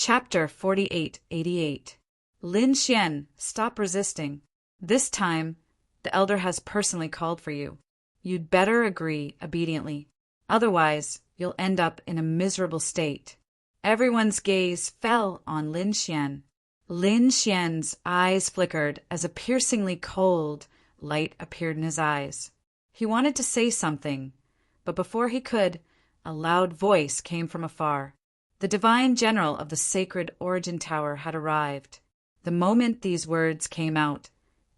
Chapter 4888. Lin Xian, stop resisting. This time, the elder has personally called for you. You'd better agree obediently. Otherwise, you'll end up in a miserable state. Everyone's gaze fell on Lin Xian. Lin Xian's eyes flickered as a piercingly cold light appeared in his eyes. He wanted to say something, but before he could, a loud voice came from afar. The divine general of the sacred origin tower had arrived. The moment these words came out,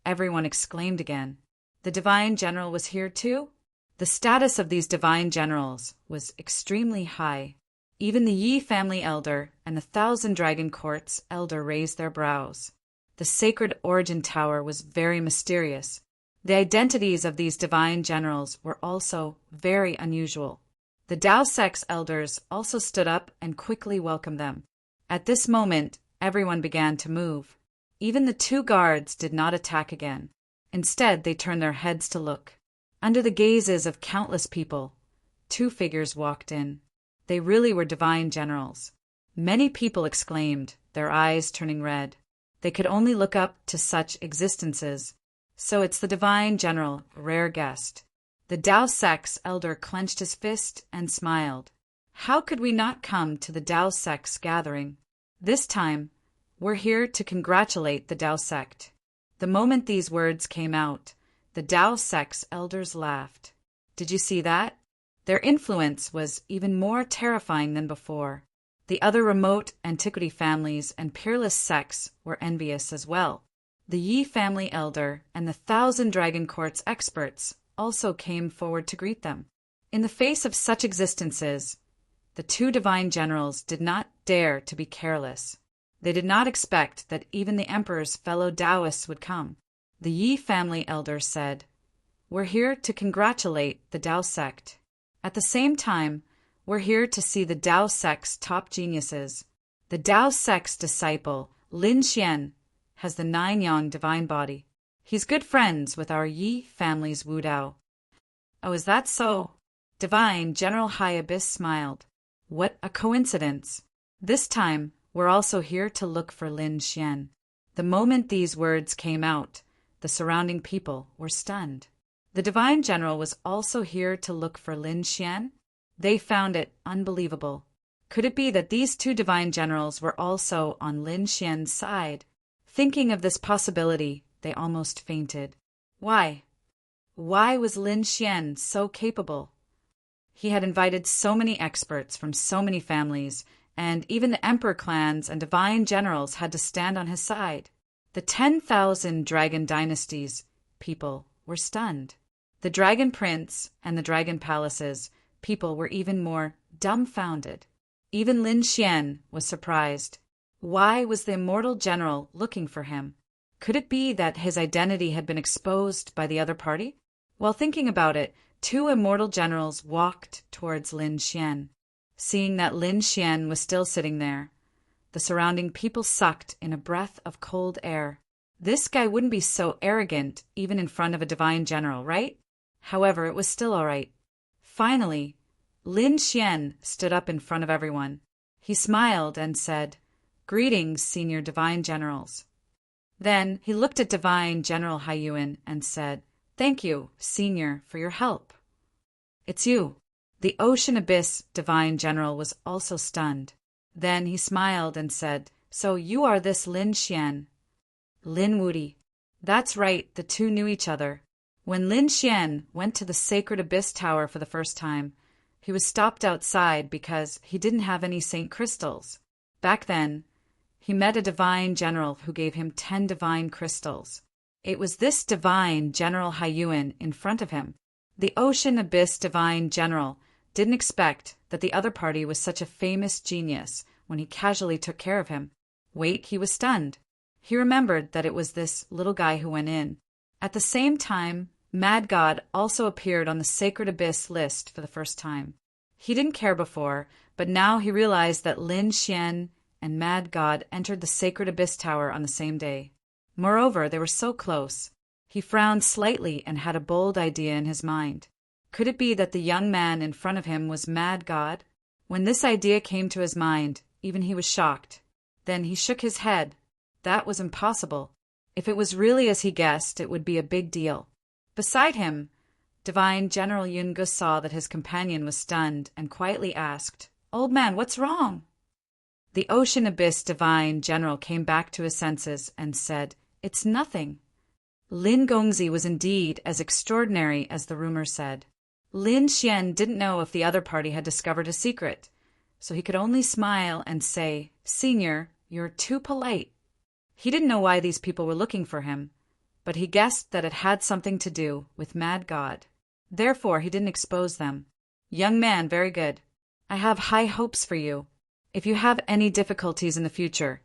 everyone exclaimed again. The divine general was here too? The status of these divine generals was extremely high. Even the Yi family elder and the 1,000 Dragon Court's elder raised their brows. The sacred origin tower was very mysterious. The identities of these divine generals were also very unusual. The Dao Sect's elders also stood up and quickly welcomed them. At this moment, everyone began to move. Even the 2 guards did not attack again. Instead, they turned their heads to look. Under the gazes of countless people, 2 figures walked in. They really were divine generals. Many people exclaimed, their eyes turning red. They could only look up to such existences. So it's the divine general, rare guest. The Dao Sect's elder clenched his fist and smiled. How could we not come to the Dao Sect's gathering? This time, we're here to congratulate the Dao Sect. The moment these words came out, the Dao Sect's elders laughed. Did you see that? Their influence was even more terrifying than before. The other remote antiquity families and peerless sects were envious as well. The Yi family elder and the 1,000 Dragon Court's experts also came forward to greet them. In the face of such existences, the 2 divine generals did not dare to be careless. They did not expect that even the emperor's fellow Taoists would come. The Yi family elder said, "We're here to congratulate the Dao Sect. At the same time, we're here to see the Dao Sect's top geniuses. The Dao Sect's disciple, Lin Xian, has the 9 Yang divine body. He's good friends with our Yi family's Wu Dao." "Oh, is that so?" Divine General High Abyss smiled. "What a coincidence. This time, we're also here to look for Lin Xian." The moment these words came out, the surrounding people were stunned. The divine general was also here to look for Lin Xian? They found it unbelievable. Could it be that these 2 divine generals were also on Lin Xian's side? Thinking of this possibility, they almost fainted. Why? Why was Lin Xian so capable? He had invited so many experts from so many families, and even the emperor clans and divine generals had to stand on his side. The 10,000 dragon dynasties people were stunned. The Dragon Prince and the Dragon Palaces people were even more dumbfounded. Even Lin Xian was surprised. Why was the immortal general looking for him? Could it be that his identity had been exposed by the other party? While thinking about it, 2 immortal generals walked towards Lin Xian. Seeing that Lin Xian was still sitting there, the surrounding people sucked in a breath of cold air. This guy wouldn't be so arrogant even in front of a divine general, right? However, it was still all right. Finally, Lin Xian stood up in front of everyone. He smiled and said, "Greetings, senior divine generals." Then he looked at Divine General Haiyuan and said, "Thank you, senior, for your help." "It's you." The Ocean Abyss Divine General was also stunned. Then he smiled and said, "So you are this Lin Xian." Lin Wudi. That's right, the 2 knew each other. When Lin Xian went to the sacred Abyss Tower for the first time, he was stopped outside because he didn't have any Saint Crystals. Back then, he met a divine general who gave him 10 divine crystals. It was this divine General Haiyuan in front of him. The Ocean Abyss Divine General didn't expect that the other party was such a famous genius when he casually took care of him. Wait, he was stunned. He remembered that it was this little guy who went in. At the same time, Mad God also appeared on the Sacred Abyss list for the first time. He didn't care before, but now he realized that Lin Xian and Mad God entered the Sacred Abyss Tower on the same day. Moreover, they were so close. He frowned slightly and had a bold idea in his mind. Could it be that the young man in front of him was Mad God? When this idea came to his mind, even he was shocked. Then he shook his head. That was impossible. If it was really as he guessed, it would be a big deal. Beside him, Divine General Yunga saw that his companion was stunned and quietly asked, "Old man, what's wrong?" The Ocean Abyss Divine General came back to his senses and said, "It's nothing." Lin Gongzi was indeed as extraordinary as the rumor said. Lin Xian didn't know if the other party had discovered a secret, so he could only smile and say, "Senior, you're too polite." He didn't know why these people were looking for him, but he guessed that it had something to do with Mad God. Therefore, he didn't expose them. "Young man, very good. I have high hopes for you. If you have any difficulties in the future,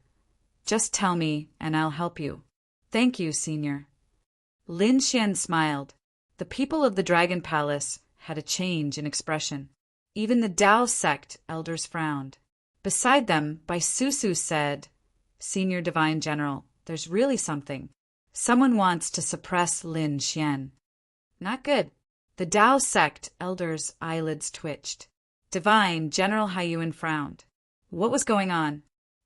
just tell me and I'll help you." "Thank you, Senior." Lin Xian smiled. The people of the Dragon Palace had a change in expression. Even the Dao sect elders frowned. Beside them, Bai Susu said, "Senior Divine General, there's really something. Someone wants to suppress Lin Xian." "Not good." The Dao sect elders' eyelids twitched. Divine General Haiyuan frowned. What was going on?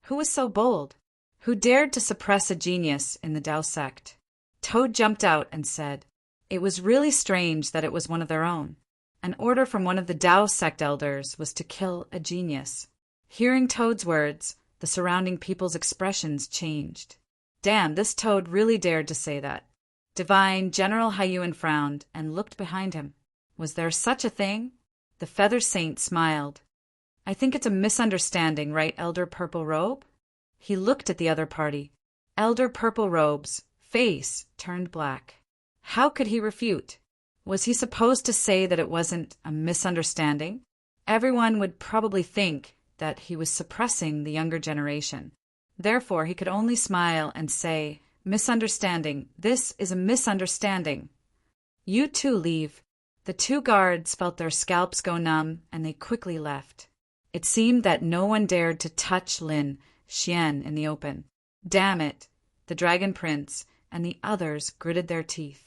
Who was so bold? Who dared to suppress a genius in the Dao sect? Toad jumped out and said, "It was really strange that it was one of their own. An order from one of the Dao sect elders was to kill a genius." Hearing Toad's words, the surrounding people's expressions changed. Damn, this Toad really dared to say that. Divine General Haiyuan frowned and looked behind him. Was there such a thing? The Feather Saint smiled. "I think it's a misunderstanding, right, Elder Purple Robe?" He looked at the other party. Elder Purple Robe's face turned black. How could he refute? Was he supposed to say that it wasn't a misunderstanding? Everyone would probably think that he was suppressing the younger generation. Therefore, he could only smile and say, "Misunderstanding. This is a misunderstanding." "You too leave." The two guards felt their scalps go numb, and they quickly left. It seemed that no one dared to touch Lin Xian in the open. Damn it! The Dragon Prince and the others gritted their teeth.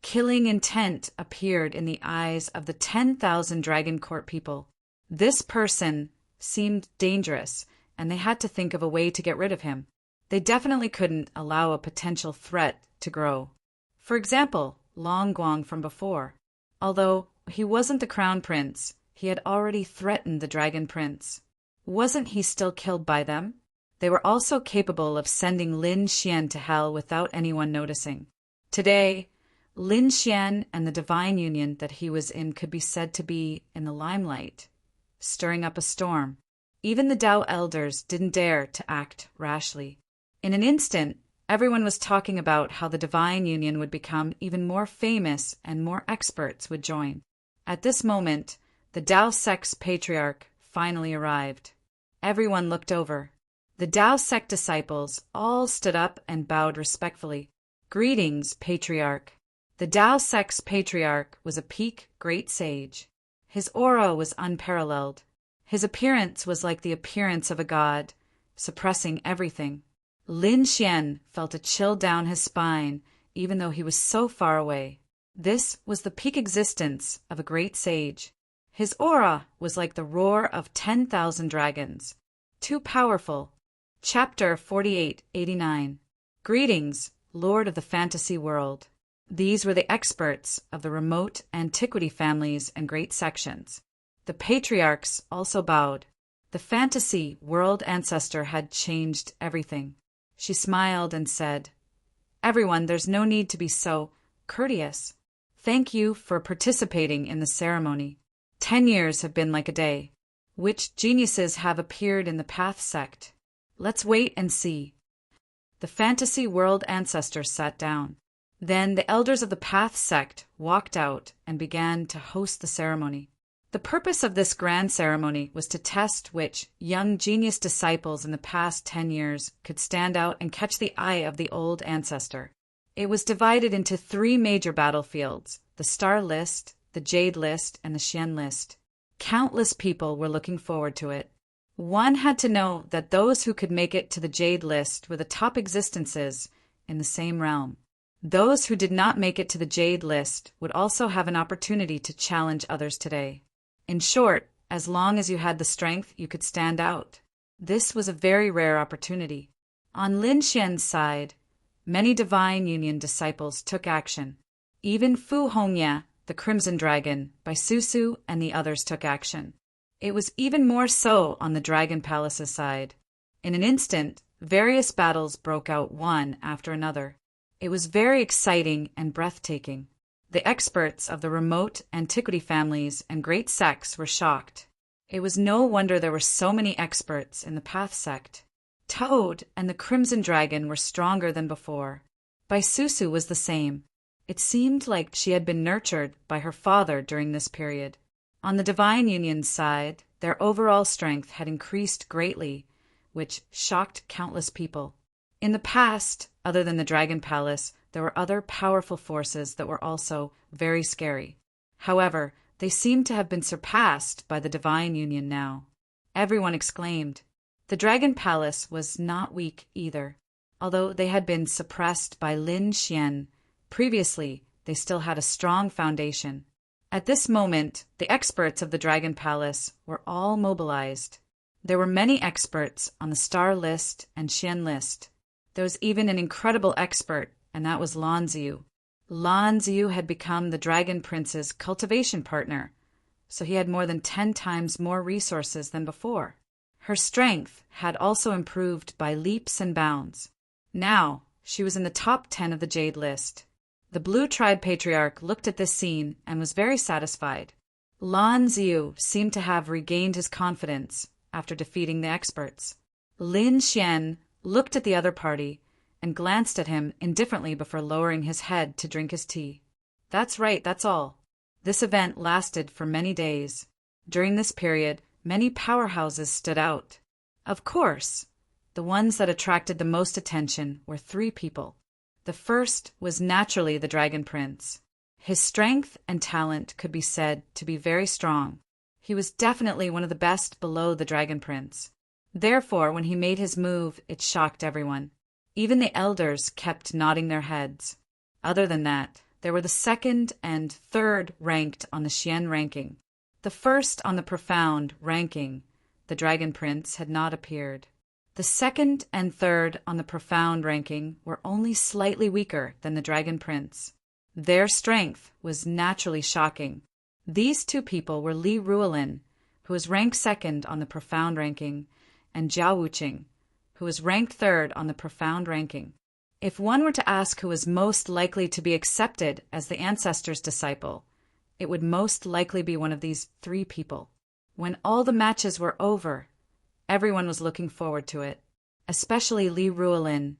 Killing intent appeared in the eyes of the 10,000 Dragon Court people. This person seemed dangerous, and they had to think of a way to get rid of him. They definitely couldn't allow a potential threat to grow. For example, Long Guang from before. Although he wasn't the Crown Prince, he had already threatened the Dragon Prince. Wasn't he still killed by them? They were also capable of sending Lin Xian to hell without anyone noticing. Today, Lin Xian and the divine union that he was in could be said to be in the limelight, stirring up a storm. Even the Dao elders didn't dare to act rashly. In an instant, everyone was talking about how the divine union would become even more famous and more experts would join. At this moment, the Dao sect's patriarch finally arrived. Everyone looked over. The Dao sect disciples all stood up and bowed respectfully. "Greetings, patriarch." The Dao sect's patriarch was a peak great sage. His aura was unparalleled. His appearance was like the appearance of a god, suppressing everything. Lin Xian felt a chill down his spine, even though he was so far away. This was the peak existence of a great sage. His aura was like the roar of 10,000 dragons. Too powerful. Chapter 4889. Greetings, Lord of the Fantasy World. These were the experts of the remote antiquity families and great sections. The patriarchs also bowed. The fantasy world ancestor had changed everything. She smiled and said, "Everyone, there's no need to be so courteous. Thank you for participating in the ceremony. 10 years have been like a day. Which geniuses have appeared in the Path sect? Let's wait and see." The fantasy world ancestor sat down. Then the elders of the Path sect walked out and began to host the ceremony. The purpose of this grand ceremony was to test which young genius disciples in the past 10 years could stand out and catch the eye of the old ancestor. It was divided into 3 major battlefields: the Star List, the Jade List, and the Xian List. Countless people were looking forward to it. One had to know that those who could make it to the Jade List were the top existences in the same realm. Those who did not make it to the Jade List would also have an opportunity to challenge others today. In short, as long as you had the strength, you could stand out. This was a very rare opportunity. On Lin Xian's side, many Divine Union disciples took action. Even Fu Hongya, the Crimson Dragon, Bai Susu, and the others took action. It was even more so on the Dragon Palace's side. In an instant, various battles broke out one after another. It was very exciting and breathtaking. The experts of the remote antiquity families and great sects were shocked. It was no wonder there were so many experts in the Path sect. Toad and the Crimson Dragon were stronger than before. Bai Susu was the same. It seemed like she had been nurtured by her father during this period. On the Divine Union's side, their overall strength had increased greatly, which shocked countless people. In the past, other than the Dragon Palace, there were other powerful forces that were also very scary. However, they seemed to have been surpassed by the Divine Union now. Everyone exclaimed. The Dragon Palace was not weak either. Although they had been suppressed by Lin Xian, previously they still had a strong foundation. At this moment, the experts of the Dragon Palace were all mobilized. There were many experts on the Star List and Xian List. There was even an incredible expert, and that was Lan Ziyu. Lan Ziyu had become the Dragon Prince's cultivation partner, so he had more than 10 times more resources than before. Her strength had also improved by leaps and bounds. Now, she was in the top 10 of the Jade List. The Blue Tribe Patriarch looked at this scene and was very satisfied. Lan Ziyu seemed to have regained his confidence after defeating the experts. Lin Xian looked at the other party and glanced at him indifferently before lowering his head to drink his tea. That's right, that's all. This event lasted for many days. During this period, many powerhouses stood out. Of course, the ones that attracted the most attention were 3 people. The first was naturally the Dragon Prince. His strength and talent could be said to be very strong. He was definitely one of the best below the Dragon Prince. Therefore, when he made his move, it shocked everyone. Even the elders kept nodding their heads. Other than that, there were the 2nd and 3rd ranked on the Xian ranking. The first on the Profound ranking, the Dragon Prince, had not appeared. The 2nd and 3rd on the Profound ranking were only slightly weaker than the Dragon Prince. Their strength was naturally shocking. These 2 people were Li Ruolin, who was ranked 2nd on the Profound ranking, and Jiao Wuqing, who was ranked 3rd on the Profound ranking. If one were to ask who was most likely to be accepted as the Ancestor's disciple, it would most likely be one of these 3 people. When all the matches were over, everyone was looking forward to it, especially Li Ruolin,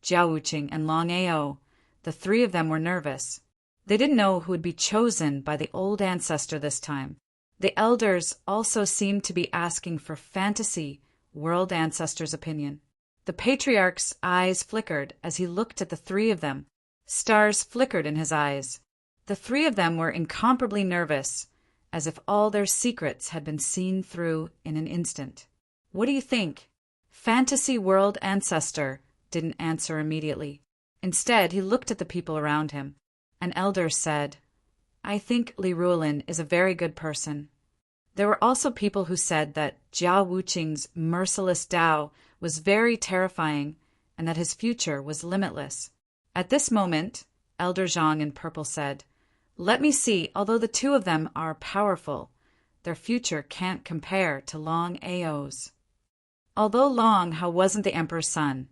Jiao Wuqing, and Long Ao. The 3 of them were nervous. They didn't know who would be chosen by the old ancestor this time. The elders also seemed to be asking for Fantasy World Ancestor's opinion. The Patriarch's eyes flickered as he looked at the 3 of them. Stars flickered in his eyes. The 3 of them were incomparably nervous, as if all their secrets had been seen through in an instant. What do you think? Fantasy World Ancestor didn't answer immediately. Instead, he looked at the people around him. An elder said, I think Li Ruolin is a very good person. There were also people who said that Jiao Wuqing's merciless Tao was very terrifying and that his future was limitless. At this moment, Elder Zhang in purple said, Let me see, although the 2 of them are powerful, their future can't compare to Long Ao's. Although Long Hao wasn't the Emperor's son,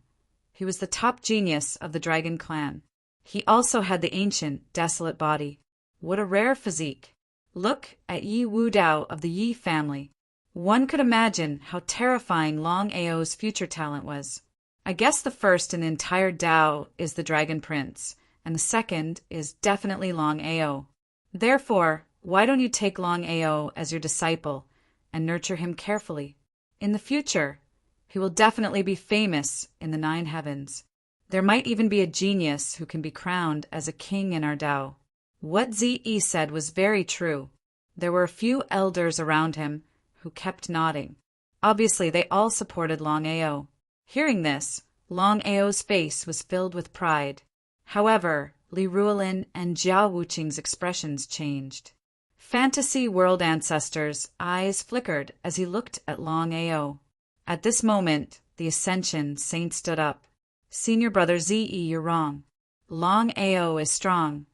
he was the top genius of the Dragon Clan. He also had the ancient, desolate body. What a rare physique. Look at Yi Wu Dao of the Yi family. One could imagine how terrifying Long Ao's future talent was. I guess the first in the entire Dao is the Dragon Prince, and the 2nd is definitely Long Ao. Therefore, why don't you take Long Ao as your disciple and nurture him carefully? In the future, he will definitely be famous in the 9 heavens. There might even be a genius who can be crowned as a king in our Dao. What Zi said was very true. There were a few elders around him who kept nodding. Obviously, they all supported Long Ao. Hearing this, Long Ao's face was filled with pride. However, Li Ruolin and Jiao Wuqing's expressions changed. Fantasy World Ancestor's eyes flickered as he looked at Long Ao. At this moment, the Ascension Saint stood up. Senior brother Ze, you're wrong. Long Ao is strong,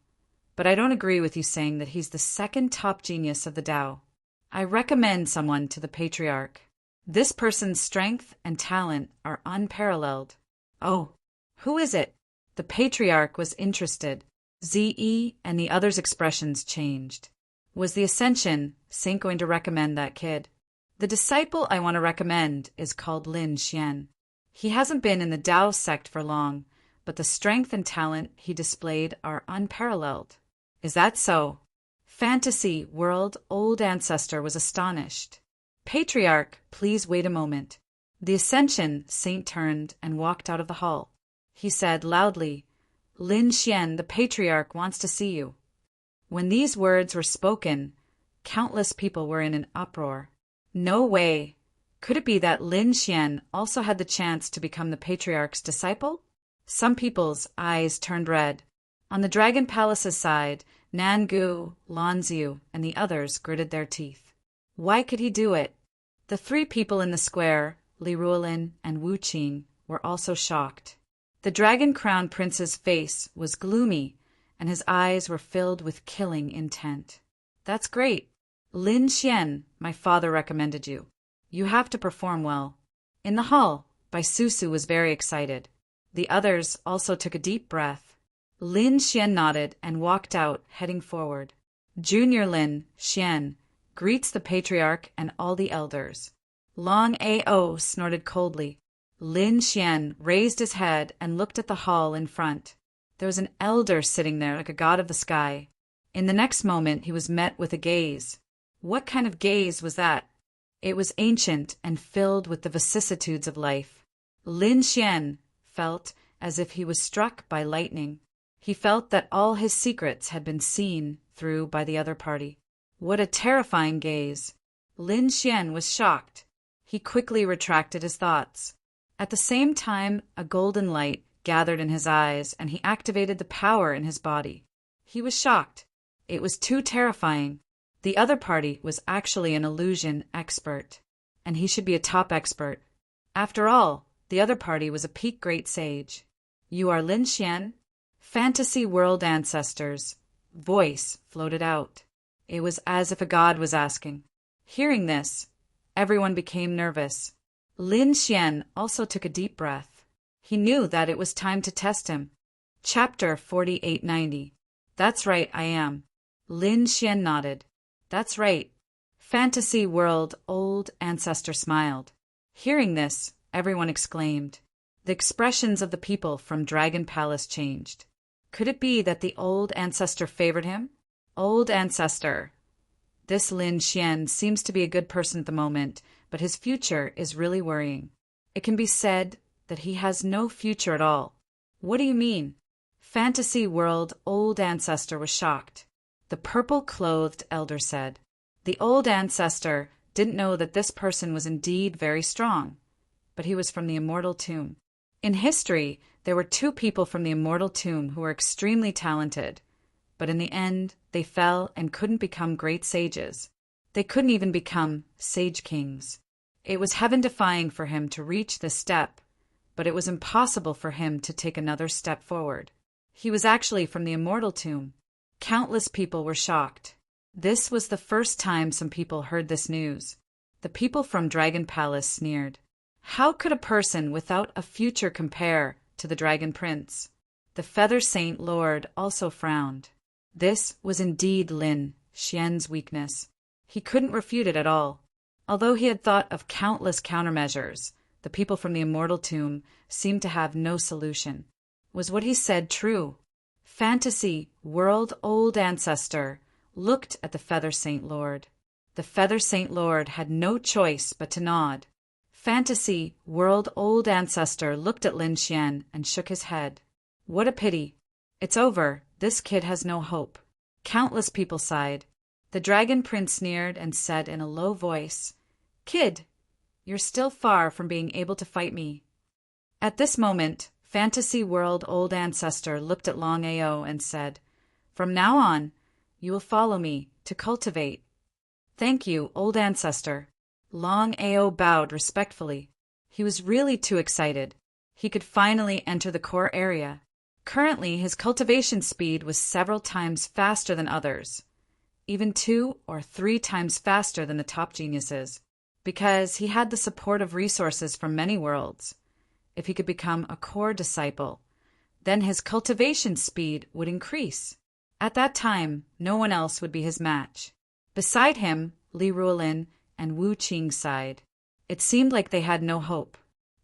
but I don't agree with you saying that he's the second top genius of the Tao. I recommend someone to the Patriarch. This person's strength and talent are unparalleled. Oh, who is it? The Patriarch was interested. Ze and the others' expressions changed. Was the Ascension Saint going to recommend that kid? The disciple I want to recommend is called Lin Xian. He hasn't been in the Tao sect for long, but the strength and talent he displayed are unparalleled. Is that so? Fantasy World Old Ancestor was astonished. Patriarch, please wait a moment. The Ascension Saint turned and walked out of the hall. He said loudly, Lin Xian, the Patriarch wants to see you. When these words were spoken, countless people were in an uproar. No way! Could it be that Lin Xian also had the chance to become the Patriarch's disciple? Some people's eyes turned red. On the Dragon Palace's side, Nangu, Lanziu, and the others gritted their teeth. Why could he do it? The three people in the square, Li Ruolin and Wu Qing, were also shocked. The Dragon Crown Prince's face was gloomy, and his eyes were filled with killing intent. That's great. Lin Xian, my father recommended you. You have to perform well. In the hall, Bai Susu was very excited. The others also took a deep breath. Lin Xian nodded and walked out, heading forward. Junior Lin Xian greets the Patriarch and all the elders. Long Ao snorted coldly. Lin Xian raised his head and looked at the hall in front. There was an elder sitting there like a god of the sky. In the next moment he was met with a gaze. What kind of gaze was that? It was ancient and filled with the vicissitudes of life. Lin Xian felt as if he was struck by lightning. He felt that all his secrets had been seen through by the other party. What a terrifying gaze! Lin Xian was shocked. He quickly retracted his thoughts. At the same time, a golden light gathered in his eyes, and he activated the power in his body. He was shocked. It was too terrifying. The other party was actually an illusion expert, and he should be a top expert. After all, the other party was a peak great sage. You are Lin Xian? Fantasy World Ancestors. Voice floated out. It was as if a god was asking. Hearing this, everyone became nervous. Lin Xian also took a deep breath. He knew that it was time to test him. Chapter 4890. That's right, I am. Lin Xian nodded. That's right. Fantasy World Old Ancestor smiled. Hearing this, everyone exclaimed. The expressions of the people from Dragon Palace changed. Could it be that the Old Ancestor favored him? Old Ancestor. This Lin Xian seems to be a good person at the moment, but his future is really worrying. It can be said that he has no future at all. What do you mean? Fantasy World Old Ancestor was shocked. The purple-clothed elder said. The Old Ancestor didn't know that this person was indeed very strong, but he was from the Immortal Tomb. In history, there were two people from the Immortal Tomb who were extremely talented, but in the end, they fell and couldn't become great sages. They couldn't even become sage kings. It was heaven-defying for him to reach this step, but it was impossible for him to take another step forward. He was actually from the Immortal Tomb. Countless people were shocked. This was the first time some people heard this news. The people from Dragon Palace sneered. How could a person without a future compare to the Dragon Prince? The Feather Saint Lord also frowned. This was indeed Lin Xian's weakness. He couldn't refute it at all. Although he had thought of countless countermeasures, the people from the Immortal Tomb seemed to have no solution. Was what he said true? Fantasy World Old Ancestor looked at the Feather Saint Lord. The Feather Saint Lord had no choice but to nod. Fantasy World Old Ancestor looked at Lin Xian and shook his head. What a pity. It's over. This kid has no hope. Countless people sighed. The Dragon Prince sneered and said in a low voice, Kid, you're still far from being able to fight me. At this moment, Fantasy World Old Ancestor looked at Long Ao and said, From now on, you will follow me to cultivate. Thank you, Old Ancestor. Long Ao bowed respectfully. He was really too excited. He could finally enter the core area. Currently, his cultivation speed was several times faster than others, even 2 or 3 times faster than the top geniuses, because he had the support of resources from many worlds. If he could become a core disciple, then his cultivation speed would increase. At that time, no one else would be his match. Beside him, Li Ruolin and Wu Qing sighed. It seemed like they had no hope.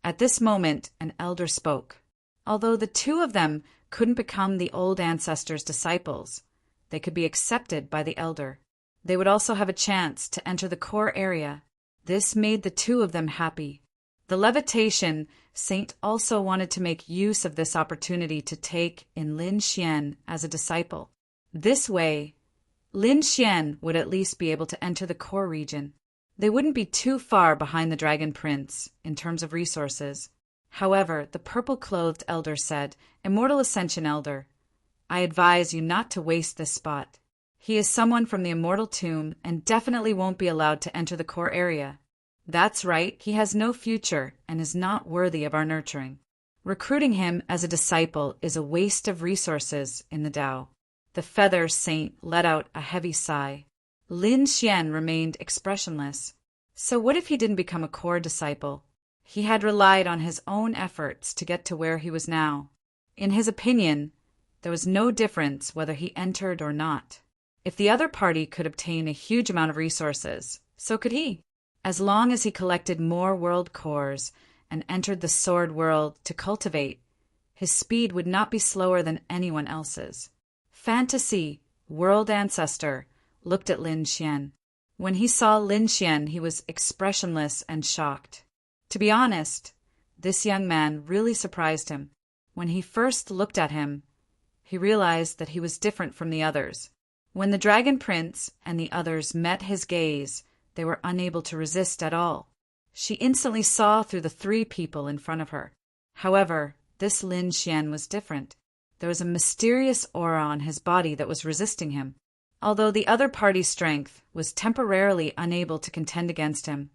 At this moment, an elder spoke. Although the two of them couldn't become the old ancestors' disciples, they could be accepted by the elder. They would also have a chance to enter the core area. This made the two of them happy. The levitation saint also wanted to make use of this opportunity to take in Lin Xian as a disciple. This way, Lin Xian would at least be able to enter the core region. They wouldn't be too far behind the Dragon Prince in terms of resources. However, the purple-clothed elder said, "Immortal Ascension Elder, I advise you not to waste this spot. He is someone from the Immortal Tomb and definitely won't be allowed to enter the core area. That's right, he has no future and is not worthy of our nurturing. Recruiting him as a disciple is a waste of resources in the Tao." The feather saint let out a heavy sigh. Lin Xian remained expressionless. So what if he didn't become a core disciple? He had relied on his own efforts to get to where he was now. In his opinion, there was no difference whether he entered or not. If the other party could obtain a huge amount of resources, so could he. As long as he collected more world cores and entered the sword world to cultivate, his speed would not be slower than anyone else's. Fantasy, world ancestor, looked at Lin Xian. When he saw Lin Xian, he was expressionless and shocked. To be honest, this young man really surprised him. When he first looked at him, he realized that he was different from the others. When the Dragon Prince and the others met his gaze, they were unable to resist at all. She instantly saw through the 3 people in front of her. However, this Lin Xian was different. There was a mysterious aura on his body that was resisting him. Although the other party's strength was temporarily unable to contend against him,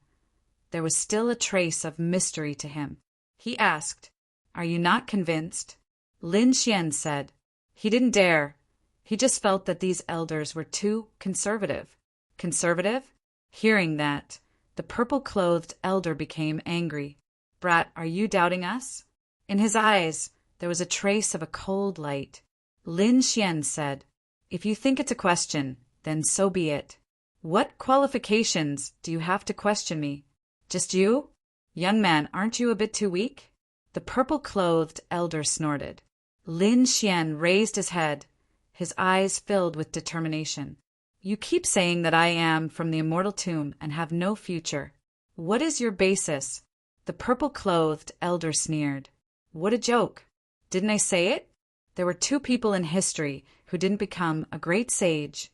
there was still a trace of mystery to him. He asked, "Are you not convinced?" Lin Xian said, he didn't dare. He just felt that these elders were too conservative. Conservative? Hearing that, the purple-clothed elder became angry. "Brat, are you doubting us?" In his eyes, there was a trace of a cold light. Lin Xian said, "If you think it's a question, then so be it. What qualifications do you have to question me? Just you? Young man, aren't you a bit too weak?" The purple-clothed elder snorted. Lin Xian raised his head, his eyes filled with determination. "You keep saying that I am from the Immortal Tomb and have no future. What is your basis?" The purple-clothed elder sneered. "What a joke. Didn't I say it? There were 2 people in history who didn't become a great sage,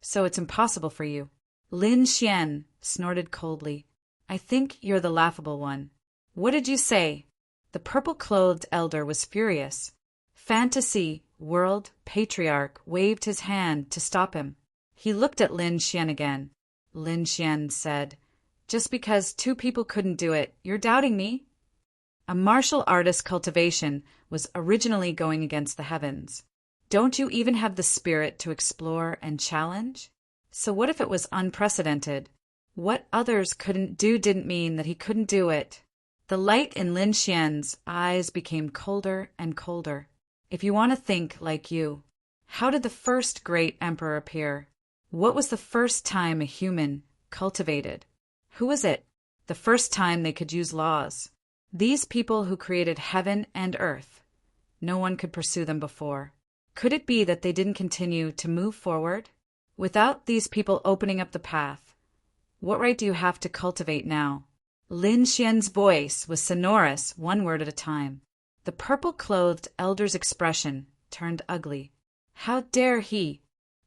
so it's impossible for you." Lin Xian snorted coldly. "I think you're the laughable one. What did you say?" The purple-clothed elder was furious. Fantasy, world, patriarch waved his hand to stop him. He looked at Lin Xian again. Lin Xian said, "Just because 2 people couldn't do it, you're doubting me?" A martial artist cultivation was originally going against the heavens. Don't you even have the spirit to explore and challenge? So what if it was unprecedented? What others couldn't do didn't mean that he couldn't do it. The light in Lin Xian's eyes became colder and colder. If you want to think like you, how did the first great emperor appear? What was the first time a human cultivated? Who was it? The first time they could use laws. These people who created heaven and earth. No one could pursue them before. Could it be that they didn't continue to move forward? Without these people opening up the path, what right do you have to cultivate now? Lin Xian's voice was sonorous, 1 word at a time. The purple-clothed elder's expression turned ugly. How dare he?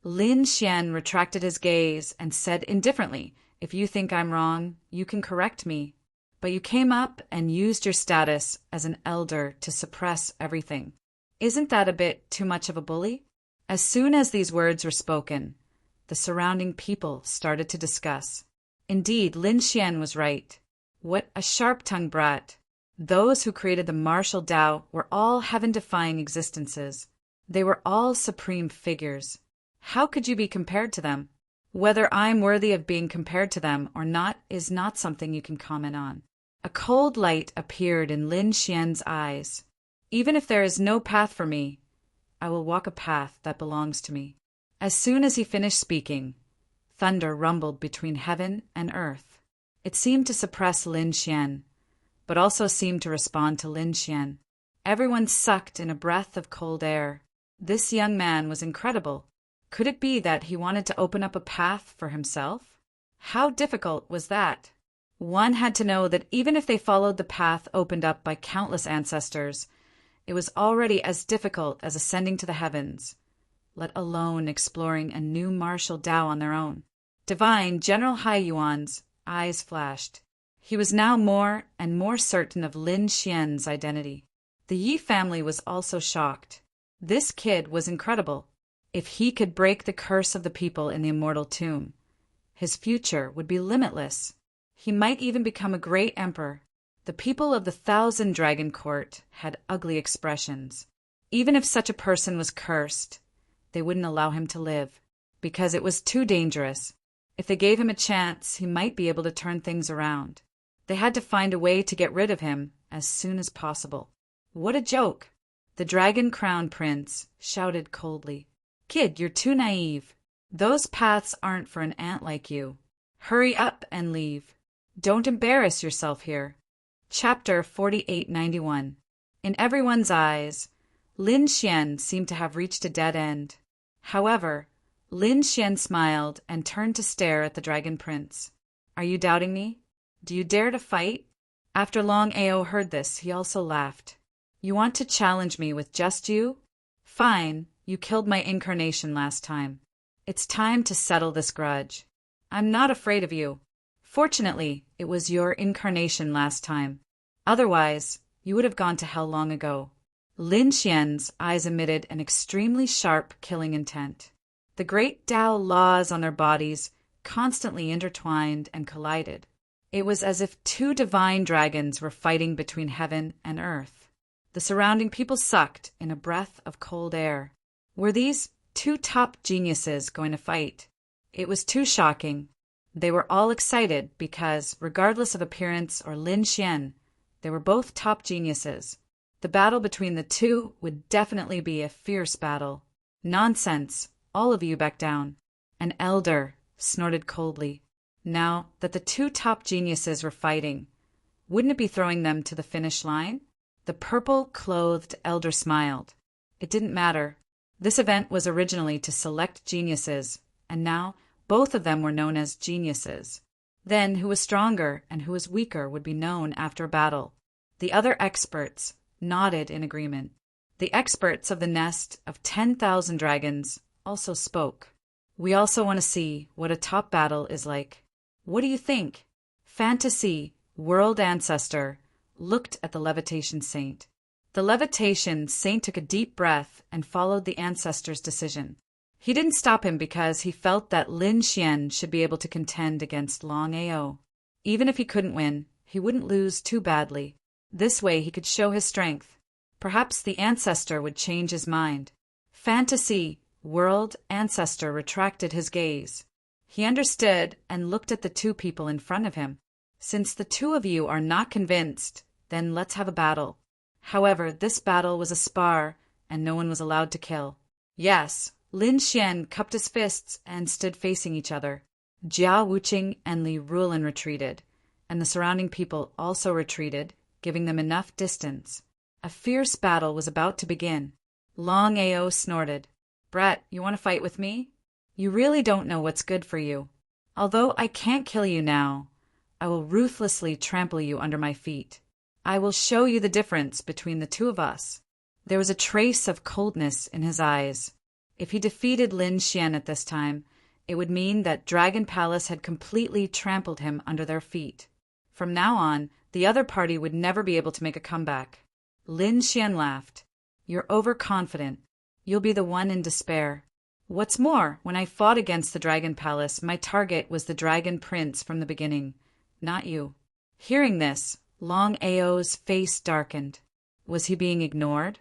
Lin Xian retracted his gaze and said indifferently, "If you think I'm wrong, you can correct me. But you came up and used your status as an elder to suppress everything. Isn't that a bit too much of a bully?" As soon as these words were spoken, the surrounding people started to discuss. Indeed, Lin Xian was right. What a sharp-tongued brat! Those who created the martial Tao were all heaven-defying existences. They were all supreme figures. How could you be compared to them? Whether I'm worthy of being compared to them or not is not something you can comment on. A cold light appeared in Lin Xian's eyes. Even if there is no path for me, I will walk a path that belongs to me. As soon as he finished speaking, thunder rumbled between heaven and earth. It seemed to suppress Lin Xian, but also seemed to respond to Lin Xian. Everyone sucked in a breath of cold air. This young man was incredible. Could it be that he wanted to open up a path for himself? How difficult was that? One had to know that even if they followed the path opened up by countless ancestors, it was already as difficult as ascending to the heavens, let alone exploring a new martial Tao on their own. Divine General Haiyuan's eyes flashed. He was now more and more certain of Lin Xian's identity. The Yi family was also shocked. This kid was incredible. If he could break the curse of the people in the immortal tomb, his future would be limitless. He might even become a great emperor. The people of the 1,000 Dragon Court had ugly expressions. Even if such a person was cursed, they wouldn't allow him to live, because it was too dangerous. If they gave him a chance, he might be able to turn things around. They had to find a way to get rid of him as soon as possible. What a joke! The Dragon Crown Prince shouted coldly. Kid, you're too naive. Those paths aren't for an ant like you. Hurry up and leave. Don't embarrass yourself here. Chapter 4891. In everyone's eyes, Lin Xian seemed to have reached a dead end. However, Lin Xian smiled and turned to stare at the Dragon Prince. Are you doubting me? Do you dare to fight? After Long Ao heard this, he also laughed. You want to challenge me with just you? Fine. You killed my incarnation last time. It's time to settle this grudge. I'm not afraid of you. Fortunately, it was your incarnation last time. Otherwise, you would have gone to hell long ago. Lin Xian's eyes emitted an extremely sharp, killing intent. The great Tao laws on their bodies constantly intertwined and collided. It was as if two divine dragons were fighting between heaven and earth. The surrounding people sucked in a breath of cold air. Were these two top geniuses going to fight? It was too shocking. They were all excited because, regardless of appearance or Lin Xian, they were both top geniuses. The battle between the two would definitely be a fierce battle. Nonsense! All of you back down. An elder snorted coldly. Now that the two top geniuses were fighting, wouldn't it be throwing them to the finish line? The purple-clothed elder smiled. It didn't matter. This event was originally to select geniuses, and now both of them were known as geniuses. Then who was stronger and who was weaker would be known after a battle. The other experts nodded in agreement. The experts of the nest of 10,000 dragons also spoke. We also want to see what a top battle is like. What do you think? Fantasy, world ancestor, looked at the levitation saint. The levitation saint took a deep breath and followed the ancestor's decision. He didn't stop him because he felt that Lin Xian should be able to contend against Long Ao. Even if he couldn't win, he wouldn't lose too badly. This way he could show his strength. Perhaps the ancestor would change his mind. Fantasy, world ancestor retracted his gaze. He understood and looked at the two people in front of him. Since the two of you are not convinced, then let's have a battle. However, this battle was a spar, and no one was allowed to kill. Yes, Lin Xian cupped his fists and stood facing each other. Jia Wuqing and Li Rulin retreated, and the surrounding people also retreated, giving them enough distance. A fierce battle was about to begin. Long Ao snorted. Brat, you want to fight with me? You really don't know what's good for you. Although I can't kill you now, I will ruthlessly trample you under my feet. I will show you the difference between the two of us. There was a trace of coldness in his eyes. If he defeated Lin Xian at this time, it would mean that Dragon Palace had completely trampled him under their feet. From now on, the other party would never be able to make a comeback. Lin Xian laughed. You're overconfident. You'll be the one in despair. What's more, when I fought against the Dragon Palace, my target was the Dragon Prince from the beginning, not you. Hearing this, Long Ao's face darkened. Was he being ignored?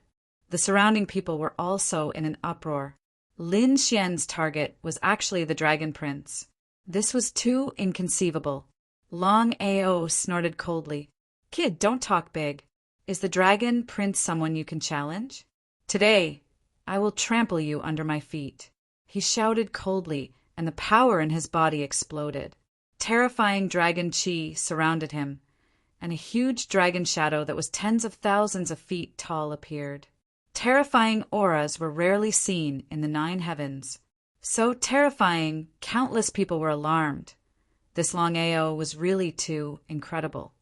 The surrounding people were also in an uproar. Lin Xian's target was actually the Dragon Prince. This was too inconceivable. Long Ao snorted coldly. Kid, don't talk big. Is the Dragon Prince someone you can challenge? Today, I will trample you under my feet. He shouted coldly, and the power in his body exploded. Terrifying dragon chi surrounded him, and a huge dragon shadow that was tens of thousands of feet tall appeared. Terrifying auras were rarely seen in the 9 heavens. So terrifying, countless people were alarmed. This Long Ao was really too incredible.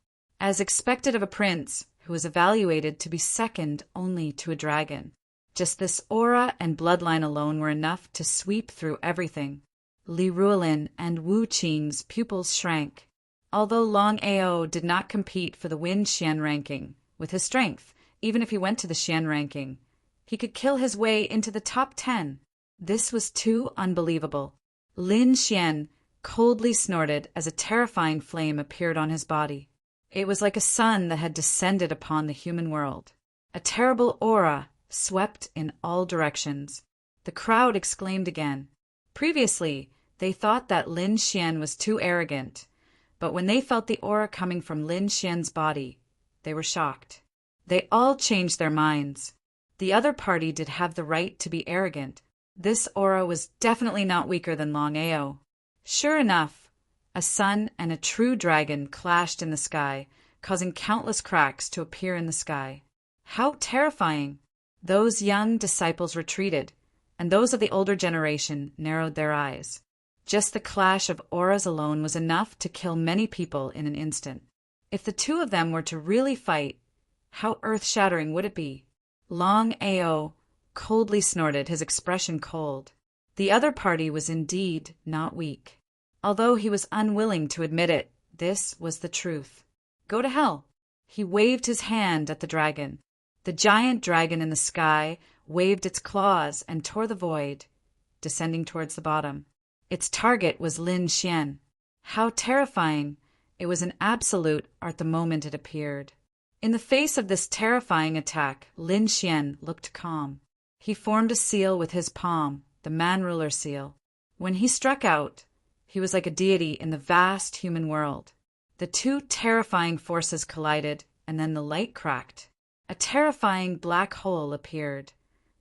As expected of a prince who was evaluated to be second only to a dragon. Just this aura and bloodline alone were enough to sweep through everything. Li Ruolin and Wu Qing's pupils shrank. Although Long Ao did not compete for the Win Xian ranking, with his strength, even if he went to the Xian ranking, he could kill his way into the top 10. This was too unbelievable. Lin Xian coldly snorted as a terrifying flame appeared on his body. It was like a sun that had descended upon the human world. A terrible aura swept in all directions. The crowd exclaimed again. Previously, they thought that Lin Xian was too arrogant, but when they felt the aura coming from Lin Xian's body, they were shocked. They all changed their minds. The other party did have the right to be arrogant. This aura was definitely not weaker than Long Ao. Sure enough, a sun and a true dragon clashed in the sky, causing countless cracks to appear in the sky. How terrifying! Those young disciples retreated, and those of the older generation narrowed their eyes. Just the clash of auras alone was enough to kill many people in an instant. If the two of them were to really fight, how earth-shattering would it be? Long Ao coldly snorted, his expression cold. The other party was indeed not weak. Although he was unwilling to admit it, this was the truth. Go to hell! He waved his hand at the dragon. The giant dragon in the sky waved its claws and tore the void, descending towards the bottom. Its target was Lin Xian. How terrifying! It was an absolute at the moment it appeared. In the face of this terrifying attack, Lin Xian looked calm. He formed a seal with his palm, the man-ruler seal. When he struck out, he was like a deity in the vast human world. The two terrifying forces collided, and then the light cracked. A terrifying black hole appeared,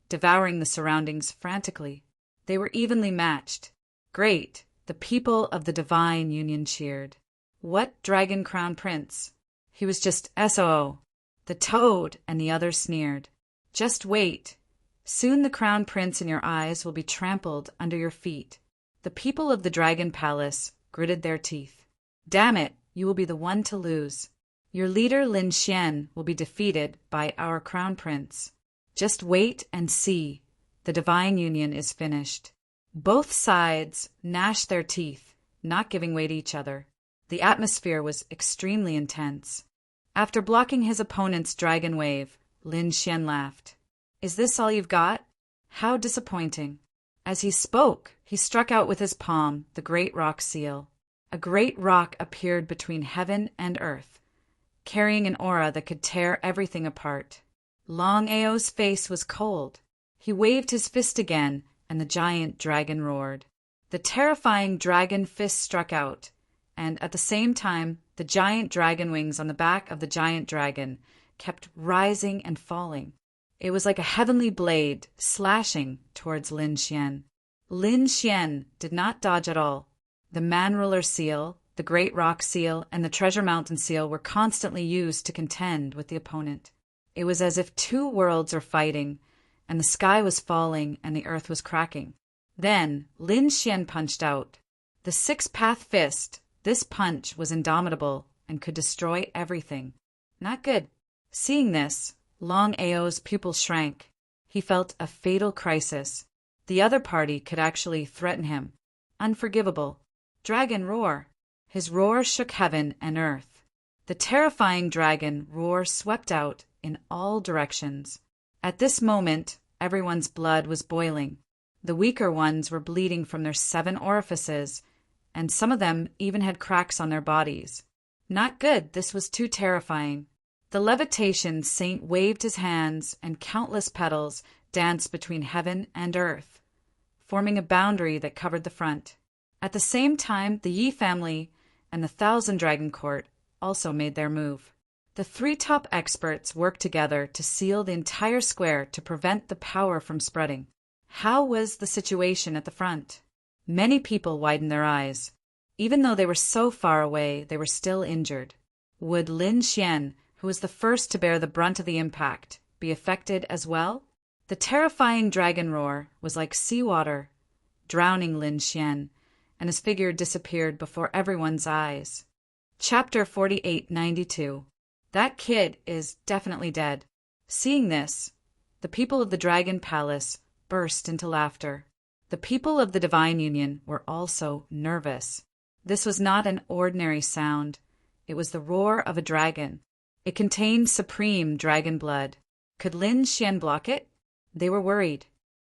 devouring the surroundings frantically. They were evenly matched. Great! The people of the divine union cheered. What dragon crown prince? He was just SOO. The toad and the others sneered. Just wait. Soon the crown prince in your eyes will be trampled under your feet. The people of the dragon palace gritted their teeth. Damn it, you will be the one to lose. Your leader Lin Xian will be defeated by our crown prince. Just wait and see. The divine union is finished. Both sides gnashed their teeth, not giving way to each other. The atmosphere was extremely intense. After blocking his opponent's dragon wave, Lin Xian laughed. Is this all you've got? How disappointing. As he spoke, he struck out with his palm the great rock seal. A great rock appeared between heaven and earth, carrying an aura that could tear everything apart. Long Ao's face was cold. He waved his fist again, and the giant dragon roared. The terrifying dragon fist struck out, and at the same time, the giant dragon wings on the back of the giant dragon kept rising and falling. It was like a heavenly blade slashing towards Lin Xian. Lin Xian did not dodge at all. The man-ruler seal, the great rock seal, and the treasure mountain seal were constantly used to contend with the opponent. It was as if two worlds were fighting, and the sky was falling and the earth was cracking. Then Lin Xian punched out. The six-path fist, this punch was indomitable and could destroy everything. Not good. Seeing this, Long Ao's pupils shrank. He felt a fatal crisis. The other party could actually threaten him. Unforgivable. Dragon roar. His roar shook heaven and earth. The terrifying dragon roar swept out in all directions. At this moment, everyone's blood was boiling. The weaker ones were bleeding from their 7 orifices, and some of them even had cracks on their bodies. Not good, this was too terrifying. The levitation saint waved his hands, and countless petals danced between heaven and earth, forming a boundary that covered the front. At the same time, the Yi family and the Thousand Dragon Court also made their move. The three top experts worked together to seal the entire square to prevent the power from spreading. How was the situation at the front? Many people widened their eyes. Even though they were so far away, they were still injured. Would Lin Xian, who was the first to bear the brunt of the impact, be affected as well? The terrifying dragon roar was like seawater, drowning Lin Xian, and his figure disappeared before everyone's eyes. Chapter 4892. That kid is definitely dead. Seeing this, the people of the Dragon Palace burst into laughter. The people of the Divine Union were also nervous. This was not an ordinary sound. It was the roar of a dragon. It contained supreme dragon blood. Could Lin Xian block it? They were worried.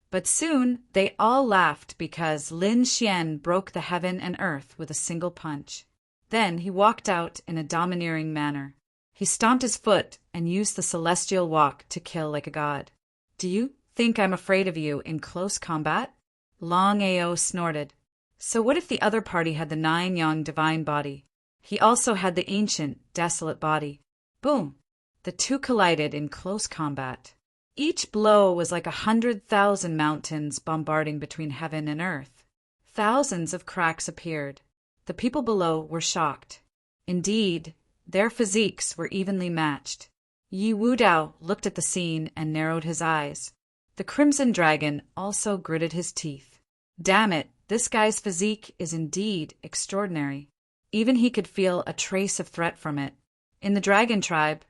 But soon they all laughed because Lin Xian broke the heaven and earth with a single punch. Then he walked out in a domineering manner. He stomped his foot and used the celestial walk to kill like a god. Do you think I'm afraid of you in close combat? Long Ao snorted. So what if the other party had the 9-yang divine body? He also had the ancient, desolate body. Boom! The two collided in close combat. Each blow was like 100,000 mountains bombarding between heaven and earth. Thousands of cracks appeared. The people below were shocked. Indeed, their physiques were evenly matched. Yi Wudao looked at the scene and narrowed his eyes. The Crimson Dragon also gritted his teeth. Damn it, this guy's physique is indeed extraordinary. Even he could feel a trace of threat from it. In the Dragon Tribe,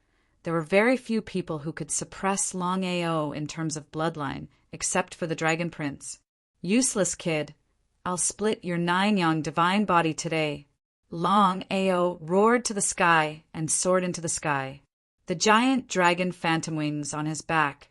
there were very few people who could suppress Long Ao in terms of bloodline, except for the Dragon Prince. Useless kid. I'll split your 9-yang divine body today. Long Ao roared to the sky and soared into the sky. The giant dragon phantom wings on his back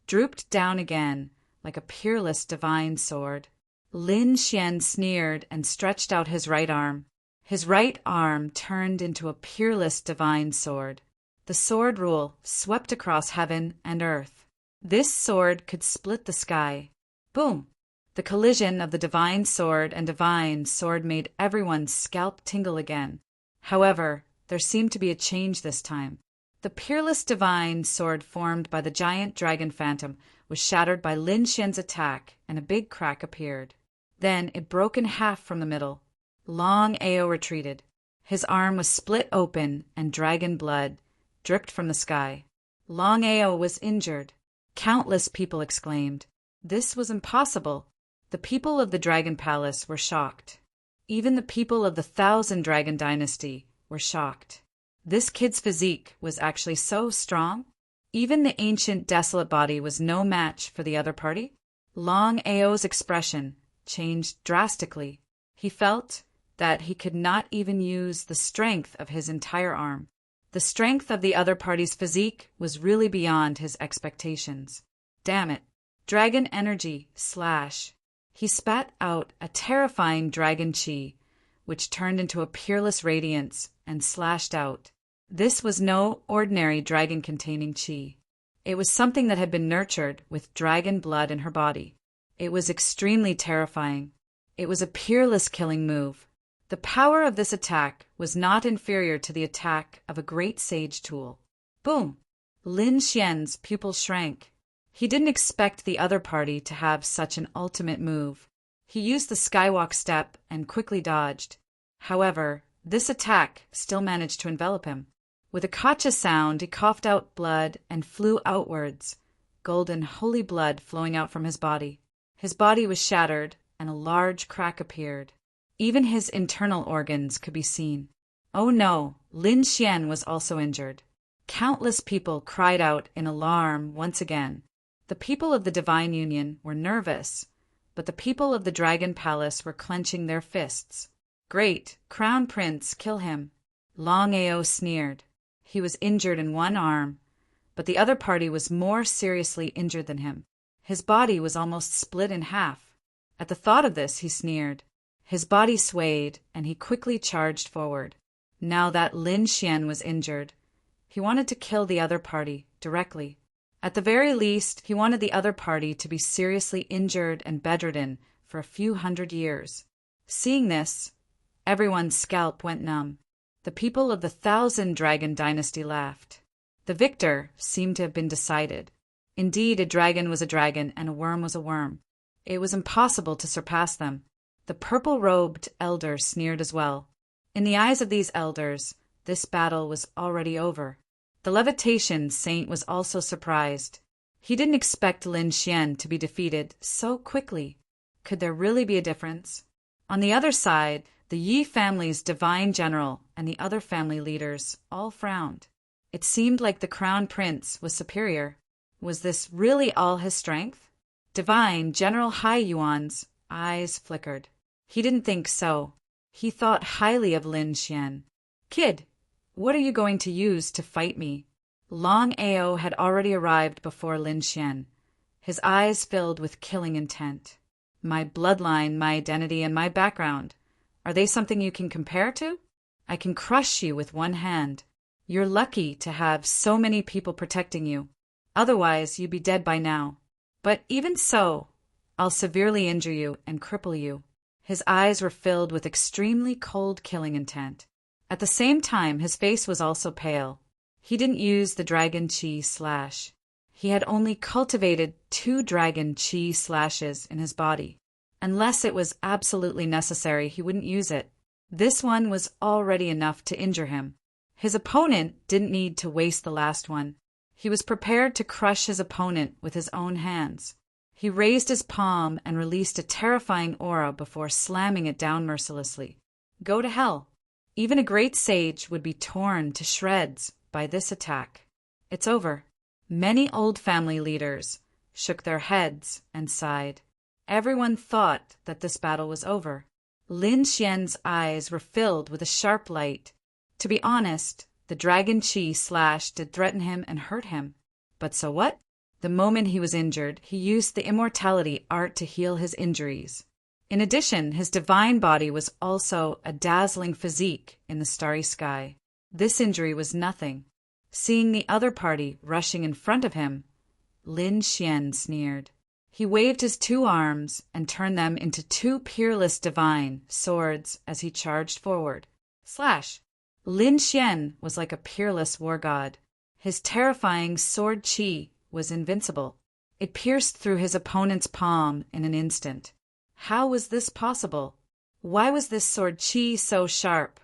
drooped down again like a peerless divine sword. Lin Xian sneered and stretched out his right arm. His right arm turned into a peerless divine sword. The sword rule swept across heaven and earth. This sword could split the sky. Boom! The collision of the divine sword and divine sword made everyone's scalp tingle again. However, there seemed to be a change this time. The peerless divine sword formed by the giant dragon phantom was shattered by Lin Xian's attack, and a big crack appeared. Then it broke in half from the middle. Long Ao retreated. His arm was split open, and dragon blood dripped from the sky. Long Ao was injured. Countless people exclaimed. This was impossible. The people of the Dragon Palace were shocked. Even the people of the Thousand Dragon Dynasty were shocked. This kid's physique was actually so strong. Even the ancient desolate body was no match for the other party. Long Ao's expression changed drastically. He felt that he could not even use the strength of his entire arm. The strength of the other party's physique was really beyond his expectations. Damn it. Dragon energy slash. He spat out a terrifying dragon chi, which turned into a peerless radiance and slashed out. This was no ordinary dragon-containing chi. It was something that had been nurtured with dragon blood in her body. It was extremely terrifying. It was a peerless killing move. The power of this attack was not inferior to the attack of a great sage tool. Boom! Lin Xian's pupil shrank. He didn't expect the other party to have such an ultimate move. He used the skywalk step and quickly dodged. However, this attack still managed to envelop him. With a kacha sound, he coughed out blood and flew outwards, golden holy blood flowing out from his body. His body was shattered, and a large crack appeared. Even his internal organs could be seen. Oh no, Lin Xian was also injured. Countless people cried out in alarm once again. The people of the Divine Union were nervous, but the people of the Dragon Palace were clenching their fists. Great, Crown Prince, kill him. Long Ao sneered. He was injured in one arm, but the other party was more seriously injured than him. His body was almost split in half. At the thought of this, he sneered. His body swayed, and he quickly charged forward. now that Lin Xian was injured. He wanted to kill the other party directly. At the very least, he wanted the other party to be seriously injured and bedridden for a few hundred years. Seeing this, everyone's scalp went numb. The people of the 1,000-dragon dynasty laughed. The victor seemed to have been decided. Indeed, a dragon was a dragon and a worm was a worm. It was impossible to surpass them. The purple-robed elder sneered as well. In the eyes of these elders, this battle was already over. The levitation saint was also surprised. He didn't expect Lin Xian to be defeated so quickly. Could there really be a difference? On the other side, the Yi family's divine general and the other family leaders all frowned. It seemed like the crown prince was superior. Was this really all his strength? Divine General Hai Yuan's eyes flickered. He didn't think so. He thought highly of Lin Xian. "Kid, what are you going to use to fight me?" Long Ao had already arrived before Lin Xian. His eyes filled with killing intent. "My bloodline, my identity, and my background. Are they something you can compare to? I can crush you with one hand. You're lucky to have so many people protecting you. Otherwise, you'd be dead by now. But even so, I'll severely injure you and cripple you." His eyes were filled with extremely cold killing intent. At the same time, his face was also pale. He didn't use the dragon chi slash. He had only cultivated 2 dragon chi slashes in his body. Unless it was absolutely necessary, he wouldn't use it. This one was already enough to injure him. His opponent didn't need to waste the last one. He was prepared to crush his opponent with his own hands. He raised his palm and released a terrifying aura before slamming it down mercilessly. Go to hell. Even a great sage would be torn to shreds by this attack. It's over. Many old family leaders shook their heads and sighed. Everyone thought that this battle was over. Lin Xian's eyes were filled with a sharp light. To be honest, the dragon chi slash did threaten him and hurt him. But so what? The moment he was injured, he used the immortality art to heal his injuries. In addition, his divine body was also a dazzling physique in the starry sky. This injury was nothing. Seeing the other party rushing in front of him, Lin Xian sneered. He waved his 2 arms and turned them into 2 peerless divine swords as he charged forward. Slash! Lin Xian was like a peerless war god. His terrifying sword chi was invincible. It pierced through his opponent's palm in an instant. How was this possible? Why was this sword chi so sharp?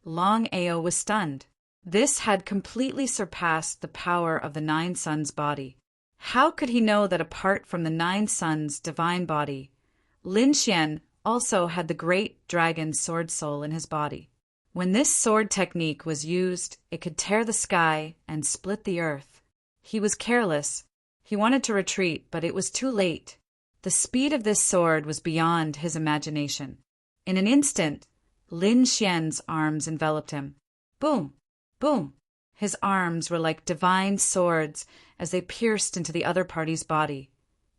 Long Ao was stunned. This had completely surpassed the power of the 9 Suns' body. How could he know that apart from the 9 Suns' divine body, Lin Xian also had the great dragon sword soul in his body? When this sword technique was used, it could tear the sky and split the earth. He was careless. He wanted to retreat, but it was too late. The speed of this sword was beyond his imagination. In an instant, Lin Xian's arms enveloped him. Boom! Boom! His arms were like divine swords as they pierced into the other party's body,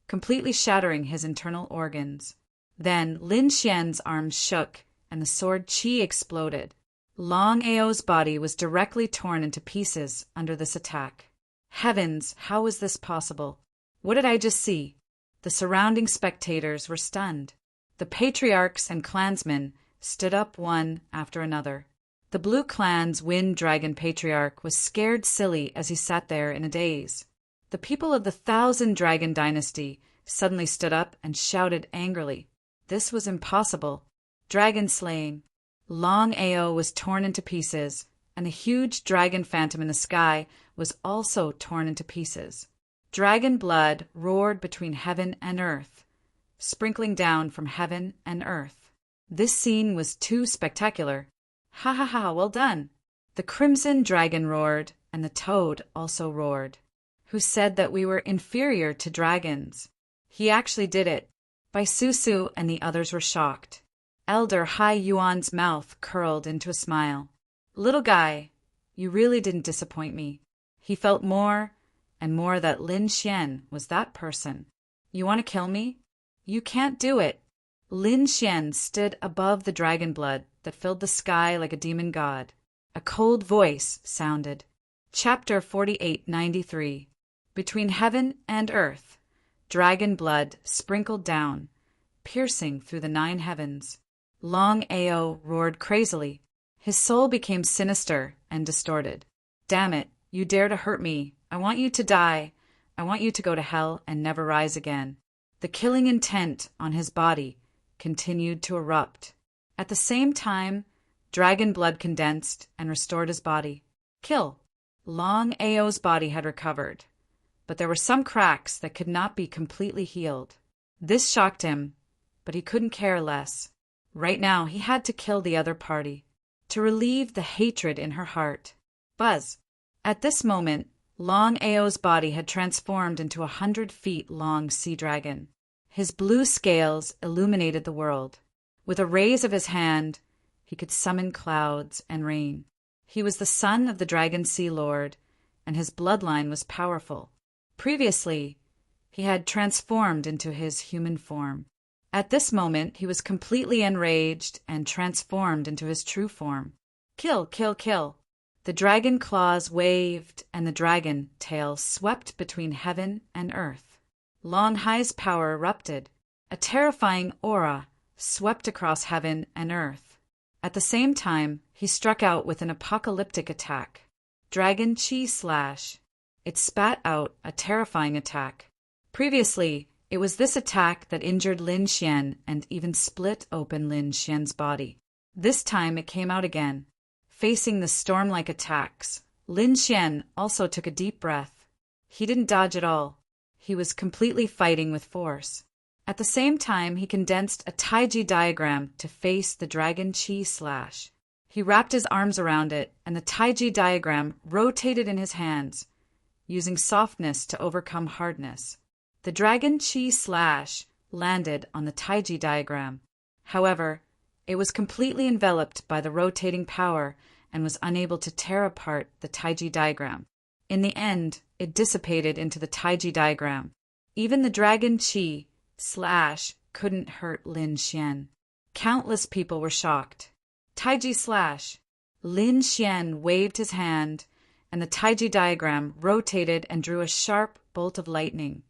completely shattering his internal organs. Then Lin Xian's arms shook and the sword chi exploded. Long Ao's body was directly torn into pieces under this attack. Heavens, how was this possible? What did I just see? The surrounding spectators were stunned. The patriarchs and clansmen stood up one after another. The Blue Clan's Wind Dragon patriarch was scared silly as he sat there in a daze. The people of the 1,000-dragon dynasty suddenly stood up and shouted angrily. This was impossible. Dragon slaying. Long Ao was torn into pieces, and the huge dragon phantom in the sky was also torn into pieces. Dragon blood roared between heaven and earth, sprinkling down from heaven and earth. This scene was too spectacular. Ha ha ha, well done. The crimson dragon roared, and the toad also roared. Who said that we were inferior to dragons? He actually did it. Bai Susu and the others were shocked. Elder Hai Yuan's mouth curled into a smile. Little guy, you really didn't disappoint me. He felt more and more that Lin Xian was that person. You want to kill me? You can't do it. Lin Xian stood above the dragon blood that filled the sky like a demon god. a cold voice sounded. Chapter 4893. Between heaven and earth, dragon blood sprinkled down, piercing through the 9 heavens. Long Ao roared crazily. His soul became sinister and distorted. Damn it, you dare to hurt me. I want you to die. I want you to go to hell and never rise again. The killing intent on his body continued to erupt. At the same time, dragon blood condensed and restored his body. Kill. Long Ao's body had recovered, but there were some cracks that could not be completely healed. This shocked him, but he couldn't care less. Right now, he had to kill the other party, to relieve the hatred in her heart. Buzz. At this moment, Long Ao's body had transformed into 100 feet long sea dragon. His blue scales illuminated the world. With a raise of his hand, he could summon clouds and rain. He was the son of the Dragon Sea Lord, and his bloodline was powerful. Previously, he had transformed into his human form. At this moment, he was completely enraged and transformed into his true form. Kill, kill, kill. The dragon claws waved, and the dragon tail swept between heaven and earth. Long Hai's power erupted. A terrifying aura swept across heaven and earth. At the same time, he struck out with an apocalyptic attack. Dragon Chi Slash. It spat out a terrifying attack. Previously, it was this attack that injured Lin Xian and even split open Lin Xian's body. This time it came out again. Facing the storm-like attacks, Lin Xian also took a deep breath. He didn't dodge at all. He was completely fighting with force. At the same time, he condensed a Taiji diagram to face the Dragon Chi Slash. He wrapped his arms around it, and the Taiji diagram rotated in his hands, using softness to overcome hardness. The Dragon Chi Slash landed on the Taiji diagram. However, it was completely enveloped by the rotating power and was unable to tear apart the Taiji diagram. In the end, it dissipated into the Taiji diagram. Even the Dragon Chi Slash couldn't hurt Lin Xian. Countless people were shocked. Taiji Slash. Lin Xian waved his hand, and the Taiji diagram rotated and drew a sharp bolt of lightning,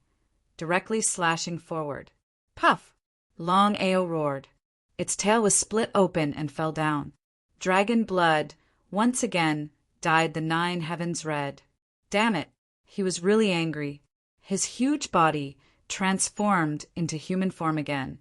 directly slashing forward. Puff! Long Ao roared. Its tail was split open and fell down. Dragon blood once again dyed the 9 heavens red. Damn it! He was really angry. His huge body transformed into human form again,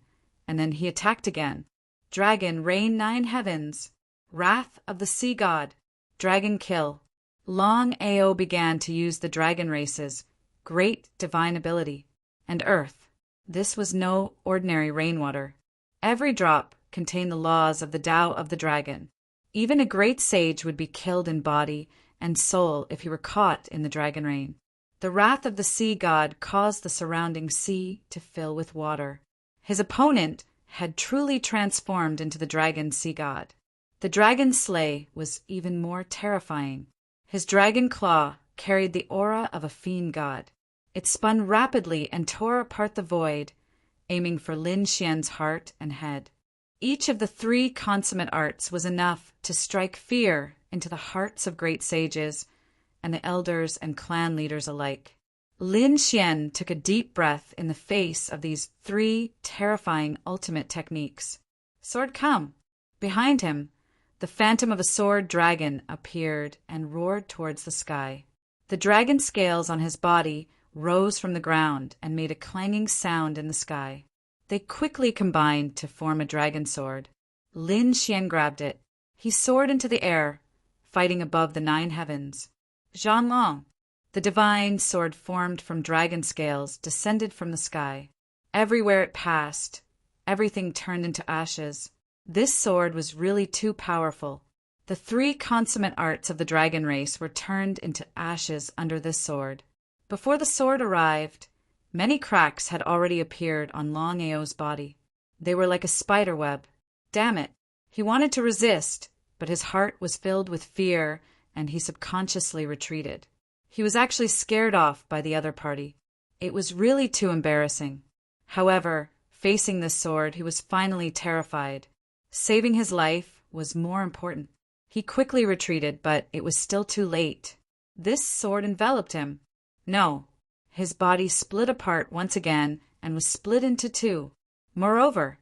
and then he attacked again. Dragon rain 9 heavens. Wrath of the Sea God. Dragon kill. Long Ao began to use the dragon race's great divine ability. And earth. This was no ordinary rainwater. Every drop contained the laws of the Tao of the dragon. Even a great sage would be killed in body and soul if he were caught in the dragon rain. The wrath of the sea god caused the surrounding sea to fill with water. His opponent had truly transformed into the dragon sea god. The dragon slay was even more terrifying. His dragon claw carried the aura of a fiend god. It spun rapidly and tore apart the void, aiming for Lin Xian's heart and head. Each of the 3 consummate arts was enough to strike fear into the hearts of great sages and the elders and clan leaders alike. Lin Xian took a deep breath in the face of these 3 terrifying ultimate techniques. Sword come! Behind him, the phantom of a sword dragon appeared and roared towards the sky. The dragon scales on his body rose from the ground and made a clanging sound in the sky. They quickly combined to form a dragon sword. Lin Xian grabbed it. He soared into the air, fighting above the 9 heavens. Zhanlong, the divine sword formed from dragon scales, descended from the sky. Everywhere it passed, everything turned into ashes. This sword was really too powerful. The 3 consummate arts of the dragon race were turned into ashes under this sword. Before the sword arrived, many cracks had already appeared on Long Ao's body. They were like a spider web. Damn it! He wanted to resist, but his heart was filled with fear, and he subconsciously retreated. He was actually scared off by the other party. It was really too embarrassing. However, facing this sword, he was finally terrified. Saving his life was more important. He quickly retreated, but it was still too late. This sword enveloped him. No, his body split apart once again and was split into two. Moreover,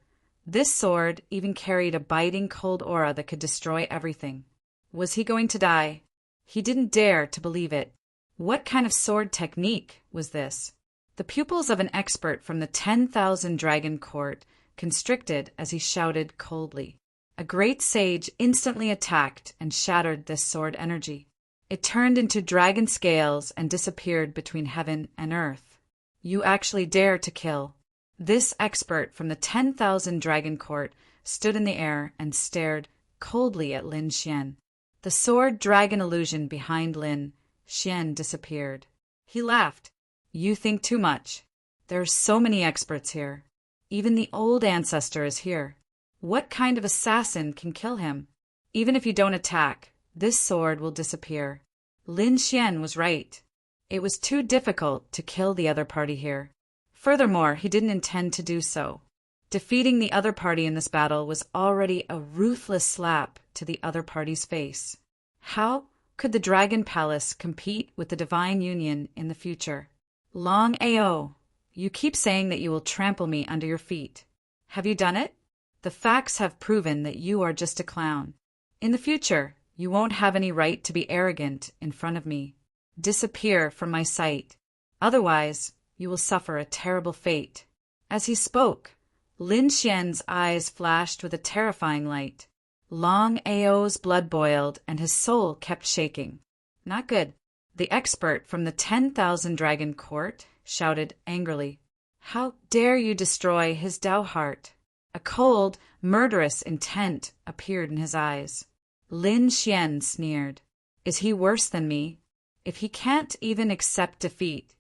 this sword even carried a biting cold aura that could destroy everything. Was he going to die? He didn't dare to believe it. What kind of sword technique was this? The pupils of an expert from the 10,000 Dragon Court constricted as he shouted coldly. A great sage instantly attacked and shattered this sword energy. It turned into dragon scales and disappeared between heaven and earth. You actually dare to kill. This expert from the 10,000 Dragon Court stood in the air and stared coldly at Lin Xian. The sword dragon illusion behind Lin Xian disappeared. He laughed. You think too much. There are so many experts here. Even the old ancestor is here. What kind of assassin can kill him? Even if you don't attack, this sword will disappear. Lin Xian was right. It was too difficult to kill the other party here. Furthermore, he didn't intend to do so. Defeating the other party in this battle was already a ruthless slap to the other party's face. How could the Dragon Palace compete with the Divine Union in the future? Long Ao, you keep saying that you will trample me under your feet. Have you done it? The facts have proven that you are just a clown. In the future, you won't have any right to be arrogant in front of me. Disappear from my sight. Otherwise, you will suffer a terrible fate. As he spoke, Lin Xian's eyes flashed with a terrifying light. Long Ao's blood boiled and his soul kept shaking. Not good. The expert from the 10,000 Dragon Court shouted angrily. How dare you destroy his Dao heart? A cold, murderous intent appeared in his eyes. Lin Xian sneered. Is he worse than me? If he can't even accept defeat,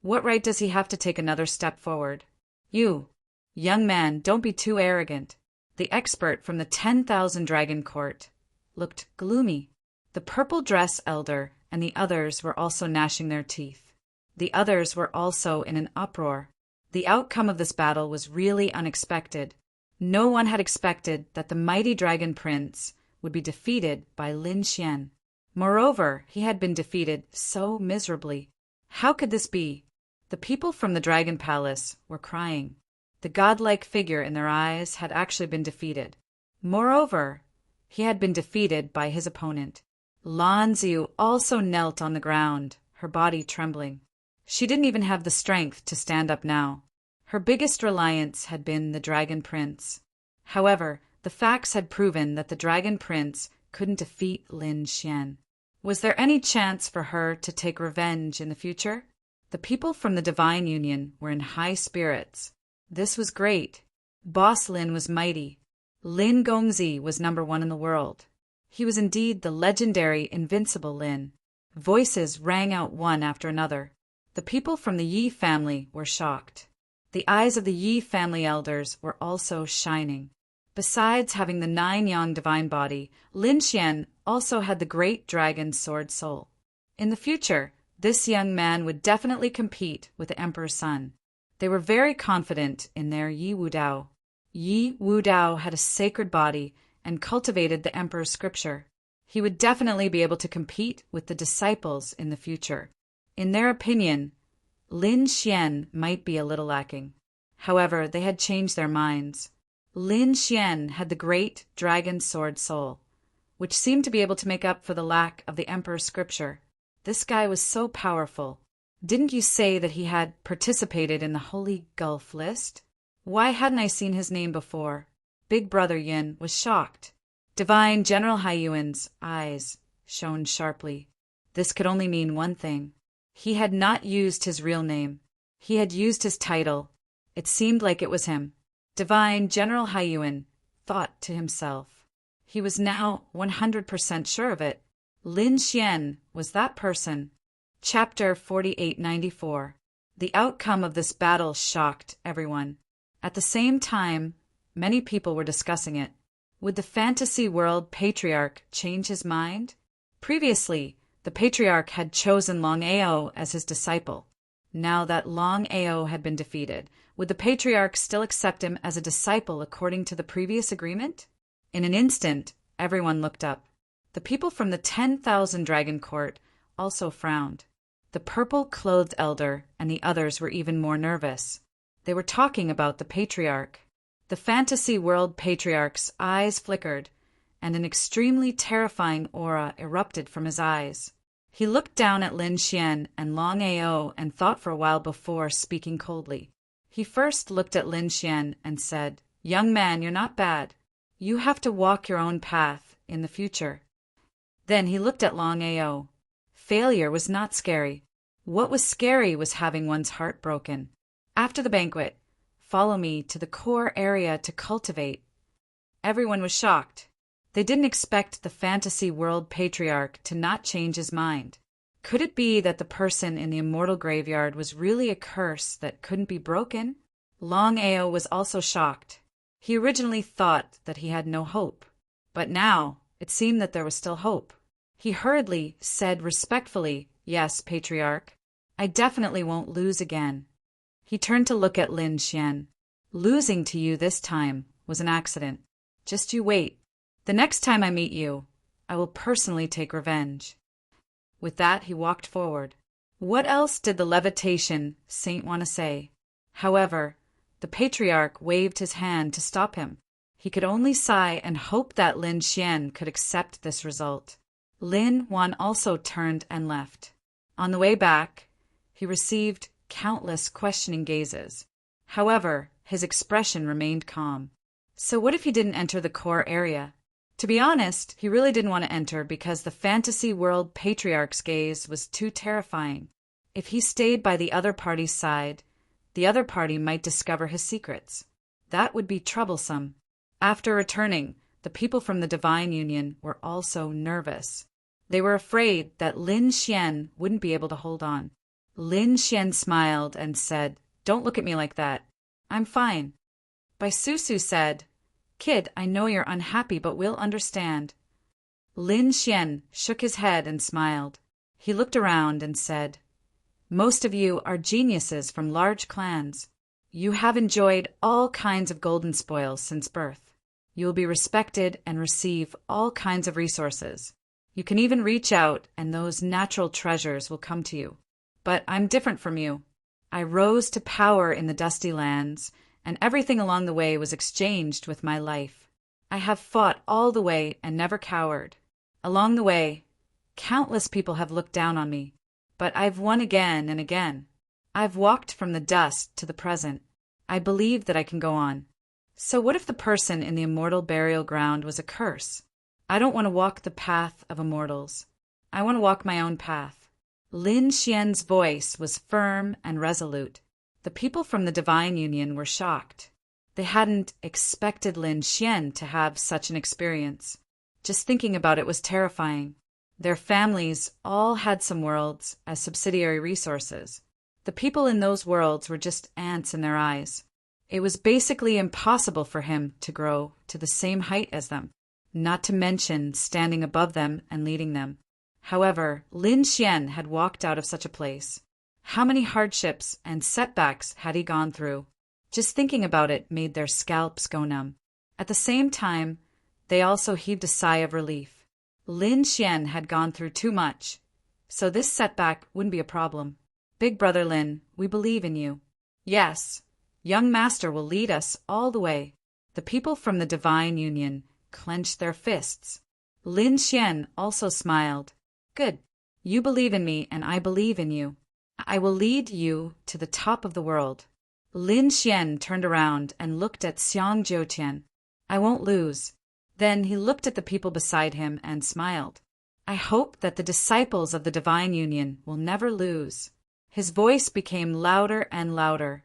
what right does he have to take another step forward? You, young man, don't be too arrogant. The expert from the 10,000 Dragon Court looked gloomy. The purple dress elder and the others were also gnashing their teeth. The others were also in an uproar. The outcome of this battle was really unexpected. No one had expected that the mighty Dragon Prince would be defeated by Lin Xian. Moreover, he had been defeated so miserably. How could this be? The people from the Dragon Palace were crying. The godlike figure in their eyes had actually been defeated. Moreover, he had been defeated by his opponent. Lan Ziyu also knelt on the ground, her body trembling. She didn't even have the strength to stand up now. Her biggest reliance had been the Dragon Prince. However, the facts had proven that the Dragon Prince couldn't defeat Lin Xian. Was there any chance for her to take revenge in the future? The people from the Divine Union were in high spirits. This was great. Boss Lin was mighty. Lin Gongzi was #1 in the world. He was indeed the legendary invincible Lin. Voices rang out one after another. The people from the Yi family were shocked. The eyes of the Yi family elders were also shining. Besides having the 9-yang divine body, Lin Xian also had the great dragon sword soul. In the future, this young man would definitely compete with the emperor's son. They were very confident in their Yi Wudao. Yi Wudao had a sacred body and cultivated the emperor's scripture. He would definitely be able to compete with the disciples in the future. In their opinion, Lin Xian might be a little lacking. However, they had changed their minds. Lin Xian had the great dragon sword soul, which seemed to be able to make up for the lack of the emperor's scripture. This guy was so powerful. Didn't you say that he had participated in the Holy Gulf list? Why hadn't I seen his name before? Big Brother Yin was shocked. Divine General Haiyuan's eyes shone sharply. This could only mean one thing. He had not used his real name. He had used his title. It seemed like it was him. Divine General Haiyuan thought to himself. He was now 100% sure of it. Lin Xian was that person. Chapter 4894. The outcome of this battle shocked everyone. At the same time, many people were discussing it. Would the fantasy world patriarch change his mind? Previously, the patriarch had chosen Long Ao as his disciple. Now that Long Ao had been defeated, would the patriarch still accept him as a disciple according to the previous agreement? In an instant, everyone looked up. The people from the 10,000 Dragon Court also frowned. The purple-clothed elder and the others were even more nervous. They were talking about the patriarch. The fantasy world patriarch's eyes flickered, and an extremely terrifying aura erupted from his eyes. He looked down at Lin Xian and Long Ao and thought for a while before speaking coldly. He first looked at Lin Xian and said, "Young man, you're not bad. You have to walk your own path in the future." Then he looked at Long Ao. Failure was not scary. What was scary was having one's heart broken. After the banquet, follow me to the core area to cultivate. Everyone was shocked. They didn't expect the fantasy world patriarch to not change his mind. Could it be that the person in the immortal graveyard was really a curse that couldn't be broken? Long Ao was also shocked. He originally thought that he had no hope, but now it seemed that there was still hope. He hurriedly said respectfully, "Yes, patriarch. I definitely won't lose again." He turned to look at Lin Xian. "Losing to you this time was an accident. Just you wait. The next time I meet you, I will personally take revenge." With that, he walked forward. What else did the levitation saint want to say? However, the patriarch waved his hand to stop him. He could only sigh and hope that Lin Xian could accept this result. Lin Wan also turned and left. On the way back, he received countless questioning gazes. However, his expression remained calm. So what if he didn't enter the core area? To be honest, he really didn't want to enter because the fantasy world patriarch's gaze was too terrifying. If he stayed by the other party's side, the other party might discover his secrets. That would be troublesome. After returning, the people from the Divine Union were also nervous. They were afraid that Lin Xian wouldn't be able to hold on. Lin Xian smiled and said, "Don't look at me like that. I'm fine." Bai Susu said, "Kid, I know you're unhappy, but we'll understand." Lin Xian shook his head and smiled. He looked around and said, "Most of you are geniuses from large clans. You have enjoyed all kinds of golden spoils since birth. You will be respected and receive all kinds of resources. You can even reach out and those natural treasures will come to you. But I'm different from you. I rose to power in the dusty lands, and everything along the way was exchanged with my life. I have fought all the way and never cowered. Along the way, countless people have looked down on me, but I've won again and again. I've walked from the dust to the present. I believe that I can go on. So what if the person in the immortal burial ground was a curse? I don't want to walk the path of immortals. I want to walk my own path." Lin Xian's voice was firm and resolute. The people from the Divine Union were shocked. They hadn't expected Lin Xian to have such an experience. Just thinking about it was terrifying. Their families all had some worlds as subsidiary resources. The people in those worlds were just ants in their eyes. It was basically impossible for him to grow to the same height as them, not to mention standing above them and leading them. However, Lin Xian had walked out of such a place. How many hardships and setbacks had he gone through? Just thinking about it made their scalps go numb. At the same time, they also heaved a sigh of relief. Lin Xian had gone through too much, so this setback wouldn't be a problem. "Big brother Lin, we believe in you." "Yes, young master will lead us all the way." The people from the Divine Union clenched their fists. Lin Xian also smiled. "Good. You believe in me and I believe in you. I will lead you to the top of the world." Lin Xian turned around and looked at Xiang Jiutian. "I won't lose." Then he looked at the people beside him and smiled. "I hope that the disciples of the Divine Union will never lose." His voice became louder and louder,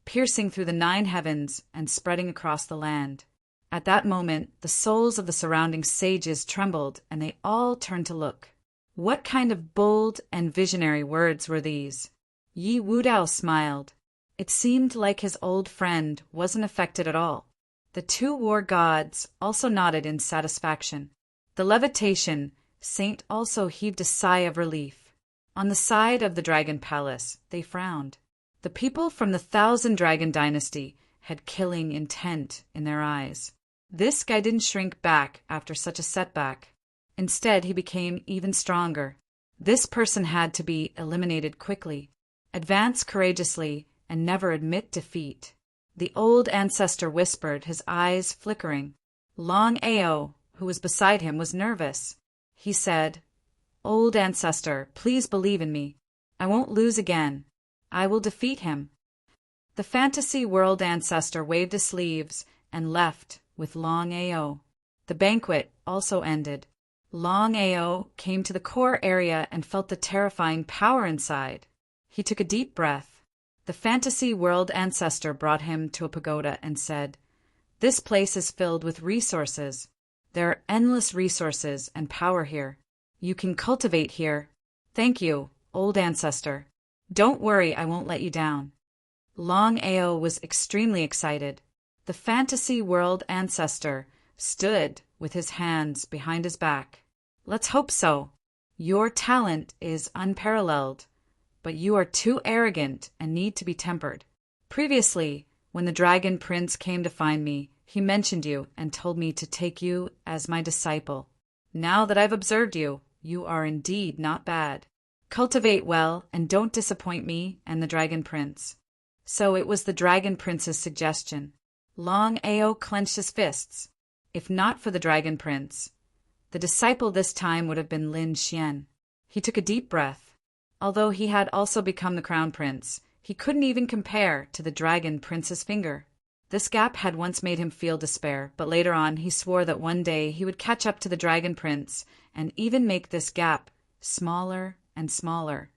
piercing through the 9 heavens and spreading across the land. At that moment, the souls of the surrounding sages trembled and they all turned to look. What kind of bold and visionary words were these? Yi Wudao smiled. It seemed like his old friend wasn't affected at all. The 2 war gods also nodded in satisfaction. The levitation saint also heaved a sigh of relief. On the side of the Dragon Palace, they frowned. The people from the 1,000 Dragon Dynasty had killing intent in their eyes. This guy didn't shrink back after such a setback. Instead, he became even stronger. This person had to be eliminated quickly. Advance courageously and never admit defeat. The old ancestor whispered, his eyes flickering. Long Ao, who was beside him, was nervous. He said, "Old ancestor, please believe in me. I won't lose again. I will defeat him." The fantasy world ancestor waved his sleeves and left with Long Ao. The banquet also ended. Long Ao came to the core area and felt the terrifying power inside. He took a deep breath. The fantasy world ancestor brought him to a pagoda and said, "This place is filled with resources. There are endless resources and power here. You can cultivate here. Thank you, old ancestor. Don't worry, I won't let you down." Long Ao was extremely excited. The fantasy world ancestor stood with his hands behind his back. "Let's hope so. Your talent is unparalleled, but you are too arrogant and need to be tempered. Previously, when the Dragon Prince came to find me, he mentioned you and told me to take you as my disciple. Now that I've observed you, you are indeed not bad. Cultivate well and don't disappoint me and the Dragon Prince." So it was the Dragon Prince's suggestion. Long Ao clenched his fists. If not for the Dragon Prince, the disciple this time would have been Lin Xian. He took a deep breath. Although he had also become the Crown Prince, he couldn't even compare to the Dragon Prince's finger. This gap had once made him feel despair, but later on he swore that one day he would catch up to the Dragon Prince and even make this gap smaller and smaller.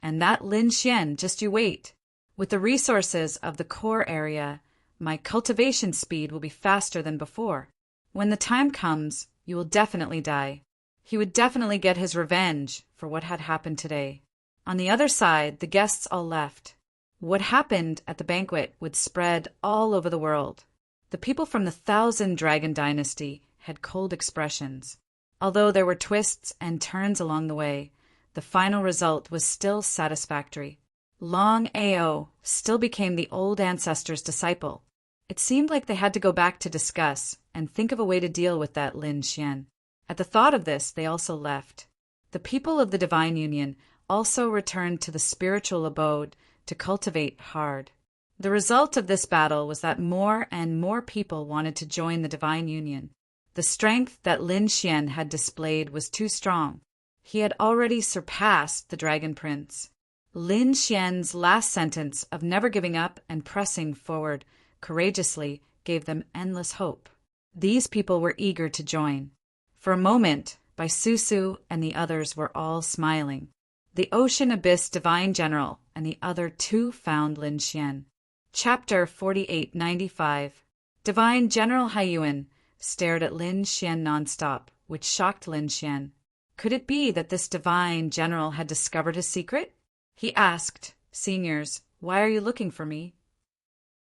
And that Lin Xian, just you wait. With the resources of the core area, my cultivation speed will be faster than before. When the time comes, you will definitely die. He would definitely get his revenge for what had happened today. On the other side, the guests all left. What happened at the banquet would spread all over the world. The people from the 1,000 Dragon Dynasty had cold expressions. Although there were twists and turns along the way, the final result was still satisfactory. Long Ao still became the old ancestor's disciple. It seemed like they had to go back to discuss and think of a way to deal with that Lin Xian. At the thought of this, they also left. The people of the Divine Union also returned to the spiritual abode to cultivate hard. The result of this battle was that more and more people wanted to join the Divine Union. The strength that Lin Xian had displayed was too strong. He had already surpassed the Dragon Prince. Lin Xian's last sentence of never giving up and pressing forward courageously gave them endless hope. These people were eager to join. For a moment, Bai Susu and the others were all smiling. The Ocean Abyss Divine General and the other two found Lin Xian. Chapter 4895. Divine General Haiyuan stared at Lin Xian nonstop, which shocked Lin Xian. Could it be that this divine general had discovered his secret? He asked, "Seniors, why are you looking for me?"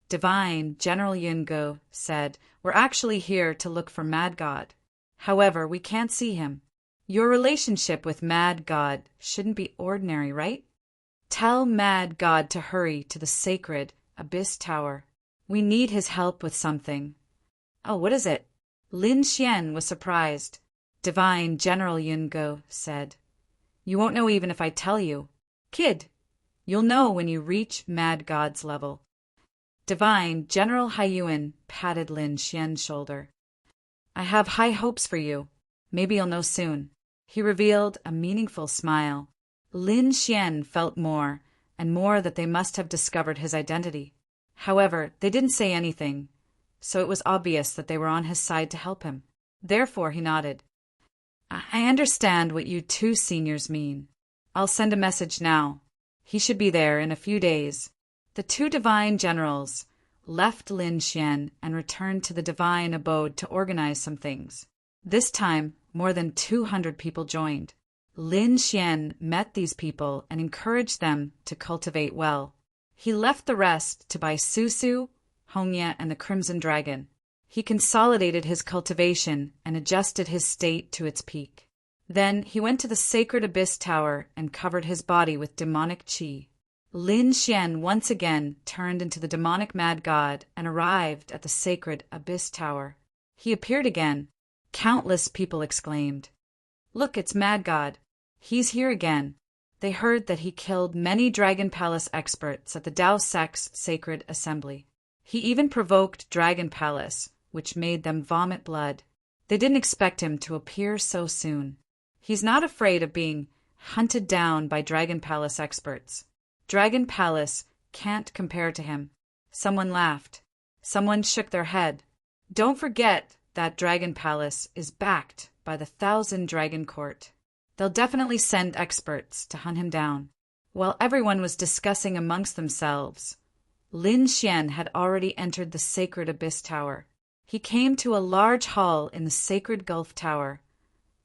Divine General Yungo said, "We're actually here to look for Mad God. However, we can't see him. Your relationship with Mad God shouldn't be ordinary, right? Tell Mad God to hurry to the sacred Abyss Tower. We need his help with something." "Oh, what is it?" Lin Xian was surprised. Divine General Yungo said, "You won't know even if I tell you. Kid, you'll know when you reach Mad God's level." Divine General Haiyuan patted Lin Xian's shoulder. "I have high hopes for you. Maybe you'll know soon." He revealed a meaningful smile. Lin Xian felt more and more that they must have discovered his identity. However, they didn't say anything, so it was obvious that they were on his side to help him. Therefore, he nodded. "I understand what you two seniors mean. I'll send a message now. He should be there in a few days." The two divine generals left Lin Xian and returned to the divine abode to organize some things. This time, more than 200 people joined. Lin Xian met these people and encouraged them to cultivate well. He left the rest to Bai Susu, Hongya, and the Crimson Dragon. He consolidated his cultivation and adjusted his state to its peak. Then he went to the sacred Abyss Tower and covered his body with demonic qi. Lin Xian once again turned into the demonic mad god and arrived at the sacred Abyss Tower. He appeared again. Countless people exclaimed, Look, it's Mad God. He's here again. They heard that he killed many Dragon Palace experts at the Dao Sect's sacred assembly. He even provoked Dragon Palace, which made them vomit blood. They didn't expect him to appear so soon. He's not afraid of being hunted down by Dragon Palace experts. Dragon Palace can't compare to him. Someone laughed. Someone shook their head. Don't forget that Dragon Palace is backed by the 1,000 Dragon Court. They'll definitely send experts to hunt him down. While everyone was discussing amongst themselves, Lin Xian had already entered the sacred Abyss Tower. He came to a large hall in the sacred Gulf Tower,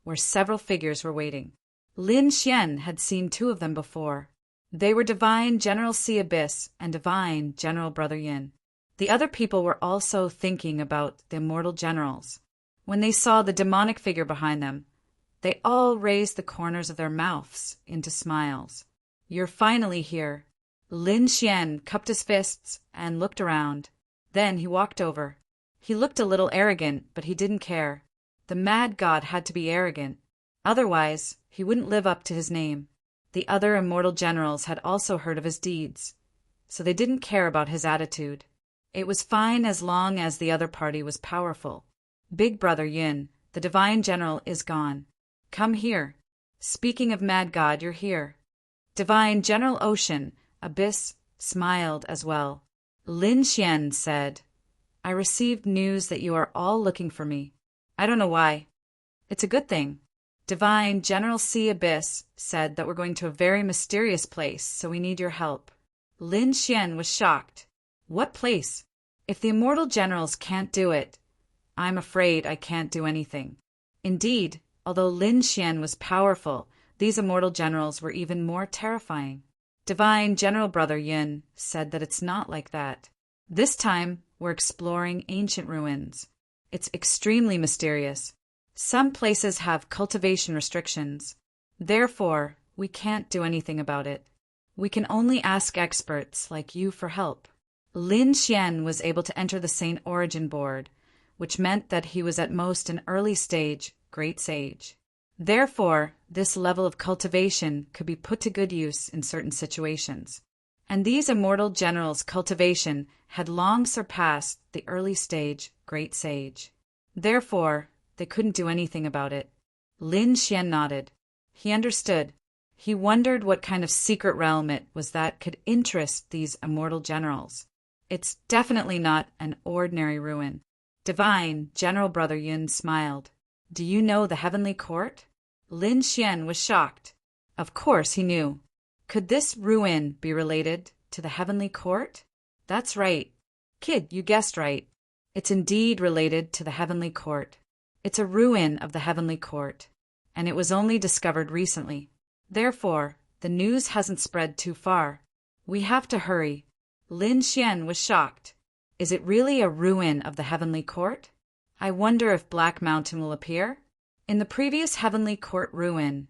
where several figures were waiting. Lin Xian had seen 2 of them before. They were Divine General Si Abyss and Divine General Brother Yin. The other people were also thinking about the immortal generals. When they saw the demonic figure behind them, they all raised the corners of their mouths into smiles. You're finally here. Lin Xian cupped his fists and looked around. Then he walked over. He looked a little arrogant, but he didn't care. The Mad God had to be arrogant. Otherwise, he wouldn't live up to his name. The other immortal generals had also heard of his deeds, so they didn't care about his attitude. It was fine as long as the other party was powerful. Big Brother Yin, the Divine General, is gone. Come here. Speaking of Mad God, you're here. Divine General Ocean, Abyss, smiled as well. Lin Xian said, I received news that you are all looking for me. I don't know why. It's a good thing. Divine General Si Abyss said that we're going to a very mysterious place, so we need your help. Lin Xian was shocked. What place? If the immortal generals can't do it, I'm afraid I can't do anything. Indeed, although Lin Xian was powerful, these immortal generals were even more terrifying. Divine General Brother Yin said that it's not like that. This time, we're exploring ancient ruins. It's extremely mysterious. Some places have cultivation restrictions. Therefore, we can't do anything about it. We can only ask experts like you for help. Lin Xian was able to enter the Saint Origin Board, which meant that he was at most an early stage great sage. Therefore, this level of cultivation could be put to good use in certain situations. And these immortal generals' cultivation had long surpassed the early stage great sage. Therefore, they couldn't do anything about it. Lin Xian nodded. He understood. He wondered what kind of secret realm it was that could interest these immortal generals. It's definitely not an ordinary ruin. Divine General Brother Yin smiled. Do you know the Heavenly Court? Lin Xian was shocked. Of course he knew. Could this ruin be related to the Heavenly Court? That's right. Kid, you guessed right. It's indeed related to the Heavenly Court. It's a ruin of the Heavenly Court, and it was only discovered recently. Therefore, the news hasn't spread too far. We have to hurry. Lin Xian was shocked. Is it really a ruin of the Heavenly Court? I wonder if Black Mountain will appear? In the previous Heavenly Court ruin,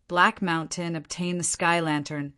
Black Mountain obtained the Sky Lantern,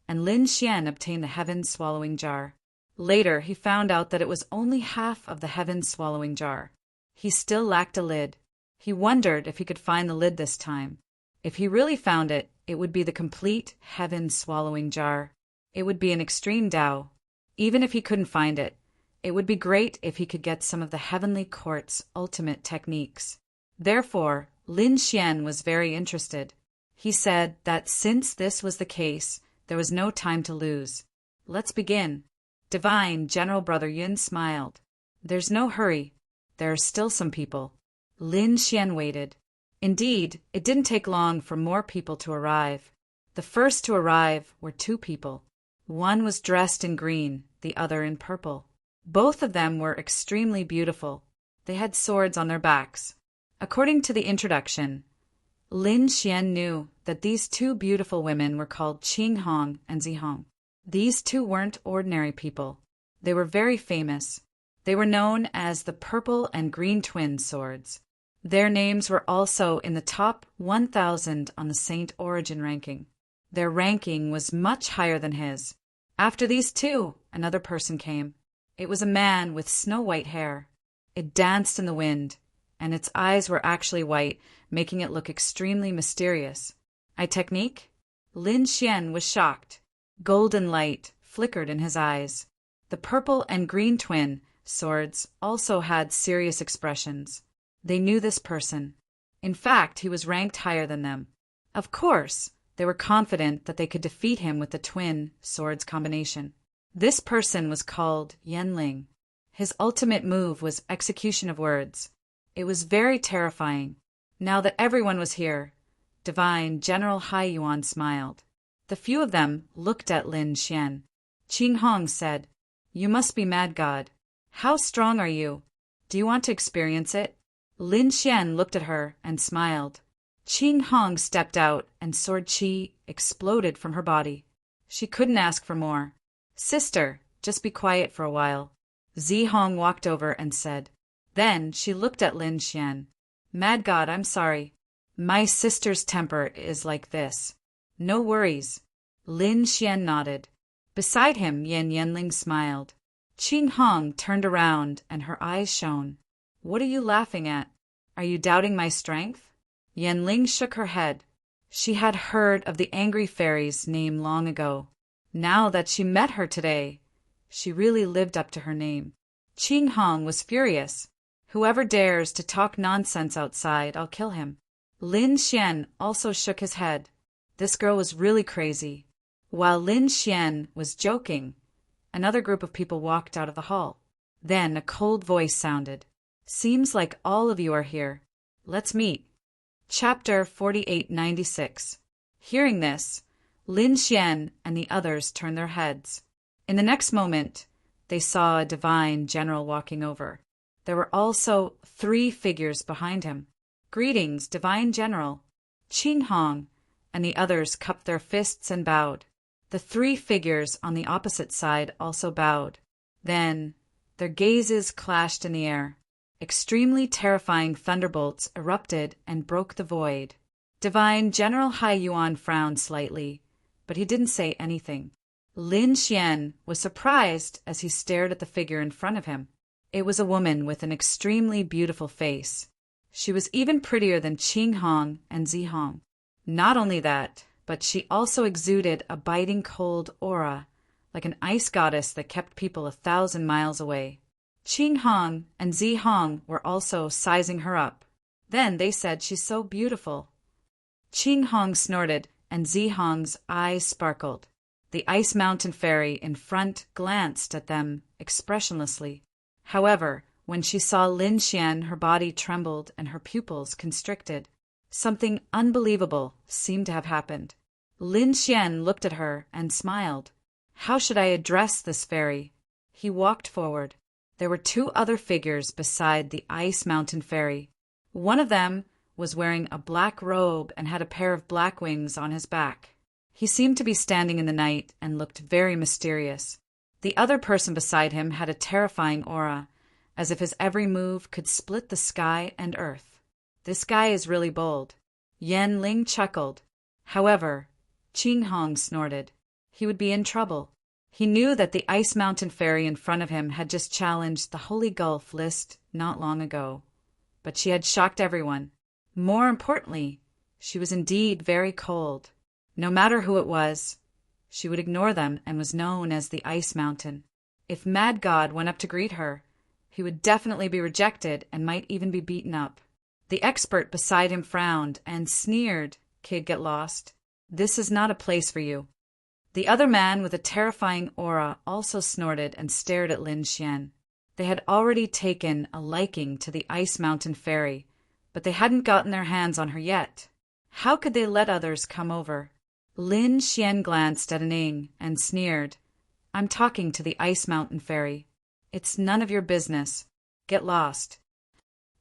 and Lin Xian obtained the Heaven Swallowing Jar. Later, he found out that it was only half of the Heaven Swallowing Jar. He still lacked a lid. He wondered if he could find the lid this time. If he really found it, it would be the complete Heaven Swallowing Jar. It would be an extreme Tao. Even if he couldn't find it, it would be great if he could get some of the Heavenly Court's ultimate techniques. Therefore, Lin Xian was very interested. He said that since this was the case, there was no time to lose. Let's begin. Divine General Brother Yin smiled. There's no hurry. There are still some people. Lin Xian waited. Indeed, it didn't take long for more people to arrive. The first to arrive were 2 people. One was dressed in green, the other in purple. Both of them were extremely beautiful. They had swords on their backs. According to the introduction, Lin Xian knew that these 2 beautiful women were called Qing Hong and Zi Hong. These 2 weren't ordinary people. They were very famous. They were known as the Purple and Green Twin Swords. Their names were also in the top 1,000 on the Saint Origin ranking. Their ranking was much higher than his. After these 2, another person came. It was a man with snow-white hair. It danced in the wind. and its eyes were actually white, making it look extremely mysterious. Technique? Lin Xian was shocked. Golden light flickered in his eyes. The purple and green twin swords also had serious expressions. They knew this person. In fact, he was ranked higher than them. Of course, they were confident that they could defeat him with the twin swords combination. This person was called Yanling. His ultimate move was execution of words. It was very terrifying. Now that everyone was here, Divine General Hai Yuan smiled. The few of them looked at Lin Xian. Qing Hong said, "You must be mad god. How strong are you? Do you want to experience it?" Lin Xian looked at her and smiled. Qing Hong stepped out and sword qi exploded from her body. She couldn't ask for more. "Sister, just be quiet for a while." Zi Hong walked over and said. Then she looked at Lin Xian. "Mad god, I'm sorry. My sister's temper is like this." "No worries." Lin Xian nodded. Beside him, Yan Yanling smiled. Qing Hong turned around and her eyes shone. "What are you laughing at? Are you doubting my strength?" Yanling shook her head. She had heard of the angry fairy's name long ago. Now that she met her today, she really lived up to her name. Qing Hong was furious. "Whoever dares to talk nonsense outside, I'll kill him." Lin Xian also shook his head. This girl was really crazy. While Lin Xian was joking, another group of people walked out of the hall. Then a cold voice sounded. "Seems like all of you are here. Let's meet." Chapter 4896. Hearing this, Lin Xian and the others turned their heads. In the next moment, they saw a divine general walking over. There were also 3 figures behind him. "Greetings, divine general." Qing Hong and the others cupped their fists and bowed. The 3 figures on the opposite side also bowed. Then their gazes clashed in the air. Extremely terrifying thunderbolts erupted and broke the void. Divine General Hai Yuan frowned slightly, but he didn't say anything. Lin Xian was surprised as he stared at the figure in front of him. It was a woman with an extremely beautiful face. She was even prettier than Qing Hong and Zi Hong. Not only that, but she also exuded a biting cold aura, like an ice goddess that kept people 1,000 miles away. Qing Hong and Zi Hong were also sizing her up. Then they said she's so beautiful. Qing Hong snorted and Zi Hong's eyes sparkled. The ice mountain fairy in front glanced at them expressionlessly. However, when she saw Lin Xian, her body trembled and her pupils constricted. Something unbelievable seemed to have happened. Lin Xian looked at her and smiled. How should I address this fairy? He walked forward. There were 2 other figures beside the ice mountain fairy. One of them was wearing a black robe and had a pair of black wings on his back. He seemed to be standing in the night and looked very mysterious. The other person beside him had a terrifying aura, as if his every move could split the sky and earth. This guy is really bold. Yan Ling chuckled. However, Qing Hong snorted. He would be in trouble. He knew that the ice mountain fairy in front of him had just challenged the Holy Gulf list not long ago. But she had shocked everyone. More importantly, she was indeed very cold. No matter who it was, she would ignore them and was known as the Ice Mountain. If Mad God went up to greet her, he would definitely be rejected and might even be beaten up. The expert beside him frowned and sneered, "Kid, get lost. This is not a place for you." The other man with a terrifying aura also snorted and stared at Lin Xian. They had already taken a liking to the Ice Mountain fairy, but they hadn't gotten their hands on her yet. How could they let others come over? Lin Xian glanced at Ning and sneered. "I'm talking to the Ice Mountain fairy. It's none of your business. Get lost."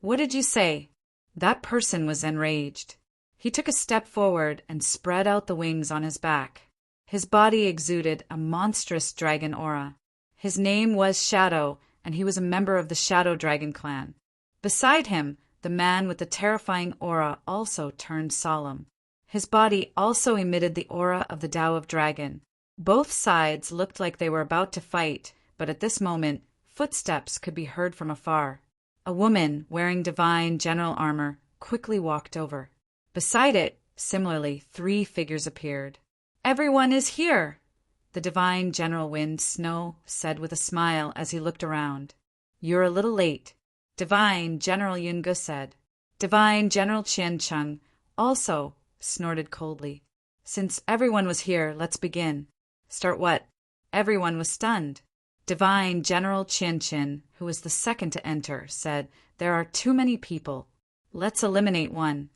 "What did you say?" That person was enraged. He took a step forward and spread out the wings on his back. His body exuded a monstrous dragon aura. His name was Shadow, and he was a member of the Shadow Dragon clan. Beside him, the man with the terrifying aura also turned solemn. His body also emitted the aura of the Tao of Dragon. Both sides looked like they were about to fight, but at this moment, footsteps could be heard from afar. A woman wearing divine general armor quickly walked over. Beside it, similarly, 3 figures appeared. "Everyone is here," the divine general Wind Snow said with a smile as he looked around. "You're a little late," divine general Yunga said. Divine general Qian Cheng also snorted coldly. "Since everyone was here, let's begin." "Start what?" Everyone was stunned. Divine General Qian Qin, who was the second to enter, said, "There are too many people. Let's eliminate one."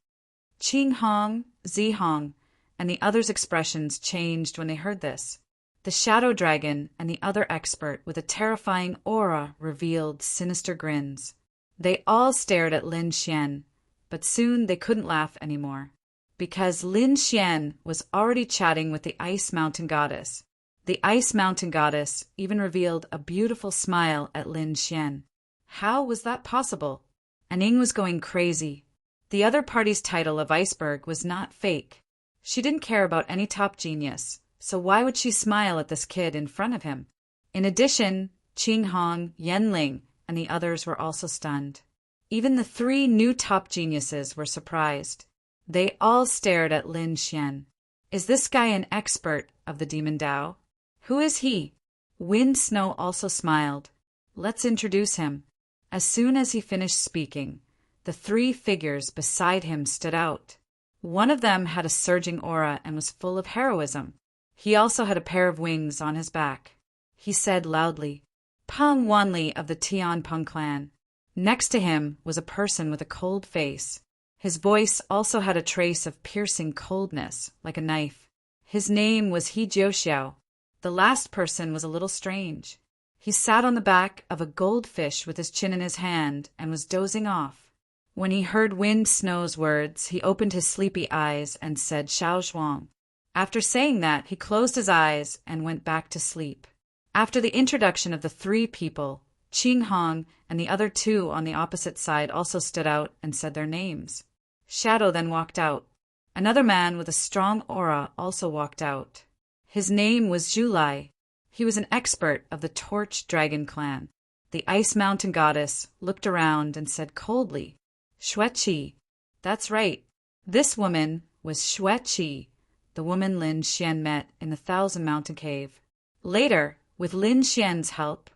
Qing Hong, Zi Hong, and the others' expressions changed when they heard this. The shadow dragon and the other expert with a terrifying aura revealed sinister grins. They all stared at Lin Xian, but soon they couldn't laugh anymore, because Lin Xian was already chatting with the Ice Mountain Goddess. The Ice Mountain Goddess even revealed a beautiful smile at Lin Xian. How was that possible? Aning was going crazy. The other party's title of Iceberg was not fake. She didn't care about any top genius, so why would she smile at this kid in front of him? In addition, Qing Hong, Yan Ling, and the others were also stunned. Even the 3 new top geniuses were surprised. They all stared at Lin Xian. Is this guy an expert of the Demon Tao? Who is he? Wind Snow also smiled. Let's introduce him. As soon as he finished speaking, the 3 figures beside him stood out. One of them had a surging aura and was full of heroism. He also had a pair of wings on his back. He said loudly, "Peng Wanli of the Tianpeng clan." Next to him was a person with a cold face. His voice also had a trace of piercing coldness, like a knife. His name was He Jiuxiao. The last person was a little strange. He sat on the back of a goldfish with his chin in his hand and was dozing off. When he heard Wind Snow's words, he opened his sleepy eyes and said Xiao Zhuang. After saying that, he closed his eyes and went back to sleep. After the introduction of the 3 people, Qing Hong and the other 2 on the opposite side also stood out and said their names. Shadow then walked out. Another man with a strong aura also walked out. His name was Zhu Lai. He was an expert of the Torch Dragon clan. The Ice Mountain Goddess looked around and said coldly, "Xueqi." That's right. This woman was Xueqi, the woman Lin Xian met in the 1,000 Mountain Cave. Later, with Lin Xian's help,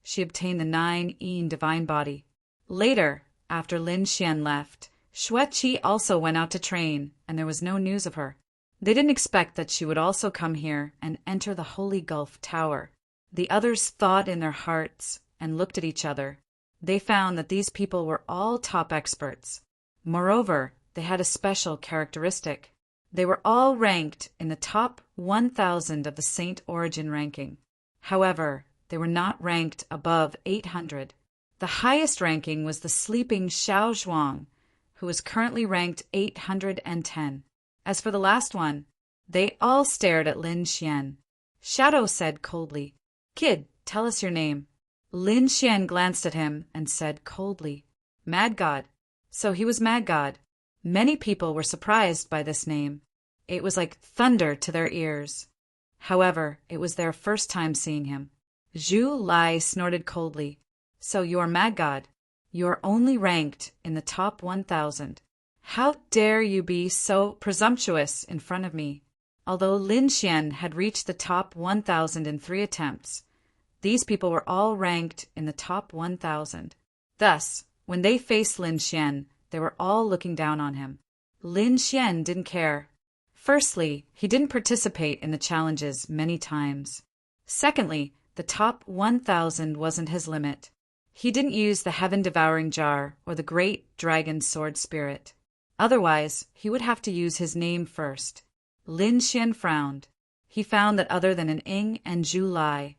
she obtained the 9 Yin divine body. Later, after Lin Xian left, Xueqi also went out to train, and there was no news of her. They didn't expect that she would also come here and enter the Holy Gulf Tower. The others thought in their hearts and looked at each other. They found that these people were all top experts. Moreover, they had a special characteristic. They were all ranked in the top 1,000 of the Saint Origin ranking. However, they were not ranked above 800. The highest ranking was the sleeping Xiao Zhuang, who is currently ranked 810. As for the last one, they all stared at Lin Xian. Shadow said coldly, "Kid, tell us your name." Lin Xian glanced at him and said coldly, "Mad God." So he was Mad God. Many people were surprised by this name. It was like thunder to their ears. However, it was their first time seeing him. Zhu Lai snorted coldly, "So you are Mad God. You are only ranked in the top 1,000. How dare you be so presumptuous in front of me?" Although Lin Xian had reached the top 1,000 in 3 attempts, these people were all ranked in the top 1,000. Thus, when they faced Lin Xian, they were all looking down on him. Lin Xian didn't care. Firstly, he didn't participate in the challenges many times. Secondly, the top 1,000 wasn't his limit. He didn't use the heaven-devouring jar or the great dragon sword spirit. Otherwise, he would have to use his name first. Lin Xian frowned. He found that other than an Ing and Zhu Lai,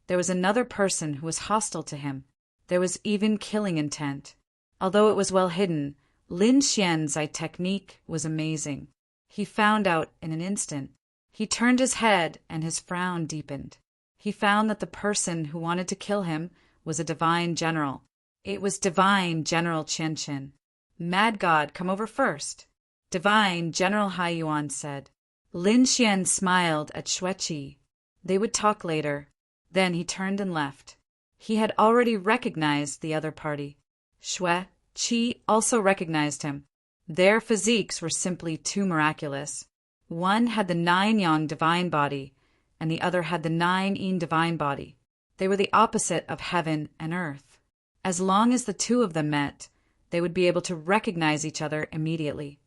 there was another person who was hostile to him. There was even killing intent. Although it was well hidden, Lin Xian's eye technique was amazing. He found out in an instant. He turned his head and his frown deepened. He found that the person who wanted to kill him was a divine general. It was divine General Qian Qin. "Mad God, come over first," divine General Hai Yuan said. Lin Xian smiled at Xueqi. They would talk later. Then he turned and left. He had already recognized the other party. Shui, Qi also recognized him. Their physiques were simply too miraculous. One had the 9-yang divine body, and the other had the 9-yin divine body. They were the opposite of heaven and earth. As long as the two of them met, they would be able to recognize each other immediately.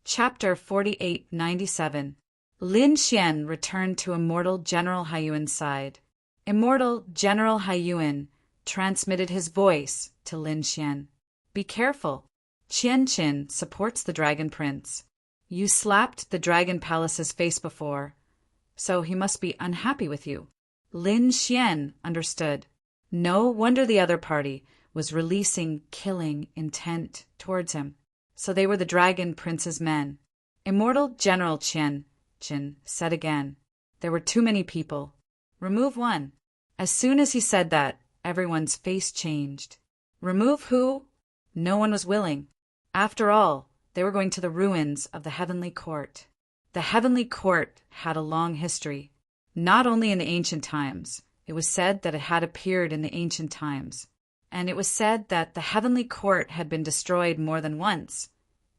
Chapter 4897. Lin Xian returned to Immortal General Haiyuan's side. Immortal General Haiyuan transmitted his voice to Lin Xian. Be careful. Qian Qin supports the Dragon Prince. You slapped the Dragon Palace's face before, so he must be unhappy with you. Lin Xian understood. No wonder the other party was releasing killing intent towards him. So they were the Dragon Prince's men. Immortal General Qian Qin said again, there were too many people. Remove one. As soon as he said that, everyone's face changed. Remove who? No one was willing. After all, they were going to the ruins of the Heavenly Court. The Heavenly Court had a long history. Not only in the ancient times, it was said that it had appeared in the ancient times. And it was said that the Heavenly Court had been destroyed more than once,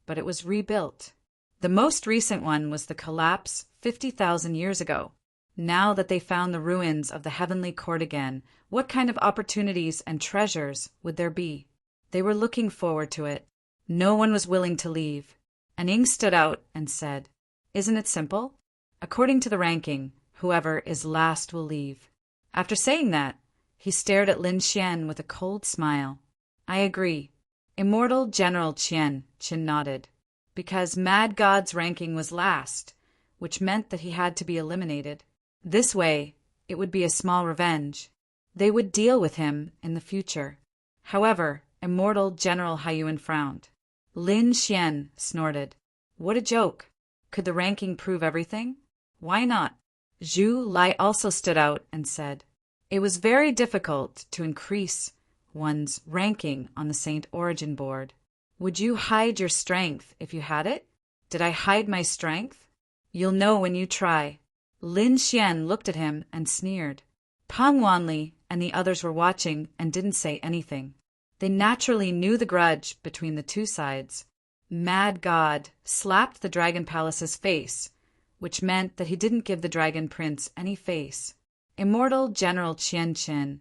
but it was rebuilt. The most recent one was the collapse 50,000 years ago. Now that they found the ruins of the Heavenly Court again, what kind of opportunities and treasures would there be? They were looking forward to it. No one was willing to leave. And Ying stood out and said, Isn't it simple? According to the ranking, whoever is last will leave. After saying that, he stared at Lin Xian with a cold smile. I agree. Immortal General Qin nodded. Because Mad God's ranking was last, which meant that he had to be eliminated. This way, it would be a small revenge. They would deal with him in the future. However, Immortal General Haiyuan frowned. Lin Xian snorted. What a joke. Could the ranking prove everything? Why not? Zhu Lai also stood out and said, It was very difficult to increase one's ranking on the Saint Origin board. Would you hide your strength if you had it? Did I hide my strength? You'll know when you try. Lin Xian looked at him and sneered. Peng Wanli and the others were watching and didn't say anything. They naturally knew the grudge between the two sides. Mad God slapped the Dragon Palace's face, which meant that he didn't give the Dragon Prince any face. Immortal General Qin,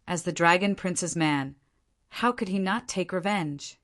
as the Dragon Prince's man, how could he not take revenge?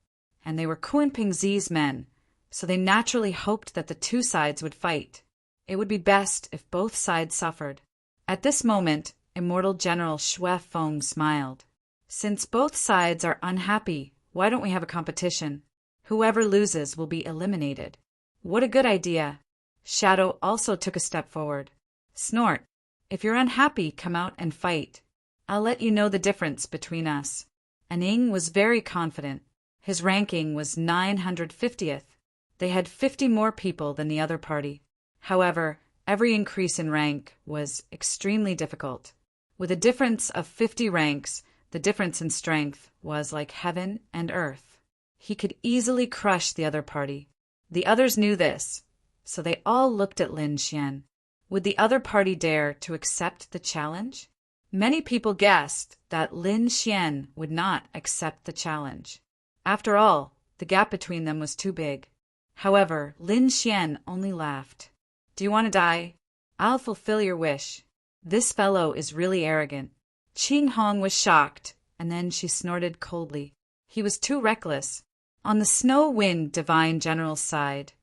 And they were Kunping Zi's men, so they naturally hoped that the two sides would fight. It would be best if both sides suffered. At this moment, Immortal General Shui Feng smiled. Since both sides are unhappy, why don't we have a competition? Whoever loses will be eliminated. What a good idea. Shadow also took a step forward. Snort. If you're unhappy, come out and fight. I'll let you know the difference between us. And Ying was very confident. His ranking was 950th. They had 50 more people than the other party. However, every increase in rank was extremely difficult. With a difference of 50 ranks, the difference in strength was like heaven and earth. He could easily crush the other party. The others knew this, so they all looked at Lin Xian. Would the other party dare to accept the challenge? Many people guessed that Lin Xian would not accept the challenge. After all, the gap between them was too big. However, Lin Xian only laughed. Do you want to die? I'll fulfill your wish. This fellow is really arrogant. Qing Hong was shocked, and then she snorted coldly. He was too reckless. On the Snow Wind Divine General's side,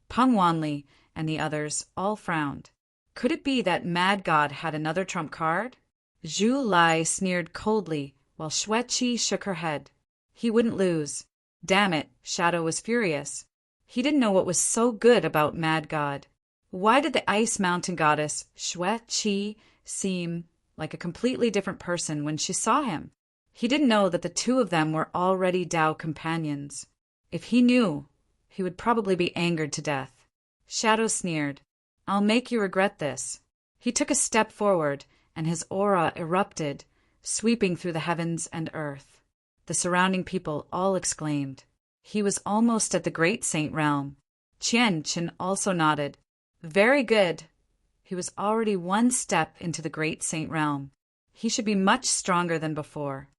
Peng Wanli and the others all frowned. Could it be that Mad God had another trump card? Zhu Lai sneered coldly, while Shui Qi shook her head. He wouldn't lose. Damn it, Shadow was furious. He didn't know what was so good about Mad God. Why did the Ice Mountain Goddess Shui Qi seem like a completely different person when she saw him? He didn't know that the two of them were already Tao companions. If he knew, he would probably be angered to death. Shadow sneered. I'll make you regret this. He took a step forward, and his aura erupted, sweeping through the heavens and earth. The surrounding people all exclaimed. He was almost at the Great Saint realm. Qian also nodded. Very good. He was already one step into the Great Saint realm. He should be much stronger than before.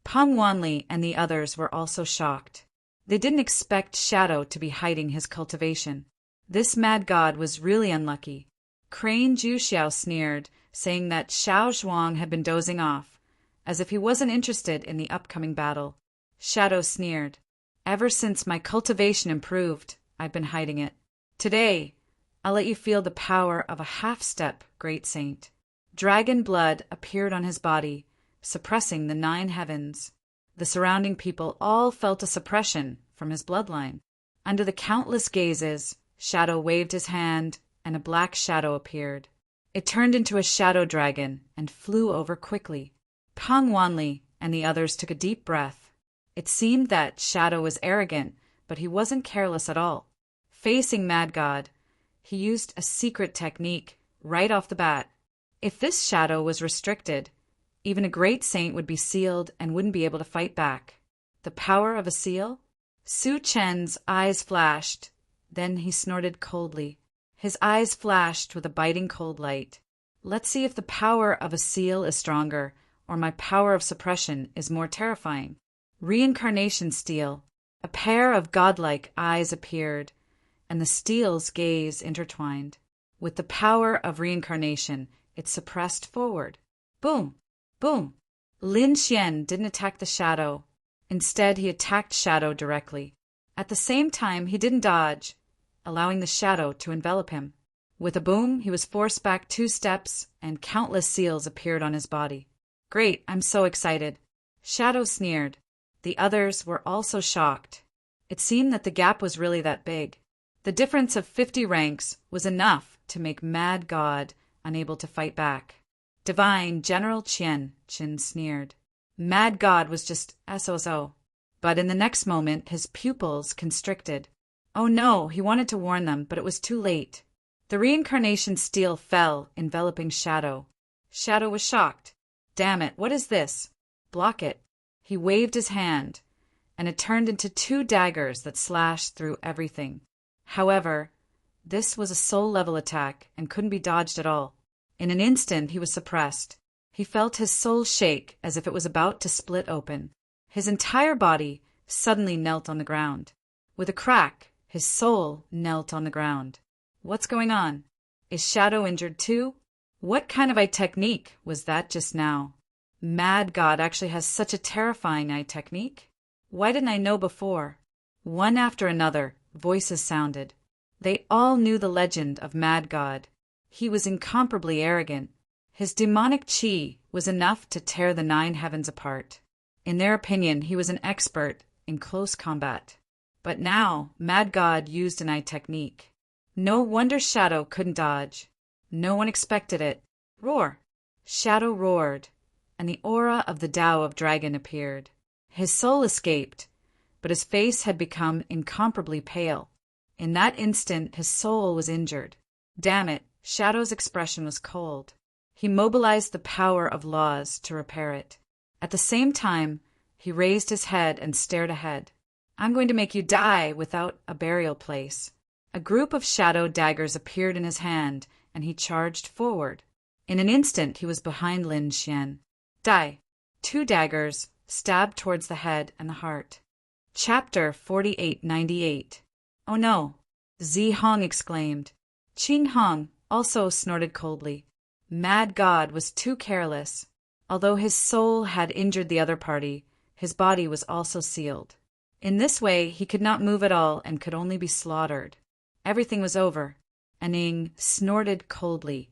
Peng Wanli and the others were also shocked. They didn't expect Shadow to be hiding his cultivation. This mad god was really unlucky. Crane Juxiao sneered, saying that Xiao Zhuang had been dozing off, as if he wasn't interested in the upcoming battle. Shadow sneered. Ever since my cultivation improved, I've been hiding it. Today, I'll let you feel the power of a half-step great saint. Dragon blood appeared on his body, suppressing the 9 heavens. The surrounding people all felt a suppression from his bloodline. Under the countless gazes, Shadow waved his hand, and a black shadow appeared. It turned into a shadow dragon and flew over quickly. Peng Wanli and the others took a deep breath. It seemed that Shadow was arrogant, but he wasn't careless at all. Facing Mad God, he used a secret technique right off the bat. If this shadow was restricted, even a great saint would be sealed and wouldn't be able to fight back. The power of a seal? Su Chen's eyes flashed. Then he snorted coldly. His eyes flashed with a biting cold light. Let's see if the power of a seal is stronger, or my power of suppression is more terrifying. Reincarnation steel. A pair of godlike eyes appeared, and the steel's gaze intertwined. With the power of reincarnation, it suppressed forward. Boom! Boom! Lin Xian didn't attack the shadow. Instead, he attacked Shadow directly. At the same time, he didn't dodge, allowing the shadow to envelop him. With a boom, he was forced back 2 steps, and countless seals appeared on his body. Great, I'm so excited. Shadow sneered. The others were also shocked. It seemed that the gap was really that big. The difference of 50 ranks was enough to make Mad God unable to fight back. Divine General Qian sneered. Mad God was just SOSO. But in the next moment, his pupils constricted. Oh no, he wanted to warn them, but it was too late. The reincarnation steel fell, enveloping Shadow. Shadow was shocked. Damn it, what is this? Block it. He waved his hand, and it turned into 2 daggers that slashed through everything. However, this was a soul-level attack and couldn't be dodged at all. In an instant, he was suppressed. He felt his soul shake as if it was about to split open. His entire body suddenly knelt on the ground. With a crack, his soul knelt on the ground. What's going on? Is Shadow injured too? What kind of eye technique was that just now? Mad God actually has such a terrifying eye technique? Why didn't I know before? One after another, voices sounded. They all knew the legend of Mad God. He was incomparably arrogant. His demonic chi was enough to tear the 9 heavens apart. In their opinion, he was an expert in close combat. But now, Mad God used an eye technique. No wonder Shadow couldn't dodge. No one expected it. Roar! Shadow roared, and the aura of the Tao of Dragon appeared. His soul escaped, but his face had become incomparably pale. In that instant, his soul was injured. Damn it, Shadow's expression was cold. He mobilized the power of laws to repair it. At the same time, he raised his head and stared ahead. I'm going to make you die without a burial place. A group of shadow daggers appeared in his hand, and he charged forward. In an instant, he was behind Lin Xian. Die. 2 daggers stabbed towards the head and the heart. Chapter 4898. Oh no! Zi Hong exclaimed. Qing Hong also snorted coldly. Mad God was too careless. Although his soul had injured the other party, his body was also sealed. In this way, he could not move at all and could only be slaughtered. Everything was over. Aning snorted coldly,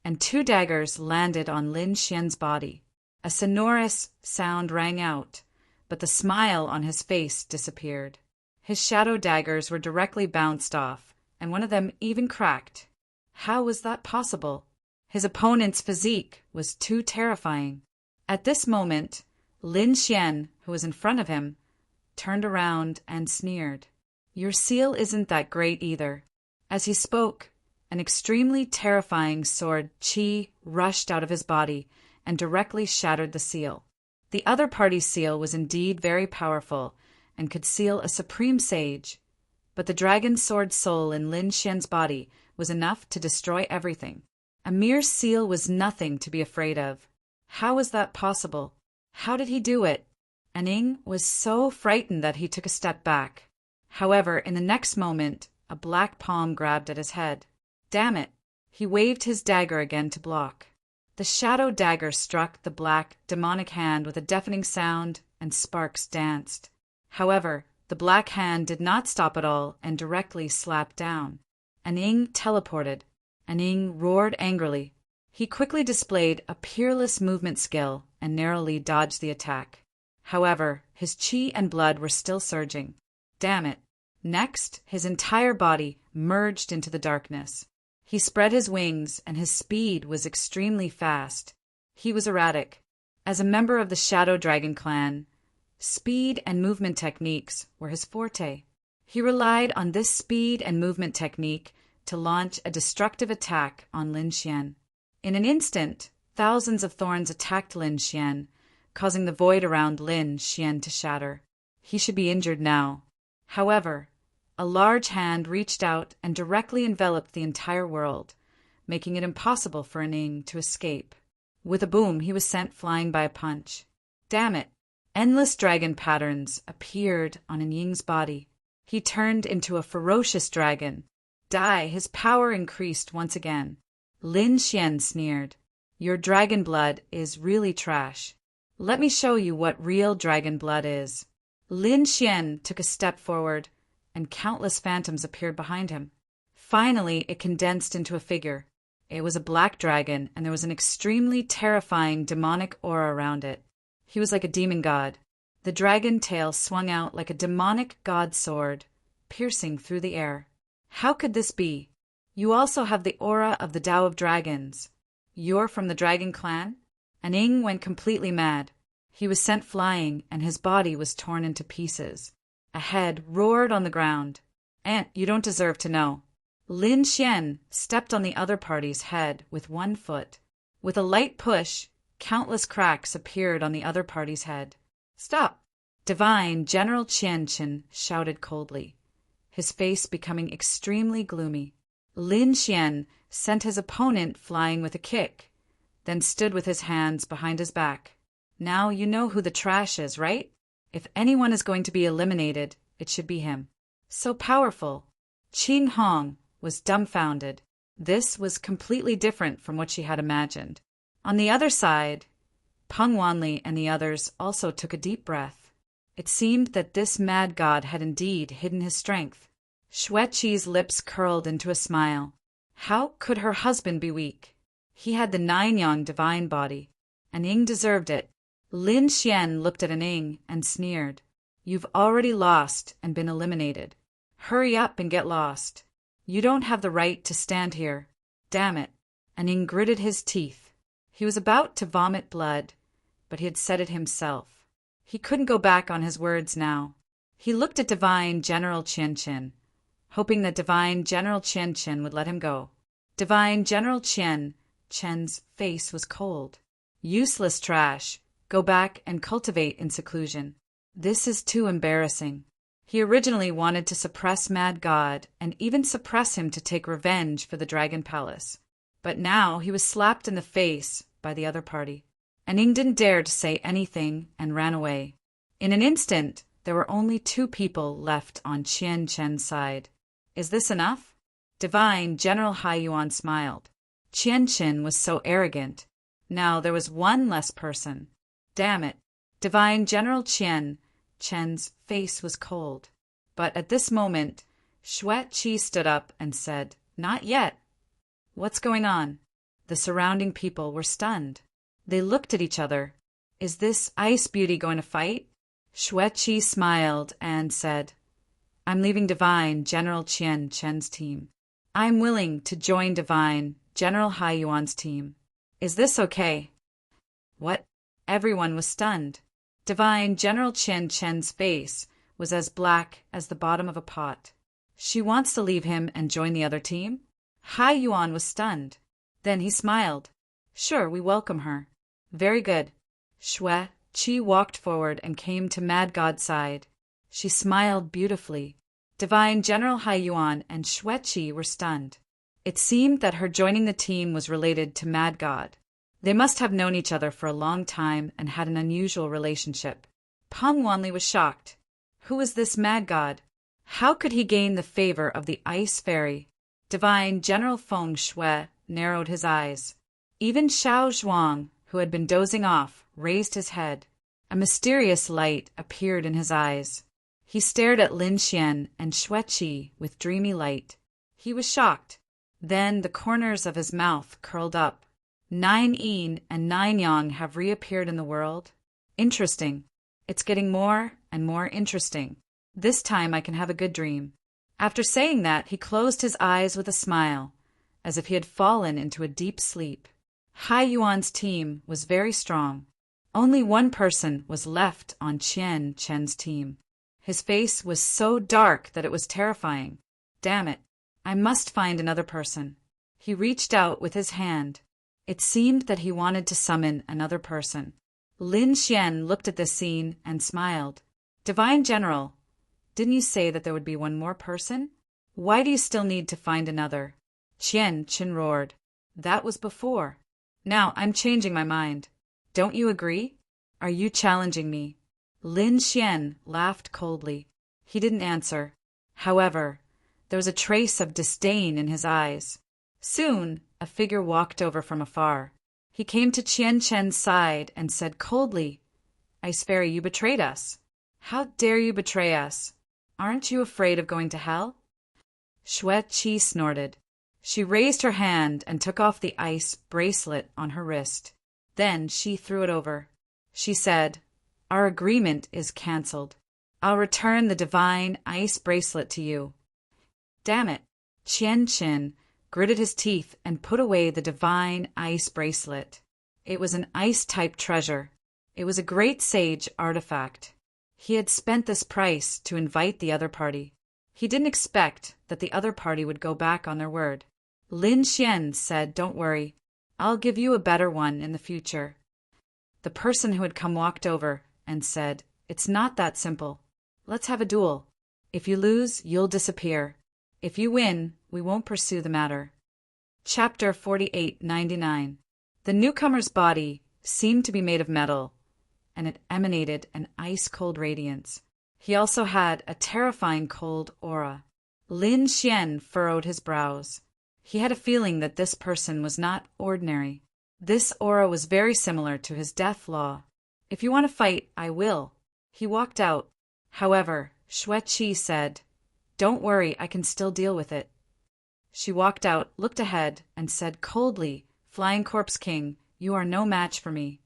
and 2 daggers landed on Lin Xian's body. A sonorous sound rang out, but the smile on his face disappeared. His shadow daggers were directly bounced off, and one of them even cracked. How was that possible? His opponent's physique was too terrifying. At this moment, Lin Xian, who was in front of him, turned around and sneered. Your seal isn't that great either. As he spoke, an extremely terrifying sword qi rushed out of his body and directly shattered the seal. The other party's seal was indeed very powerful and could seal a supreme sage, but the dragon sword soul in Lin Xian's body was enough to destroy everything. A mere seal was nothing to be afraid of. How was that possible? How did he do it? Aning was so frightened that he took a step back. However, in the next moment, a black palm grabbed at his head. Damn it! He waved his dagger again to block. The shadow dagger struck the black, demonic hand with a deafening sound, and sparks danced. However, the black hand did not stop at all and directly slapped down. Aning teleported. Aning roared angrily. He quickly displayed a peerless movement skill and narrowly dodged the attack. However, his chi and blood were still surging. Damn it! Next, his entire body merged into the darkness. He spread his wings, and his speed was extremely fast. He was erratic. As a member of the Shadow Dragon clan, speed and movement techniques were his forte. He relied on this speed and movement technique to launch a destructive attack on Lin Xian. In an instant, thousands of thorns attacked Lin Xian, causing the void around Lin Xian to shatter. He should be injured now. However, a large hand reached out and directly enveloped the entire world, making it impossible for Aning to escape. With a boom, he was sent flying by a punch. Damn it! Endless dragon patterns appeared on Aning's body. He turned into a ferocious dragon. His power increased once again. Lin Xian sneered. Your dragon blood is really trash. Let me show you what real dragon blood is. Lin Xian took a step forward, and countless phantoms appeared behind him. Finally, it condensed into a figure. It was a black dragon, and there was an extremely terrifying demonic aura around it. He was like a demon god. The dragon tail swung out like a demonic god sword, piercing through the air. How could this be? You also have the aura of the Tao of Dragons. You're from the Dragon Clan? Aning went completely mad. He was sent flying, and his body was torn into pieces. A head roared on the ground. "Aunt, you don't deserve to know." Lin Xian stepped on the other party's head with one foot. With a light push, countless cracks appeared on the other party's head. "Stop!" Divine General Qianchen shouted coldly, his face becoming extremely gloomy. Lin Xian sent his opponent flying with a kick, then stood with his hands behind his back. "Now you know who the trash is, right? If anyone is going to be eliminated, it should be him. So powerful." Qing Hong was dumbfounded. This was completely different from what she had imagined. On the other side, Peng Wanli and the others also took a deep breath. It seemed that this mad god had indeed hidden his strength. Xueqi's lips curled into a smile. How could her husband be weak? He had the nine-yang divine body. Aning deserved it. Lin Xian looked at Aning and sneered. "You've already lost and been eliminated. Hurry up and get lost. You don't have the right to stand here. Damn it." Aning gritted his teeth. He was about to vomit blood, but he had said it himself. He couldn't go back on his words now. He looked at Divine General Qianchen, hoping that Divine General Qianchen would let him go. Divine General Chen's face was cold. "Useless trash. Go back and cultivate in seclusion. This is too embarrassing." He originally wanted to suppress Mad God and even suppress him to take revenge for the Dragon Palace. But now he was slapped in the face by the other party. Aning didn't dare to say anything and ran away. In an instant, there were only two people left on Qianchen's side. "Is this enough?" Divine General Haiyuan smiled. Qianchen was so arrogant. Now there was one less person. Damn it. Divine General Chen's face was cold. But at this moment, Xueqi stood up and said, "Not yet." "What's going on?" The surrounding people were stunned. They looked at each other. "Is this Ice Beauty going to fight?" Xueqi smiled and said, "I'm leaving Divine General Chen's team. I'm willing to join Divine General Haiyuan's team. Is this okay?" What? Everyone was stunned. Divine General Chen's face was as black as the bottom of a pot. She wants to leave him and join the other team? Haiyuan was stunned. Then he smiled. "Sure, we welcome her." "Very good." Xueqi walked forward and came to Mad God's side. She smiled beautifully. Divine General Haiyuan and Xueqi were stunned. It seemed that her joining the team was related to Mad God. They must have known each other for a long time and had an unusual relationship. Peng Wanli was shocked. Who was this mad god? How could he gain the favor of the ice fairy? Divine General Feng Shui narrowed his eyes. Even Xiao Zhuang, who had been dozing off, raised his head. A mysterious light appeared in his eyes. He stared at Lin Xian and Xue Qi with dreamy light. He was shocked. Then the corners of his mouth curled up. 9 yin and 9 yang have reappeared in the world? Interesting. It's getting more and more interesting. This time I can have a good dream. After saying that, he closed his eyes with a smile, as if he had fallen into a deep sleep. Hai Yuan's team was very strong. Only one person was left on Qian Chen's team. His face was so dark that it was terrifying. Damn it, I must find another person. He reached out with his hand. It seemed that he wanted to summon another person. Lin Xian looked at this scene and smiled. Divine General, didn't you say that there would be one more person? Why do you still need to find another? Qian Chin roared. That was before. Now I'm changing my mind. Don't you agree? Are you challenging me? Lin Xian laughed coldly. He didn't answer. However, there was a trace of disdain in his eyes. Soon, a figure walked over from afar. He came to Qian Chen's side and said coldly, Ice Fairy, you betrayed us. How dare you betray us? Aren't you afraid of going to hell? Xue Qi snorted. She raised her hand and took off the ice bracelet on her wrist. Then she threw it over. She said, Our agreement is cancelled. I'll return the divine ice bracelet to you. Damn it. Qian Chin gritted his teeth and put away the divine ice bracelet. It was an ice-type treasure. It was a great sage artifact. He had spent this price to invite the other party. He didn't expect that the other party would go back on their word. Lin Xian said, Don't worry. I'll give you a better one in the future. The person who had come walked over and said, It's not that simple. Let's have a duel. If you lose, you'll disappear. If you win, we won't pursue the matter. Chapter 4899. The newcomer's body seemed to be made of metal, and it emanated an ice-cold radiance. He also had a terrifying cold aura. Lin Xian furrowed his brows. He had a feeling that this person was not ordinary. This aura was very similar to his death law. If you want to fight, I will. He walked out. However, Xue Qi said, Don't worry, I can still deal with it. She walked out, looked ahead, and said coldly, Flying Corpse King, you are no match for me.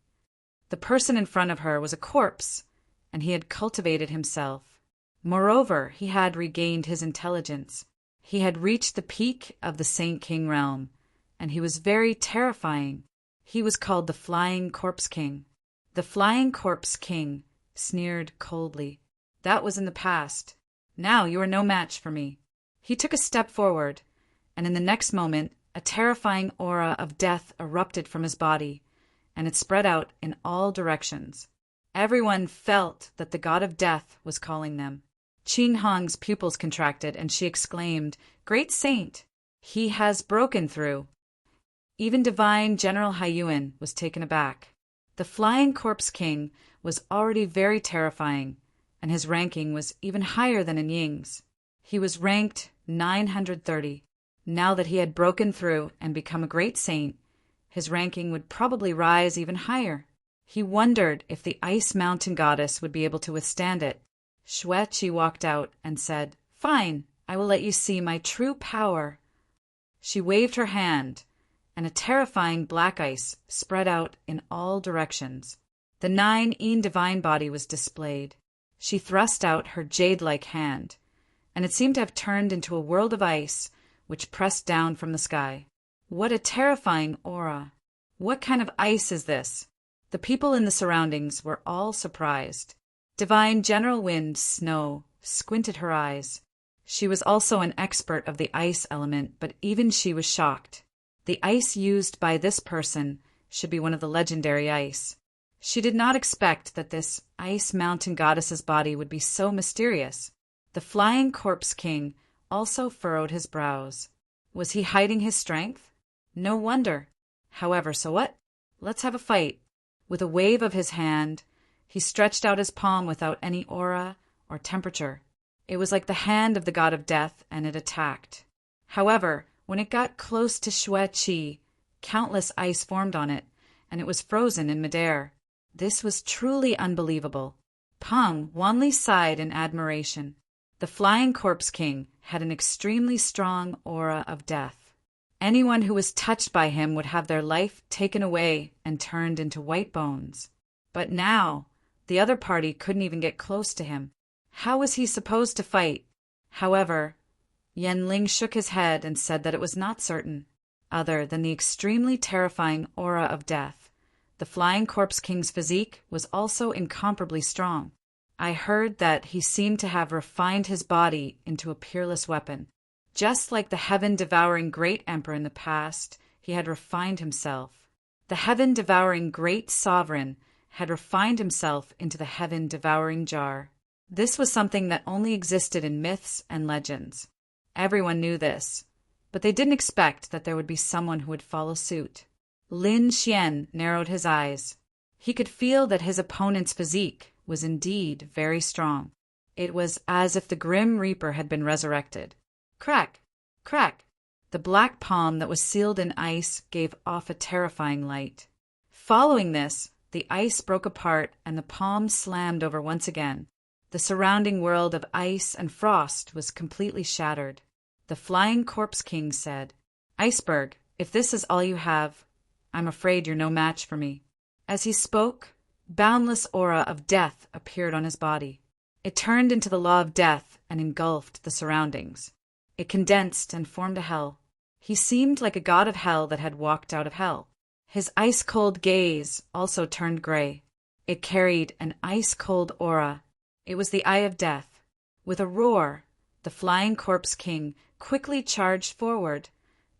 The person in front of her was a corpse, and he had cultivated himself. Moreover, he had regained his intelligence. He had reached the peak of the Saint King realm, and he was very terrifying. He was called the Flying Corpse King. The Flying Corpse King sneered coldly. That was in the past. Now you are no match for me. He took a step forward, and in the next moment, a terrifying aura of death erupted from his body, and it spread out in all directions. Everyone felt that the god of death was calling them. Qing Hong's pupils contracted, and she exclaimed, Great saint! He has broken through. Even divine General Haiyuan was taken aback. The Flying Corpse King was already very terrifying, and his ranking was even higher than in Ying's. He was ranked 930. Now that he had broken through and become a great saint, his ranking would probably rise even higher. He wondered if the Ice Mountain Goddess would be able to withstand it. Xue Qi walked out and said, Fine, I will let you see my true power. She waved her hand, and a terrifying black ice spread out in all directions. The 9 yin divine body was displayed. She thrust out her jade-like hand, and it seemed to have turned into a world of ice which pressed down from the sky. What a terrifying aura! What kind of ice is this? The people in the surroundings were all surprised. Divine General Wind Snow squinted her eyes. She was also an expert of the ice element, but even she was shocked. The ice used by this person should be one of the legendary ice. She did not expect that this Ice Mountain Goddess's body would be so mysterious. The Flying Corpse King also furrowed his brows. Was he hiding his strength? No wonder. However, so what? Let's have a fight. With a wave of his hand, He stretched out his palm without any aura or temperature. It was like the hand of the god of death, and it attacked. However, when it got close to Shui-Chi, countless ice formed on it, and it was frozen in midair. This was truly unbelievable. Peng wanly sighed in admiration. The Flying Corpse King had an extremely strong aura of death. Anyone who was touched by him would have their life taken away and turned into white bones. But now, the other party couldn't even get close to him. How was he supposed to fight? However, Yen Ling shook his head and said that it was not certain. Other than the extremely terrifying aura of death, the Flying Corpse King's physique was also incomparably strong. I heard that he seemed to have refined his body into a peerless weapon. Just like the heaven-devouring great emperor in the past, he had refined himself. The heaven-devouring great sovereign had refined himself into the heaven-devouring jar. This was something that only existed in myths and legends. Everyone knew this, but they didn't expect that there would be someone who would follow suit. Lin Xian narrowed his eyes. He could feel that his opponent's physique was indeed very strong. It was as if the Grim Reaper had been resurrected. Crack! Crack! The black palm that was sealed in ice gave off a terrifying light. Following this, the ice broke apart and the palm slammed over once again. The surrounding world of ice and frost was completely shattered. The Flying Corpse King said, "Iceberg, if this is all you have, I'm afraid you're no match for me." As he spoke, boundless aura of death appeared on his body. It turned into the law of death and engulfed the surroundings. It condensed and formed a hell. He seemed like a god of hell that had walked out of hell. His ice-cold gaze also turned gray. It carried an ice-cold aura. It was the Eye of Death. With a roar, the Flying Corpse King quickly charged forward,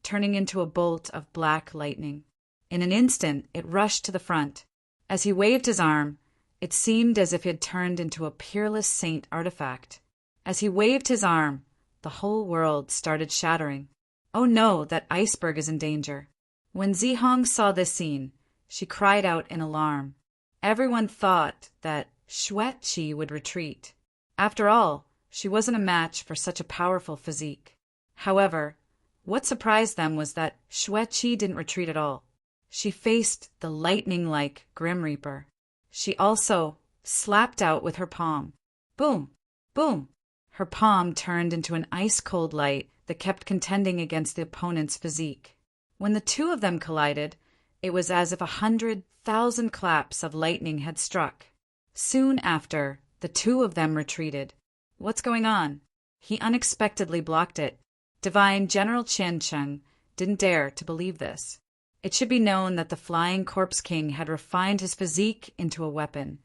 turning into a bolt of black lightning. In an instant, it rushed to the front. As he waved his arm, it seemed as if he had turned into a peerless saint artifact. As he waved his arm, the whole world started shattering. Oh no, that iceberg is in danger. When Zihong saw this scene, she cried out in alarm. Everyone thought that Shui-Chi would retreat. After all, she wasn't a match for such a powerful physique. However, what surprised them was that Shui-Chi didn't retreat at all. She faced the lightning-like Grim Reaper. She also slapped out with her palm. Boom! Boom! Her palm turned into an ice-cold light that kept contending against the opponent's physique. When the two of them collided, it was as if 100,000 claps of lightning had struck. Soon after, the two of them retreated. What's going on? He unexpectedly blocked it. Divine General Qian Cheng didn't dare to believe this. It should be known that the Flying Corpse King had refined his physique into a weapon,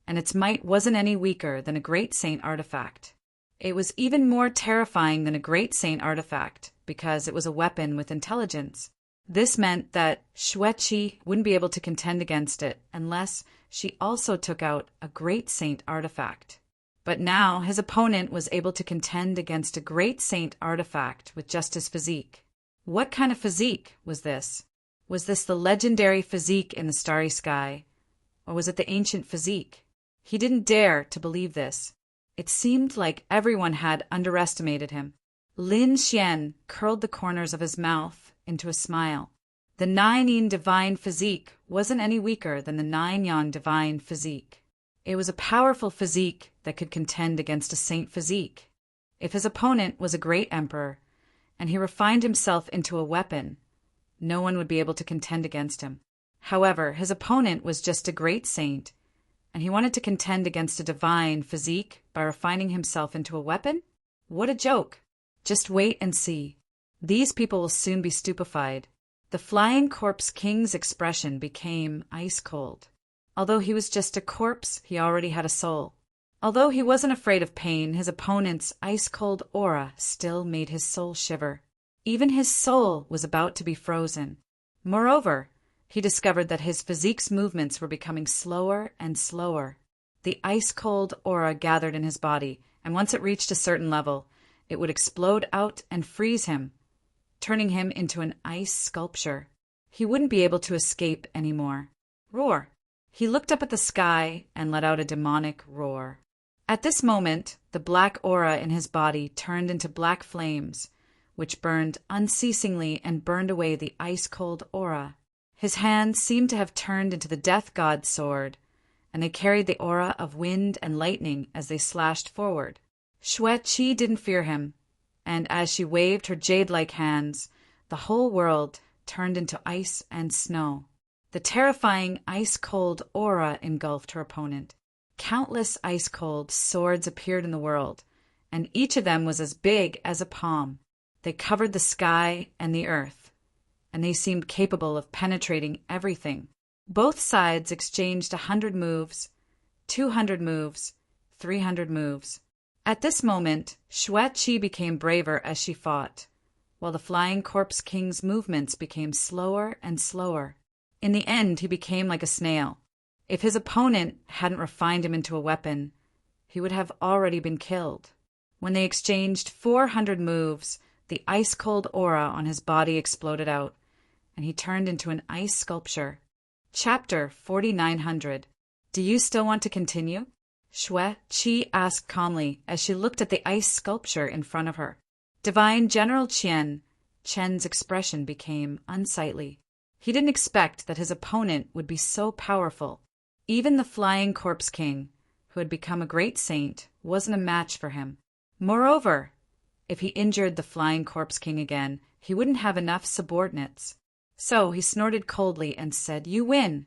and its might wasn't any weaker than a Great Saint artifact. It was even more terrifying than a Great Saint artifact because it was a weapon with intelligence. This meant that Shui-Chi wouldn't be able to contend against it unless she also took out a Great Saint artifact. But now his opponent was able to contend against a Great Saint artifact with just his physique. What kind of physique was this? Was this the legendary physique in the starry sky? Or was it the ancient physique? He didn't dare to believe this. It seemed like everyone had underestimated him. Lin Xian curled the corners of his mouth into a smile. The 9-yin divine physique wasn't any weaker than the 9-yang divine physique. It was a powerful physique that could contend against a saint physique. If his opponent was a great emperor, and he refined himself into a weapon, no one would be able to contend against him. However, his opponent was just a great saint, and he wanted to contend against a divine physique by refining himself into a weapon? What a joke! Just wait and see. These people will soon be stupefied. The Flying Corpse King's expression became ice-cold. Although he was just a corpse, he already had a soul. Although he wasn't afraid of pain, his opponent's ice-cold aura still made his soul shiver. Even his soul was about to be frozen. Moreover, he discovered that his physique's movements were becoming slower and slower. The ice-cold aura gathered in his body, and once it reached a certain level, it would explode out and freeze him, turning him into an ice sculpture. He wouldn't be able to escape anymore. Roar! He looked up at the sky and let out a demonic roar. At this moment, the black aura in his body turned into black flames, which burned unceasingly and burned away the ice-cold aura. His hands seemed to have turned into the death god's sword, and they carried the aura of wind and lightning as they slashed forward. Xueqi didn't fear him, and as she waved her jade-like hands, the whole world turned into ice and snow. The terrifying ice-cold aura engulfed her opponent. Countless ice-cold swords appeared in the world, and each of them was as big as a palm. They covered the sky and the earth, and they seemed capable of penetrating everything. Both sides exchanged 100 moves, 200 moves, 300 moves. At this moment, Xueqi became braver as she fought, while the Flying Corpse King's movements became slower and slower. In the end, he became like a snail. If his opponent hadn't refined him into a weapon, he would have already been killed. When they exchanged 400 moves, the ice-cold aura on his body exploded out, and he turned into an ice sculpture. Chapter 4900. Do you still want to continue? Xueqi asked calmly as she looked at the ice sculpture in front of her. Divine General Chen's expression became unsightly. He didn't expect that his opponent would be so powerful. Even the Flying Corpse King, who had become a great saint, wasn't a match for him. Moreover, if he injured the Flying Corpse King again, he wouldn't have enough subordinates. So he snorted coldly and said, "You win."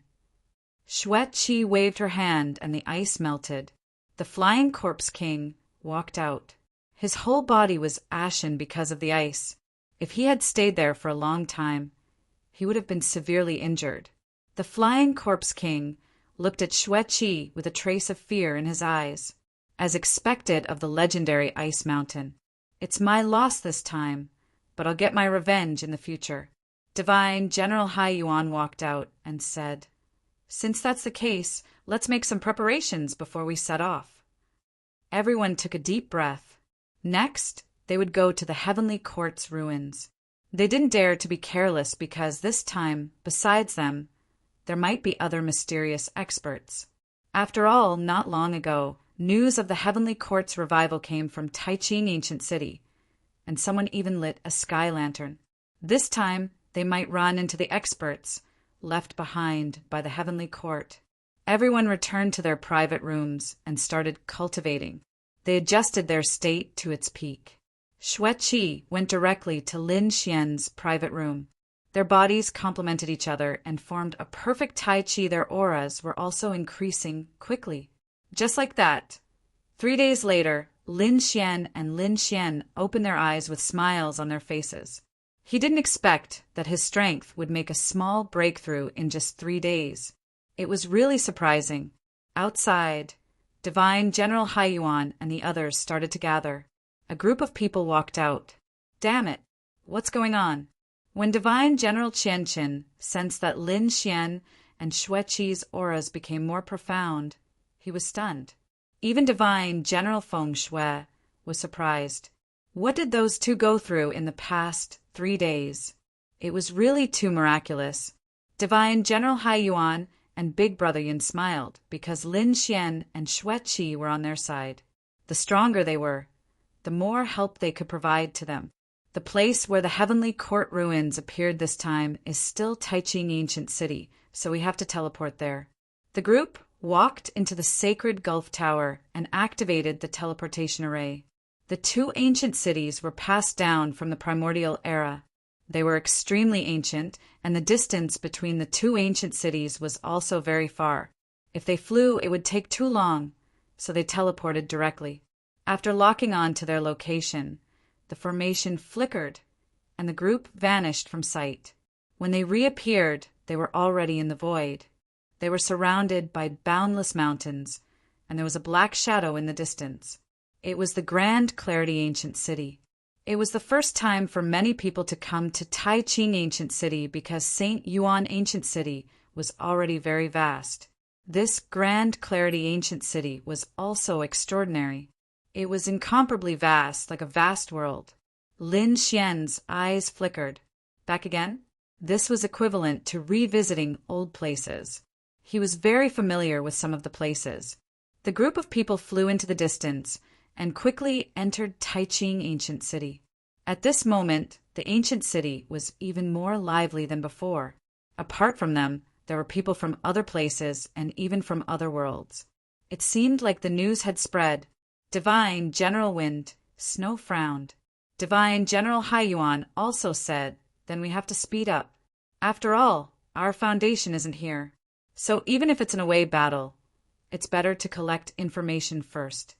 Xueqi waved her hand and the ice melted. The Flying Corpse King walked out. His whole body was ashen because of the ice. If he had stayed there for a long time, he would have been severely injured. The Flying Corpse King looked at Xueqi with a trace of fear in his eyes, as expected of the legendary Ice Mountain. "It's my loss this time, but I'll get my revenge in the future." Divine General Haiyuan walked out and said, "Since that's the case, let's make some preparations before we set off." Everyone took a deep breath. Next, they would go to the Heavenly Court's ruins. They didn't dare to be careless because this time, besides them, there might be other mysterious experts. After all, not long ago, news of the Heavenly Court's revival came from Taiching Ancient City, and someone even lit a sky lantern. This time, they might run into the experts left behind by the Heavenly Court. Everyone returned to their private rooms and started cultivating. They adjusted their state to its peak. Xueqi went directly to Lin Xian's private room. Their bodies complemented each other and formed a perfect tai chi. Their auras were also increasing quickly. Just like that, 3 days later, Lin Xian and Lin Xian opened their eyes with smiles on their faces. He didn't expect that his strength would make a small breakthrough in just 3 days. It was really surprising. Outside, Divine General Haiyuan and the others started to gather. A group of people walked out. Damn it, what's going on? When Divine General Qianqin sensed that Lin Xian and Xueqi's auras became more profound, he was stunned. Even Divine General Feng Shui was surprised. What did those two go through in the past 3 days? It was really too miraculous. Divine General Haiyuan and Big Brother Yin smiled because Lin Xian and Xueqi were on their side. The stronger they were, the more help they could provide to them. The place where the Heavenly Court ruins appeared this time is still Taiching Ancient City, so we have to teleport there. The group walked into the sacred Gulf Tower and activated the teleportation array. The 2 ancient cities were passed down from the primordial era. They were extremely ancient, and the distance between the 2 ancient cities was also very far. If they flew, it would take too long, so they teleported directly. After locking on to their location, the formation flickered, and the group vanished from sight. When they reappeared, they were already in the void. They were surrounded by boundless mountains, and there was a black shadow in the distance. It was the Grand Clarity Ancient City. It was the first time for many people to come to Taiching Ancient City because St. Yuan Ancient City was already very vast. This Grand Clarity Ancient City was also extraordinary. It was incomparably vast, like a vast world. Lin Xian's eyes flickered. Back again? This was equivalent to revisiting old places. He was very familiar with some of the places. The group of people flew into the distance and quickly entered Taiching Ancient City. At this moment, the ancient city was even more lively than before. Apart from them, there were people from other places and even from other worlds. It seemed like the news had spread. Divine General Wind, Snow frowned. Divine General Haiyuan also said, "Then we have to speed up. After all, our foundation isn't here. So even if it's an away battle, it's better to collect information first.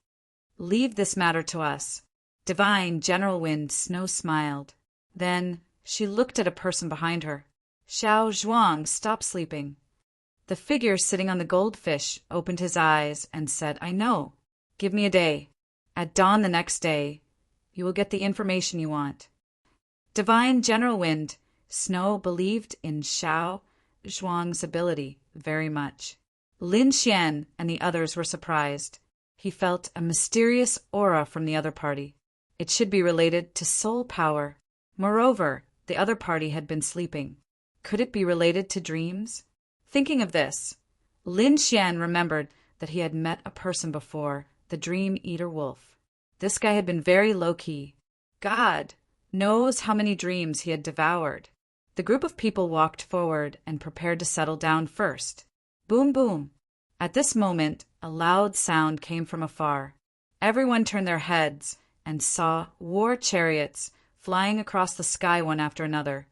Leave this matter to us." Divine General Wind Snow smiled. Then she looked at a person behind her. Xiao Zhuang, stop sleeping. The figure sitting on the goldfish opened his eyes and said, "I know. Give me a day. At dawn the next day, you will get the information you want." Divine General Wind Snow believed in Xiao Zhuang's ability very much. Lin Xian and the others were surprised. He felt a mysterious aura from the other party. It should be related to soul power. Moreover, the other party had been sleeping. Could it be related to dreams? Thinking of this, Lin Xian remembered that he had met a person before, the Dream Eater Wolf. This guy had been very low-key. God knows how many dreams he had devoured. The group of people walked forward and prepared to settle down first. Boom, boom. At this moment, a loud sound came from afar. Everyone turned their heads and saw war chariots flying across the sky one after another,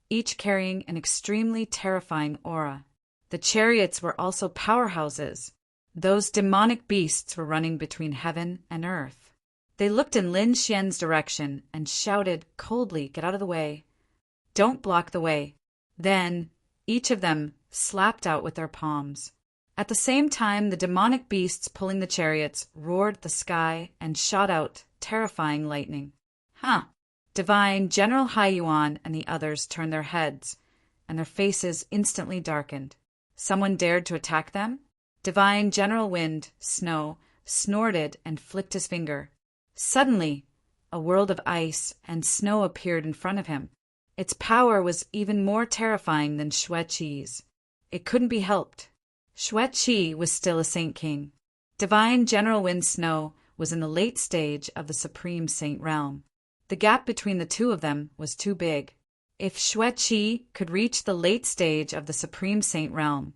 each carrying an extremely terrifying aura. The chariots were also powerhouses. Those demonic beasts were running between heaven and earth. They looked in Lin Xian's direction and shouted coldly, "Get out of the way. Don't block the way." Then each of them slapped out with their palms. At the same time, the demonic beasts pulling the chariots roared the sky and shot out terrifying lightning. Divine General Haiyuan and the others turned their heads, and their faces instantly darkened. Someone dared to attack them? Divine General Wind Snow snorted and flicked his finger. Suddenly, a world of ice and snow appeared in front of him. Its power was even more terrifying than Xue Qi's. It couldn't be helped. Xue Qi was still a Saint King. Divine General Wind Snow was in the late stage of the Supreme Saint realm. The gap between the two of them was too big. If Xue Qi could reach the late stage of the Supreme Saint realm,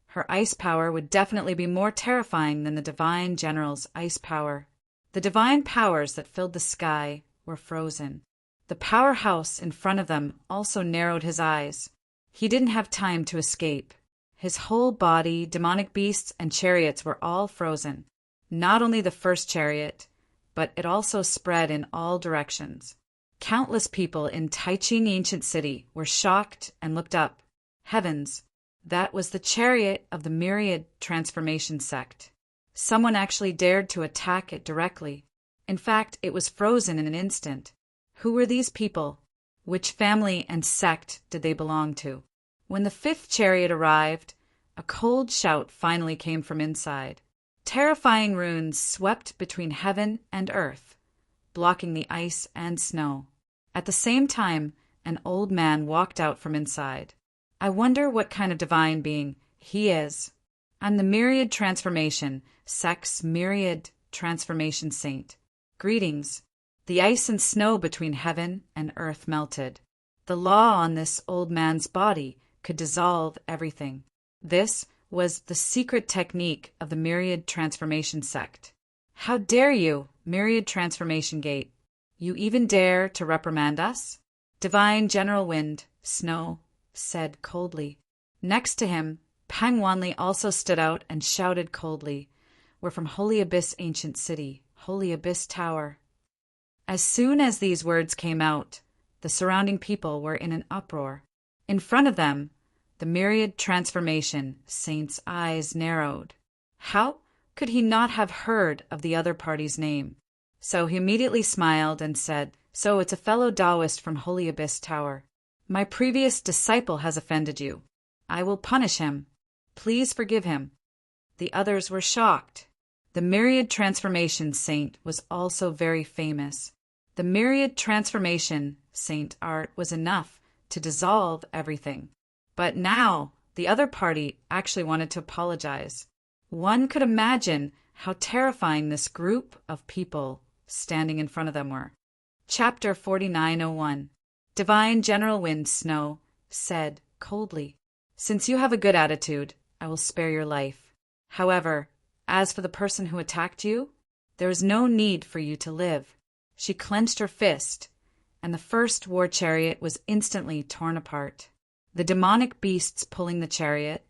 her ice power would definitely be more terrifying than the Divine General's ice power. The divine powers that filled the sky were frozen. The powerhouse in front of them also narrowed his eyes. He didn't have time to escape. His whole body, demonic beasts, and chariots were all frozen. Not only the first chariot, but it also spread in all directions. Countless people in Taiching Ancient City were shocked and looked up. Heavens, that was the chariot of the Myriad Transformation sect. Someone actually dared to attack it directly. In fact, it was frozen in an instant. Who were these people? Which family and sect did they belong to? When the fifth chariot arrived, a cold shout finally came from inside. Terrifying runes swept between heaven and earth, blocking the ice and snow. At the same time, an old man walked out from inside. I wonder what kind of divine being he is. I'm the Myriad Transformation, Sect's Myriad Transformation Saint. Greetings. The ice and snow between heaven and earth melted. The law on this old man's body could dissolve everything. This was the secret technique of the Myriad Transformation sect. How dare you, Myriad Transformation Gate? You even dare to reprimand us? Divine General Wind, Snow, said coldly. Next to him, Pang Wanli also stood out and shouted coldly, "We're from Holy Abyss Ancient City, Holy Abyss Tower." As soon as these words came out, the surrounding people were in an uproar. In front of them, the Myriad Transformation Saint's eyes narrowed. How could he not have heard of the other party's name? So he immediately smiled and said, "So it's a fellow Taoist from Holy Abyss Tower. My previous disciple has offended you. I will punish him. Please forgive him." The others were shocked. The Myriad Transformation Saint was also very famous. The Myriad Transformation Saint art was enough to dissolve everything. But now The other party actually wanted to apologize. One could imagine how terrifying this group of people standing in front of them were. Chapter 49:01. Divine General Wind Snow said coldly, "Since you have a good attitude, I will spare your life. However, as for the person who attacked you, there is no need for you to live." She clenched her fist, and the first war chariot was instantly torn apart. The demonic beasts pulling the chariot,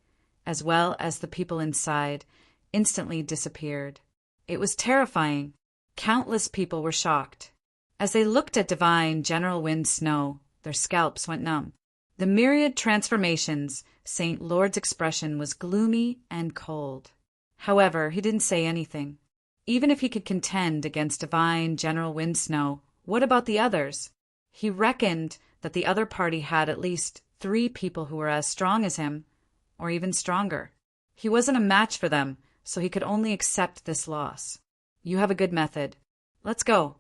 as well as the people inside, instantly disappeared. It was terrifying. Countless people were shocked. As they looked at Divine General Wind Snow, their scalps went numb. The myriad transformations, St. Lord's expression was gloomy and cold. However, he didn't say anything. Even if he could contend against Divine General Wind Snow, what about the others? He reckoned that the other party had at least 3 people who were as strong as him, or even stronger. He wasn't a match for them, so he could only accept this loss. "You have a good method. Let's go."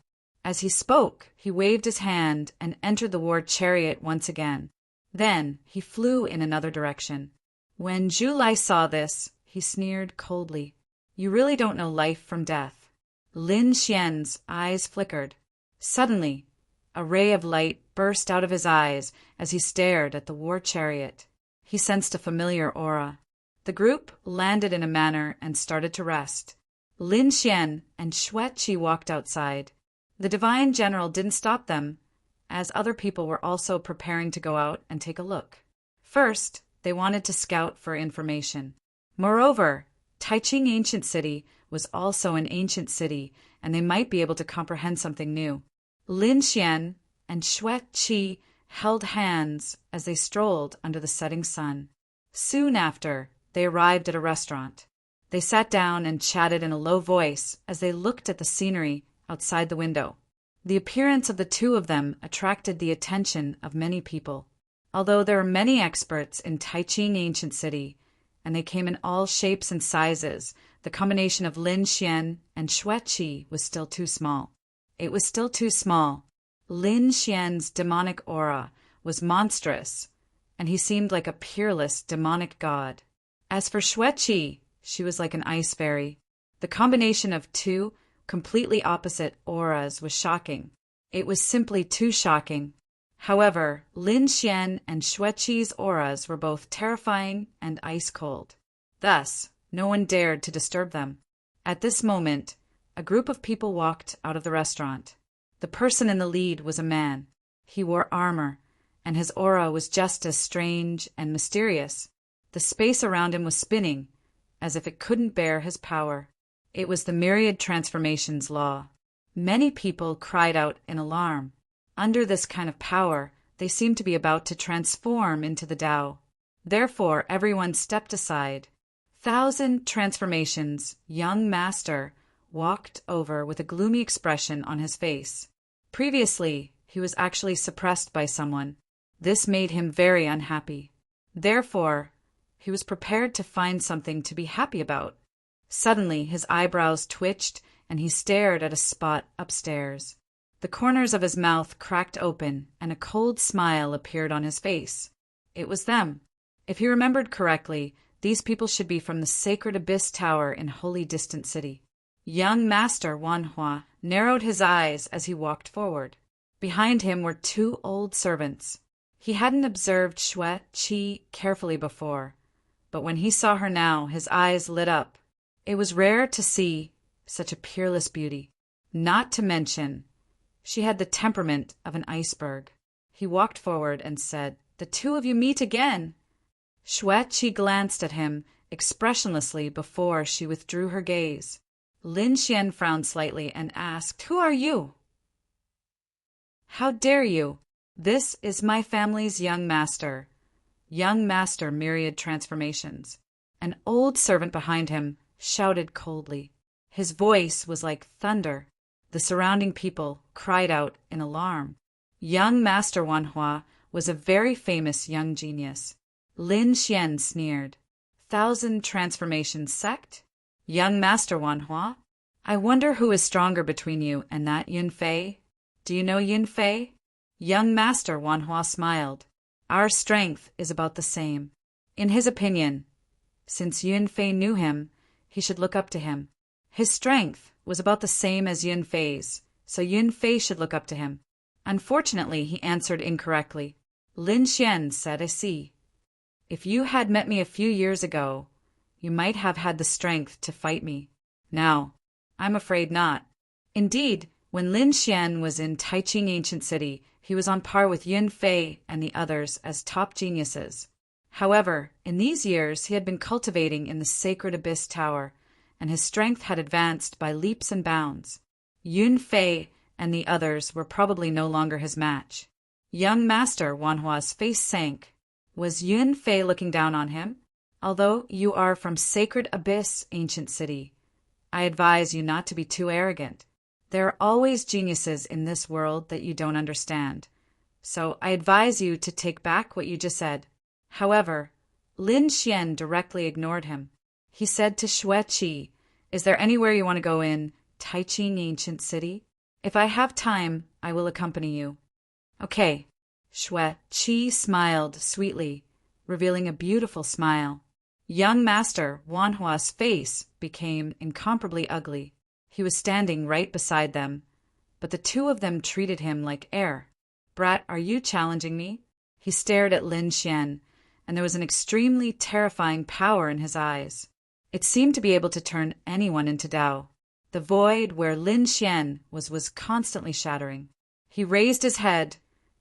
As he spoke, he waved his hand and entered the war chariot once again. Then he flew in another direction. When Zhu Lai saw this, he sneered coldly. "You really don't know life from death." Lin Xian's eyes flickered. Suddenly, a ray of light burst out of his eyes as he stared at the war chariot. He sensed a familiar aura. The group landed in a manner and started to rest. Lin Xian and Xue Qi walked outside. The Divine General didn't stop them, as other people were also preparing to go out and take a look. First, they wanted to scout for information. Moreover, Taiching Ancient City was also an ancient city, and they might be able to comprehend something new. Lin Xian and Xue Qi held hands as they strolled under the setting sun. Soon after, they arrived at a restaurant. They sat down and chatted in a low voice as they looked at the scenery outside the window. The appearance of the two of them attracted the attention of many people. Although there are many experts in Taiching Ancient City, and they came in all shapes and sizes, the combination of Lin Xian and Xue Qi was still too small. It was still too small. Lin Xian's demonic aura was monstrous, and he seemed like a peerless demonic god. As for Xue Qi, she was like an ice fairy. The combination of two completely opposite auras was shocking. It was simply too shocking. However, Lin Xian and Xue Qi's auras were both terrifying and ice cold. Thus, no one dared to disturb them. At this moment, a group of people walked out of the restaurant. The person in the lead was a man. He wore armor, and his aura was just as strange and mysterious. The space around him was spinning, as if it couldn't bear his power. It was the myriad transformations law. Many people cried out in alarm. Under this kind of power, they seemed to be about to transform into the Tao. Therefore, everyone stepped aside. 1,000 transformations, young master walked over with a gloomy expression on his face. Previously, he was actually suppressed by someone. This made him very unhappy. Therefore, he was prepared to find something to be happy about. Suddenly, his eyebrows twitched, and he stared at a spot upstairs. The corners of his mouth cracked open, and a cold smile appeared on his face. It was them. If he remembered correctly, these people should be from the Sacred Abyss Tower in Holy Distant City. Young Master Wanhua narrowed his eyes as he walked forward. Behind him were 2 old servants. He hadn't observed Xue Qi carefully before, but when he saw her now, his eyes lit up. It was rare to see such a peerless beauty. Not to mention, she had the temperament of an iceberg. He walked forward and said, "The 2 of you meet again." Xue Qi glanced at him expressionlessly before she withdrew her gaze. Lin Xian frowned slightly and asked, "Who are you?" "How dare you? This is my family's young master." Young master myriad transformations. An old servant behind him shouted coldly. His voice was like thunder. The surrounding people cried out in alarm. Young Master Wanhua was a very famous young genius. Lin Xian sneered. 1,000 transformations sect? Young Master Wanhua? I wonder who is stronger between you and that Yun Fei? Do you know Yun Fei? Young Master Wanhua smiled. Our strength is about the same. In his opinion, since Yun Fei knew him, he should look up to him. His strength was about the same as Yun Fei's, so Yun Fei should look up to him. Unfortunately, he answered incorrectly. Lin Xian said, I see. If you had met me a few years ago, you might have had the strength to fight me. Now, I'm afraid not. Indeed, when Lin Xian was in Taiching Ancient City, he was on par with Yun Fei and the others as top geniuses. However, in these years he had been cultivating in the sacred Abyss Tower, and his strength had advanced by leaps and bounds. Yun Fei and the others were probably no longer his match. Young Master Wanhua's face sank. Was Yun Fei looking down on him? Although you are from Sacred Abyss, Ancient City, I advise you not to be too arrogant. There are always geniuses in this world that you don't understand. So I advise you to take back what you just said. However, Lin Xian directly ignored him. He said to Xue Qi, Is there anywhere you want to go in Taiching Ancient City? If I have time, I will accompany you. Okay. Xue Qi smiled sweetly, revealing a beautiful smile. Young Master Wanhua's face became incomparably ugly. He was standing right beside them, but the two of them treated him like air. Brat, are you challenging me? He stared at Lin Xian, and there was an extremely terrifying power in his eyes. It seemed to be able to turn anyone into Dao. The void where Lin Xian was constantly shattering. He raised his head,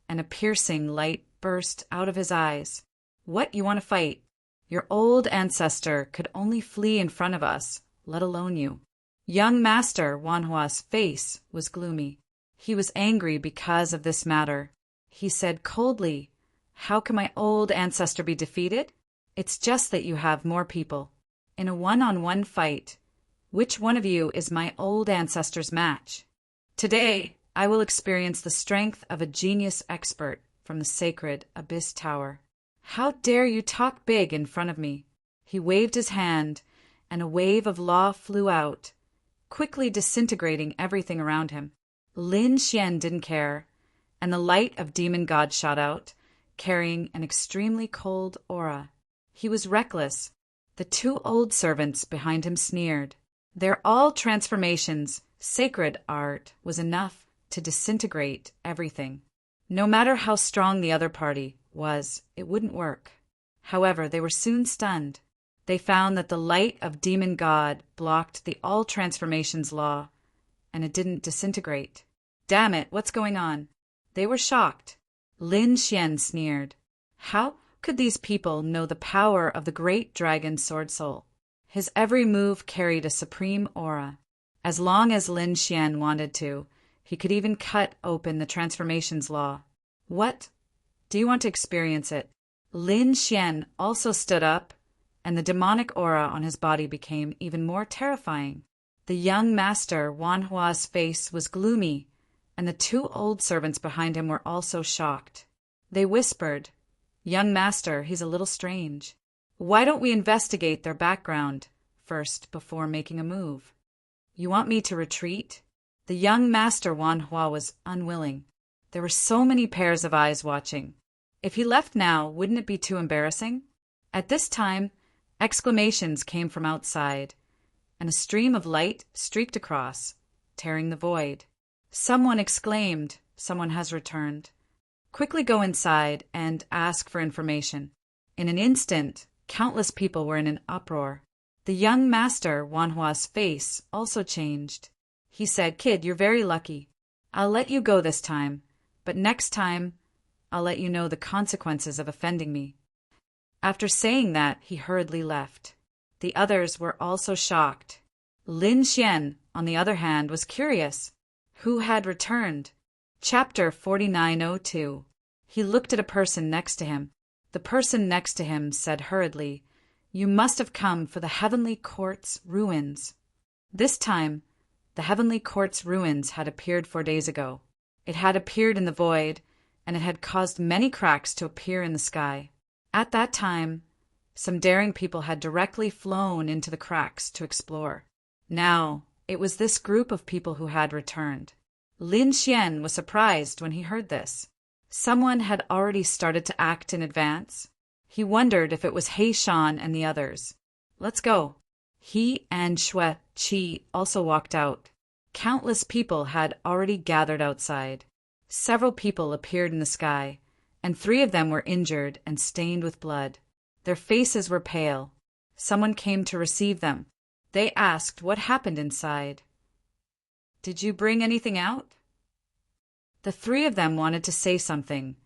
and a piercing light burst out of his eyes. What, you want to fight? Your old ancestor could only flee in front of us, let alone you. Young Master Wanhua's face was gloomy. He was angry because of this matter. He said coldly, How can my old ancestor be defeated? It's just that you have more people. In a one-on-one fight, which one of you is my old ancestor's match? Today, I will experience the strength of a genius expert from the sacred Abyss Tower. How dare you talk big in front of me? He waved his hand, and a wave of law flew out, quickly disintegrating everything around him. Lin Xian didn't care, and the light of Demon God shot out, carrying an extremely cold aura. He was reckless. The two old servants behind him sneered. They're all transformations. Sacred art was enough to disintegrate everything. No matter how strong the other party was, it wouldn't work. However, they were soon stunned. They found that the light of Demon God blocked the all transformations law, and it didn't disintegrate. Damn it, what's going on? They were shocked. Lin Xian sneered. How could these people know the power of the great dragon Sword Soul? His every move carried a supreme aura. As long as Lin Xian wanted to, he could even cut open the transformations law. What? Do you want to experience it? Lin Xian also stood up, and the demonic aura on his body became even more terrifying. The young master Wanhua's face was gloomy, and the two old servants behind him were also shocked. They whispered, Young master, he's a little strange. Why don't we investigate their background first before making a move? You want me to retreat? The young master Wanhua was unwilling. There were so many pairs of eyes watching. If he left now, wouldn't it be too embarrassing? At this time, exclamations came from outside, and a stream of light streaked across, tearing the void. Someone exclaimed, Someone has returned. Quickly go inside and ask for information. In an instant, countless people were in an uproar. The young master Wanhua's face also changed. He said, Kid, you're very lucky. I'll let you go this time, but next time, I'll let you know the consequences of offending me. After saying that, he hurriedly left. The others were also shocked. Lin Xian, on the other hand, was curious. Who had returned? Chapter 4902. He looked at a person next to him. The person next to him said hurriedly, You must have come for the Heavenly Court's ruins. This time, the Heavenly Court's ruins had appeared 4 days ago. It had appeared in the void, and it had caused many cracks to appear in the sky. At that time, some daring people had directly flown into the cracks to explore. Now, it was this group of people who had returned. Lin Xian was surprised when he heard this. Someone had already started to act in advance. He wondered if it was He Shan and the others. Let's go. He and Shui Qi also walked out. Countless people had already gathered outside. Several people appeared in the sky, and 3 of them were injured and stained with blood. Their faces were pale. Someone came to receive them. They asked what happened inside. Did you bring anything out? The 3 of them wanted to say something,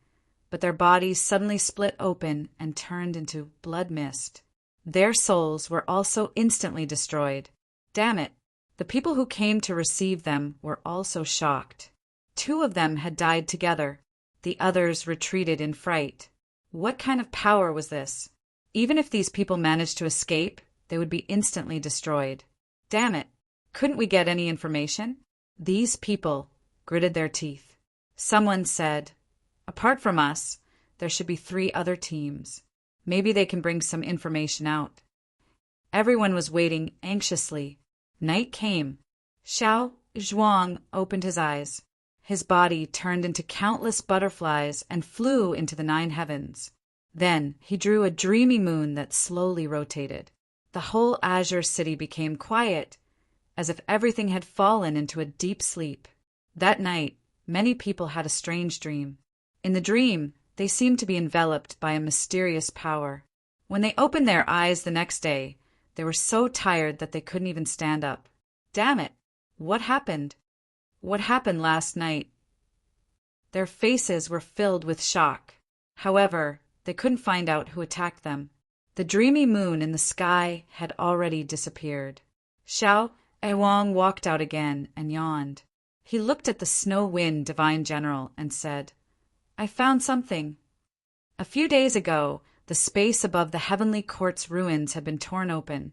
but their bodies suddenly split open and turned into blood mist. Their souls were also instantly destroyed. Damn it! The people who came to receive them were also shocked. 2 of them had died together. The others retreated in fright. What kind of power was this? Even if these people managed to escape, they would be instantly destroyed. Damn it! Couldn't we get any information? These people gritted their teeth. Someone said, apart from us, there should be 3 other teams. Maybe they can bring some information out. Everyone was waiting anxiously. Night came. Xiao Zhuang opened his eyes. His body turned into countless butterflies and flew into the 9 heavens. Then he drew a dreamy moon that slowly rotated. The whole azure city became quiet, as if everything had fallen into a deep sleep. That night, many people had a strange dream. In the dream, they seemed to be enveloped by a mysterious power. When they opened their eyes the next day, they were so tired that they couldn't even stand up. Damn it! What happened? What happened last night? Their faces were filled with shock. However, they couldn't find out who attacked them. The dreamy moon in the sky had already disappeared. Xiao Wang walked out again and yawned. He looked at the Snow Wind Divine General and said, I found something. A few days ago, the space above the Heavenly Court's ruins had been torn open,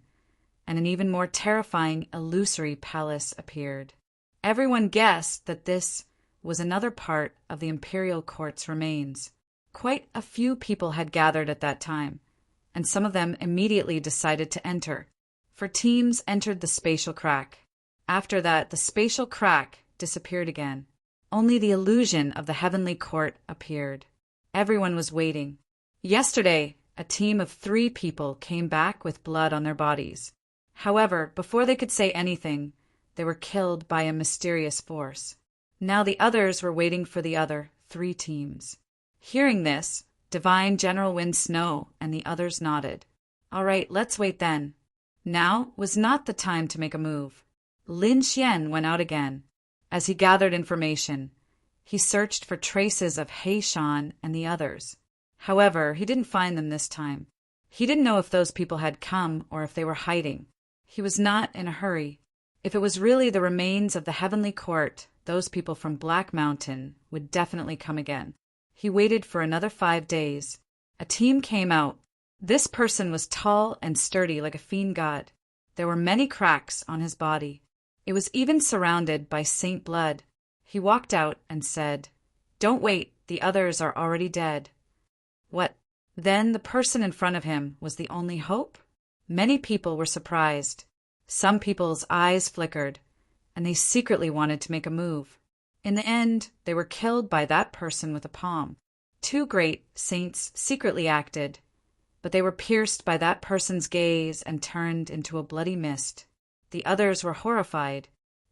and an even more terrifying illusory palace appeared. Everyone guessed that this was another part of the Imperial Court's remains. Quite a few people had gathered at that time, and some of them immediately decided to enter. 4 teams entered the spatial crack. After that, the spatial crack disappeared again. Only the illusion of the Heavenly Court appeared. Everyone was waiting. Yesterday, a team of 3 people came back with blood on their bodies. However, before they could say anything, they were killed by a mysterious force. Now the others were waiting for the other 3 teams. Hearing this, Divine General Wind Snow and the others nodded. All right, let's wait then. Now was not the time to make a move. Lin Xian went out again. As he gathered information, he searched for traces of He Shan and the others. However, he didn't find them this time. He didn't know if those people had come or if they were hiding. He was not in a hurry. If it was really the remains of the Heavenly Court, those people from Black Mountain would definitely come again. He waited for another 5 days. A team came out. This person was tall and sturdy like a fiend god. There were many cracks on his body. It was even surrounded by saint blood. He walked out and said, Don't wait, the others are already dead. What? Then the person in front of him was the only hope? Many people were surprised. Some people's eyes flickered, and they secretly wanted to make a move. In the end, they were killed by that person with a palm. 2 great saints secretly acted, but they were pierced by that person's gaze and turned into a bloody mist. The others were horrified.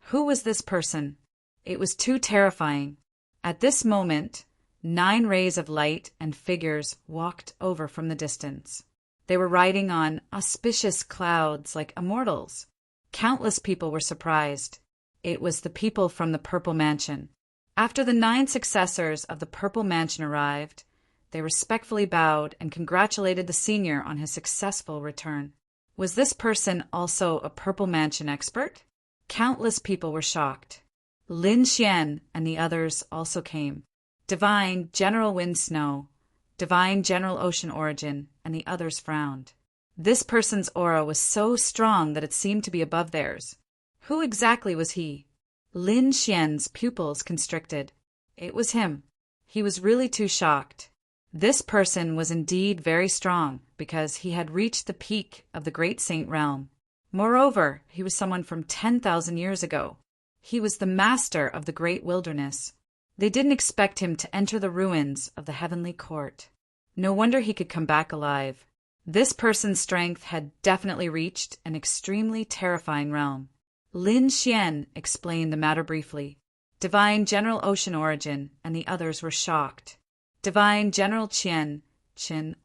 Who was this person? It was too terrifying. At this moment, 9 rays of light and figures walked over from the distance. They were riding on auspicious clouds like immortals. Countless people were surprised. It was the people from the Purple Mansion. After the 9 successors of the Purple Mansion arrived, they respectfully bowed and congratulated the senior on his successful return. Was this person also a Purple Mansion expert? Countless people were shocked. Lin Xian and the others also came. Divine General Wind Snow, Divine General Ocean Origin, and the others frowned. This person's aura was so strong that it seemed to be above theirs. Who exactly was he? Lin Xian's pupils constricted. It was him. He was really too shocked. This person was indeed very strong because he had reached the peak of the Great Saint Realm. Moreover, he was someone from 10,000 years ago. He was the master of the Great Wilderness. They didn't expect him to enter the ruins of the Heavenly Court. No wonder he could come back alive. This person's strength had definitely reached an extremely terrifying realm. Lin Xian explained the matter briefly. Divine General Ocean Origin and the others were shocked. Divine General Qin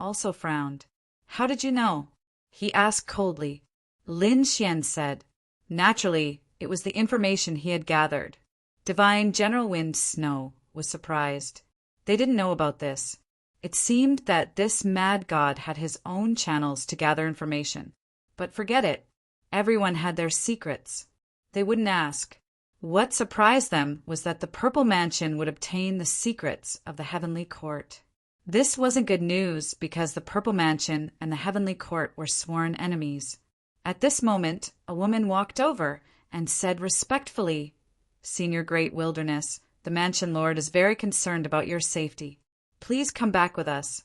also frowned. How did you know? He asked coldly. Lin Xian said. Naturally, it was the information he had gathered. Divine General Wind Snow was surprised. They didn't know about this. It seemed that this mad god had his own channels to gather information. But forget it. Everyone had their secrets. They wouldn't ask. What surprised them was that the Purple Mansion would obtain the secrets of the Heavenly Court. This wasn't good news because the Purple Mansion and the Heavenly Court were sworn enemies. At this moment, a woman walked over and said respectfully, "Senior Great Wilderness, the Mansion Lord is very concerned about your safety. Please come back with us."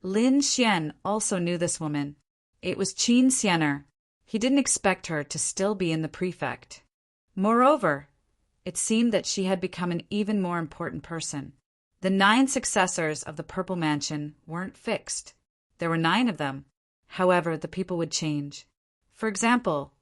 Lin Xian also knew this woman. It was Qin Xianer. He didn't expect her to still be in the prefect. Moreover, it seemed that she had become an even more important person. The 9 successors of the Purple Mansion weren't fixed. There were 9 of them. However, the people would change. For example,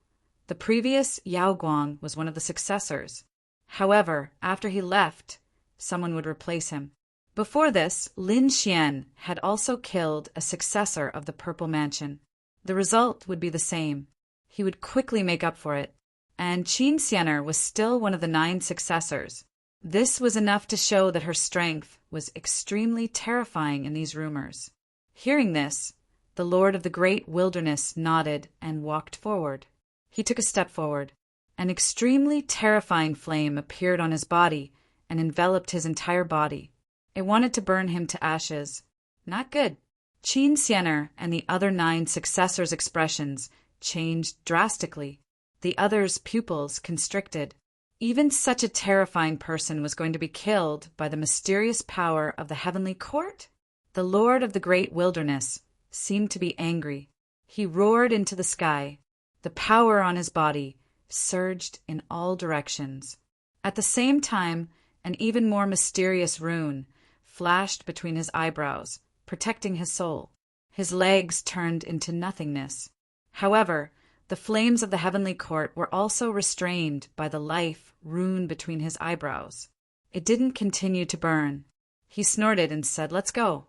the previous Yao Guang was one of the successors. However, after he left, someone would replace him. Before this, Lin Xian had also killed a successor of the Purple Mansion. The result would be the same. He would quickly make up for it. And Qin Xianer was still one of the 9 successors. This was enough to show that her strength was extremely terrifying in these rumors. Hearing this, the Lord of the Great Wilderness nodded and walked forward. He took a step forward. An extremely terrifying flame appeared on his body and enveloped his entire body. It wanted to burn him to ashes. Not good. Qin Xianer and the other 9 successors' expressions changed drastically. The others' pupils constricted. Even such a terrifying person was going to be killed by the mysterious power of the Heavenly Court? The Lord of the Great Wilderness seemed to be angry. He roared into the sky. The power on his body surged in all directions. At the same time, an even more mysterious rune flashed between his eyebrows, protecting his soul. His legs turned into nothingness. However, the flames of the Heavenly Court were also restrained by the life rune between his eyebrows. It didn't continue to burn. He snorted and said, "Let's go."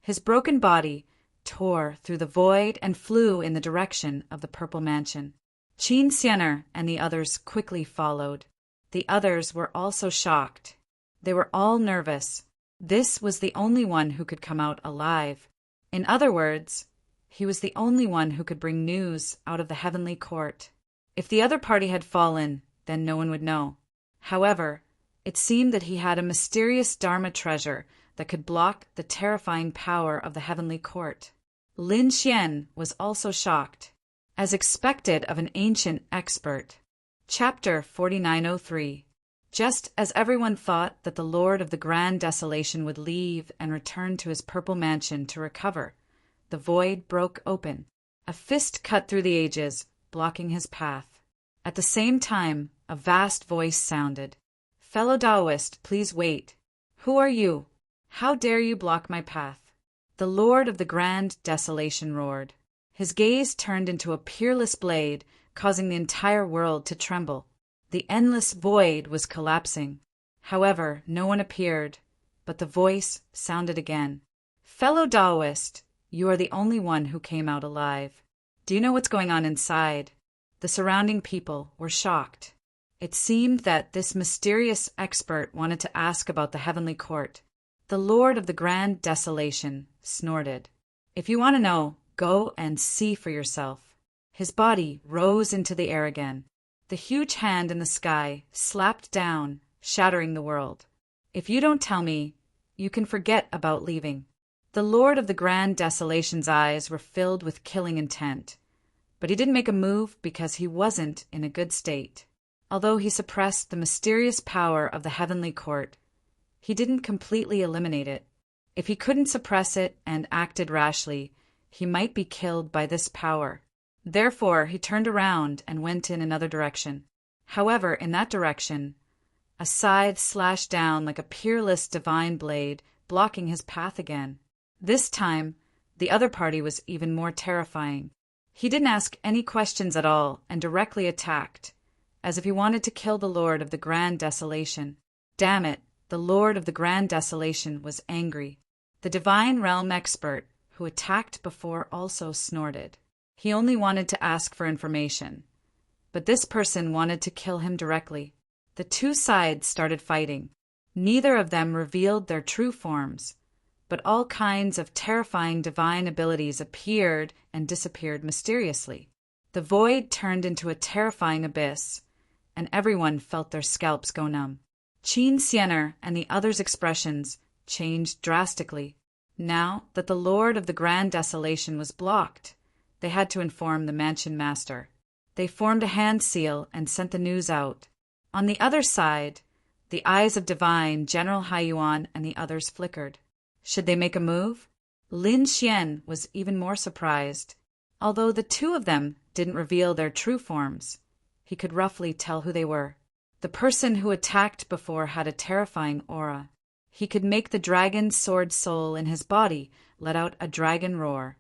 His broken body tore through the void and flew in the direction of the Purple Mansion. Qin Xianer and the others quickly followed. The others were also shocked. They were all nervous. This was the only one who could come out alive. In other words, he was the only one who could bring news out of the Heavenly Court. If the other party had fallen, then no one would know. However, it seemed that he had a mysterious Dharma treasure that could block the terrifying power of the Heavenly Court. Lin Xian was also shocked, as expected of an ancient expert. Chapter 4903. Just as everyone thought that the Lord of the Grand Desolation would leave and return to his Purple Mansion to recover, the void broke open. A fist cut through the ages, blocking his path. At the same time, a vast voice sounded. "Fellow Taoist, please wait. Who are you? How dare you block my path?" The Lord of the Grand Desolation roared. His gaze turned into a peerless blade, causing the entire world to tremble. The endless void was collapsing. However, no one appeared, but the voice sounded again. "Fellow Taoist, you are the only one who came out alive. Do you know what's going on inside?" The surrounding people were shocked. It seemed that this mysterious expert wanted to ask about the Heavenly Court. The Lord of the Grand Desolation snorted. "If you want to know, go and see for yourself." His body rose into the air again. The huge hand in the sky slapped down, shattering the world. "If you don't tell me, you can forget about leaving." The Lord of the Grand Desolation's eyes were filled with killing intent, but he didn't make a move because he wasn't in a good state. Although he suppressed the mysterious power of the Heavenly Court, he didn't completely eliminate it. If he couldn't suppress it and acted rashly, he might be killed by this power. Therefore, he turned around and went in another direction. However, in that direction, a scythe slashed down like a peerless divine blade, blocking his path again. This time, the other party was even more terrifying. He didn't ask any questions at all and directly attacked, as if he wanted to kill the Lord of the Grand Desolation. Damn it, the Lord of the Grand Desolation was angry. The Divine Realm expert who attacked before also snorted. He only wanted to ask for information, but this person wanted to kill him directly. The two sides started fighting. Neither of them revealed their true forms, but all kinds of terrifying divine abilities appeared and disappeared mysteriously. The void turned into a terrifying abyss, and everyone felt their scalps go numb. Qin Xianer and the others' expressions changed drastically. Now that the Lord of the Grand Desolation was blocked, they had to inform the Mansion Master. They formed a hand seal and sent the news out. On the other side, the eyes of Divine General Haiyuan and the others flickered. Should they make a move? Lin Xian was even more surprised. Although the two of them didn't reveal their true forms, he could roughly tell who they were. The person who attacked before had a terrifying aura. He could make the dragon's sword soul in his body let out a dragon roar,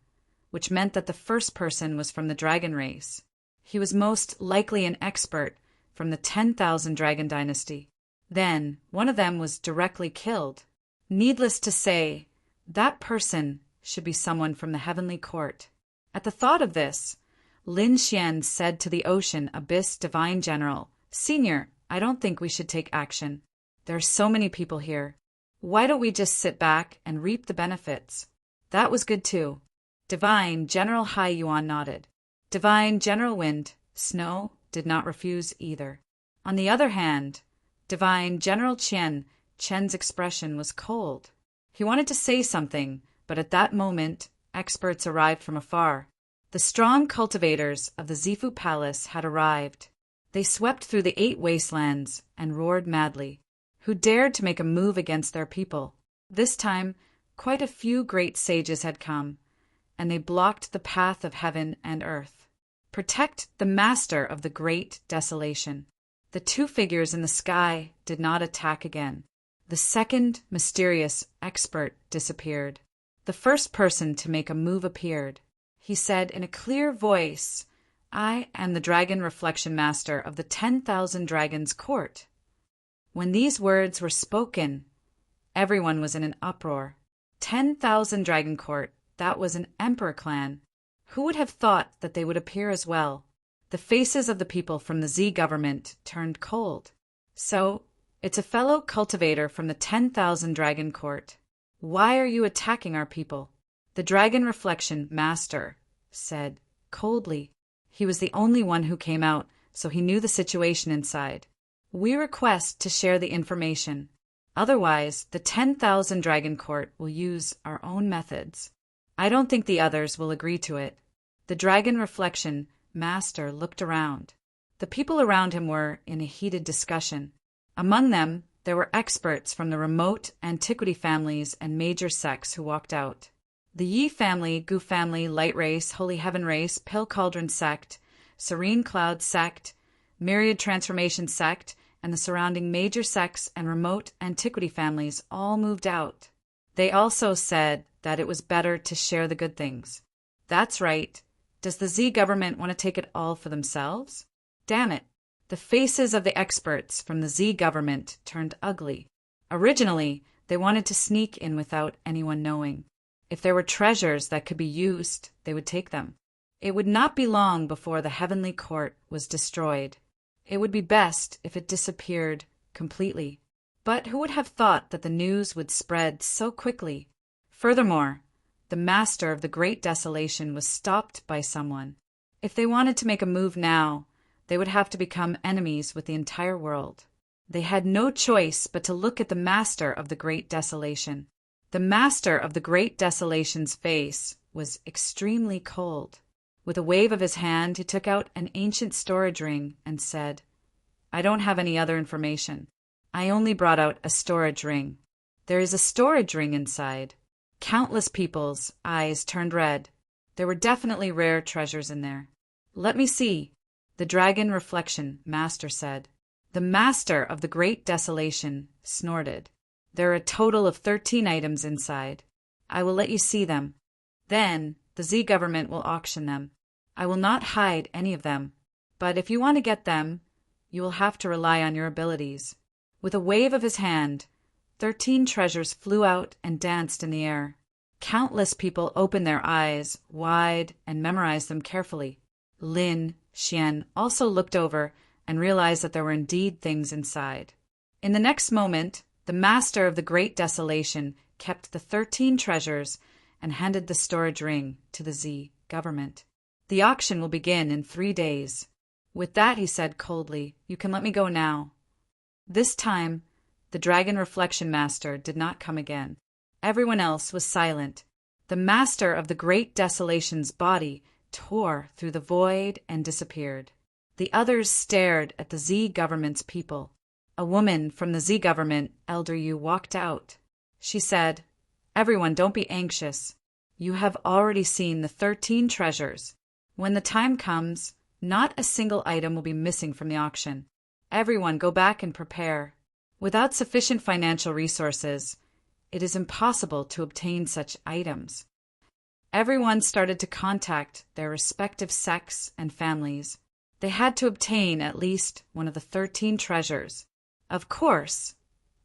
which meant that the first person was from the dragon race. He was most likely an expert from the 10,000 Dragon Dynasty. Then, one of them was directly killed. Needless to say, that person should be someone from the Heavenly Court. At the thought of this, Lin Xian said to the Ocean Abyss Divine General, "Senior, I don't think we should take action. There are so many people here. Why don't we just sit back and reap the benefits?" That was good too. Divine General Haiyuan nodded. Divine General Wind, Snow, did not refuse either. On the other hand, Divine General Chen's expression was cold. He wanted to say something, but at that moment, experts arrived from afar. The strong cultivators of the Zifu Palace had arrived. They swept through the 8 wastelands and roared madly. Who dared to make a move against their people? This time, quite a few great sages had come, and they blocked the path of heaven and earth. Protect the master of the great desolation. The two figures in the sky did not attack again. The second mysterious expert disappeared. The first person to make a move appeared. He said in a clear voice, "I am the Dragon Reflection Master of the 10,000 Dragons Court." When these words were spoken, everyone was in an uproar. 10,000 Dragon Court, that was an emperor clan. Who would have thought that they would appear as well? The faces of the people from the Z government turned cold. "So, it's a fellow cultivator from the 10,000 Dragon Court. Why are you attacking our people?" The Dragon Reflection Master said coldly. He was the only one who came out, so he knew the situation inside. "We request to share the information. Otherwise, the 10,000 Dragon Court will use our own methods. I don't think the others will agree to it." The Dragon Reflection Master looked around. The people around him were in a heated discussion. Among them, there were experts from the remote antiquity families and major sects who walked out. The Yi family, Gu family, Light Race, Holy Heaven Race, Pale Cauldron sect, Serene Cloud sect, Myriad Transformation sect, and the surrounding major sects and remote antiquity families all moved out. They also said that it was better to share the good things. That's right. Does the Z government want to take it all for themselves? Damn it. The faces of the experts from the Z government turned ugly. Originally, they wanted to sneak in without anyone knowing. If there were treasures that could be used, they would take them. It would not be long before the Heavenly Court was destroyed. It would be best if it disappeared completely. But who would have thought that the news would spread so quickly? Furthermore, the master of the Great Desolation was stopped by someone. If they wanted to make a move now, they would have to become enemies with the entire world. They had no choice but to look at the master of the Great Desolation. The master of the Great Desolation's face was extremely cold. With a wave of his hand, he took out an ancient storage ring and said, "I don't have any other information. I only brought out a storage ring. There is a storage ring inside." Countless people's eyes turned red. There were definitely rare treasures in there. "Let me see," the Dragon Reflection Master said. The master of the Great Desolation snorted. "There are a total of 13 items inside. I will let you see them. Then the Z government will auction them. I will not hide any of them. But if you want to get them, you will have to rely on your abilities." With a wave of his hand, 13 treasures flew out and danced in the air. Countless people opened their eyes wide and memorized them carefully. Lin Xian also looked over and realized that there were indeed things inside. In the next moment, the master of the Great Desolation kept the 13 treasures and handed the storage ring to the Z government. "The auction will begin in 3 days. With that," he said coldly, "you can let me go now." This time, the Dragon Reflection Master did not come again. Everyone else was silent. The master of the Great Desolation's body tore through the void and disappeared. The others stared at the Z government's people. A woman from the Z government, Elder Yu, walked out. She said, "Everyone, don't be anxious. You have already seen the 13 treasures. When the time comes, not a single item will be missing from the auction. Everyone go back and prepare. Without sufficient financial resources, it is impossible to obtain such items." Everyone started to contact their respective sects and families. They had to obtain at least one of the 13 treasures. Of course,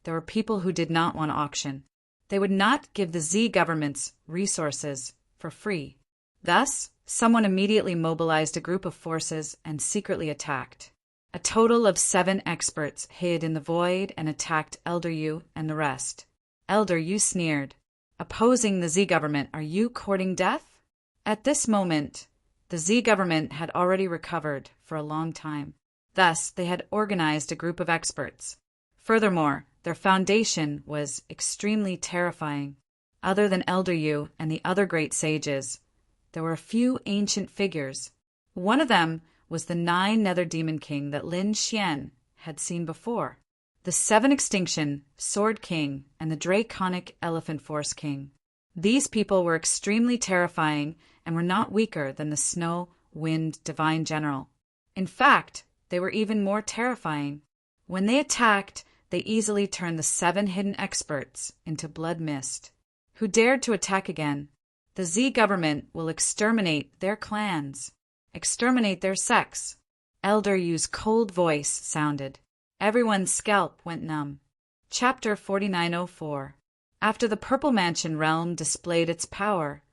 there were people who did not want auction. They would not give the Z government's resources for free. Thus, someone immediately mobilized a group of forces and secretly attacked. A total of 7 experts hid in the void and attacked Elder Yu and the rest. Elder Yu sneered. "Opposing the Z government, are you courting death?" At this moment, the Z government had already recovered for a long time. Thus, they had organized a group of experts. Furthermore, their foundation was extremely terrifying. Other than Elder Yu and the other great sages, there were a few ancient figures. One of them was the 9 Nether Demon King that Lin Xian had seen before, the 7 Extinction Sword King, and the Draconic Elephant Force King. These people were extremely terrifying and were not weaker than the Snow Wind Divine General. In fact, they were even more terrifying. When they attacked, they easily turned the 7 hidden experts into blood mist. Who dared to attack again? The Z government will exterminate their clans, exterminate their sects. Elder Yu's cold voice sounded. Everyone's scalp went numb. Chapter 4904. After the Purple Mansion realm displayed its power,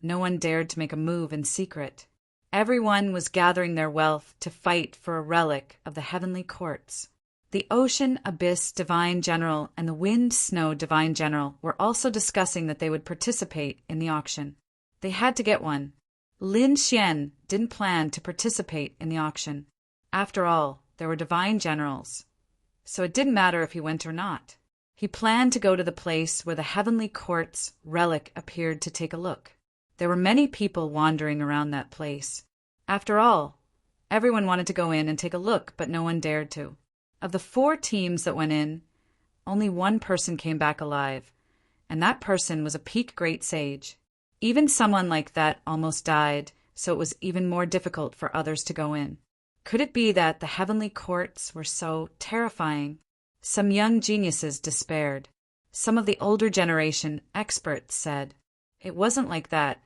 no one dared to make a move in secret. Everyone was gathering their wealth to fight for a relic of the heavenly courts. The Ocean Abyss Divine General and the Wind Snow Divine General were also discussing that they would participate in the auction. They had to get one. Lin Xian didn't plan to participate in the auction. After all, there were divine generals, so it didn't matter if he went or not. He planned to go to the place where the heavenly court's relic appeared to take a look. There were many people wandering around that place. After all, everyone wanted to go in and take a look, but no one dared to. Of the 4 teams that went in, only one person came back alive, and that person was a peak great sage. Even someone like that almost died, so it was even more difficult for others to go in. Could it be that the heavenly courts were so terrifying? Some young geniuses despaired. Some of the older generation experts said, "It wasn't like that."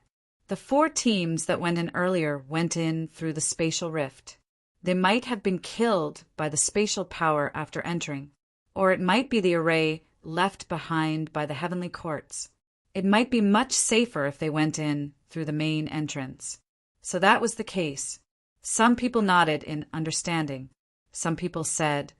The 4 teams that went in earlier went in through the spatial rift. They might have been killed by the spatial power after entering, or it might be the array left behind by the heavenly courts. It might be much safer if they went in through the main entrance. So that was the case. Some people nodded in understanding. Some people said,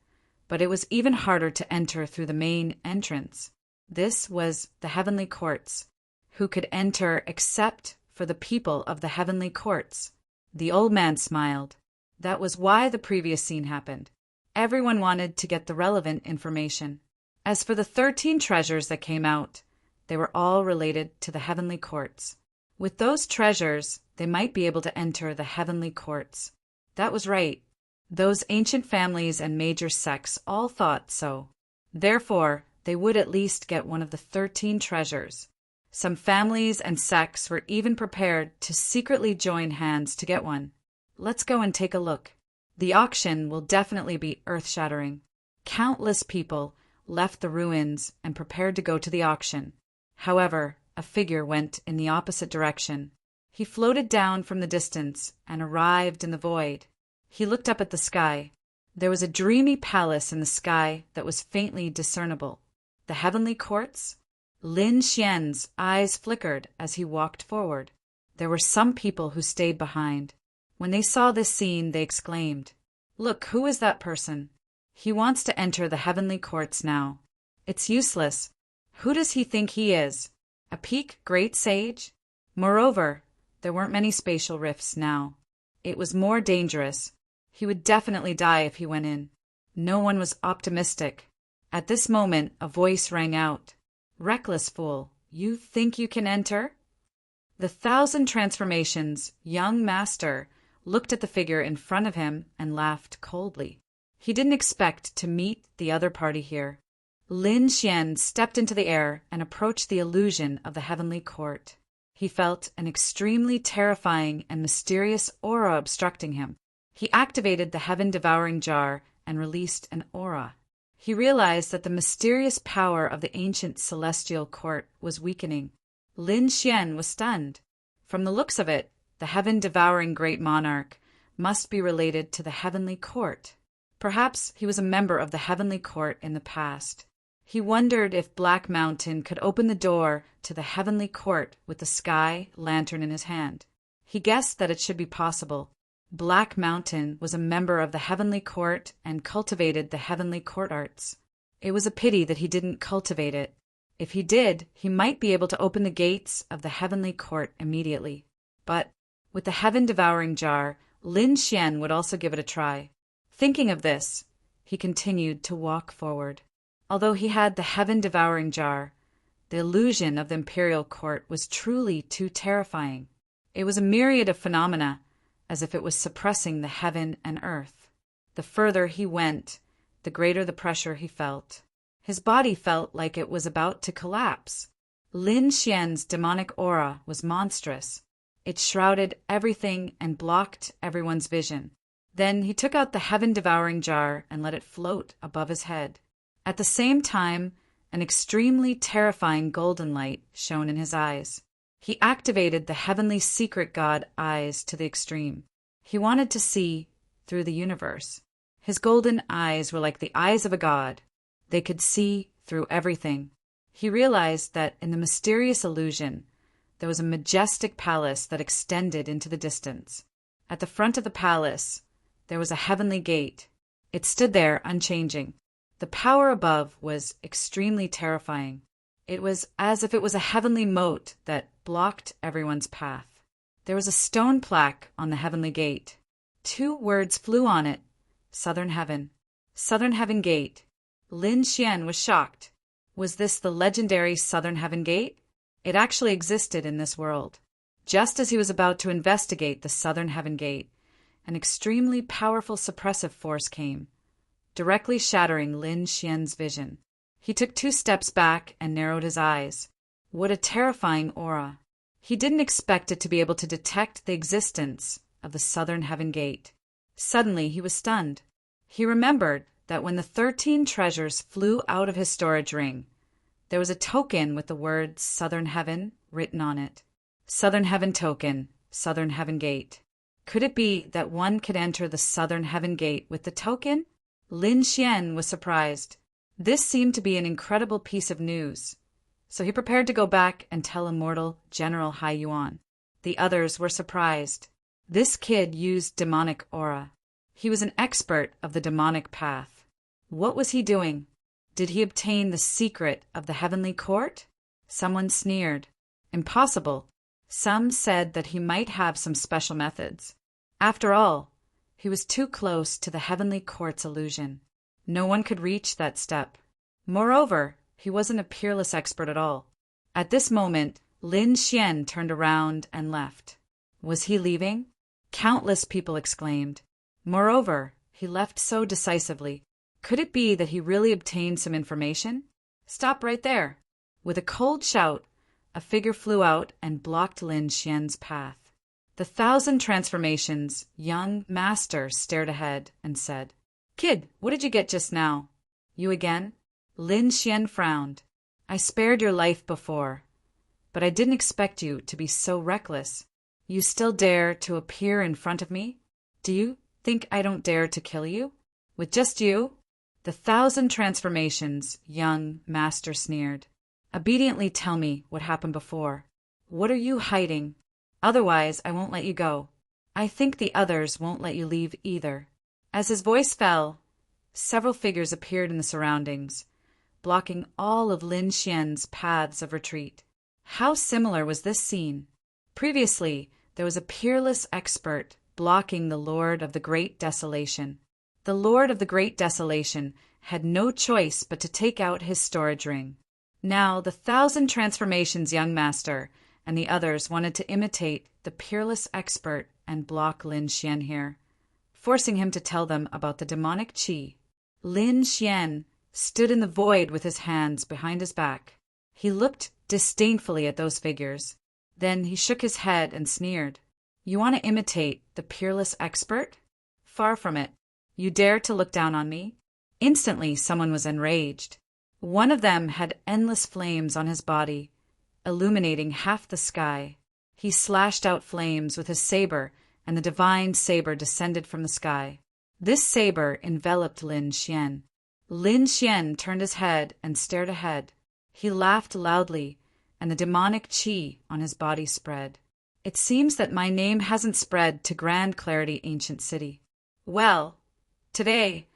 but it was even harder to enter through the main entrance. This was the heavenly courts. Who could enter except for the people of the heavenly courts? The old man smiled. That was why the previous scene happened. Everyone wanted to get the relevant information. As for the 13 treasures that came out, they were all related to the heavenly courts. With those treasures, they might be able to enter the heavenly courts. That was right. Those ancient families and major sects all thought so. Therefore, they would at least get one of the 13 treasures. Some families and sects were even prepared to secretly join hands to get one. Let's go and take a look. The auction will definitely be earth-shattering. Countless people left the ruins and prepared to go to the auction. However, a figure went in the opposite direction. He floated down from the distance and arrived in the void. He looked up at the sky. There was a dreamy palace in the sky that was faintly discernible. The heavenly courts? Lin Xian's eyes flickered as he walked forward. There were some people who stayed behind. When they saw this scene, they exclaimed, "Look, who is that person? He wants to enter the heavenly courts now. It's useless. Who does he think he is? A peak great sage?" Moreover, there weren't many spatial rifts now. It was more dangerous. He would definitely die if he went in. No one was optimistic. At this moment, a voice rang out. "Reckless fool, you think you can enter?" The 1,000 transformations young master looked at the figure in front of him and laughed coldly. He didn't expect to meet the other party here. Lin Xian stepped into the air and approached the illusion of the heavenly court. He felt an extremely terrifying and mysterious aura obstructing him. He activated the heaven-devouring jar and released an aura. He realized that the mysterious power of the ancient celestial court was weakening. Lin Xian was stunned. From the looks of it, the heaven-devouring great monarch must be related to the heavenly court. Perhaps he was a member of the heavenly court in the past. He wondered if Black Mountain could open the door to the heavenly court with the sky lantern in his hand. He guessed that it should be possible. Black Mountain was a member of the heavenly court and cultivated the heavenly court arts. It was a pity that he didn't cultivate it. If he did, he might be able to open the gates of the heavenly court immediately. But with the heaven-devouring jar, Lin Xian would also give it a try. Thinking of this, he continued to walk forward. Although he had the heaven-devouring jar, the illusion of the imperial court was truly too terrifying. It was a myriad of phenomena, as if it was suppressing the heaven and earth. The further he went, the greater the pressure he felt. His body felt like it was about to collapse. Lin Xian's demonic aura was monstrous. It shrouded everything and blocked everyone's vision. Then he took out the heaven-devouring jar and let it float above his head. At the same time, an extremely terrifying golden light shone in his eyes. He activated the heavenly secret god eyes to the extreme. He wanted to see through the universe. His golden eyes were like the eyes of a god. They could see through everything. He realized that in the mysterious illusion, there was a majestic palace that extended into the distance. At the front of the palace, there was a heavenly gate. It stood there unchanging. The power above was extremely terrifying. It was as if it was a heavenly moat that blocked everyone's path. There was a stone plaque on the heavenly gate. 2 words flew on it: Southern Heaven. Southern Heaven Gate. Lin Xian was shocked. Was this the legendary Southern Heaven Gate? It actually existed in this world. Just as he was about to investigate the Southern Heaven Gate, an extremely powerful suppressive force came, directly shattering Lin Xian's vision. He took 2 steps back and narrowed his eyes. What a terrifying aura. He didn't expect it to be able to detect the existence of the Southern Heaven Gate. Suddenly he was stunned. He remembered that when the 13 treasures flew out of his storage ring, there was a token with the words Southern Heaven written on it. Southern Heaven token, Southern Heaven Gate. Could it be that one could enter the Southern Heaven Gate with the token? Lin Xian was surprised. This seemed to be an incredible piece of news, so he prepared to go back and tell immortal General Hai Yuan. The others were surprised. This kid used demonic aura. He was an expert of the demonic path. What was he doing? Did he obtain the secret of the heavenly court? Someone sneered. Impossible. Some said that he might have some special methods. After all, he was too close to the heavenly court's illusion. No one could reach that step. Moreover, he wasn't a peerless expert at all. At this moment, Lin Xian turned around and left. Was he leaving? Countless people exclaimed. Moreover, he left so decisively. Could it be that he really obtained some information? Stop right there. With a cold shout, a figure flew out and blocked Lin Xian's path. The 1,000 transformations young master stared ahead and said, "Kid, what did you get just now?" "You again?" Lin Xian frowned. "I spared your life before, but I didn't expect you to be so reckless. You still dare to appear in front of me? Do you think I don't dare to kill you? With just you? The 1,000 transformations, young master sneered. Obediently tell me what happened before. What are you hiding? Otherwise, I won't let you go. I think the others won't let you leave either. As his voice fell, several figures appeared in the surroundings, blocking all of Lin Xian's paths of retreat. How similar was this scene? Previously, there was a peerless expert blocking the Lord of the Great Desolation. The Lord of the Great Desolation had no choice but to take out his storage ring. Now the 1,000 transformations young master and the others wanted to imitate the peerless expert and block Lin Xian here, forcing him to tell them about the demonic qi. Lin Xian stood in the void with his hands behind his back. He looked disdainfully at those figures. Then he shook his head and sneered. You want to imitate the peerless expert? Far from it. You dare to look down on me? Instantly someone was enraged. One of them had endless flames on his body, illuminating half the sky. He slashed out flames with his saber, and the divine saber descended from the sky. This saber enveloped Lin Xian. Lin Xian turned his head and stared ahead. He laughed loudly, and the demonic qi on his body spread. It seems that my name hasn't spread to Grand Clarity Ancient City. Well, today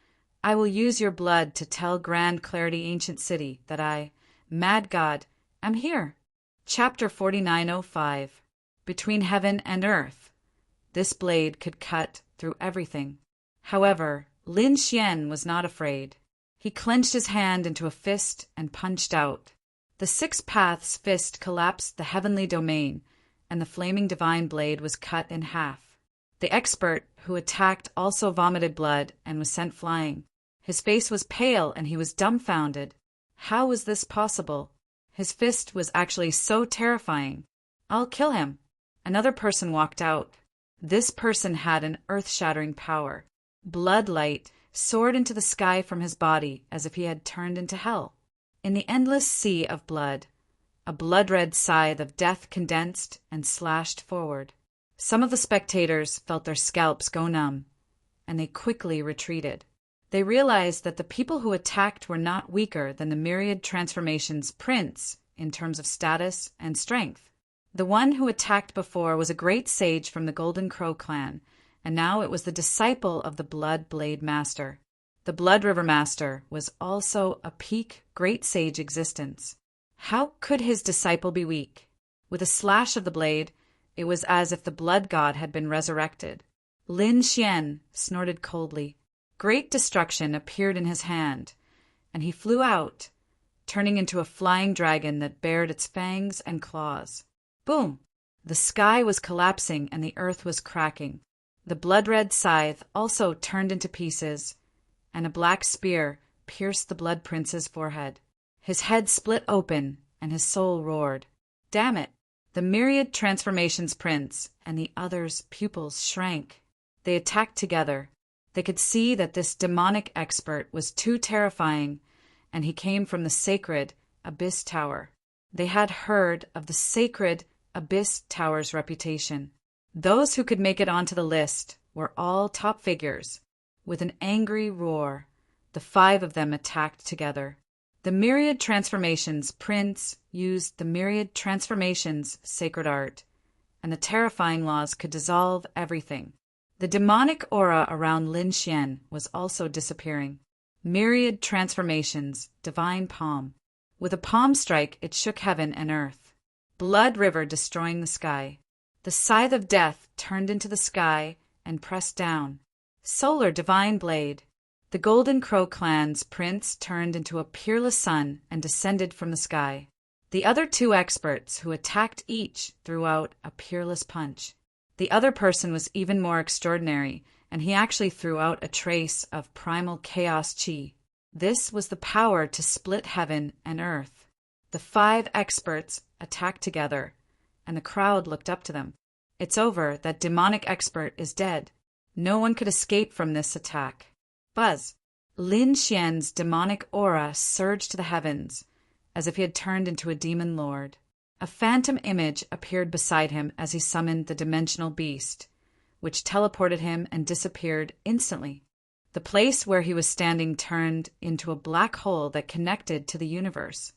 I will use your blood to tell Grand Clarity Ancient City that I, Mad God, am here. Chapter 4905. Between Heaven and Earth. This blade could cut through everything. However, Lin Xian was not afraid. He clenched his hand into a fist and punched out. The 6 Paths fist collapsed the heavenly domain, and the flaming divine blade was cut in half. The expert who attacked also vomited blood and was sent flying. His face was pale and he was dumbfounded. How was this possible? His fist was actually so terrifying. I'll kill him. Another person walked out. This person had an earth-shattering power. Blood light soared into the sky from his body as if he had turned into hell. In the endless sea of blood, a blood-red scythe of death condensed and slashed forward. Some of the spectators felt their scalps go numb, and they quickly retreated. They realized that the people who attacked were not weaker than the myriad transformations prince in terms of status and strength. The one who attacked before was a great sage from the Golden Crow clan, and now it was the disciple of the Blood Blade Master. The Blood River Master was also a peak great sage existence. How could his disciple be weak? With a slash of the blade, it was as if the blood god had been resurrected. Lin Xian snorted coldly. Great destruction appeared in his hand, and he flew out, turning into a flying dragon that bared its fangs and claws. Boom! The sky was collapsing and the earth was cracking. The blood-red scythe also turned into pieces, and a black spear pierced the Blood Prince's forehead. His head split open, and his soul roared. Damn it! The myriad transformations prince and the others' pupils shrank. They attacked together. They could see that this demonic expert was too terrifying, and he came from the sacred Abyss Tower. They had heard of the sacred Abyss Tower's reputation. Those who could make it onto the list were all top figures. With an angry roar, the 5 of them attacked together. The Myriad Transformations Prince used the Myriad Transformations sacred art, and the terrifying laws could dissolve everything. The demonic aura around Lin Xian was also disappearing. Myriad Transformations, Divine Palm. With a palm strike, it shook heaven and earth. Blood River destroying the sky. The scythe of death turned into the sky and pressed down. Solar Divine Blade. The Golden Crow clan's prince turned into a peerless sun and descended from the sky. The other 2 experts who attacked each threw out a peerless punch. The other person was even more extraordinary, and he actually threw out a trace of primal chaos chi. This was the power to split heaven and earth. The 5 experts attacked together, and the crowd looked up to them. It's over. That demonic expert is dead. No one could escape from this attack. Buzz! Lin Xian's demonic aura surged to the heavens, as if he had turned into a demon lord. A phantom image appeared beside him as he summoned the dimensional beast, which teleported him and disappeared instantly. The place where he was standing turned into a black hole that connected to the universe.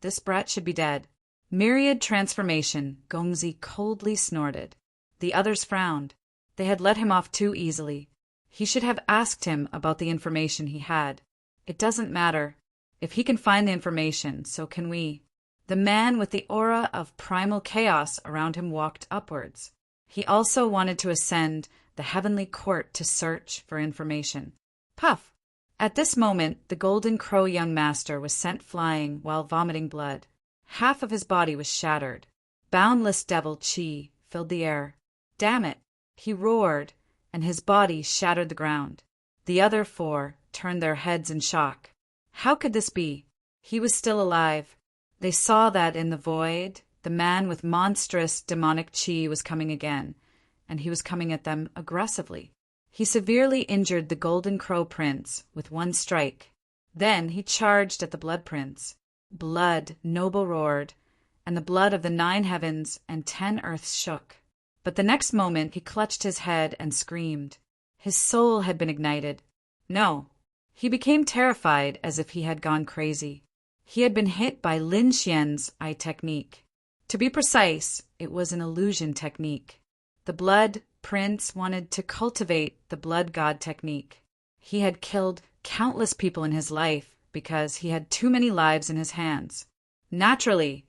This brat should be dead. Myriad transformation, Gongzi coldly snorted. The others frowned. They had let him off too easily. He should have asked him about the information he had. It doesn't matter. If he can find the information, so can we. The man with the aura of primal chaos around him walked upwards. He also wanted to ascend the heavenly court to search for information. Puff! At this moment, the golden crow young master was sent flying while vomiting blood. Half of his body was shattered. Boundless devil chi filled the air. Damn it! He roared, and his body shattered the ground. The other four turned their heads in shock. How could this be? He was still alive. They saw that in the void, the man with monstrous demonic chi was coming again, and he was coming at them aggressively. He severely injured the Golden Crow Prince with one strike. Then he charged at the Blood Prince. Blood noble roared, and the blood of the 9 heavens and 10 earths shook. But the next moment he clutched his head and screamed. His soul had been ignited. No. He became terrified as if he had gone crazy. He had been hit by Lin Xian's eye technique. To be precise, it was an illusion technique. The Blood Prince wanted to cultivate the Blood God technique. He had killed countless people in his life because he had too many lives in his hands. Naturally,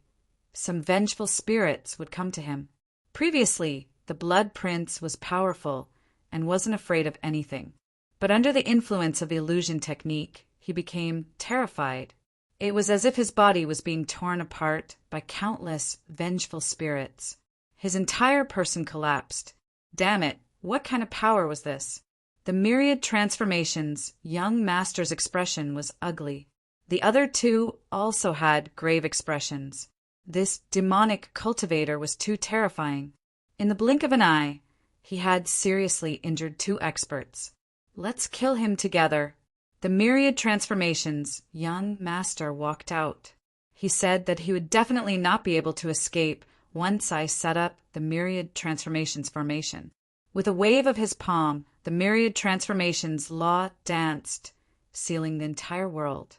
some vengeful spirits would come to him. Previously, the Blood Prince was powerful and wasn't afraid of anything. But under the influence of the illusion technique, he became terrified. It was as if his body was being torn apart by countless vengeful spirits. His entire person collapsed. Damn it, what kind of power was this? The myriad transformations, young master's expression was ugly. The other two also had grave expressions. This demonic cultivator was too terrifying. In the blink of an eye, he had seriously injured 2 experts. Let's kill him together. The myriad transformations, young master walked out. He said that he would definitely not be able to escape once I set up the myriad transformations formation. With a wave of his palm, the myriad transformations law danced, sealing the entire world.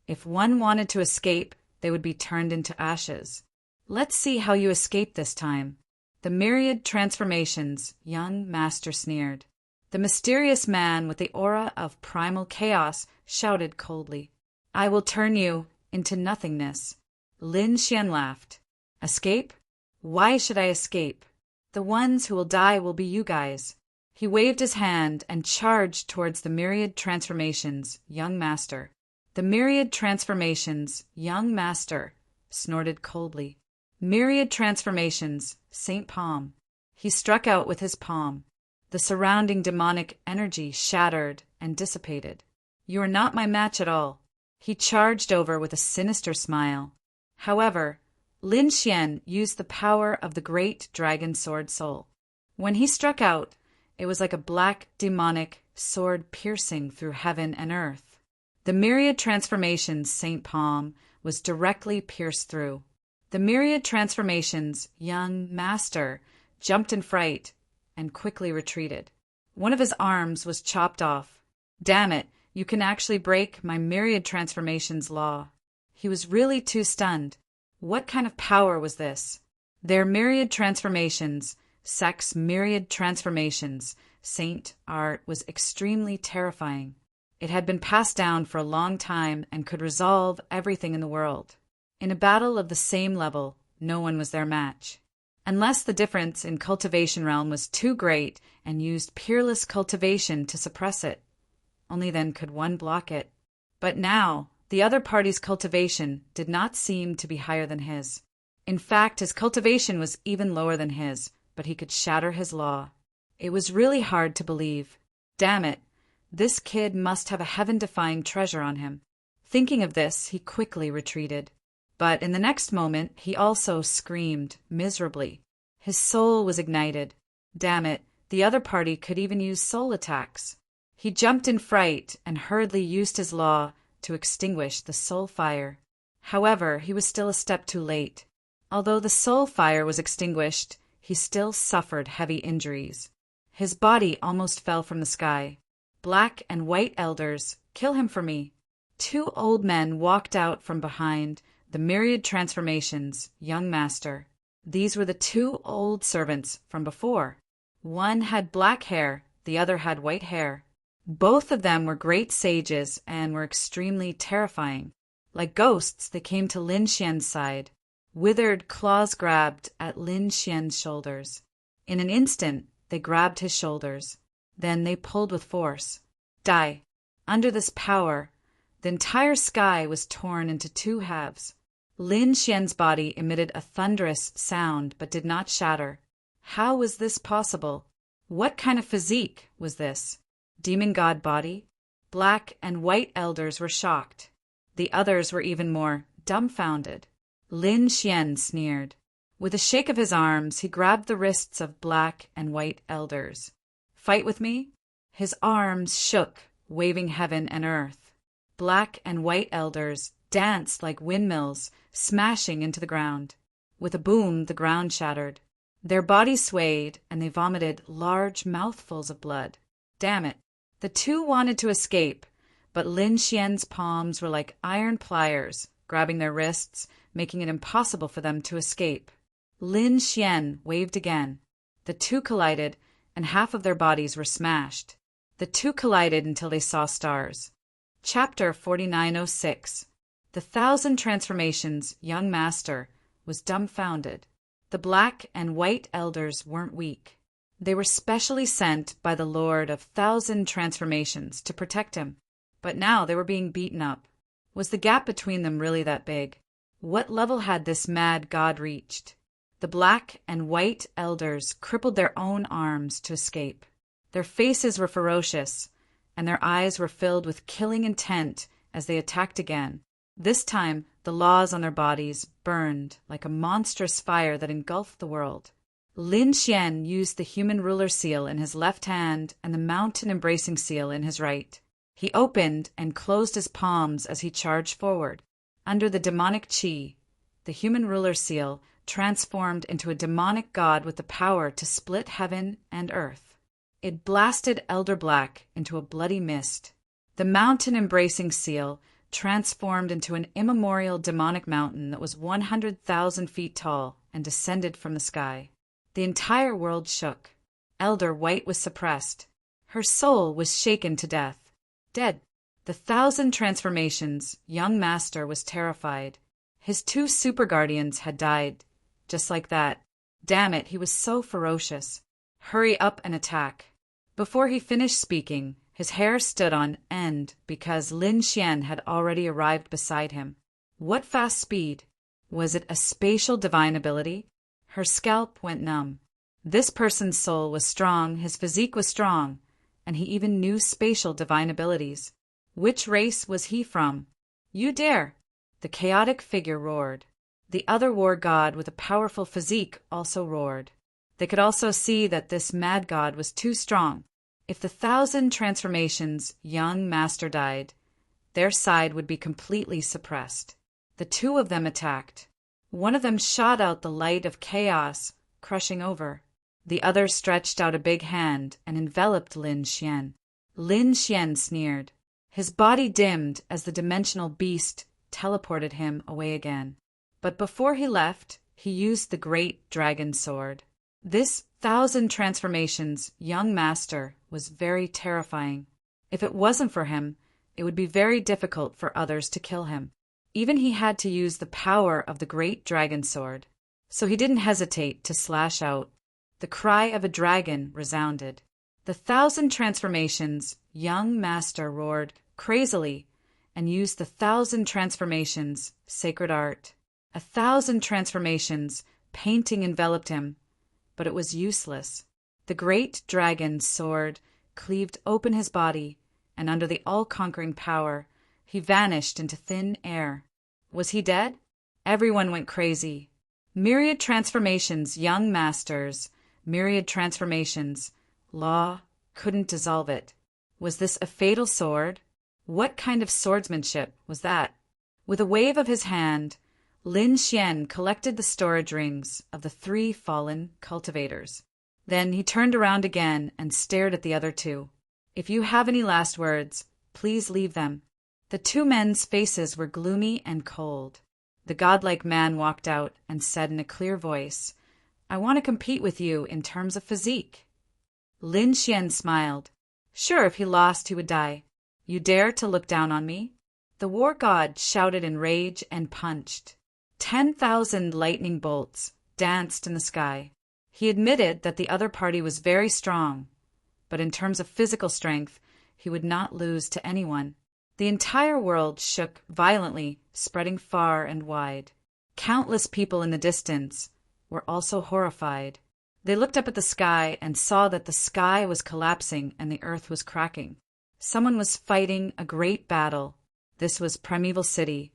If one wanted to escape, they would be turned into ashes. Let's see how you escape this time. The myriad transformations, young master sneered. The mysterious man with the aura of primal chaos shouted coldly, I will turn you into nothingness. Lin Xian laughed. Escape? Why should I escape? The ones who will die will be you guys. He waved his hand and charged towards the myriad transformations, young master. The myriad transformations, young master, snorted coldly. Myriad transformations, Saint Palm. He struck out with his palm. The surrounding demonic energy shattered and dissipated. You are not my match at all. He charged over with a sinister smile. However, Lin Xian used the power of the great dragon sword soul. When he struck out, it was like a black demonic sword piercing through heaven and earth. The myriad transformations Saint Palm was directly pierced through. The myriad transformations young master jumped in fright and quickly retreated. One of his arms was chopped off. Damn it, you can actually break my myriad transformations law. He was really too stunned. What kind of power was this? Their myriad transformations, sex myriad transformations, Saint Art was extremely terrifying. It had been passed down for a long time and could resolve everything in the world. In a battle of the same level, no one was their match. Unless the difference in cultivation realm was too great and used peerless cultivation to suppress it. Only then could one block it. But now, the other party's cultivation did not seem to be higher than his. In fact, his cultivation was even lower than his, but he could shatter his law. It was really hard to believe. Damn it, this kid must have a heaven-defying treasure on him. Thinking of this, he quickly retreated. But in the next moment, he also screamed miserably. His soul was ignited. Damn it, the other party could even use soul attacks. He jumped in fright and hurriedly used his law to extinguish the soul fire. However, he was still a step too late. Although the soul fire was extinguished, he still suffered heavy injuries. His body almost fell from the sky. Black and white elders, kill him for me. 2 old men walked out from behind the myriad transformations, young master. These were the 2 old servants from before. One had black hair, the other had white hair. Both of them were great sages and were extremely terrifying. Like ghosts, they came to Lin Xian's side. Withered claws grabbed at Lin Xian's shoulders. In an instant, they grabbed his shoulders. Then they pulled with force. Die. Under this power, the entire sky was torn into 2 halves. Lin Xian's body emitted a thunderous sound but did not shatter. How was this possible? What kind of physique was this? Demon god body? Black and white elders were shocked. The others were even more dumbfounded. Lin Xian sneered. With a shake of his arms, he grabbed the wrists of black and white elders. Fight with me? His arms shook, waving heaven and earth. Black and white elders danced like windmills, smashing into the ground. With a boom, the ground shattered. Their bodies swayed, and they vomited large mouthfuls of blood. Damn it. The 2 wanted to escape, but Lin Xian's palms were like iron pliers, grabbing their wrists, making it impossible for them to escape. Lin Xian waved again. The 2 collided, and half of their bodies were smashed. The 2 collided until they saw stars. Chapter 4906. The 1,000 Transformations young master was dumbfounded. The black and white elders weren't weak. They were specially sent by the Lord of 1,000 Transformations to protect him. But now they were being beaten up. Was the gap between them really that big? What level had this mad god reached? The black and white elders crippled their own arms to escape. Their faces were ferocious, and their eyes were filled with killing intent as they attacked again. This time, the laws on their bodies burned like a monstrous fire that engulfed the world. Lin Xian used the human ruler seal in his left hand and the mountain embracing seal in his right. He opened and closed his palms as he charged forward. Under the demonic chi, the human ruler seal transformed into a demonic god with the power to split heaven and earth. It blasted Elder Black into a bloody mist. The mountain-embracing seal transformed into an immemorial demonic mountain that was 100,000 feet tall and descended from the sky. The entire world shook. Elder White was suppressed. Her soul was shaken to death. Dead. The 1,000 Transformations young master was terrified. His 2 super guardians had died. Just like that. Damn it, he was so ferocious. Hurry up and attack. Before he finished speaking, his hair stood on end because Lin Xian had already arrived beside him. What fast speed? Was it a spatial divine ability? Her scalp went numb. This person's soul was strong, his physique was strong, and he even knew spatial divine abilities. Which race was he from? You dare! The chaotic figure roared. The other war god with a powerful physique also roared. They could also see that this mad god was too strong. If the 1,000 Transformations young master died, their side would be completely suppressed. The 2 of them attacked. One of them shot out the light of chaos, crushing over. The other stretched out a big hand and enveloped Lin Xian. Lin Xian sneered. His body dimmed as the dimensional beast teleported him away again. But before he left, he used the great dragon sword. This 1,000 Transformations young master was very terrifying. If it wasn't for him, it would be very difficult for others to kill him. Even he had to use the power of the great dragon sword. So he didn't hesitate to slash out. The cry of a dragon resounded. The 1,000 Transformations young master roared crazily and used the 1,000 Transformations sacred art. 1,000 Transformations painting enveloped him, but it was useless. The great dragon's sword cleaved open his body, and under the all-conquering power, he vanished into thin air. Was he dead? Everyone went crazy. Myriad Transformations young masters, myriad transformations. Law couldn't dissolve it. Was this a fatal sword? What kind of swordsmanship was that? With a wave of his hand, Lin Xian collected the storage rings of the 3 fallen cultivators. Then he turned around again and stared at the other 2. If you have any last words, please leave them. The 2 men's faces were gloomy and cold. The godlike man walked out and said in a clear voice, I want to compete with you in terms of physique. Lin Xian smiled. Sure, if he lost, he would die. You dare to look down on me? The war god shouted in rage and punched. 10,000 lightning bolts danced in the sky. He admitted that the other party was very strong, but in terms of physical strength, he would not lose to anyone. The entire world shook violently, spreading far and wide. Countless people in the distance were also horrified. They looked up at the sky and saw that the sky was collapsing and the earth was cracking. Someone was fighting a great battle. This was Primeval City,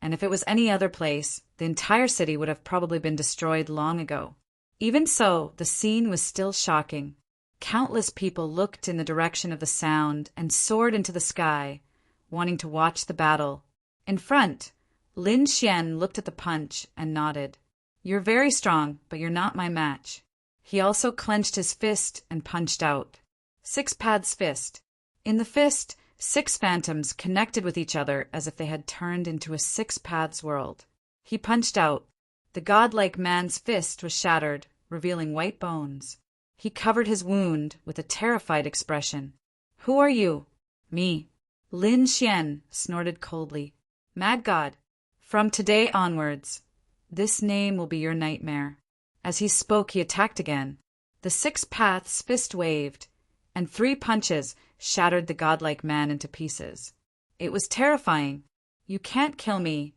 and if it was any other place, the entire city would have probably been destroyed long ago. Even so, the scene was still shocking. Countless people looked in the direction of the sound and soared into the sky, wanting to watch the battle. In front, Lin Xian looked at the punch and nodded. You're very strong, but you're not my match. He also clenched his fist and punched out. 6 Paths Fist. In the fist, 6 phantoms connected with each other as if they had turned into a 6 Paths world. He punched out. The godlike man's fist was shattered, revealing white bones. He covered his wound with a terrified expression. Who are you? Me. Lin Xian snorted coldly. Mad God. From today onwards, this name will be your nightmare. As he spoke, he attacked again. The 6 Paths fist waved, and 3 punches shattered the godlike man into pieces. It was terrifying. You can't kill me.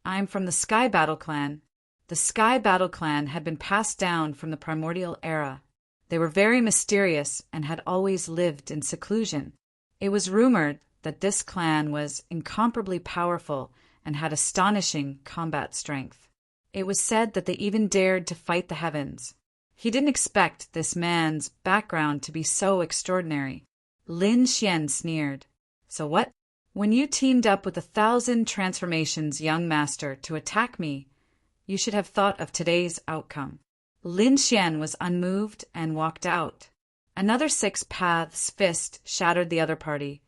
I'm from the Sky Battle Clan. The Sky Battle Clan had been passed down from the primordial era. They were very mysterious and had always lived in seclusion. It was rumored that this clan was incomparably powerful and had astonishing combat strength. It was said that they even dared to fight the heavens. He didn't expect this man's background to be so extraordinary. Lin Xian sneered. So what? When you teamed up with 1,000 transformations, young master, to attack me, you should have thought of today's outcome. Lin Xian was unmoved and walked out. Another 6 Paths fist shattered the other party,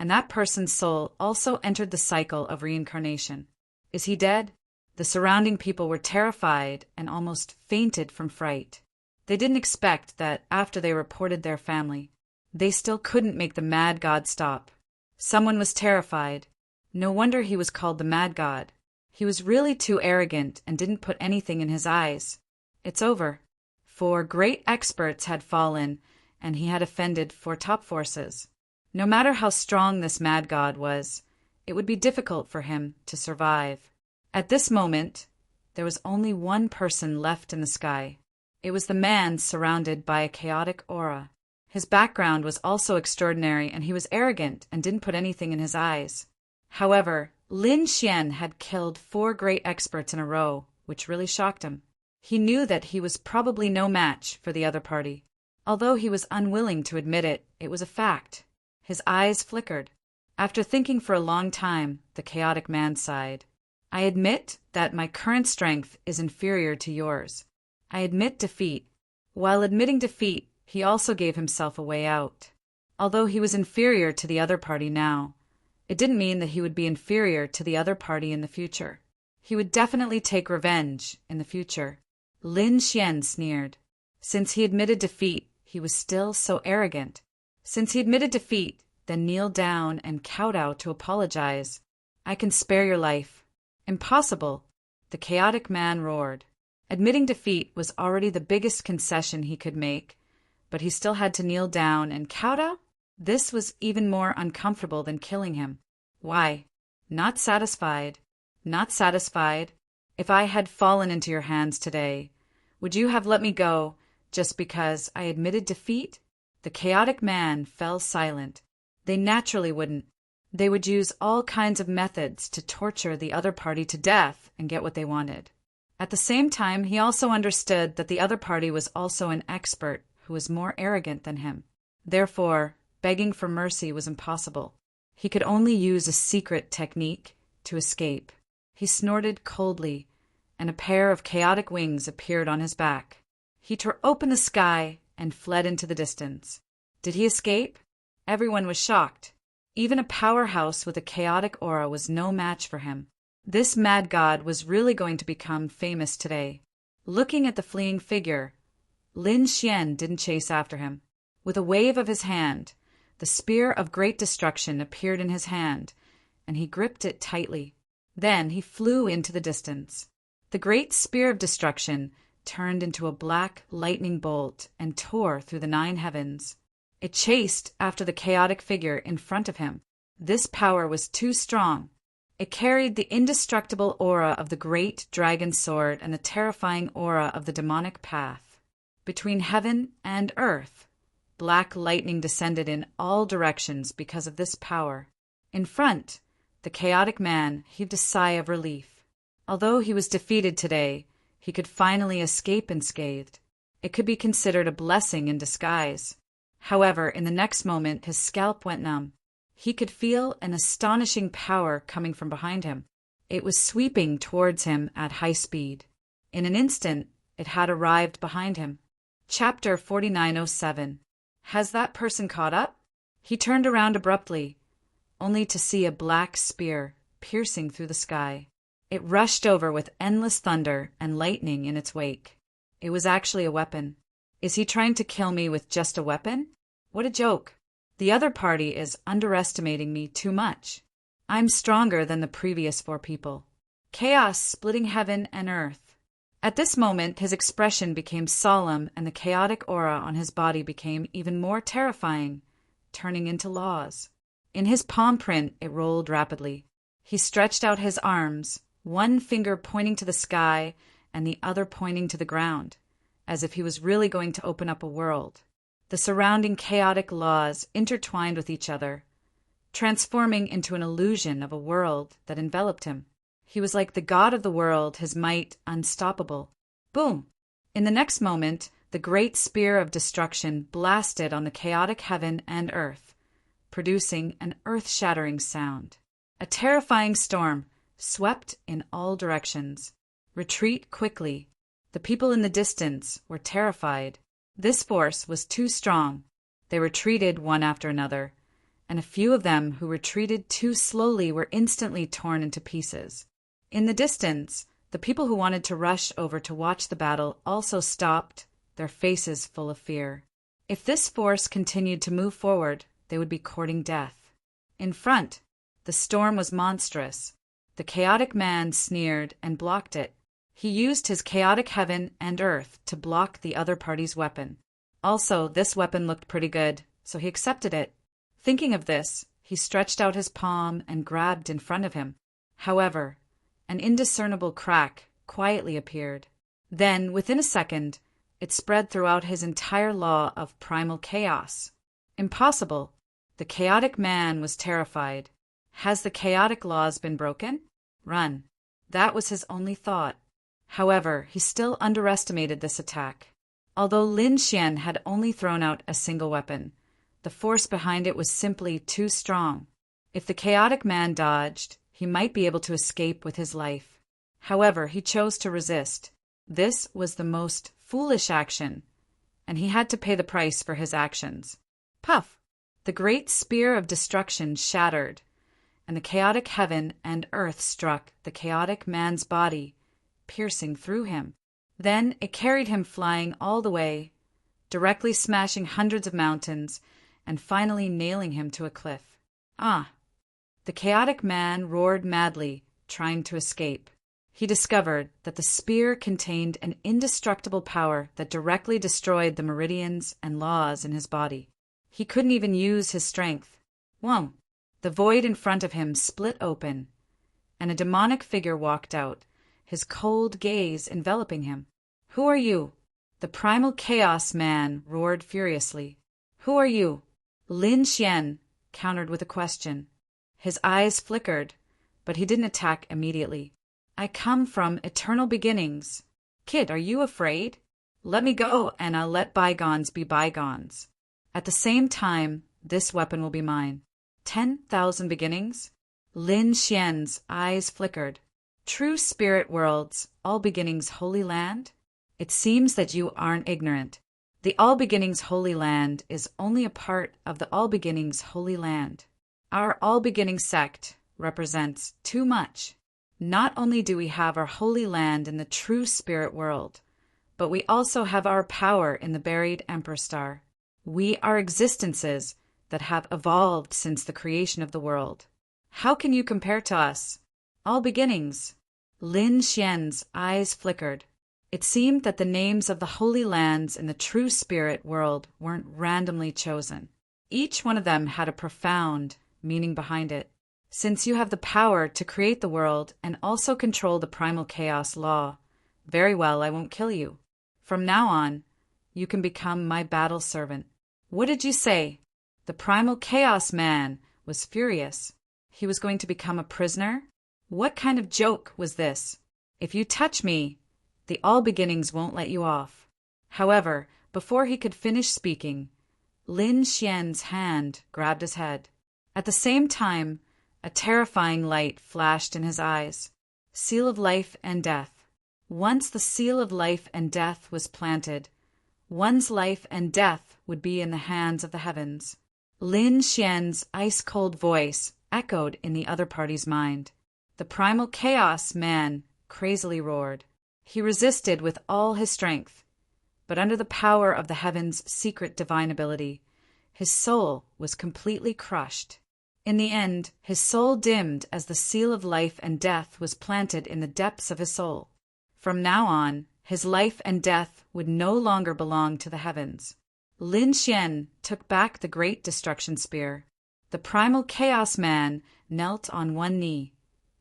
and that person's soul also entered the cycle of reincarnation. Is he dead? The surrounding people were terrified and almost fainted from fright. They didn't expect that after they reported their family, they still couldn't make the mad god stop. Someone was terrified. No wonder he was called the mad god. He was really too arrogant and didn't put anything in his eyes. It's over. 4 great experts had fallen, and he had offended 4 top forces. No matter how strong this mad god was, it would be difficult for him to survive. At this moment, there was only one person left in the sky. It was the man surrounded by a chaotic aura. His background was also extraordinary, and he was arrogant and didn't put anything in his eyes. However, Lin Xian had killed 4 great experts in a row, which really shocked him. He knew that he was probably no match for the other party. Although he was unwilling to admit it, it was a fact. His eyes flickered. After thinking for a long time, the chaotic man sighed. I admit that my current strength is inferior to yours. I admit defeat. While admitting defeat, he also gave himself a way out. Although he was inferior to the other party now, it didn't mean that he would be inferior to the other party in the future. He would definitely take revenge in the future. Lin Xian sneered. Since he admitted defeat, he was still so arrogant. Since he admitted defeat, then kneel down and kowtow to apologize. I can spare your life. Impossible, the chaotic man roared. Admitting defeat was already the biggest concession he could make, but he still had to kneel down and kowtow? This was even more uncomfortable than killing him. Why? Not satisfied. Not satisfied. If I had fallen into your hands today, would you have let me go just because I admitted defeat? The chaotic man fell silent. They naturally wouldn't. They would use all kinds of methods to torture the other party to death and get what they wanted. At the same time, he also understood that the other party was also an expert who was more arrogant than him. Therefore, begging for mercy was impossible. He could only use a secret technique to escape. He snorted coldly, and a pair of chaotic wings appeared on his back. He tore open the sky and fled into the distance. Did he escape? Everyone was shocked. Even a powerhouse with a chaotic aura was no match for him. This mad god was really going to become famous today. Looking at the fleeing figure, Lin Xian didn't chase after him. With a wave of his hand, the spear of great destruction appeared in his hand, and he gripped it tightly. Then he flew into the distance. The great spear of destruction turned into a black lightning bolt and tore through the 9 heavens. It chased after the chaotic figure in front of him. This power was too strong. It carried the indestructible aura of the great dragon sword and the terrifying aura of the demonic path. Between heaven and earth, black lightning descended in all directions because of this power. In front, the chaotic man heaved a sigh of relief. Although he was defeated today, he could finally escape unscathed. It could be considered a blessing in disguise. However, in the next moment, his scalp went numb. He could feel an astonishing power coming from behind him. It was sweeping towards him at high speed. In an instant, it had arrived behind him. Chapter 4907. Has that person caught up? He turned around abruptly, only to see a black spear piercing through the sky. It rushed over with endless thunder and lightning in its wake. It was actually a weapon. Is he trying to kill me with just a weapon? What a joke. The other party is underestimating me too much. I'm stronger than the previous 4 people. Chaos splitting heaven and earth. At this moment, his expression became solemn and the chaotic aura on his body became even more terrifying, turning into laws. In his palm print, it rolled rapidly. He stretched out his arms, one finger pointing to the sky and the other pointing to the ground, as if he was really going to open up a world. The surrounding chaotic laws intertwined with each other, transforming into an illusion of a world that enveloped him. He was like the god of the world, his might unstoppable. Boom! In the next moment, the great spear of destruction blasted on the chaotic heaven and earth, producing an earth-shattering sound. A terrifying storm swept in all directions. Retreat quickly. The people in the distance were terrified. This force was too strong. They retreated one after another, and a few of them who retreated too slowly were instantly torn into pieces. In the distance, the people who wanted to rush over to watch the battle also stopped, their faces full of fear. If this force continued to move forward, they would be courting death. In front, the storm was monstrous. The chaotic man sneered and blocked it. He used his chaotic heaven and earth to block the other party's weapon. Also, this weapon looked pretty good, so he accepted it. Thinking of this, he stretched out his palm and grabbed in front of him. However, an indiscernible crack quietly appeared. Then, within a second, it spread throughout his entire law of primal chaos. Impossible. The chaotic man was terrified. Has the chaotic laws been broken? Run. That was his only thought. However, he still underestimated this attack. Although Lin Xian had only thrown out a single weapon, the force behind it was simply too strong. If the chaotic man dodged, he might be able to escape with his life. However, he chose to resist. This was the most foolish action, and he had to pay the price for his actions. Puff! The great spear of destruction shattered, and the chaotic heaven and earth struck the chaotic man's body, piercing through him. Then it carried him flying all the way, directly smashing hundreds of mountains, and finally nailing him to a cliff. Ah! The chaotic man roared madly, trying to escape. He discovered that the spear contained an indestructible power that directly destroyed the meridians and laws in his body. He couldn't even use his strength. Whoa! The void in front of him split open, and a demonic figure walked out, his cold gaze enveloping him. Who are you? The primal chaos man roared furiously. Who are you? Lin Xian countered with a question. His eyes flickered, but he didn't attack immediately. I come from eternal beginnings. Kid, are you afraid? Let me go, and I'll let bygones be bygones. At the same time, this weapon will be mine. 10,000 beginnings? Lin Xian's eyes flickered. True spirit worlds, all beginnings holy land? It seems that you aren't ignorant. The all beginnings holy land is only a part of the all beginnings holy land. Our all beginning sect represents too much. Not only do we have our holy land in the true spirit world, but we also have our power in the buried Emperor Star. We are existences that have evolved since the creation of the world. How can you compare to us? All beginnings. Lin Xian's eyes flickered. It seemed that the names of the holy lands in the true spirit world weren't randomly chosen. Each one of them had a profound meaning behind it. Since you have the power to create the world and also control the primal chaos law, very well, I won't kill you. From now on, you can become my battle servant. What did you say? The primal chaos man was furious. He was going to become a prisoner? What kind of joke was this? If you touch me, the all beginnings won't let you off. However, before he could finish speaking, Lin Xian's hand grabbed his head. At the same time, a terrifying light flashed in his eyes. Seal of life and death. Once the seal of life and death was planted, one's life and death would be in the hands of the heavens. Lin Xian's ice-cold voice echoed in the other party's mind. The primal chaos man crazily roared. He resisted with all his strength, but under the power of the heavens' secret divine ability, his soul was completely crushed. In the end, his soul dimmed as the seal of life and death was planted in the depths of his soul. From now on, his life and death would no longer belong to the heavens. Lin Xian took back the great destruction spear. The primal chaos man knelt on one knee,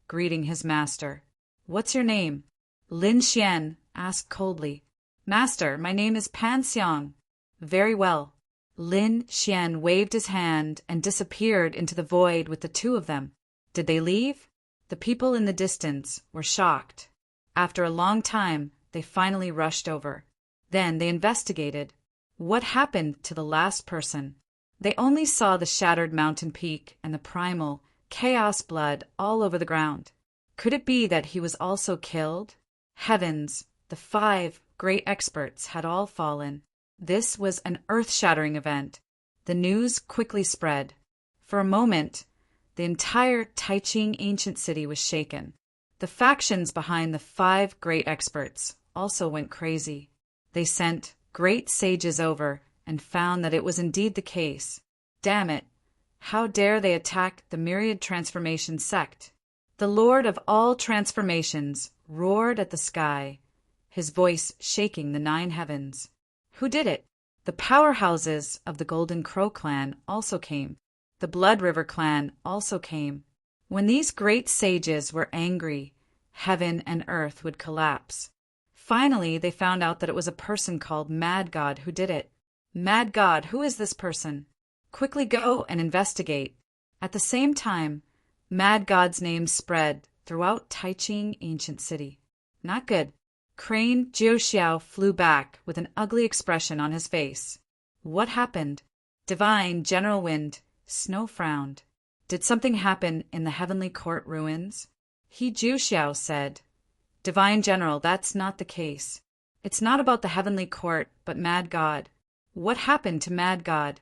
greeting his master. What's your name? Lin Xian asked coldly. Master, my name is Pan Xiang. Very well. Lin Xian waved his hand and disappeared into the void with the two of them. Did they leave? The people in the distance were shocked. After a long time, they finally rushed over. Then they investigated. What happened to the last person? They only saw the shattered mountain peak and the primal, chaos blood all over the ground. Could it be that he was also killed? Heavens, the 5 great experts had all fallen. This was an earth-shattering event. The news quickly spread. For a moment, the entire Taiching ancient city was shaken. The factions behind the 5 great experts also went crazy. They sent great sages over and found that it was indeed the case. Damn it! How dare they attack the myriad transformation sect? The Lord of all transformations roared at the sky, his voice shaking the 9 heavens. Who did it? The powerhouses of the Golden Crow clan also came. The Blood River clan also came. When these great sages were angry, heaven and earth would collapse. Finally, they found out that it was a person called Mad God who did it. Mad God, who is this person? Quickly go and investigate. At the same time, Mad God's name spread throughout Taiching ancient city. Not good. Crane Jiuxiao flew back with an ugly expression on his face. What happened? Divine General Wind, Snow frowned. Did something happen in the Heavenly Court ruins? He Jiuxiao said, Divine General, that's not the case. It's not about the Heavenly Court, but Mad God. What happened to Mad God?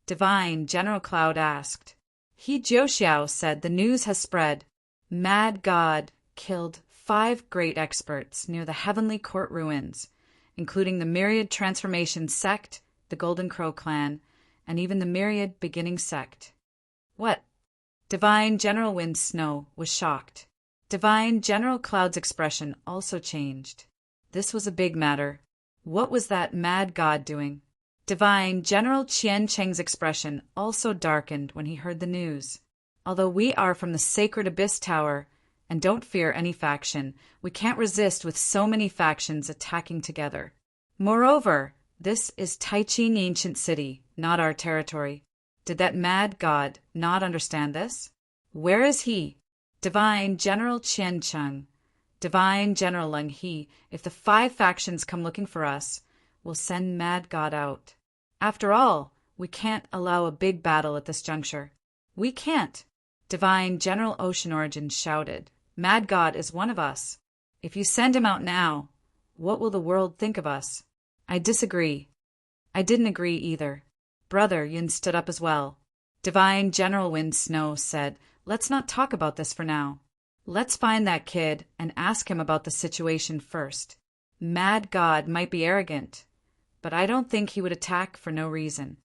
Divine General Cloud asked. He Jiuxiao said the news has spread. Mad God killed 5 great experts near the Heavenly Court ruins, including the Myriad Transformation sect, the Golden Crow clan, and even the Myriad Beginning sect. What? Divine General Wind Snow was shocked. Divine General Cloud's expression also changed. This was a big matter. What was that Mad God doing? Divine General Qian Cheng's expression also darkened when he heard the news. Although we are from the Sacred Abyss Tower and don't fear any faction, we can't resist with so many factions attacking together. Moreover, this is Taiching Ancient City, not our territory. Did that Mad God not understand this? Where is he? Divine General Qian Cheng, Divine General Leng He, if the 5 factions come looking for us, we'll send Mad God out. After all, we can't allow a big battle at this juncture. We can't. Divine General Ocean Origin shouted. Mad God is one of us. If you send him out now, what will the world think of us? I disagree. I didn't agree either. Brother Yun stood up as well. Divine General Wind Snow said, "Let's not talk about this for now. Let's find that kid and ask him about the situation first. Mad God might be arrogant, but I don't think he would attack for no reason."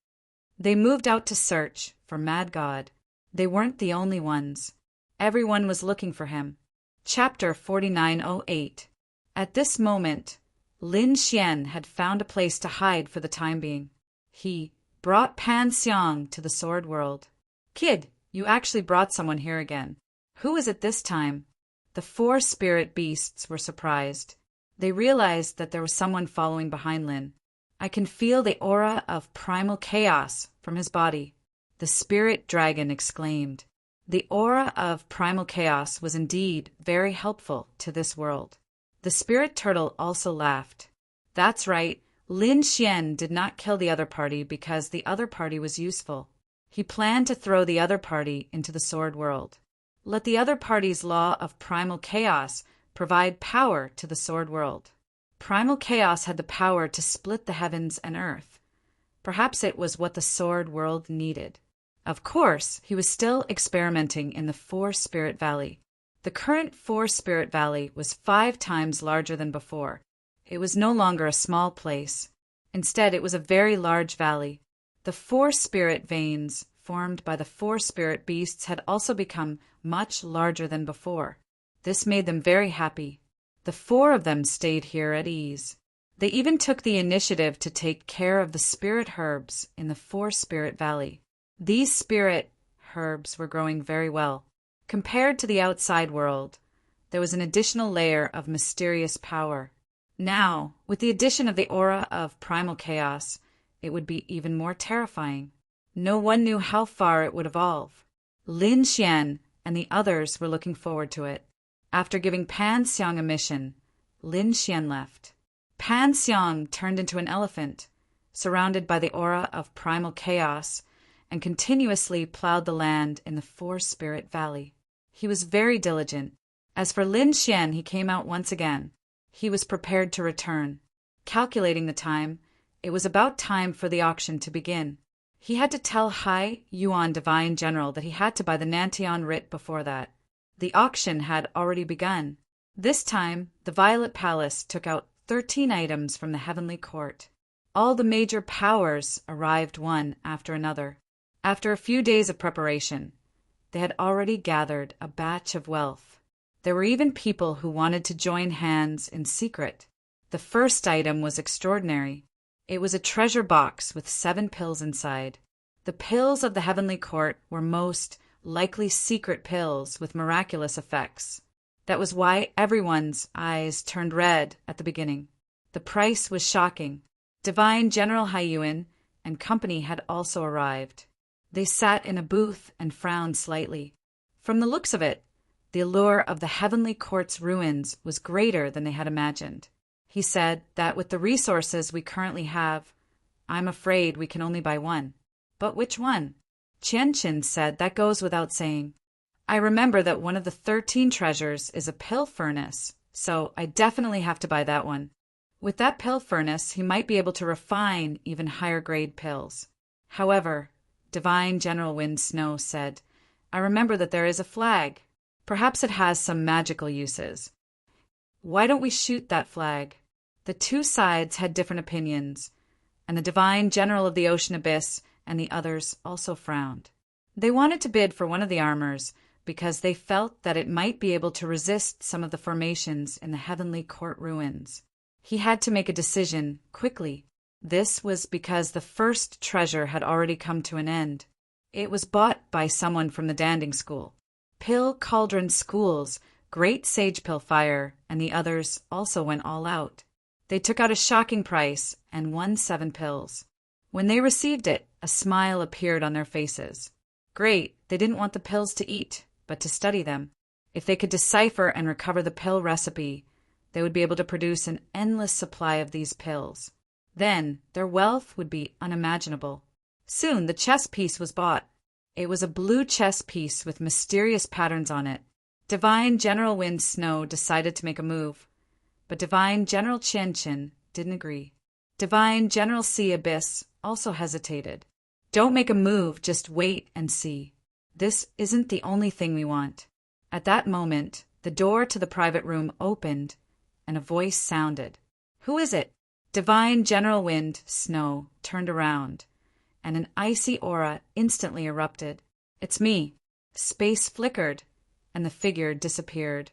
They moved out to search for Mad God. They weren't the only ones. Everyone was looking for him. Chapter 4908. At this moment, Lin Xian had found a place to hide for the time being. He brought Pan Xiang to the sword world. "Kid, you actually brought someone here again. Who is it this time?" The four spirit beasts were surprised. They realized that there was someone following behind Lin. "I can feel the aura of primal chaos from his body," the spirit dragon exclaimed. The aura of primal chaos was indeed very helpful to this world. The spirit turtle also laughed. "That's right, Lin Xian did not kill the other party because the other party was useful. He planned to throw the other party into the sword world. Let the other party's law of primal chaos provide power to the sword world." Primal chaos had the power to split the heavens and earth. Perhaps it was what the sword world needed. Of course, he was still experimenting in the Four Spirit Valley. The current Four Spirit Valley was 5 times larger than before. It was no longer a small place. Instead, it was a very large valley. The 4 spirit veins formed by the 4 spirit beasts had also become much larger than before. This made them very happy. The 4 of them stayed here at ease. They even took the initiative to take care of the spirit herbs in the 4 Spirit Valley. These spirit herbs were growing very well. Compared to the outside world, there was an additional layer of mysterious power. Now, with the addition of the aura of primal chaos, it would be even more terrifying. No one knew how far it would evolve. Lin Xian and the others were looking forward to it. After giving Pan Xiang a mission, Lin Xian left. Pan Xiang turned into an elephant, surrounded by the aura of primal chaos, and continuously plowed the land in the 4 Spirit Valley. He was very diligent. As for Lin Xian, he came out once again. He was prepared to return. Calculating the time, it was about time for the auction to begin. He had to tell Hai Yuan Divine General that he had to buy the Nantian writ before that. The auction had already begun. This time, the Violet Palace took out 13 items from the Heavenly Court. All the major powers arrived one after another. After a few days of preparation, they had already gathered a batch of wealth. There were even people who wanted to join hands in secret. The first item was extraordinary. It was a treasure box with 7 pills inside. The pills of the Heavenly Court were most likely secret pills with miraculous effects. That was why everyone's eyes turned red at the beginning. The price was shocking. Divine General Haiyuan and company had also arrived. They sat in a booth and frowned slightly. From the looks of it, the allure of the Heavenly Court's ruins was greater than they had imagined. He said that with the resources we currently have, I'm afraid we can only buy one. But which one? Qian said that goes without saying. I remember that one of the 13 treasures is a pill furnace, so I definitely have to buy that one. With that pill furnace, he might be able to refine even higher grade pills. However, Divine General Wind Snow said, I remember that there is a flag. Perhaps it has some magical uses. Why don't we shoot that flag? The 2 sides had different opinions, and the Divine General of the Ocean Abyss and the others also frowned. They wanted to bid for one of the armors because they felt that it might be able to resist some of the formations in the Heavenly Court ruins. He had to make a decision quickly. This was because the first treasure had already come to an end. It was bought by someone from the Danding School. Pill Cauldron Schools, Great Sage Pill Fire, and the others also went all out. They took out a shocking price and won 7 pills. When they received it, a smile appeared on their faces. Great, they didn't want the pills to eat, but to study them. If they could decipher and recover the pill recipe, they would be able to produce an endless supply of these pills. Then their wealth would be unimaginable. Soon the chess piece was bought. It was a blue chess piece with mysterious patterns on it. Divine General Wind Snow decided to make a move, but Divine General Chen didn't agree. Divine General Sea Abyss also hesitated. Don't make a move, just wait and see. This isn't the only thing we want. At that moment, the door to the private room opened, and a voice sounded. Who is it? Divine General Wind Snow turned around, and an icy aura instantly erupted. It's me. Space flickered, and the figure disappeared,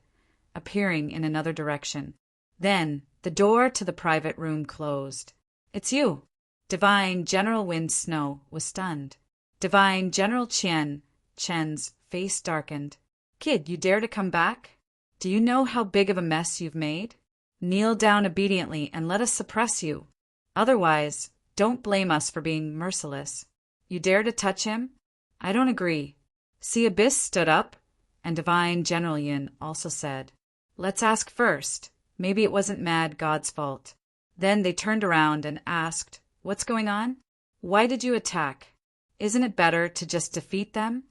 appearing in another direction. Then, the door to the private room closed. It's you. Divine General Wind Snow was stunned. Divine General Chen's face darkened. Kid, you dare to come back? Do you know how big of a mess you've made? Kneel down obediently and let us suppress you. Otherwise, don't blame us for being merciless. You dare to touch him? I don't agree. Sea Abyss stood up, and Divine General Yin also said, Let's ask first. Maybe it wasn't Mad God's fault. Then they turned around and asked, What's going on? Why did you attack? Isn't it better to just defeat them?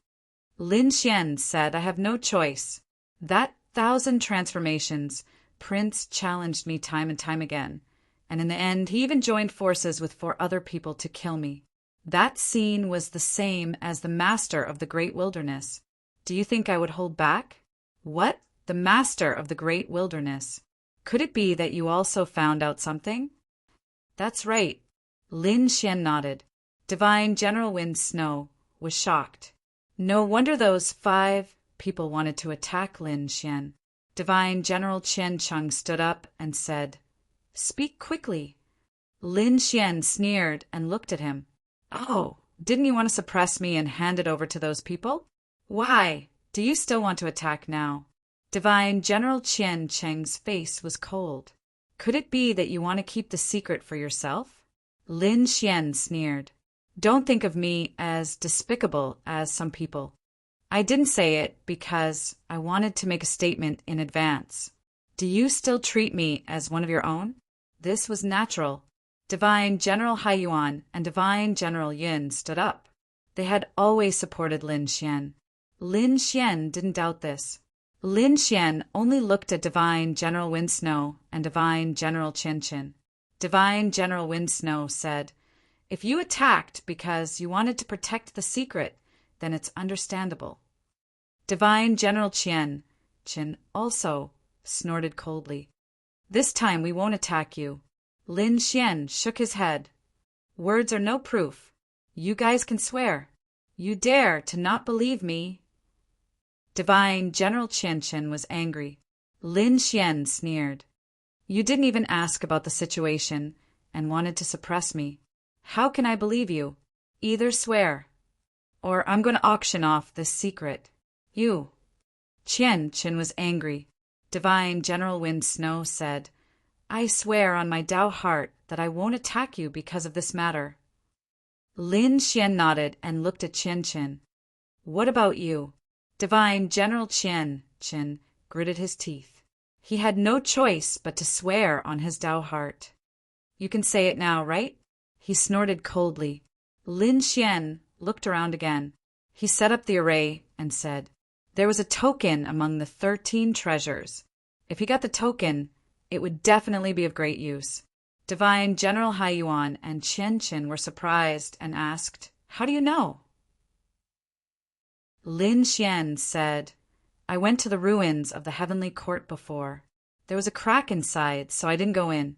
Lin Xian said, I have no choice. That 1,000 transformations, Prince challenged me time and time again, and in the end he even joined forces with 4 other people to kill me. That scene was the same as the Master of the Great Wilderness. Do you think I would hold back? What? The Master of the Great Wilderness. Could it be that you also found out something? That's right. Lin Xian nodded. Divine General Wind Snow was shocked. No wonder those 5 people wanted to attack Lin Xian. Divine General Chen Chung stood up and said, Speak quickly. Lin Xian sneered and looked at him. Oh, didn't you want to suppress me and hand it over to those people? Why? Do you still want to attack now? Divine General Chen Cheng's face was cold. Could it be that you want to keep the secret for yourself? Lin Xian sneered. Don't think of me as despicable as some people. I didn't say it because I wanted to make a statement in advance. Do you still treat me as one of your own? This was natural. Divine General Haiyuan and Divine General Yin stood up. They had always supported Lin Xian. Lin Xian didn't doubt this. Lin Xian only looked at Divine General Wind Snow and Divine General Chen. Divine General Wind Snow said, If you attacked because you wanted to protect the secret, then it's understandable. Divine General Chen also snorted coldly. This time we won't attack you. Lin Xian shook his head. Words are no proof. You guys can swear. You dare to not believe me? Divine General Chen was angry. Lin Xian sneered. You didn't even ask about the situation and wanted to suppress me. How can I believe you? Either swear, or I'm going to auction off this secret. You. Chen was angry. Divine General Wind Snow said, I swear on my Tao heart that I won't attack you because of this matter. Lin Xian nodded and looked at Chen. What about you? Divine General Chen gritted his teeth. He had no choice but to swear on his Tao heart. You can say it now, right? He snorted coldly. Lin Xian looked around again. He set up the array and said, There was a token among the 13 treasures. If he got the token, it would definitely be of great use. Divine General Haiyuan and Chen were surprised and asked, How do you know? Lin Xian said, I went to the ruins of the heavenly court before. There was a crack inside, so I didn't go in.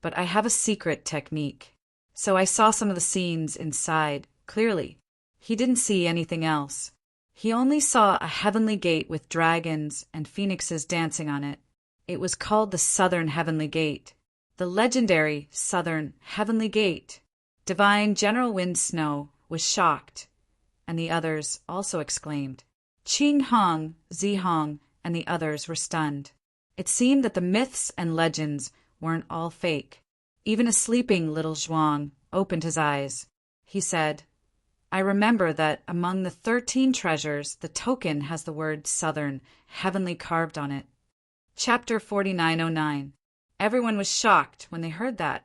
But I have a secret technique. So I saw some of the scenes inside, clearly. He didn't see anything else. He only saw a heavenly gate with dragons and phoenixes dancing on it. It was called the Southern Heavenly Gate. The legendary Southern Heavenly Gate. Divine General Wind Snow was shocked, and the others also exclaimed. Qing Hong, Zi Hong, and the others were stunned. It seemed that the myths and legends weren't all fake. Even a sleeping little Zhuang opened his eyes. He said, I remember that among the 13 treasures, the token has the word Southern Heavenly carved on it. Chapter 4909. Everyone was shocked when they heard that.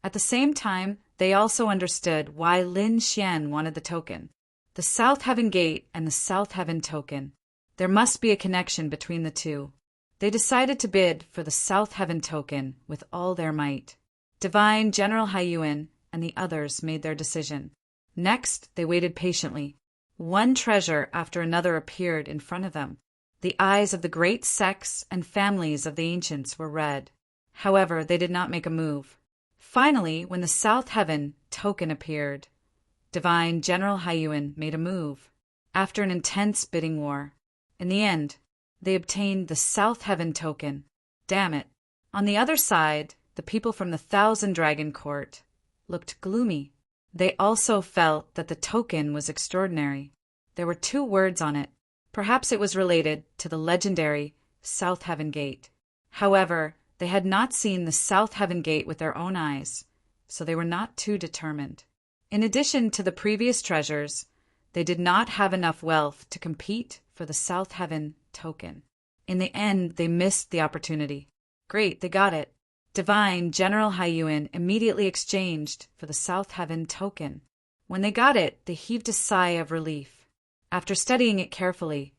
At the same time, they also understood why Lin Xian wanted the token. The South Heaven Gate and the South Heaven Token. There must be a connection between the two. They decided to bid for the South Heaven token with all their might. Divine General Haiyuan and the others made their decision. Next, they waited patiently. One treasure after another appeared in front of them. The eyes of the great sects and families of the ancients were red. However, they did not make a move. Finally, when the South Heaven token appeared, Divine General Haiyuan made a move. After an intense bidding war, in the end, they obtained the South Heaven token. Damn it. On the other side, the people from the Thousand Dragon Court looked gloomy. They also felt that the token was extraordinary. There were 2 words on it. Perhaps it was related to the legendary South Heaven Gate. However, they had not seen the South Heaven Gate with their own eyes, so they were not too determined. In addition to the previous treasures, they did not have enough wealth to compete for the South Heaven token. In the end, they missed the opportunity. Great, they got it. Divine General Haiyuan immediately exchanged for the South Heaven token. When they got it, they heaved a sigh of relief. After studying it carefully,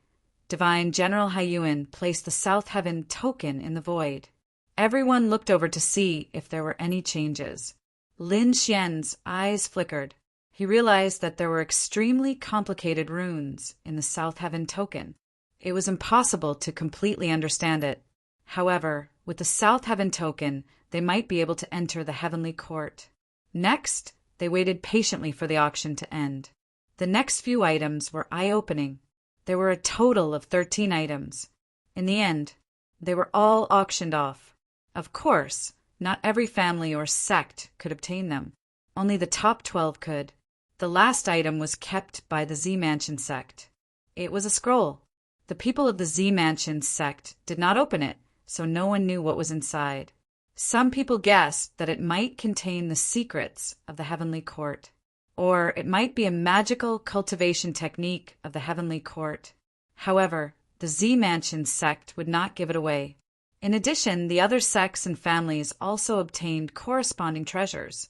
Divine General Haiyuan placed the South Heaven token in the void. Everyone looked over to see if there were any changes. Lin Xian's eyes flickered. He realized that there were extremely complicated runes in the South Heaven token. It was impossible to completely understand it. However, with the South Heaven token, they might be able to enter the Heavenly Court. Next, they waited patiently for the auction to end. The next few items were eye-opening. There were a total of 13 items. In the end, they were all auctioned off. Of course, not every family or sect could obtain them. Only the top 12 could. The last item was kept by the Z Mansion sect. It was a scroll. The people of the Z Mansion sect did not open it, so no one knew what was inside. Some people guessed that it might contain the secrets of the Heavenly Court, or it might be a magical cultivation technique of the Heavenly Court. However, the Z Mansion sect would not give it away. In addition, the other sects and families also obtained corresponding treasures,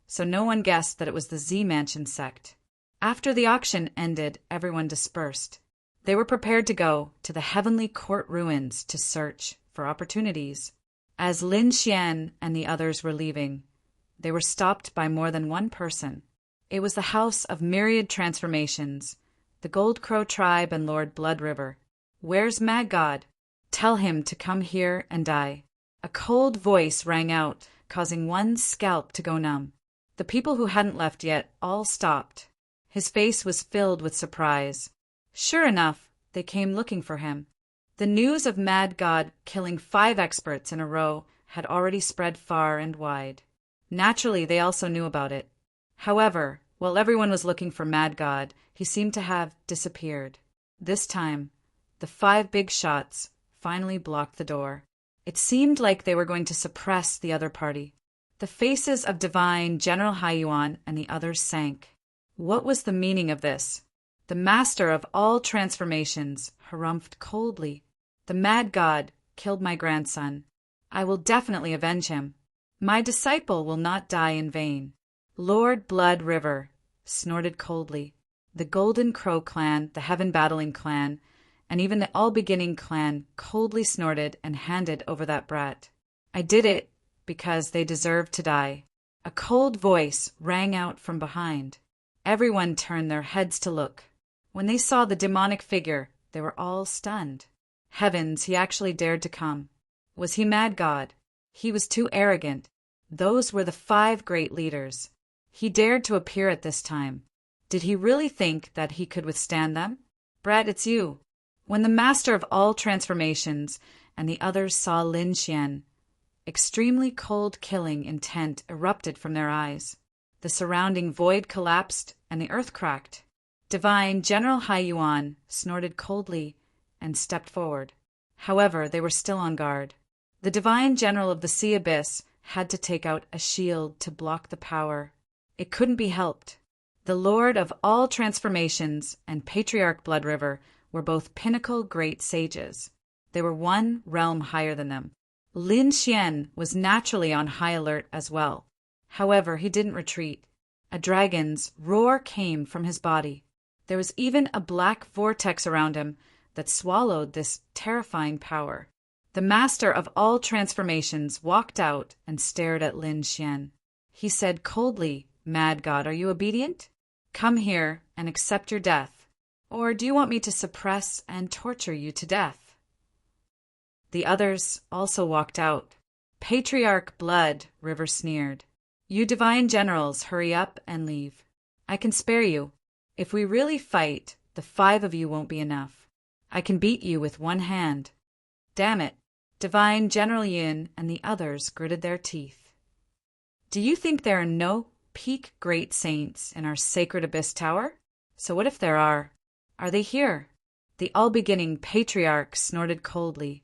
so no one guessed that it was the Z Mansion sect. After the auction ended, everyone dispersed. They were prepared to go to the Heavenly Court ruins to search for opportunities. As Lin Xian and the others were leaving, they were stopped by more than one person. It was the House of Myriad Transformations, the Gold Crow tribe and Lord Blood River. "Where's Mad God? Tell him to come here and die." A cold voice rang out, causing one's scalp to go numb. The people who hadn't left yet all stopped. His face was filled with surprise. Sure enough, they came looking for him. The news of Mad God killing 5 experts in a row had already spread far and wide. Naturally, they also knew about it. However, while everyone was looking for Mad God, he seemed to have disappeared. This time, the 5 big shots finally blocked the door. It seemed like they were going to suppress the other party. The faces of Divine General Haiyuan and the others sank. What was the meaning of this? The master of all transformations harumphed coldly. "The Mad God killed my grandson. I will definitely avenge him. My disciple will not die in vain." Lord Blood River snorted coldly. The Golden Crow clan, the Heaven Battling clan, and even the All-Beginning clan coldly snorted and handed over that brat. "I did it because they deserved to die." A cold voice rang out from behind. Everyone turned their heads to look. When they saw the demonic figure, they were all stunned. Heavens, he actually dared to come. Was he Mad God? He was too arrogant. Those were the 5 great leaders. He dared to appear at this time. Did he really think that he could withstand them? "Brat, it's you." When the master of all transformations and the others saw Lin Xian, extremely cold killing intent erupted from their eyes. The surrounding void collapsed and the earth cracked. Divine General Haiyuan snorted coldly and stepped forward. However, they were still on guard. The Divine General of the Sea Abyss had to take out a shield to block the power. It couldn't be helped. The Lord of all transformations and Patriarch Blood River were both pinnacle great sages. They were one realm higher than them. Lin Xian was naturally on high alert as well. However, he didn't retreat. A dragon's roar came from his body. There was even a black vortex around him, that swallowed this terrifying power. The master of all transformations walked out and stared at Lin Xian. He said coldly, "Mad God, are you obedient? Come here and accept your death. Or do you want me to suppress and torture you to death?" The others also walked out. "Patriarch Blood," River sneered. "You divine generals, hurry up and leave. I can spare you. If we really fight, the 5 of you won't be enough. I can beat you with one hand." "Damn it." Divine General Yin and the others gritted their teeth. "Do you think there are no peak great saints in our sacred abyss tower? So what if there are? Are they here?" The all-beginning patriarch snorted coldly.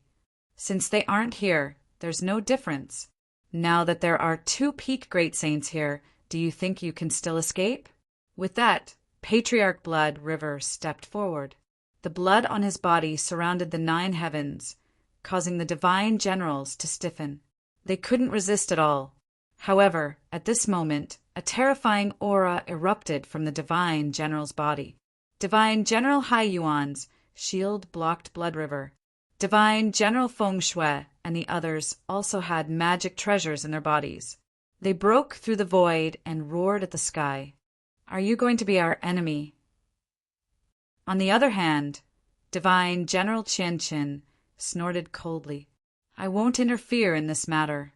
"Since they aren't here, there's no difference. Now that there are 2 peak great saints here, do you think you can still escape?" With that, Patriarch Blood River stepped forward. The blood on his body surrounded the 9 heavens, causing the divine generals to stiffen. They couldn't resist at all. However, at this moment, a terrifying aura erupted from the divine general's body. Divine General Hai Yuan's shield blocked Blood River. Divine General Feng Shui and the others also had magic treasures in their bodies. They broke through the void and roared at the sky. "Are you going to be our enemy?" On the other hand, Divine General Qian Qin snorted coldly. "I won't interfere in this matter."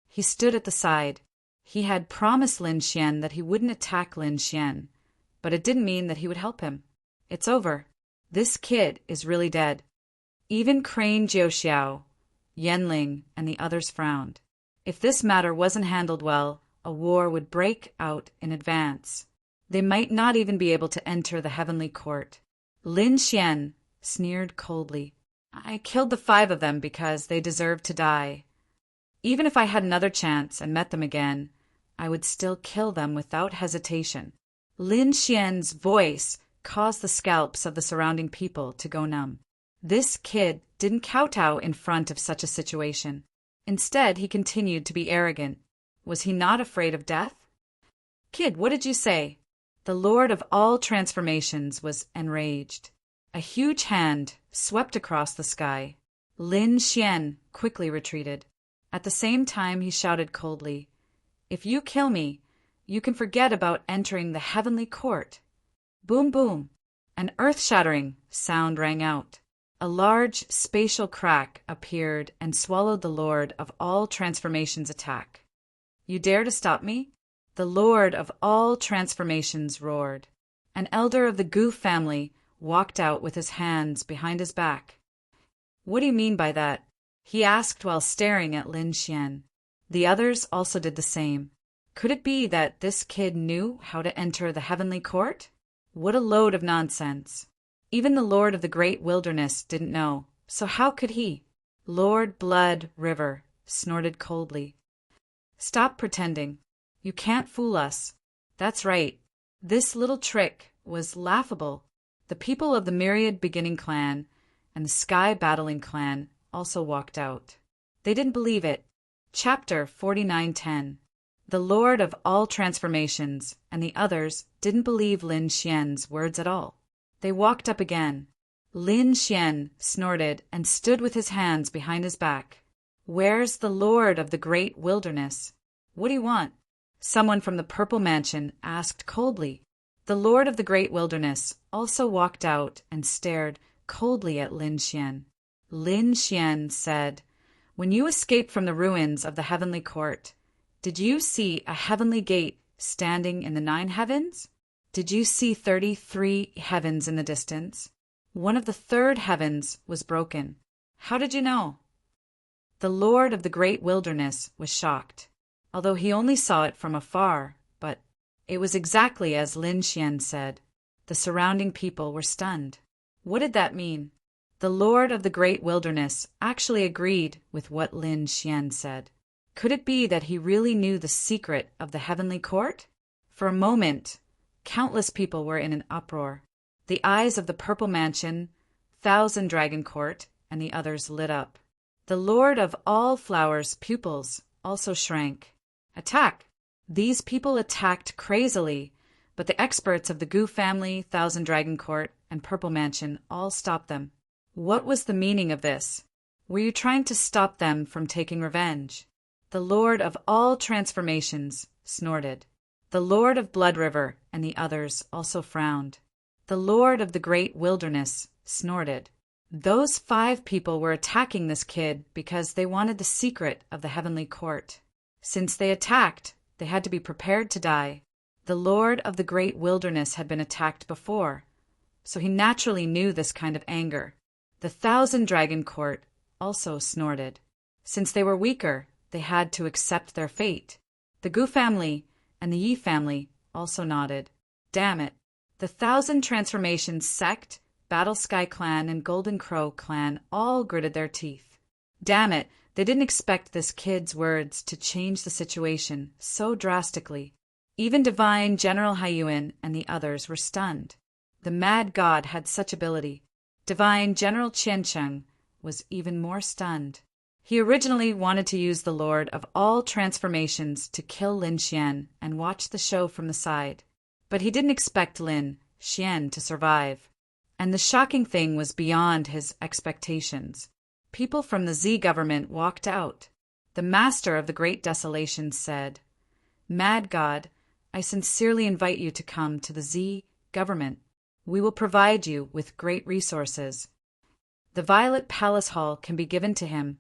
He stood at the side. He had promised Lin Xian that he wouldn't attack Lin Xian, but it didn't mean that he would help him. It's over. This kid is really dead. Even Crane Jiuxiao, Yanling, and the others frowned. If this matter wasn't handled well, a war would break out in advance. They might not even be able to enter the heavenly court. Lin Xian sneered coldly. "I killed the 5 of them because they deserved to die. Even if I had another chance and met them again, I would still kill them without hesitation." Lin Xian's voice caused the scalps of the surrounding people to go numb. This kid didn't kowtow in front of such a situation. Instead, he continued to be arrogant. Was he not afraid of death? "Kid, what did you say?" The Lord of all transformations was enraged. A huge hand swept across the sky. Lin Xian quickly retreated. At the same time, he shouted coldly, "If you kill me, you can forget about entering the heavenly court." Boom, boom. An earth-shattering sound rang out. A large spatial crack appeared and swallowed the Lord of all transformations' attack. "You dare to stop me?" The Lord of all transformations roared. An elder of the Gu family walked out with his hands behind his back. "What do you mean by that?" he asked while staring at Lin Xian. The others also did the same. Could it be that this kid knew how to enter the heavenly court? What a load of nonsense. Even the Lord of the Great Wilderness didn't know, so how could he? Lord Blood River snorted coldly. "Stop pretending. You can't fool us." That's right. This little trick was laughable. The people of the Myriad Beginning Clan and the Sky Battling Clan also walked out. They didn't believe it. Chapter 4910. The Lord of all transformations and the others didn't believe Lin Xian's words at all. They walked up again. Lin Xian snorted and stood with his hands behind his back. "Where's the Lord of the Great Wilderness? What do you want?" Someone from the Purple Mansion asked coldly. The Lord of the Great Wilderness also walked out and stared coldly at Lin Xian. Lin Xian said, "When you escaped from the ruins of the heavenly court, did you see a heavenly gate standing in the 9 heavens? Did you see 33 heavens in the distance? One of the 3rd heavens was broken. How did you know?" The Lord of the Great Wilderness was shocked, although he only saw it from afar, but it was exactly as Lin Xian said. The surrounding people were stunned. What did that mean? The Lord of the Great Wilderness actually agreed with what Lin Xian said. Could it be that he really knew the secret of the heavenly court? For a moment, countless people were in an uproar. The eyes of the Purple Mansion, Thousand Dragon Court, and the others lit up. The Lord of all Flowers' pupils also shrank. Attack! These people attacked crazily, but the experts of the Gu family, Thousand Dragon Court, and Purple Mansion all stopped them. What was the meaning of this? Were you trying to stop them from taking revenge? The Lord of all transformations snorted. The Lord of Blood River and the others also frowned. The Lord of the Great Wilderness snorted. Those 5 people were attacking this kid because they wanted the secret of the heavenly court. Since they attacked, they had to be prepared to die. The Lord of the Great Wilderness had been attacked before, so he naturally knew this kind of anger. The 1,000 Dragon Court also snorted. Since they were weaker, they had to accept their fate. The Gu family and the Yi family also nodded. Damn it. The 1,000 Transformations sect, Battle Sky clan, and Golden Crow clan all gritted their teeth. Damn it, they didn't expect this kid's words to change the situation so drastically. Even Divine General Haiyuan and the others were stunned. The mad god had such ability. Divine General Qiancheng was even more stunned. He originally wanted to use the Lord of all transformations to kill Lin Xian and watch the show from the side. But he didn't expect Lin Xian to survive. And the shocking thing was beyond his expectations. People from the Z government walked out. The master of the Great Desolation said, "Mad God, I sincerely invite you to come to the Z government. We will provide you with great resources. The Violet Palace Hall can be given to him.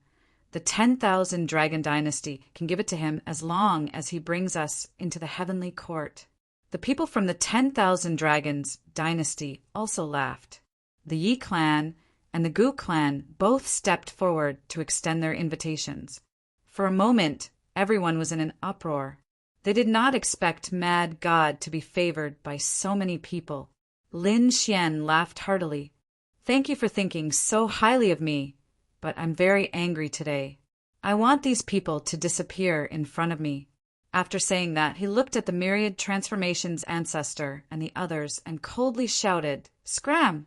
The 10,000 Dragon Dynasty can give it to him as long as he brings us into the heavenly court." The people from the 10,000 Dragons Dynasty also laughed. The Yi clan and the Gu clan both stepped forward to extend their invitations. For a moment, everyone was in an uproar. They did not expect Mad God to be favored by so many people. Lin Xian laughed heartily. "Thank you for thinking so highly of me, but I'm very angry today. I want these people to disappear in front of me." After saying that, he looked at the myriad transformations ancestor and the others and coldly shouted, "Scram!"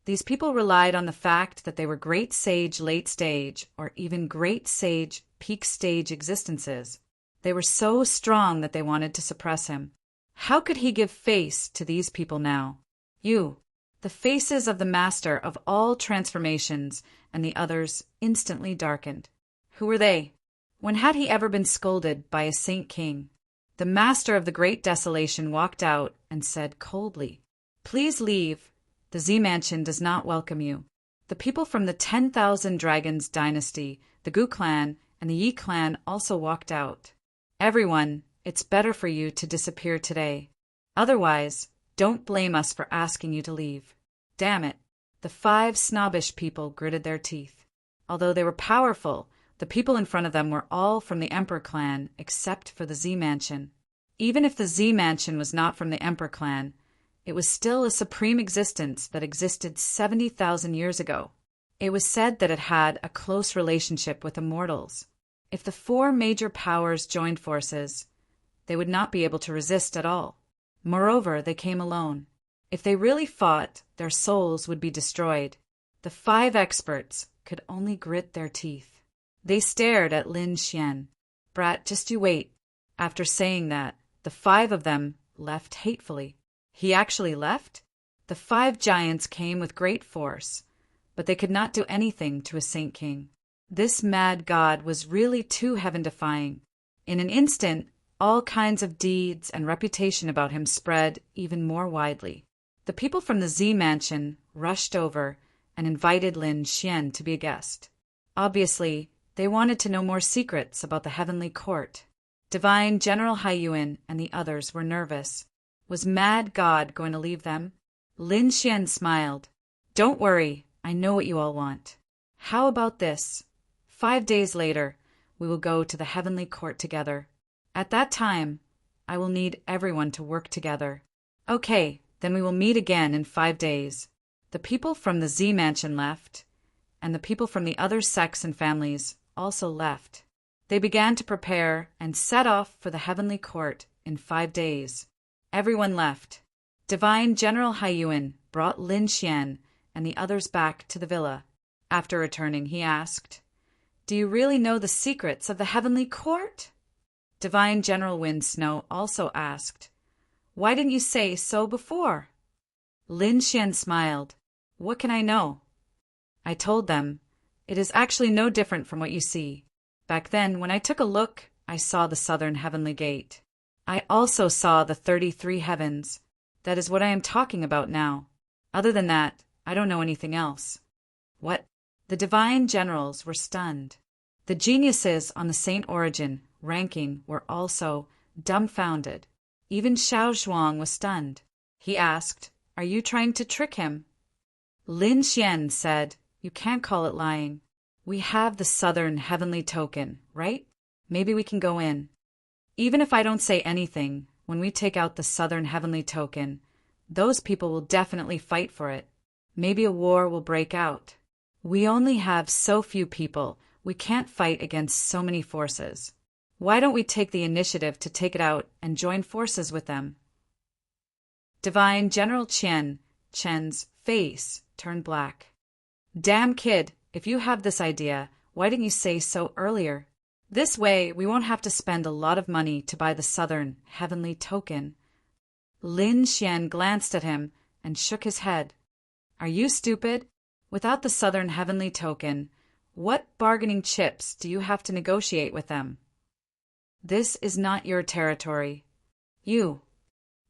These people relied on the fact that they were great sage late stage or even great sage peak stage existences. They were so strong that they wanted to suppress him. How could he give face to these people now? "You!" The faces of the master of all transformations and the others instantly darkened. Who were they? When had he ever been scolded by a Saint King? The master of the Great Desolation walked out and said coldly, "Please leave. The Z Mansion does not welcome you." The people from the 10,000 Dragons Dynasty, the Gu clan, and the Yi clan also walked out. "Everyone, it's better for you to disappear today. Otherwise, don't blame us for asking you to leave." Damn it. The 5 snobbish people gritted their teeth. Although they were powerful, the people in front of them were all from the Emperor clan except for the Z Mansion. Even if the Z Mansion was not from the Emperor clan, it was still a supreme existence that existed 70,000 years ago. It was said that it had a close relationship with immortals. If the 4 major powers joined forces, they would not be able to resist at all. Moreover, they came alone. If they really fought, their souls would be destroyed. The 5 experts could only grit their teeth. They stared at Lin Xian. "Brat, just you wait." After saying that, the 5 of them left hatefully. He actually left? The 5 giants came with great force, but they could not do anything to a Saint King. This mad god was really too heaven-defying. In an instant, all kinds of deeds and reputation about him spread even more widely. The people from the Z Mansion rushed over and invited Lin Xian to be a guest. Obviously, they wanted to know more secrets about the heavenly court. Divine General Haiyuan and the others were nervous. Was Mad God going to leave them? Lin Xian smiled. "Don't worry, I know what you all want. How about this? 5 days later, we will go to the heavenly court together. At that time, I will need everyone to work together." "Okay, then we will meet again in 5 days." The people from the Z Mansion left, and the people from the other sects and families also left. They began to prepare and set off for the heavenly court in 5 days. Everyone left. Divine General Haiyuan brought Lin Xian and the others back to the villa. After returning, he asked, "Do you really know the secrets of the heavenly court?" Divine General Wind Snow also asked, "Why didn't you say so before?" Lin Xian smiled. "What can I know? I told them, "It is actually no different from what you see. Back then, when I took a look, I saw the southern heavenly gate. I also saw the 33 heavens. That is what I am talking about now. Other than that, I don't know anything else." What? The divine generals were stunned. The geniuses on the Saint Origin ranking were also dumbfounded. Even Xiao Zhuang was stunned. He asked, "Are you trying to trick him?" Lin Xian said, "You can't call it lying. We have the southern heavenly token, right? Maybe we can go in. Even if I don't say anything, when we take out the southern heavenly token, those people will definitely fight for it. Maybe a war will break out. We only have so few people. We can't fight against so many forces. Why don't we take the initiative to take it out and join forces with them?" Divine General Chen's face turned black. "Damn kid, if you have this idea, why didn't you say so earlier? This way, we won't have to spend a lot of money to buy the southern heavenly token." Lin Xian glanced at him and shook his head. "Are you stupid? Without the southern heavenly token, what bargaining chips do you have to negotiate with them? This is not your territory. You."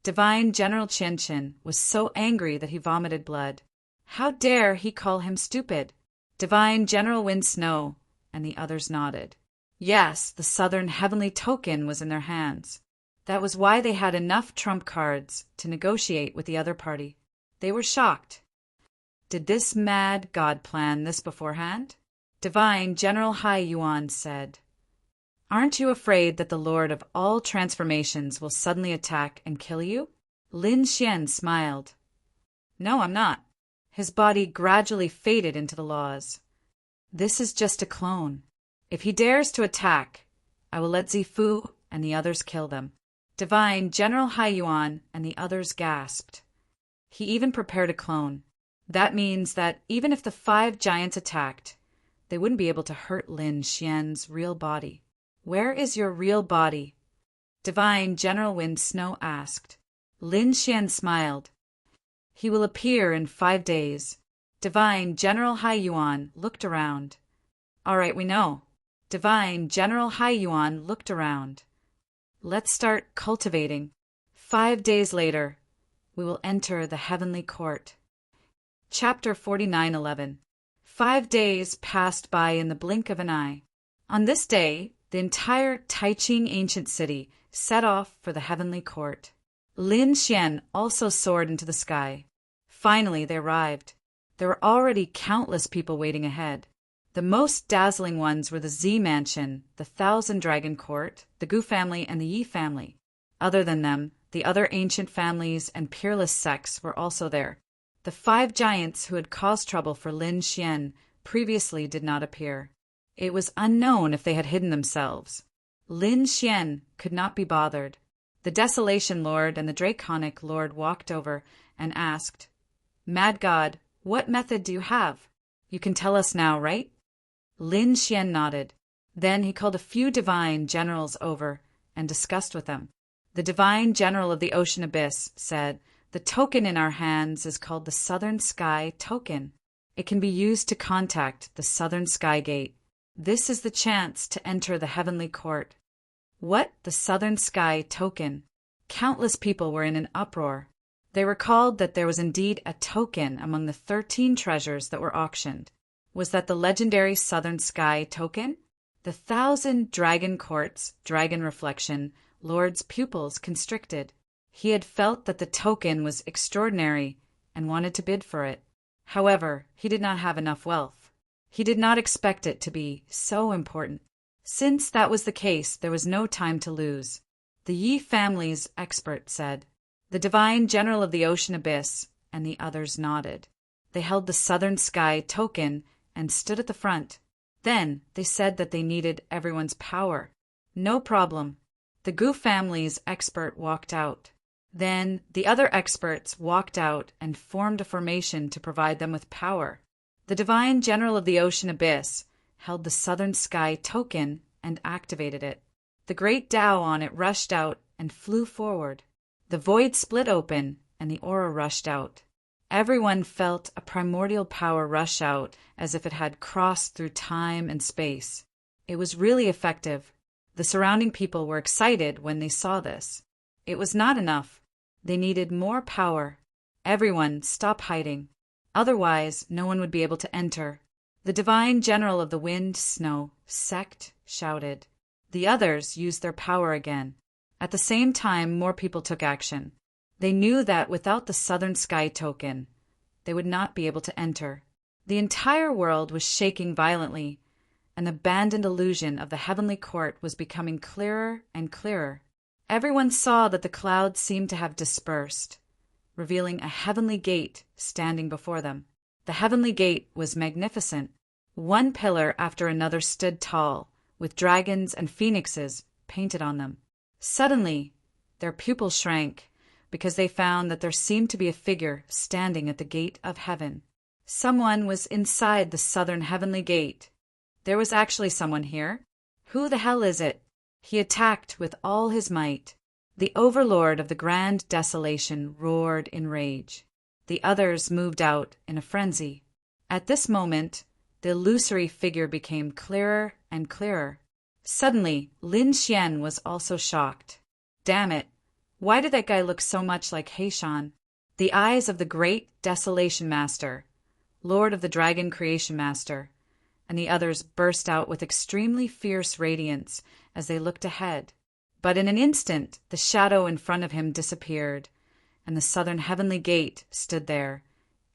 Divine General Chen was so angry that he vomited blood. How dare he call him stupid? Divine General Wind Snow and the others nodded. Yes, the southern heavenly token was in their hands. That was why they had enough trump cards to negotiate with the other party. They were shocked. Did this mad god plan this beforehand? Divine General Hai Yuan said, "Aren't you afraid that the Lord of all transformations will suddenly attack and kill you?" Lin Xian smiled. "No, I'm not." His body gradually faded into the laws. "This is just a clone. If he dares to attack, I will let Zifu and the others kill them." Divine General Hai Yuan and the others gasped. He even prepared a clone. That means that even if the 5 giants attacked, they wouldn't be able to hurt Lin Xian's real body. "Where is your real body?" Divine General Wind Snow asked. Lin Xian smiled. "He will appear in 5 days." Divine General Hai Yuan looked around. "All right, we know." Divine General Hai Yuan looked around. "Let's start cultivating. 5 days later, we will enter the heavenly court." Chapter 49:11. 5 days passed by in the blink of an eye. On this day, the entire Taiching ancient city set off for the heavenly court. Lin Xian also soared into the sky. Finally, they arrived. There were already countless people waiting ahead. The most dazzling ones were the Z Mansion, the Thousand Dragon Court, the Gu family, and the Yi family. Other than them, the other ancient families and peerless sects were also there. The 5 giants who had caused trouble for Lin Xian previously did not appear. It was unknown if they had hidden themselves. Lin Xian could not be bothered. The Desolation Lord and the Draconic Lord walked over and asked, "Mad God, what method do you have? You can tell us now, right?" Lin Xian nodded. Then he called a few divine generals over and discussed with them. The divine general of the Ocean Abyss said, "The token in our hands is called the Southern Sky Token. It can be used to contact the Southern Sky Gate. This is the chance to enter the heavenly court." What? The Southern Sky Token? Countless people were in an uproar. They recalled that there was indeed a token among the 13 treasures that were auctioned. Was that the legendary Southern Sky Token? The 1,000 dragon courts, dragon reflection, Lord's pupils constricted. He had felt that the token was extraordinary and wanted to bid for it. However, he did not have enough wealth. He did not expect it to be so important. Since that was the case, there was no time to lose. The Yi family's expert said. The divine general of the Ocean Abyss and the others nodded. They held the Southern Sky Token and stood at the front. Then they said that they needed everyone's power. No problem. The Gu family's expert walked out. Then the other experts walked out and formed a formation to provide them with power. The divine general of the Ocean Abyss held the Southern Sky Token and activated it. The great Tao on it rushed out and flew forward. The void split open and the aura rushed out. Everyone felt a primordial power rush out as if it had crossed through time and space. It was really effective. The surrounding people were excited when they saw this. It was not enough. They needed more power. Everyone, stop hiding. Otherwise, no one would be able to enter. The divine general of the wind, snow, sect, shouted. The others used their power again. At the same time, more people took action. They knew that without the southern sky token, they would not be able to enter. The entire world was shaking violently, and the abandoned illusion of the heavenly court was becoming clearer and clearer. Everyone saw that the clouds seemed to have dispersed, revealing a heavenly gate standing before them. The heavenly gate was magnificent. One pillar after another stood tall, with dragons and phoenixes painted on them. Suddenly, their pupils shrank, because they found that there seemed to be a figure standing at the gate of heaven. Someone was inside the southern heavenly gate. There was actually someone here. Who the hell is it? He attacked with all his might. The overlord of the grand desolation roared in rage. The others moved out in a frenzy. At this moment, the illusory figure became clearer and clearer. Suddenly, Lin Xian was also shocked. Damn it! Why did that guy look so much like Heishan? The eyes of the great Desolation Master, Lord of the Dragon Creation Master, and the others burst out with extremely fierce radiance as they looked ahead. But in an instant, the shadow in front of him disappeared, and the southern heavenly gate stood there,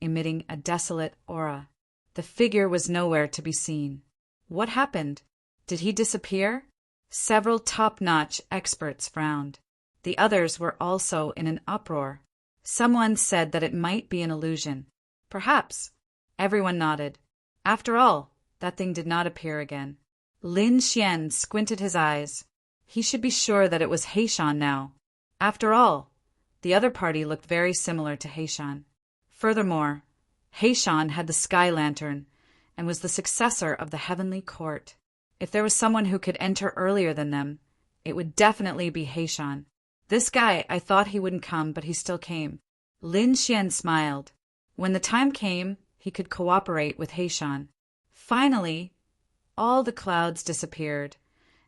emitting a desolate aura. The figure was nowhere to be seen. What happened? Did he disappear? Several top-notch experts frowned. The others were also in an uproar. Someone said that it might be an illusion. Perhaps. Everyone nodded. After all, that thing did not appear again. Lin Xian squinted his eyes. He should be sure that it was Heishan now. After all, the other party looked very similar to Heishan. Furthermore, Heishan had the sky lantern and was the successor of the heavenly court. If there was someone who could enter earlier than them, it would definitely be Heishan. This guy, I thought he wouldn't come, but he still came. Lin Xian smiled. When the time came, he could cooperate with Heishan. Finally, all the clouds disappeared,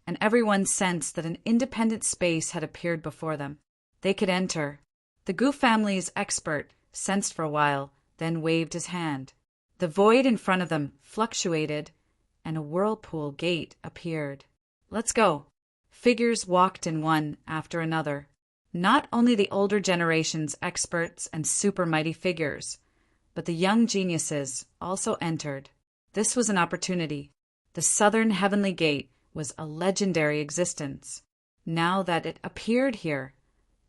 and everyone sensed that an independent space had appeared before them. They could enter. The Gu family's expert sensed for a while, then waved his hand. The void in front of them fluctuated, and a whirlpool gate appeared. Let's go. Figures walked in one after another. Not only the older generation's experts and super mighty figures, but the young geniuses also entered. This was an opportunity. The southern heavenly gate was a legendary existence. Now that it appeared here,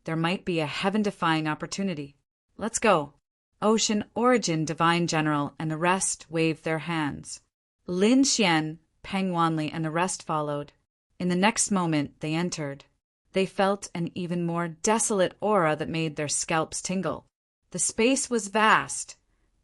there might be a heaven-defying opportunity. Let's go. Ocean Origin Divine General and the rest waved their hands. Lin Xian, Peng Wanli, and the rest followed. In the next moment, they entered. They felt an even more desolate aura that made their scalps tingle. The space was vast,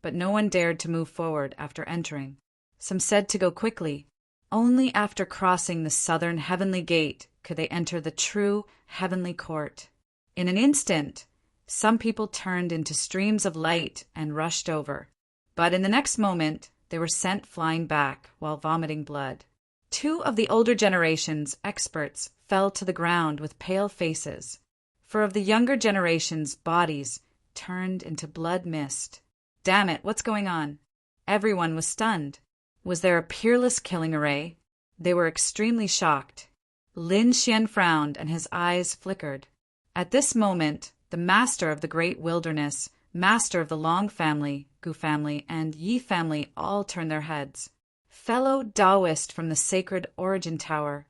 but no one dared to move forward after entering. Some said to go quickly. Only after crossing the southern heavenly gate could they enter the true heavenly court. In an instant, some people turned into streams of light and rushed over. But in the next moment, they were sent flying back while vomiting blood. Two of the older generation's experts fell to the ground with pale faces. For of the younger generation's bodies turned into blood mist. Damn it, what's going on? Everyone was stunned. Was there a peerless killing array? They were extremely shocked. Lin Xian frowned and his eyes flickered. At this moment, the master of the great wilderness, master of the Long family, Gu family, and Yi family all turned their heads. Fellow Taoist from the sacred Origin Tower,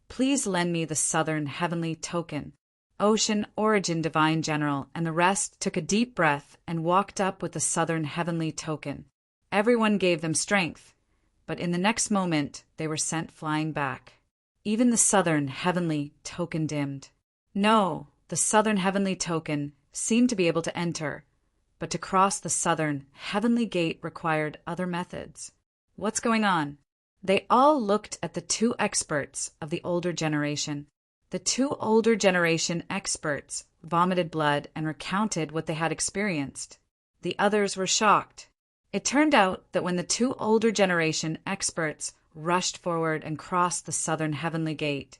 please lend me the southern heavenly token. Ocean Origin Divine General and the rest took a deep breath and walked up with the southern heavenly token. Everyone gave them strength, but in the next moment they were sent flying back. Even the southern heavenly token dimmed. No, the southern heavenly token seemed to be able to enter, but to cross the southern heavenly gate required other methods. What's going on? They all looked at the two experts of the older generation. The two older generation experts vomited blood and recounted what they had experienced. The others were shocked. It turned out that when the two older generation experts rushed forward and crossed the southern heavenly gate,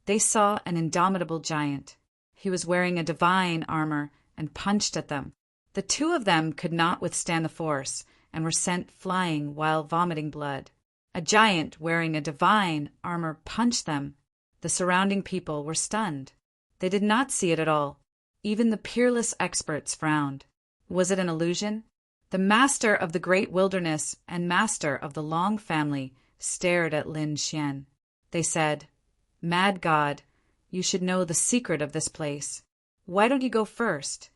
they saw an indomitable giant. He was wearing a divine armor and punched at them. The two of them could not withstand the force and were sent flying while vomiting blood. A giant wearing a divine armor punched them. The surrounding people were stunned. They did not see it at all. Even the peerless experts frowned. Was it an illusion? The master of the great wilderness and master of the Long family stared at Lin Xian. They said, "Mad God, you should know the secret of this place. Why don't you go first?"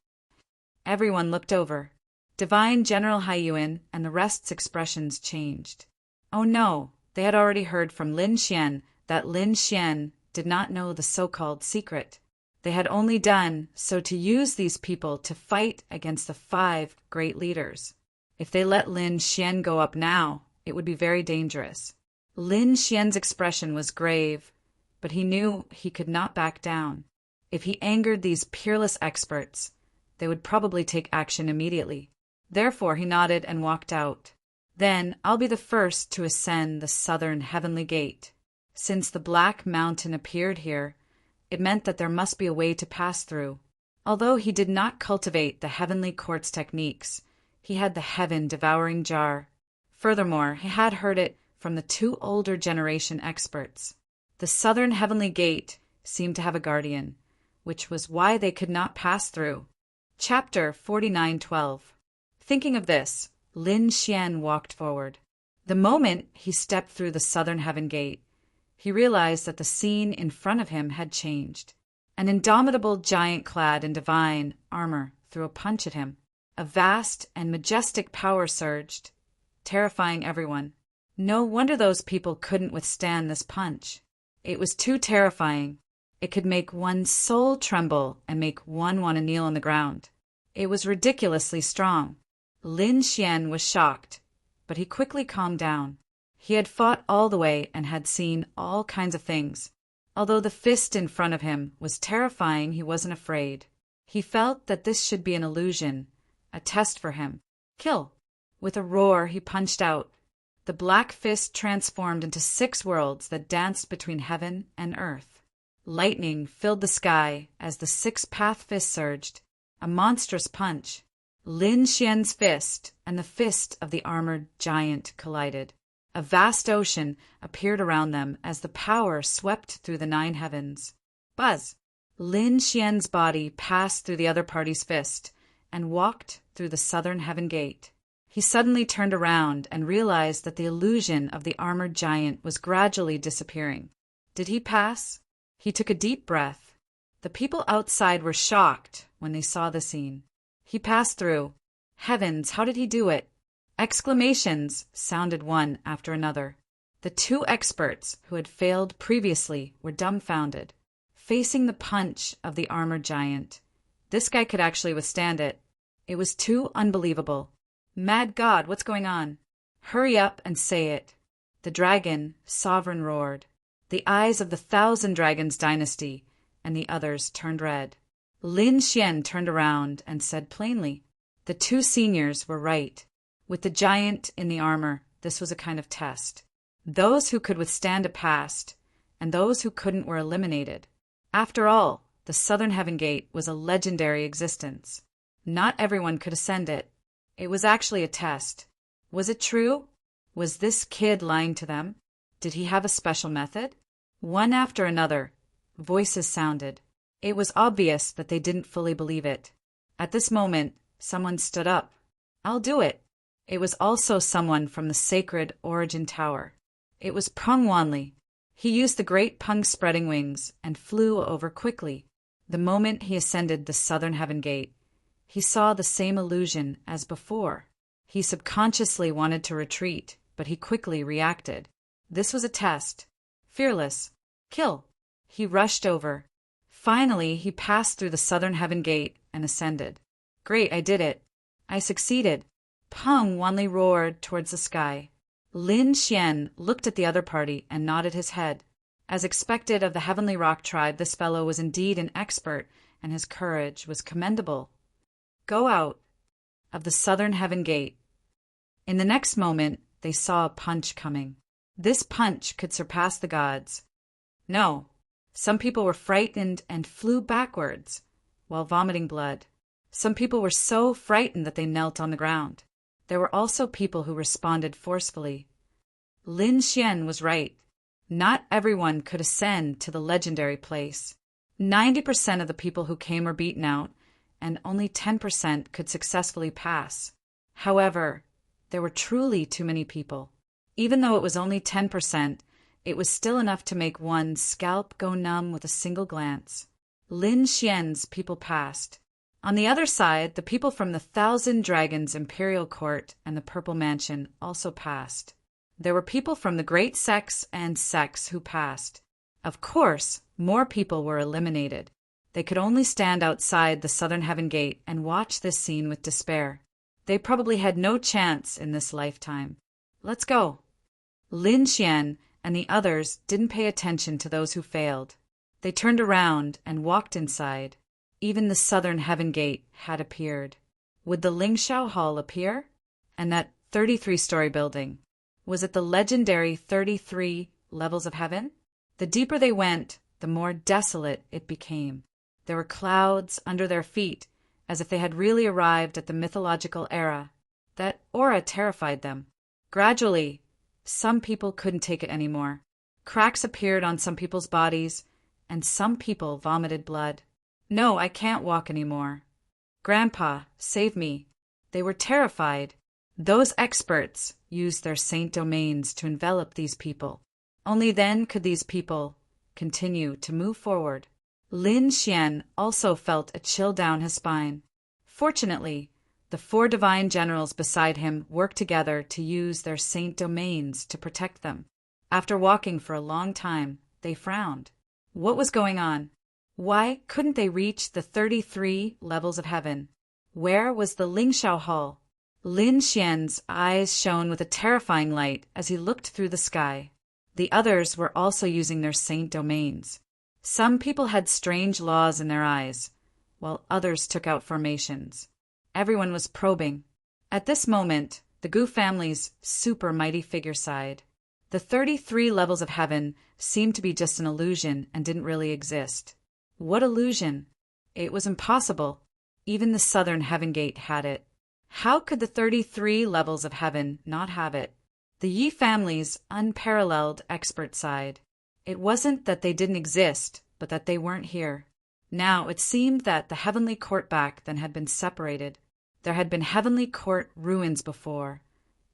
Everyone looked over. Divine General Haiyuan and the rest's expressions changed. Oh no, they had already heard from Lin Xian that Lin Xian did not know the so-called secret. They had only done so to use these people to fight against the 5 great leaders. If they let Lin Xian go up now, it would be very dangerous. Lin Xian's expression was grave, but he knew he could not back down. If he angered these peerless experts, they would probably take action immediately. Therefore he nodded and walked out. Then I'll be the first to ascend the southern heavenly gate. Since the Black Mountain appeared here, it meant that there must be a way to pass through. Although he did not cultivate the heavenly quartz techniques, he had the heaven-devouring jar. Furthermore, he had heard it from the 2 older generation experts. The southern heavenly gate seemed to have a guardian, which was why they could not pass through. Chapter 49:12. Thinking of this, Lin Xian walked forward. The moment he stepped through the southern heaven gate, he realized that the scene in front of him had changed. An indomitable giant clad in divine armor threw a punch at him. A vast and majestic power surged, terrifying everyone. No wonder those people couldn't withstand this punch. It was too terrifying. It could make one's soul tremble and make one want to kneel on the ground. It was ridiculously strong. Lin Xian was shocked, but he quickly calmed down. He had fought all the way and had seen all kinds of things. Although the fist in front of him was terrifying, he wasn't afraid. He felt that this should be an illusion, a test for him. Kill! With a roar, he punched out. The black fist transformed into 6 worlds that danced between heaven and earth. Lightning filled the sky as the 6-path fist surged. A monstrous punch. Lin Xian's fist and the fist of the armored giant collided. A vast ocean appeared around them as the power swept through the 9 heavens. Buzz! Lin Xian's body passed through the other party's fist and walked through the southern heaven gate. He suddenly turned around and realized that the illusion of the armored giant was gradually disappearing. Did he pass? He took a deep breath. The people outside were shocked when they saw the scene. He passed through. Heavens, how did he do it? Exclamations sounded one after another. The 2 experts who had failed previously were dumbfounded, facing the punch of the armored giant. This guy could actually withstand it. It was too unbelievable. Mad God, what's going on? Hurry up and say it. The dragon, sovereign, roared. The eyes of the 1,000 Dragons dynasty and the others turned red. Lin Xian turned around and said plainly, the 2 seniors were right. With the giant in the armor, this was a kind of test. Those who could withstand it passed, and those who couldn't were eliminated. After all, the Southern Heaven Gate was a legendary existence. Not everyone could ascend it. It was actually a test. Was it true? Was this kid lying to them? Did he have a special method? One after another, voices sounded. It was obvious that they didn't fully believe it. At this moment, someone stood up. I'll do it. It was also someone from the sacred Origin Tower. It was Peng Wanli. He used the great Peng's spreading wings and flew over quickly. The moment he ascended the Southern Heaven Gate, he saw the same illusion as before. He subconsciously wanted to retreat, but he quickly reacted. This was a test. Fearless. Kill. He rushed over. Finally, he passed through the Southern Heaven Gate and ascended. Great, I did it. I succeeded. Peng Wanli roared towards the sky. Lin Xian looked at the other party and nodded his head. As expected of the Heavenly Rock tribe, this fellow was indeed an expert, and his courage was commendable. Go out. of the southern heaven gate. In the next moment, they saw a punch coming. This punch could surpass the gods. No, some people were frightened and flew backwards while vomiting blood. Some people were so frightened that they knelt on the ground. There were also people who responded forcefully. Lin Xian was right. Not everyone could ascend to the legendary place. 90% of the people who came were beaten out, and only 10% could successfully pass. However, there were truly too many people. Even though it was only 10%, it was still enough to make one's scalp go numb with a single glance. Lin Xian's people passed. On the other side, the people from the Thousand Dragons Imperial Court and the Purple Mansion also passed. There were people from the Great Sects and Sects who passed. Of course, more people were eliminated. They could only stand outside the Southern Heaven Gate and watch this scene with despair. They probably had no chance in this lifetime. Let's go. Lin Xian and the others didn't pay attention to those who failed. They turned around and walked inside. Even the Southern Heaven Gate had appeared. Would the Lingxiao Hall appear? And that 33-story building? Was it the legendary 33 levels of heaven? The deeper they went, the more desolate it became. There were clouds under their feet, as if they had really arrived at the mythological era. That aura terrified them. Gradually, some people couldn't take it anymore. Cracks appeared on some people's bodies, and some people vomited blood. No, I can't walk anymore. Grandpa, save me. They were terrified. Those experts used their saint domains to envelop these people. Only then could these people continue to move forward. Lin Xian also felt a chill down his spine. Fortunately, the 4 divine generals beside him worked together to use their saint domains to protect them. After walking for a long time, they frowned. What was going on? Why couldn't they reach the 33 levels of heaven? Where was the Lingxiao Hall? Lin Xian's eyes shone with a terrifying light as he looked through the sky. The others were also using their saint domains. Some people had strange laws in their eyes, while others took out formations. Everyone was probing. At this moment, the Gu family's super mighty figure sighed. The 33 levels of heaven seemed to be just an illusion and didn't really exist. What illusion? It was impossible. Even the Southern Heaven Gate had it. How could the 33 levels of heaven not have it? The Yi family's unparalleled expert side. It wasn't that they didn't exist, but that they weren't here. Now it seemed that the heavenly court back then had been separated. There had been heavenly court ruins before,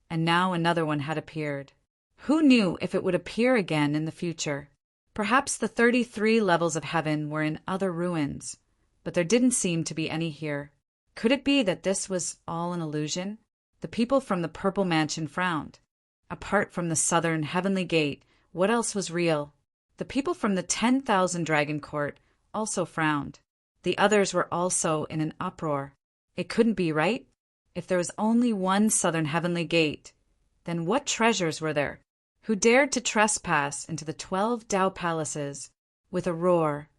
and now another one had appeared. Who knew if it would appear again in the future? Perhaps the 33 levels of heaven were in other ruins, but there didn't seem to be any here. Could it be that this was all an illusion? The people from the Purple Mansion frowned. Apart from the Southern Heavenly Gate, what else was real? The people from the 10,000 Dragon Court also frowned. The others were also in an uproar. It couldn't be, right? If there was only one Southern Heavenly Gate, then what treasures were there? Who dared to trespass into the 12 Dao palaces? With a roar,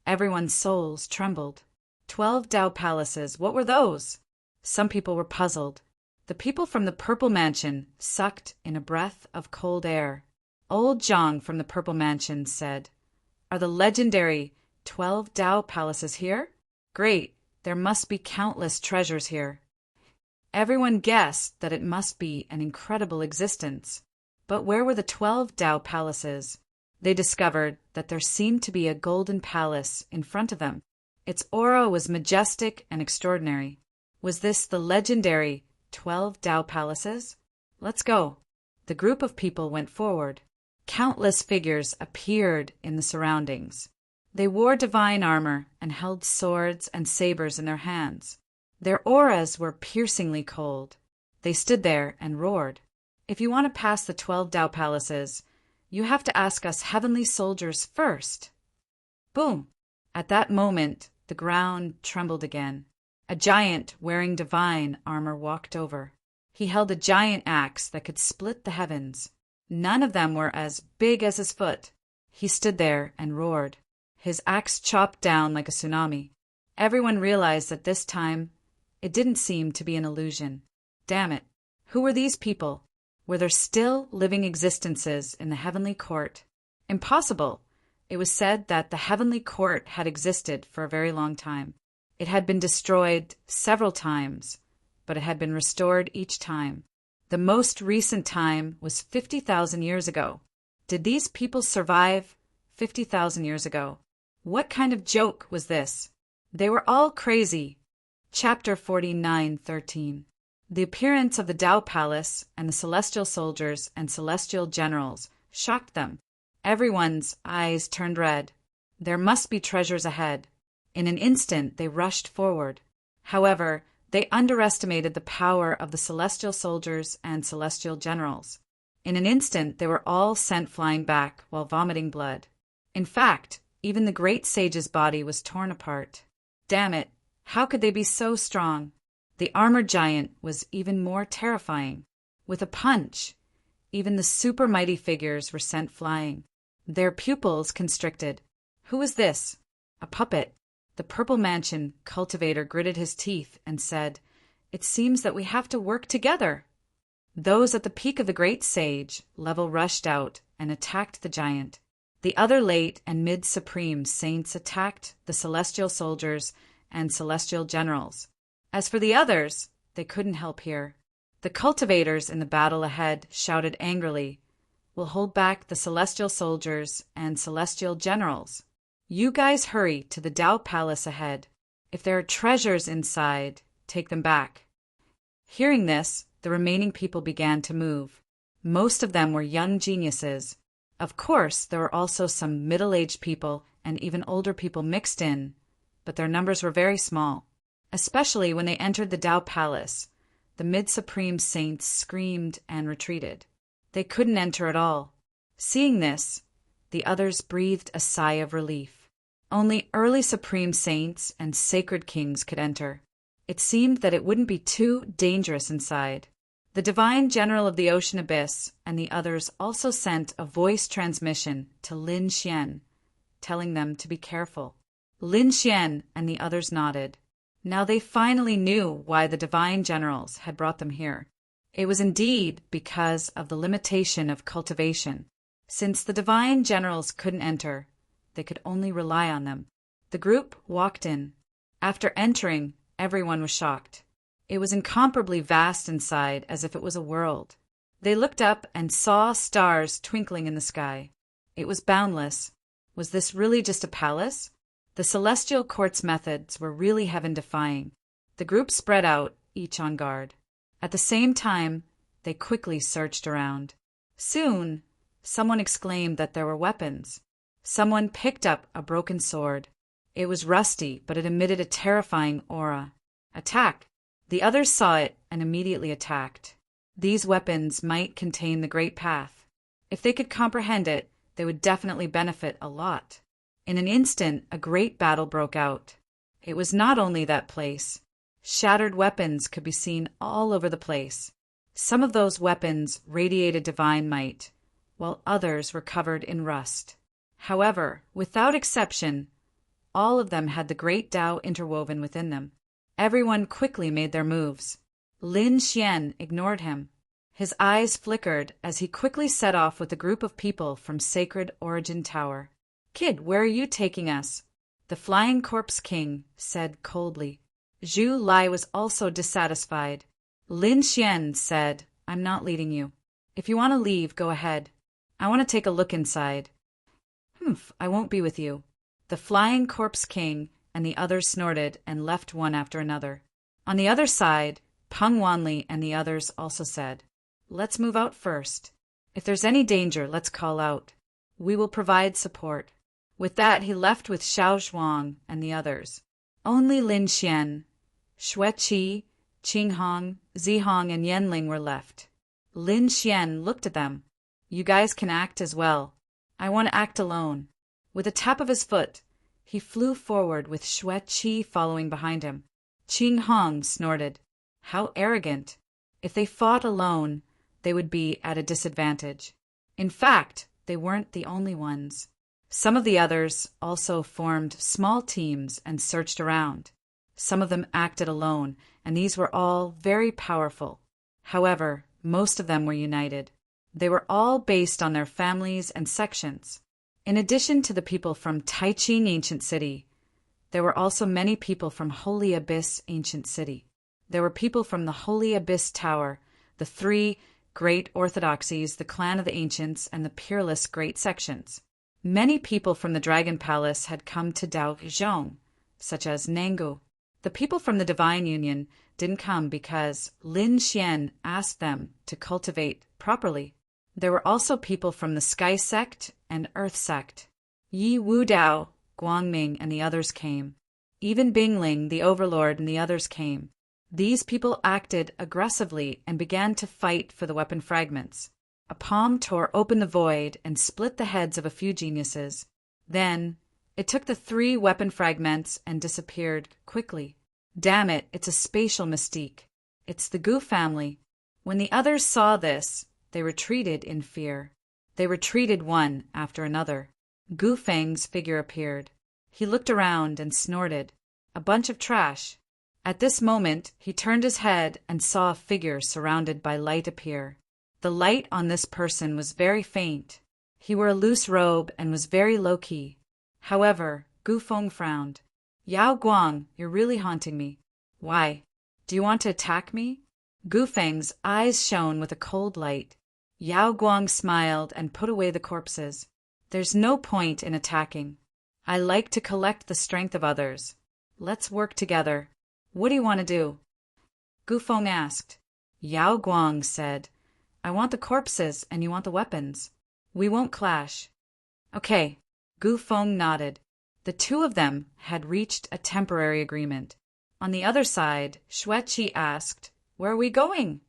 everyone's souls trembled. 12 Dao palaces, what were those? Some people were puzzled. The people from the Purple Mansion sucked in a breath of cold air. Old Zhang from the Purple Mansion said, "Are the legendary 12 Dao palaces here? Great, there must be countless treasures here." Everyone guessed that it must be an incredible existence. But where were the 12 Dao palaces? They discovered that there seemed to be a golden palace in front of them. Its aura was majestic and extraordinary. Was this the legendary 12 Dao palaces? Let's go. The group of people went forward. Countless figures appeared in the surroundings. They wore divine armor and held swords and sabers in their hands. Their auras were piercingly cold. They stood there and roared. "If you want to pass the 12 Dao palaces, you have to ask us heavenly soldiers first." Boom! At that moment, the ground trembled again. A giant wearing divine armor walked over. He held a giant axe that could split the heavens. None of them were as big as his foot. He stood there and roared. His axe chopped down like a tsunami. Everyone realized that this time It didn't seem to be an illusion. Damn it. Who were these people? Were there still living existences in the heavenly court? Impossible. It was said that the heavenly court had existed for a very long time. It had been destroyed several times, but it had been restored each time. The most recent time was 50,000 years ago. Did these people survive 50,000 years ago? What kind of joke was this? They were all crazy. Chapter 49:13. The appearance of the Tao Palace and the celestial soldiers and celestial generals shocked them. Everyone's eyes turned red. There must be treasures ahead. In an instant they rushed forward. However, they underestimated the power of the celestial soldiers and celestial generals. In an instant they were all sent flying back while vomiting blood. In fact, even the great sage's body was torn apart. Damn it, how could they be so strong? The armored giant was even more terrifying. With a punch, even the super mighty figures were sent flying. Their pupils constricted. Who was this? A puppet. The Purple Mansion cultivator gritted his teeth and said, "It seems that we have to work together." Those at the peak of the great sage level rushed out and attacked the giant. The other late and mid-supreme saints attacked the celestial soldiers and celestial generals. As for the others, they couldn't help here. The cultivators in the battle ahead shouted angrily, "We'll hold back the celestial soldiers and celestial generals. You guys hurry to the Tao Palace ahead. If there are treasures inside, take them back." Hearing this, the remaining people began to move. Most of them were young geniuses. Of course, there were also some middle-aged people and even older people mixed in, but their numbers were very small. Especially when they entered the Tao Palace, the mid-supreme saints screamed and retreated. They couldn't enter at all. Seeing this, the others breathed a sigh of relief. Only early supreme saints and sacred kings could enter. It seemed that it wouldn't be too dangerous inside. The divine general of the ocean abyss and the others also sent a voice transmission to Lin Xian, telling them to be careful. Lin Xian and the others nodded. Now they finally knew why the divine generals had brought them here. It was indeed because of the limitation of cultivation. Since the divine generals couldn't enter, they could only rely on them. The group walked in. After entering, everyone was shocked. It was incomparably vast inside, as if it was a world. They looked up and saw stars twinkling in the sky. It was boundless. Was this really just a palace? The celestial court's methods were really heaven-defying. The group spread out, each on guard. At the same time, they quickly searched around. Soon, someone exclaimed that there were weapons. Someone picked up a broken sword. It was rusty, but it emitted a terrifying aura. Attack! The others saw it and immediately attacked. These weapons might contain the Great Path. If they could comprehend it, they would definitely benefit a lot. In an instant, a great battle broke out. It was not only that place. Shattered weapons could be seen all over the place. Some of those weapons radiated divine might, while others were covered in rust. However, without exception, all of them had the great Tao interwoven within them. Everyone quickly made their moves. Lin Xian ignored him. His eyes flickered as he quickly set off with a group of people from Sacred Origin Tower. "Kid, where are you taking us?" The Flying Corpse King said coldly. Zhu Lai was also dissatisfied. Lin Xian said, "I'm not leading you. If you want to leave, go ahead. I want to take a look inside." "Humph, I won't be with you." The Flying Corpse King and the others snorted and left one after another. On the other side, Peng Wanli and the others also said, "Let's move out first. If there's any danger, let's call out. We will provide support." With that, he left with Xiao Zhuang and the others. Only Lin Xian, Xue Qi, Qing Hong, Zihong, and Yanling were left. Lin Xian looked at them. "You guys can act as well. I want to act alone." With a tap of his foot, he flew forward with Xue Qi following behind him. Qing Hong snorted. How arrogant. If they fought alone, they would be at a disadvantage. In fact, they weren't the only ones. Some of the others also formed small teams and searched around. Some of them acted alone, and these were all very powerful. However, most of them were united. They were all based on their families and sections. In addition to the people from Taiching Ancient City, there were also many people from Holy Abyss Ancient City. There were people from the Holy Abyss Tower, the three great orthodoxies, the clan of the ancients, and the peerless great sections. Many people from the Dragon Palace had come to Daozhong, such as Nangu. The people from the Divine Union didn't come because Lin Xian asked them to cultivate properly. There were also people from the Sky Sect and Earth Sect. Yi Wudao, Guangming, and the others came. Even Bingling, the Overlord, and the others came. These people acted aggressively and began to fight for the weapon fragments. A palm tore open the void and split the heads of a few geniuses. Then, it took the 3 weapon fragments and disappeared quickly. Damn it, it's a spatial mystique. It's the Gu family. When the others saw this, they retreated in fear. They retreated one after another. Gu Feng's figure appeared. He looked around and snorted. A bunch of trash. At this moment, he turned his head and saw a figure surrounded by light appear. The light on this person was very faint. He wore a loose robe and was very low-key. However, Gu Feng frowned. Yao Guang, you're really haunting me. Why? Do you want to attack me? Gu Feng's eyes shone with a cold light. Yao Guang smiled and put away the corpses. There's no point in attacking. I like to collect the strength of others. Let's work together. What do you want to do? Gu Feng asked. Yao Guang said, I want the corpses and you want the weapons. We won't clash. Okay. Gu Feng nodded. The 2 of them had reached a temporary agreement. On the other side, Xueqi asked, Where are we going?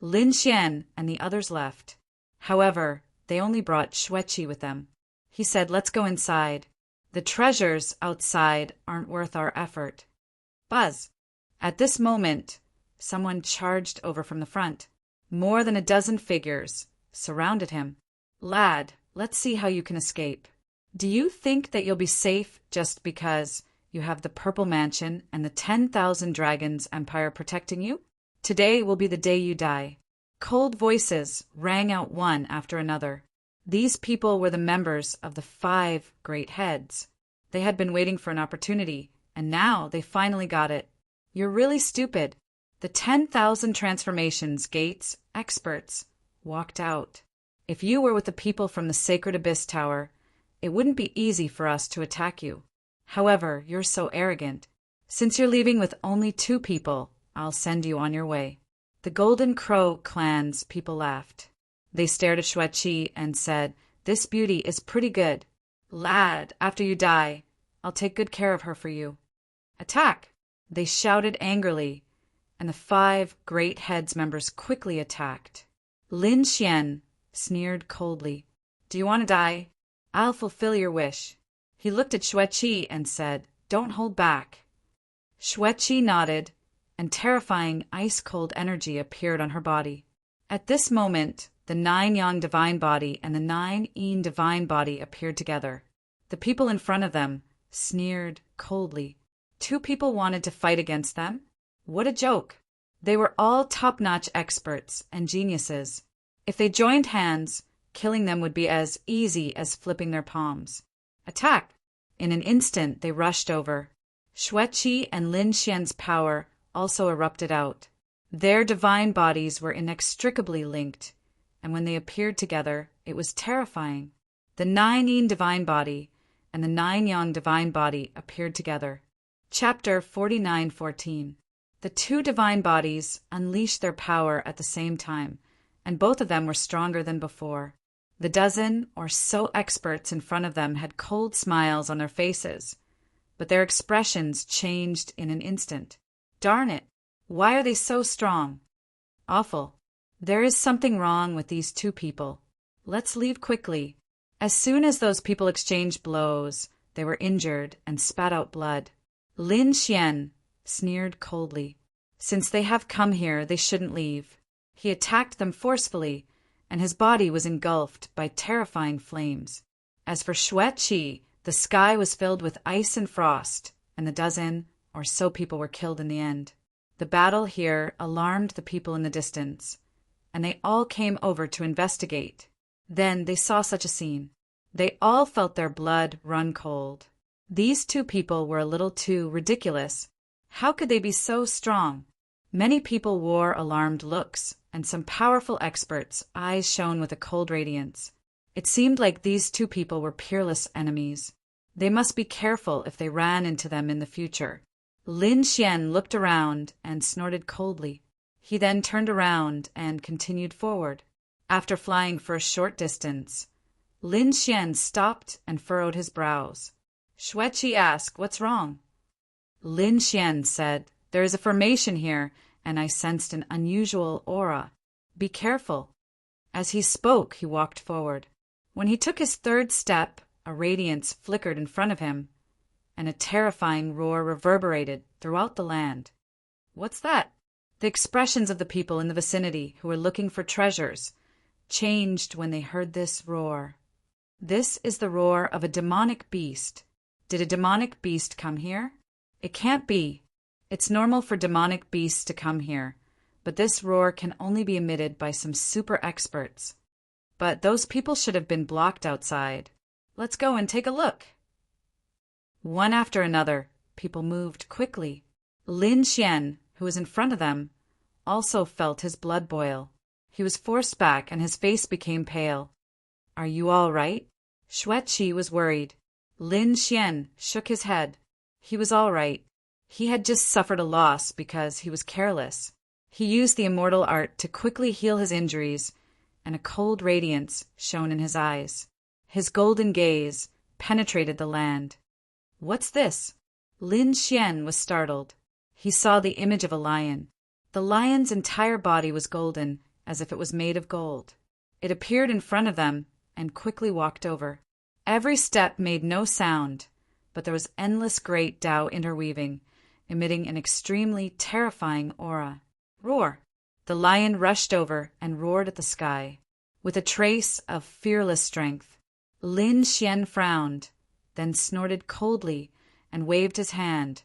Lin Xian and the others left. However, they only brought Xueqi with them. He said, Let's go inside. The treasures outside aren't worth our effort. Buzz. At this moment, someone charged over from the front. More than a dozen figures surrounded him. Lad, let's see how you can escape. Do you think that you'll be safe just because you have the Purple Mansion and the 10,000 Dragons Empire protecting you? Today will be the day you die. Cold voices rang out one after another. These people were the members of the 5 great heads. They had been waiting for an opportunity, and now they finally got it. You're really stupid. The 10,000 transformations gates experts walked out. If you were with the people from the Sacred Abyss Tower, it wouldn't be easy for us to attack you. However, you're so arrogant. Since you're leaving with only 2 people, I'll send you on your way. The Golden Crow clan's people laughed. They stared at Xueqi and said, This beauty is pretty good. Lad, after you die, I'll take good care of her for you. Attack! They shouted angrily, and the 5 great heads members quickly attacked. Lin Xian sneered coldly. Do you want to die? I'll fulfill your wish. He looked at Xueqi and said, Don't hold back. Xueqi nodded, and terrifying ice-cold energy appeared on her body. At this moment, the 9 Yang Divine Body and the 9 Yin Divine Body appeared together. The people in front of them sneered coldly. 2 people wanted to fight against them? What a joke! They were all top-notch experts and geniuses. If they joined hands, killing them would be as easy as flipping their palms. Attack! In an instant, they rushed over. Xueqi and Lin Xian's power also erupted out. Their divine bodies were inextricably linked, and when they appeared together, it was terrifying. The 9 Yin Divine Body and the 9 Yang Divine Body appeared together. Chapter 49:14. The 2 divine bodies unleashed their power at the same time, and both of them were stronger than before. The dozen or so experts in front of them had cold smiles on their faces, but their expressions changed in an instant. Darn it! Why are they so strong? Awful. There is something wrong with these 2 people. Let's leave quickly. As soon as those people exchanged blows, they were injured and spat out blood. Lin Xian sneered coldly. Since they have come here, they shouldn't leave. He attacked them forcefully, and his body was engulfed by terrifying flames. As for Xueqi, the sky was filled with ice and frost, and the dozen or so people were killed in the end. The battle here alarmed the people in the distance, and they all came over to investigate. Then they saw such a scene. They all felt their blood run cold. These two people were a little too ridiculous. How could they be so strong? Many people wore alarmed looks, and some powerful experts' eyes shone with a cold radiance. It seemed like these two people were peerless enemies. They must be careful if they ran into them in the future. Lin Xian looked around and snorted coldly. He then turned around and continued forward. After flying for a short distance, Lin Xian stopped and furrowed his brows. Xueqi asked, "What's wrong?" Lin Xian said, "There is a formation here, and I sensed an unusual aura. Be careful." As he spoke, he walked forward. When he took his third step, a radiance flickered in front of him, and a terrifying roar reverberated throughout the land. "What's that?" The expressions of the people in the vicinity who were looking for treasures changed when they heard this roar. This is the roar of a demonic beast. Did a demonic beast come here? It can't be. It's normal for demonic beasts to come here, but this roar can only be emitted by some super experts. But those people should have been blocked outside. Let's go and take a look. One after another, people moved quickly. Lin Xian, who was in front of them, also felt his blood boil. He was forced back and his face became pale. "Are you all right?" Xueqi was worried. Lin Xian shook his head. He was all right. He had just suffered a loss because he was careless. He used the immortal art to quickly heal his injuries, and a cold radiance shone in his eyes. His golden gaze penetrated the land. "What's this?" Lin Xian was startled. He saw the image of a lion. The lion's entire body was golden, as if it was made of gold. It appeared in front of them and quickly walked over. Every step made no sound, but there was endless great Tao interweaving, emitting an extremely terrifying aura. Roar! The lion rushed over and roared at the sky. With a trace of fearless strength, Lin Xian frowned, then snorted coldly and waved his hand,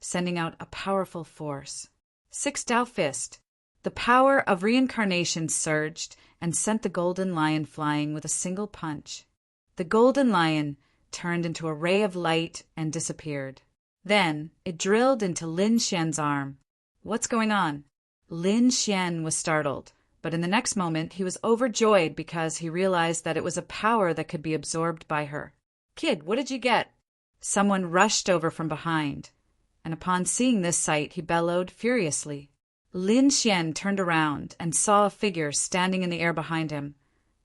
sending out a powerful force. Six Tao Fist. The power of reincarnation surged and sent the golden lion flying with a single punch. The golden lion turned into a ray of light and disappeared. Then it drilled into Lin Xian's arm. "What's going on?" Lin Xian was startled, but in the next moment he was overjoyed because he realized that it was a power that could be absorbed by her. "Kid, what did you get?" Someone rushed over from behind, and upon seeing this sight he bellowed furiously. Lin Xian turned around and saw a figure standing in the air behind him,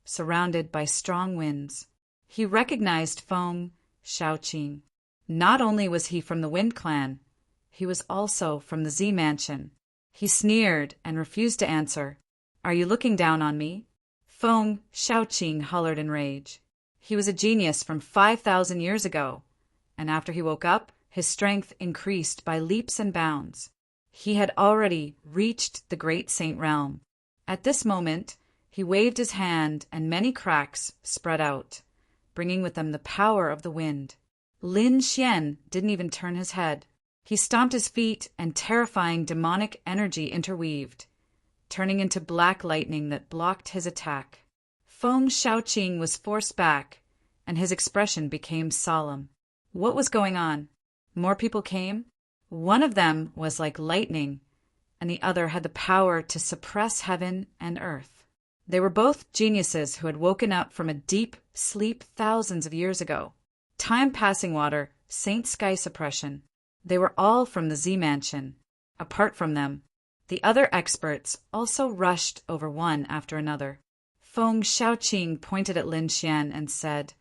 surrounded by strong winds. He recognized Feng Shaoqing. Not only was he from the Wind Clan, he was also from the Z Mansion. He sneered and refused to answer. "Are you looking down on me?" Feng Shaoqing hollered in rage. He was a genius from 5,000 years ago, and after he woke up, his strength increased by leaps and bounds. He had already reached the Great Saint Realm. At this moment, he waved his hand and many cracks spread out, bringing with them the power of the wind. Lin Xian didn't even turn his head. He stomped his feet and terrifying demonic energy interweaved, turning into black lightning that blocked his attack. Feng Shaoqing was forced back, and his expression became solemn. What was going on? More people came? One of them was like lightning, and the other had the power to suppress heaven and earth. They were both geniuses who had woken up from a deep sleep thousands of years ago. Time passing water, Saint Sky suppression. They were all from the Z Mansion. Apart from them, the other experts also rushed over one after another. Feng Shaoqing pointed at Lin Xian and said,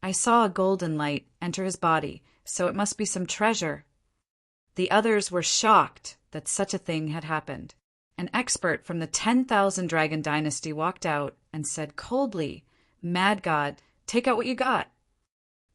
"I saw a golden light enter his body, so it must be some treasure." The others were shocked that such a thing had happened. An expert from the 10,000 Dragon Dynasty walked out and said coldly, "Mad God, take out what you got."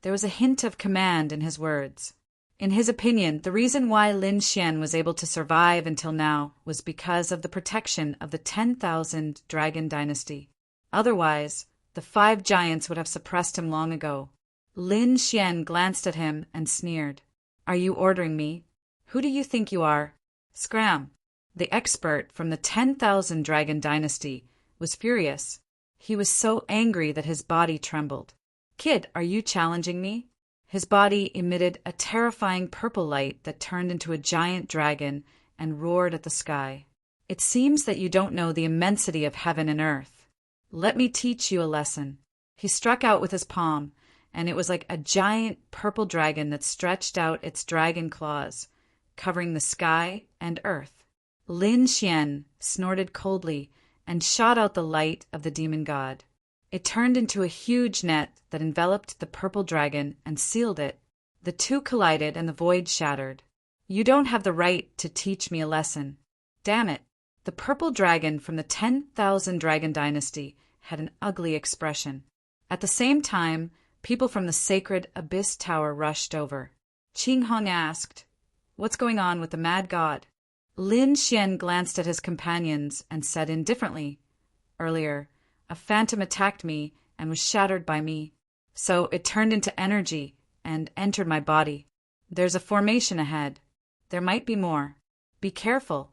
There was a hint of command in his words. In his opinion, the reason why Lin Xian was able to survive until now was because of the protection of the 10,000 Dragon Dynasty. Otherwise, the 5 giants would have suppressed him long ago. Lin Xian glanced at him and sneered. "Are you ordering me? Who do you think you are? Scram! The expert from the 10,000 Dragon Dynasty was furious. He was so angry that his body trembled. Kid, are you challenging me? His body emitted a terrifying purple light that turned into a giant dragon and roared at the sky. It seems that you don't know the immensity of heaven and earth. Let me teach you a lesson. He struck out with his palm, and it was like a giant purple dragon that stretched out its dragon claws, covering the sky and earth. Lin Xian snorted coldly and shot out the light of the demon god. It turned into a huge net that enveloped the purple dragon and sealed it. The two collided and the void shattered. You don't have the right to teach me a lesson. Damn it. The purple dragon from the 10,000 Dragon Dynasty had an ugly expression. At the same time, people from the sacred Abyss Tower rushed over. Qing Hong asked, "What's going on with the mad god?" Lin Xian glanced at his companions and said indifferently, "Earlier, a phantom attacked me and was shattered by me. So it turned into energy and entered my body. There's a formation ahead. There might be more. Be careful."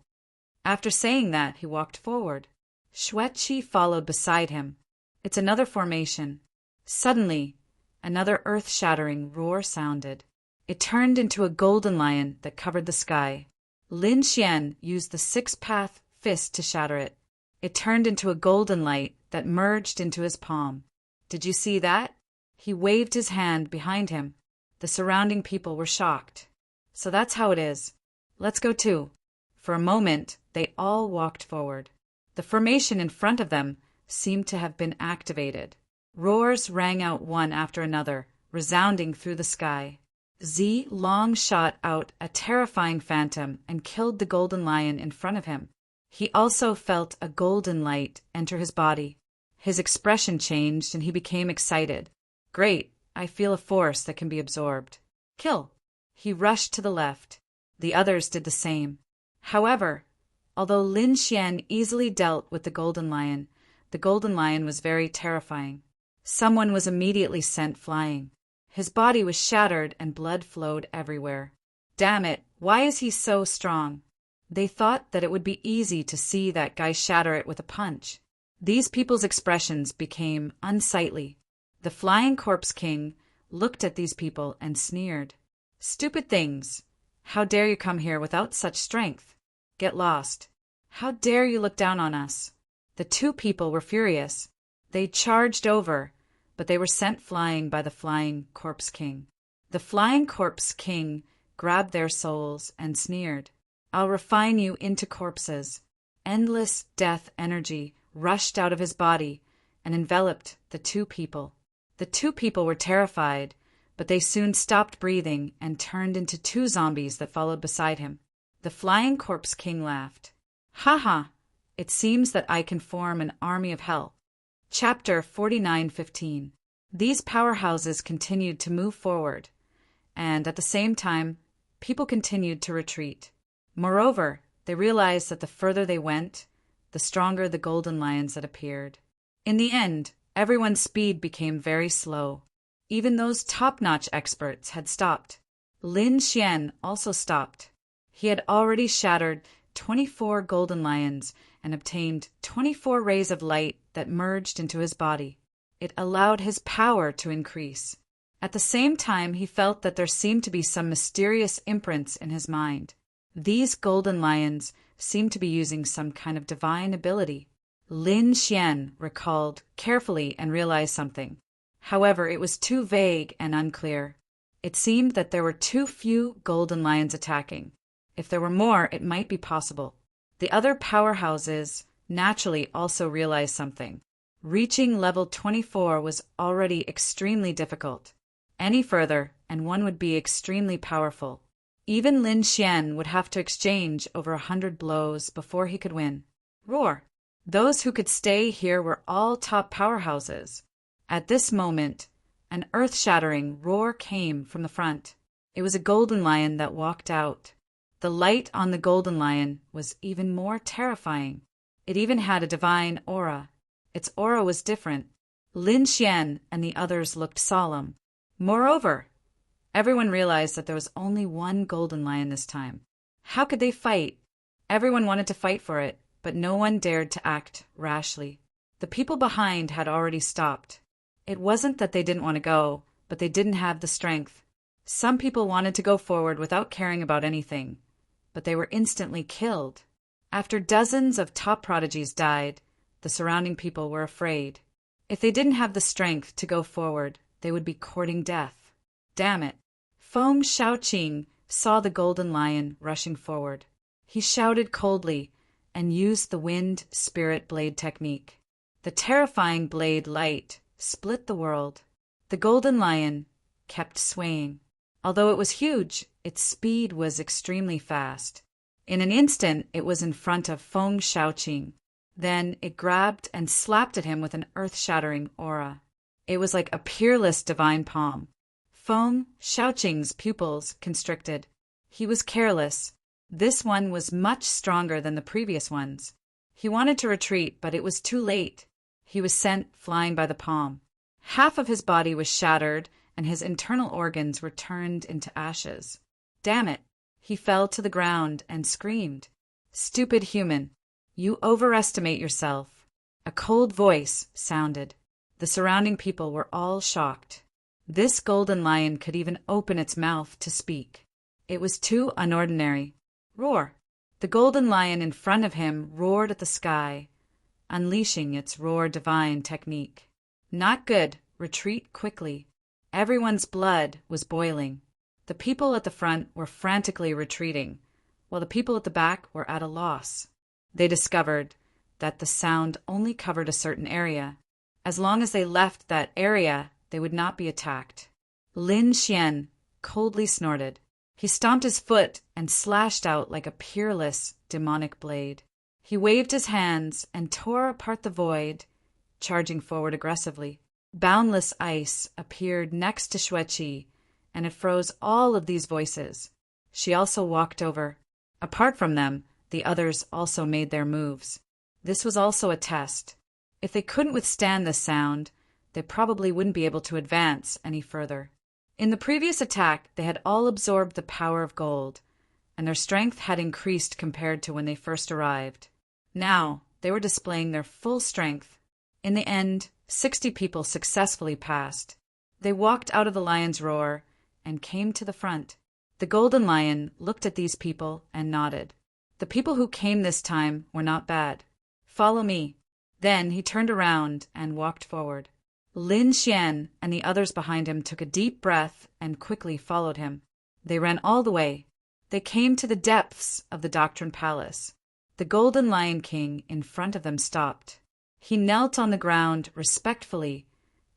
After saying that, he walked forward. Xueqi followed beside him. It's another formation. Suddenly, another earth-shattering roar sounded. It turned into a golden lion that covered the sky. Lin Xian used the six-path fist to shatter it. It turned into a golden light that merged into his palm. Did you see that? He waved his hand behind him. The surrounding people were shocked. So that's how it is. Let's go too. For a moment, they all walked forward. The formation in front of them seemed to have been activated. Roars rang out one after another, resounding through the sky. Zi Long shot out a terrifying phantom and killed the golden lion in front of him. He also felt a golden light enter his body. His expression changed and he became excited. Great, I feel a force that can be absorbed. Kill! He rushed to the left. The others did the same. However, although Lin Xian easily dealt with the golden lion was very terrifying. Someone was immediately sent flying. His body was shattered and blood flowed everywhere. Damn it, why is he so strong? They thought that it would be easy to see that guy shatter it with a punch. These people's expressions became unsightly. The Flying Corpse King looked at these people and sneered. Stupid things! How dare you come here without such strength? Get lost. How dare you look down on us? The two people were furious. They charged over, but they were sent flying by the Flying Corpse King. The Flying Corpse King grabbed their souls and sneered. I'll refine you into corpses. Endless death energy rushed out of his body and enveloped the two people. The two people were terrified, but they soon stopped breathing and turned into two zombies that followed beside him. The Flying Corpse King laughed. Ha ha! It seems that I can form an army of hell. Chapter 49:15. These powerhouses continued to move forward, and at the same time, people continued to retreat. Moreover, they realized that the further they went, the stronger the golden lions that appeared. In the end, everyone's speed became very slow. Even those top-notch experts had stopped. Lin Xian also stopped. He had already shattered 24 golden lions and obtained 24 rays of light that merged into his body. It allowed his power to increase. At the same time, he felt that there seemed to be some mysterious imprints in his mind. These golden lions seemed to be using some kind of divine ability. Lin Xian recalled carefully and realized something. However, it was too vague and unclear. It seemed that there were too few golden lions attacking. If there were more, it might be possible. The other powerhouses naturally also realized something. Reaching level 24 was already extremely difficult. Any further, and one would be extremely powerful. Even Lin Xian would have to exchange over 100 blows before he could win. Roar! Those who could stay here were all top powerhouses. At this moment, an earth-shattering roar came from the front. It was a golden lion that walked out. The light on the golden lion was even more terrifying. It even had a divine aura. Its aura was different. Lin Xian and the others looked solemn. Moreover, everyone realized that there was only one golden lion this time. How could they fight? Everyone wanted to fight for it, but no one dared to act rashly. The people behind had already stopped. It wasn't that they didn't want to go, but they didn't have the strength. Some people wanted to go forward without caring about anything, but they were instantly killed. After dozens of top prodigies died, the surrounding people were afraid. If they didn't have the strength to go forward, they would be courting death. Damn it. Feng Shaoqing saw the golden lion rushing forward. He shouted coldly and used the wind spirit blade technique. The terrifying blade light split the world. The golden lion kept swaying. Although it was huge, its speed was extremely fast. In an instant, it was in front of Feng Shaoqing. Then it grabbed and slapped at him with an earth-shattering aura. It was like a peerless divine palm. Feng Shaoqing's pupils constricted. He was careless. This one was much stronger than the previous ones. He wanted to retreat, but it was too late. He was sent flying by the palm. Half of his body was shattered, and his internal organs were turned into ashes. Damn it! He fell to the ground and screamed. Stupid human! You overestimate yourself. A cold voice sounded. The surrounding people were all shocked. This golden lion could even open its mouth to speak. It was too unordinary. Roar! The golden lion in front of him roared at the sky, unleashing its roar divine technique. Not good. Retreat quickly. Everyone's blood was boiling. The people at the front were frantically retreating, while the people at the back were at a loss. They discovered that the sound only covered a certain area. As long as they left that area, they would not be attacked. Lin Xian coldly snorted. He stomped his foot and slashed out like a peerless, demonic blade. He waved his hands and tore apart the void, charging forward aggressively. Boundless ice appeared next to Xueqi, and it froze all of these voices. She also walked over. Apart from them, the others also made their moves. This was also a test. If they couldn't withstand this sound, they probably wouldn't be able to advance any further. In the previous attack, they had all absorbed the power of gold, and their strength had increased compared to when they first arrived. Now, they were displaying their full strength. In the end, 60 people successfully passed. They walked out of the lion's roar and came to the front. The golden lion looked at these people and nodded. The people who came this time were not bad. Follow me. Then he turned around and walked forward. Lin Xian and the others behind him took a deep breath and quickly followed him. They ran all the way. They came to the depths of the Doctrine Palace. The Golden Lion King in front of them stopped. He knelt on the ground respectfully,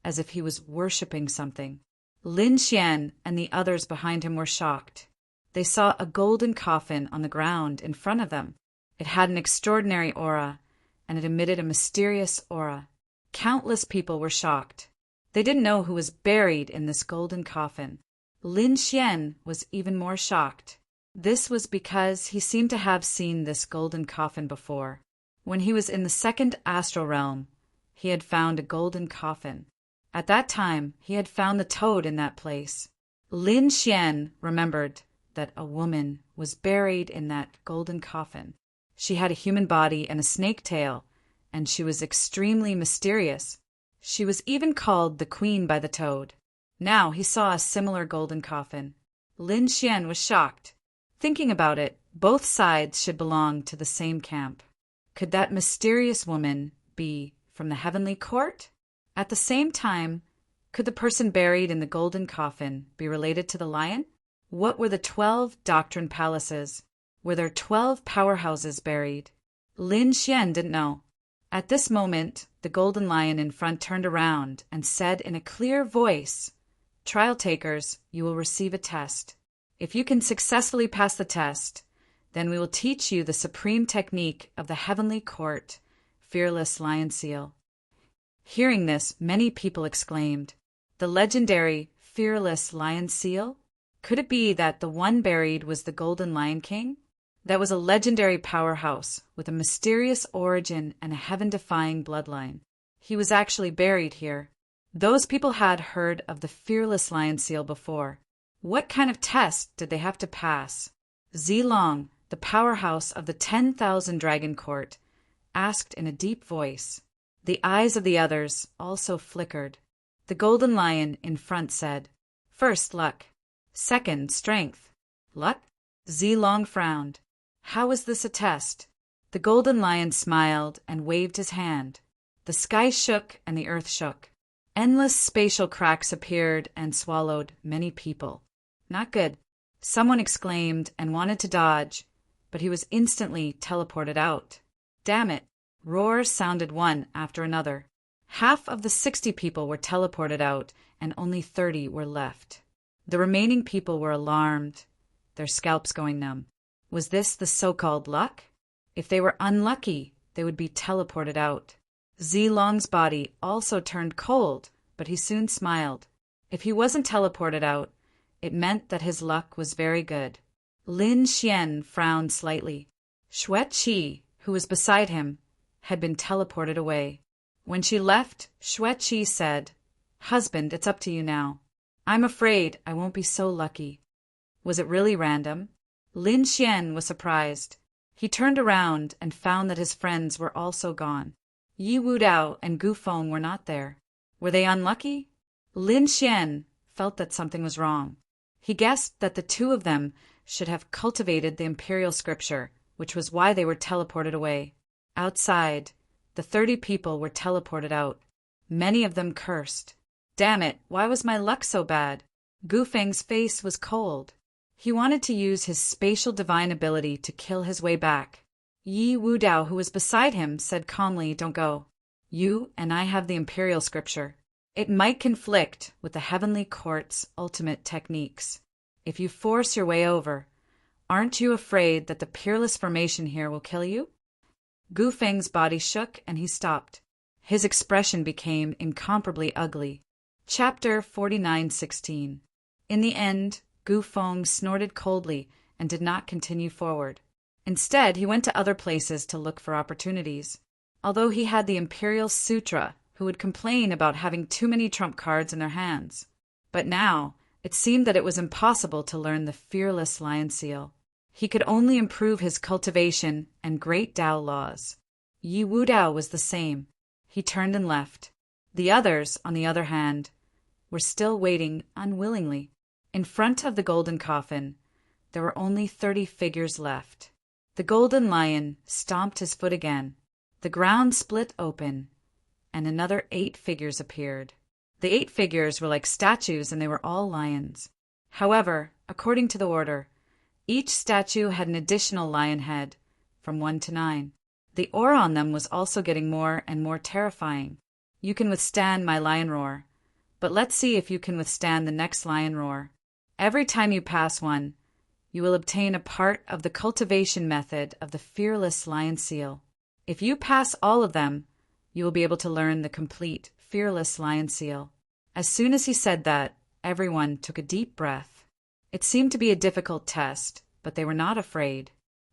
as if he was worshipping something. Lin Xian and the others behind him were shocked. They saw a golden coffin on the ground in front of them. It had an extraordinary aura, and it emitted a mysterious aura. Countless people were shocked. They didn't know who was buried in this golden coffin. Lin Xian was even more shocked. This was because he seemed to have seen this golden coffin before. When he was in the second astral realm, he had found a golden coffin. At that time, he had found the toad in that place. Lin Xian remembered that a woman was buried in that golden coffin. She had a human body and a snake tail, and she was extremely mysterious. She was even called the Queen by the toad. Now he saw a similar golden coffin. Lin Xian was shocked. Thinking about it, both sides should belong to the same camp. Could that mysterious woman be from the heavenly court? At the same time, could the person buried in the golden coffin be related to the lion? What were the 12 doctrine palaces? Were there 12 powerhouses buried? Lin Xian didn't know. At this moment, the golden lion in front turned around and said in a clear voice, "Trial takers, you will receive a test. If you can successfully pass the test, then we will teach you the supreme technique of the heavenly court, Fearless Lion Seal." Hearing this, many people exclaimed, "The legendary Fearless Lion Seal? Could it be that the one buried was the Golden Lion King? That was a legendary powerhouse with a mysterious origin and a heaven-defying bloodline. He was actually buried here. Those people had heard of the Fearless Lion Seal before. What kind of test did they have to pass? Zilong the powerhouse of the 10,000 Dragon Court, asked in a deep voice. The eyes of the others also flickered. The Golden Lion in front said, "First, luck. Second, strength." "Luck?" Zilong frowned. "How is this a test?" The Golden Lion smiled and waved his hand. The sky shook and the earth shook. Endless spatial cracks appeared and swallowed many people. Not good. Someone exclaimed and wanted to dodge, but he was instantly teleported out. Damn it! Roars sounded one after another. Half of the 60 people were teleported out, and only 30 were left. The remaining people were alarmed, their scalps going numb. Was this the so-called luck? If they were unlucky, they would be teleported out. Zilong's body also turned cold, but he soon smiled. If he wasn't teleported out, it meant that his luck was very good. Lin Xian frowned slightly. Xue Qi, who was beside him, had been teleported away. When she left, Xue Qi said, "Husband, it's up to you now. I'm afraid I won't be so lucky." Was it really random? Lin Xian was surprised. He turned around and found that his friends were also gone. Yi Wudao and Gu Feng were not there. Were they unlucky? Lin Xian felt that something was wrong. He guessed that the two of them should have cultivated the imperial scripture, which was why they were teleported away. Outside, the 30 people were teleported out. Many of them cursed. Damn it, why was my luck so bad? Gu Feng's face was cold. He wanted to use his spatial divine ability to kill his way back. Yi Wudao, who was beside him, said calmly, "Don't go. You and I have the imperial scripture. It might conflict with the heavenly court's ultimate techniques. If you force your way over, aren't you afraid that the peerless formation here will kill you?" Gu Feng's body shook and he stopped. His expression became incomparably ugly. Chapter 49:16. In the end, Gu Feng snorted coldly and did not continue forward. Instead, he went to other places to look for opportunities. Although he had the Imperial Sutra, who would complain about having too many trump cards in their hands. But now, it seemed that it was impossible to learn the fearless lion seal. He could only improve his cultivation and great Tao laws. Yi Wudao was the same. He turned and left. The others, on the other hand, were still waiting unwillingly. In front of the golden coffin, there were only 30 figures left. The Golden Lion stomped his foot again. The ground split open, and another 8 figures appeared. The 8 figures were like statues, and they were all lions. However, according to the order, each statue had an additional lion head, from 1 to 9. The aura on them was also getting more and more terrifying. You can withstand my lion roar, but let's see if you can withstand the next lion roar. Every time you pass one, you will obtain a part of the cultivation method of the fearless lion seal. If you pass all of them, you will be able to learn the complete fearless lion seal. As soon as he said that, everyone took a deep breath. It seemed to be a difficult test, but they were not afraid.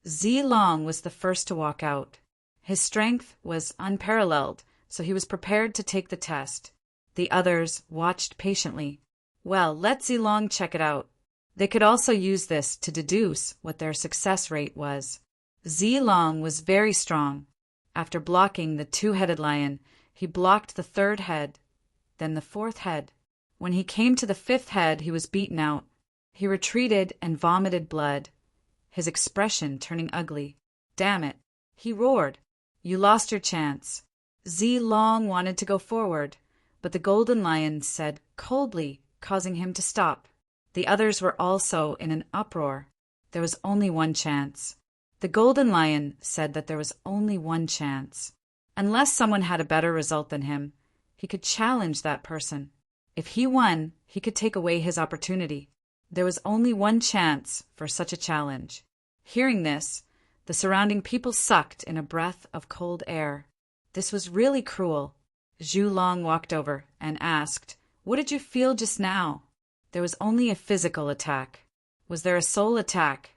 Zilong was the first to walk out. His strength was unparalleled, so he was prepared to take the test. The others watched patiently. Well, let Zilong check it out. They could also use this to deduce what their success rate was. Zilong was very strong. After blocking the 2-headed lion, he blocked the 3rd head, then the 4th head. When he came to the 5th head, he was beaten out. He retreated and vomited blood, his expression turning ugly. Damn it, he roared. You lost your chance. Zilong wanted to go forward, but the Golden Lion said coldly, causing him to stop. The others were also in an uproar. There was only one chance. The Golden Lion said that there was only one chance. Unless someone had a better result than him, he could challenge that person. If he won, he could take away his opportunity. There was only one chance for such a challenge. Hearing this, the surrounding people sucked in a breath of cold air. This was really cruel. Zhu Long walked over and asked, "What did you feel just now?" There was only a physical attack. Was there a soul attack?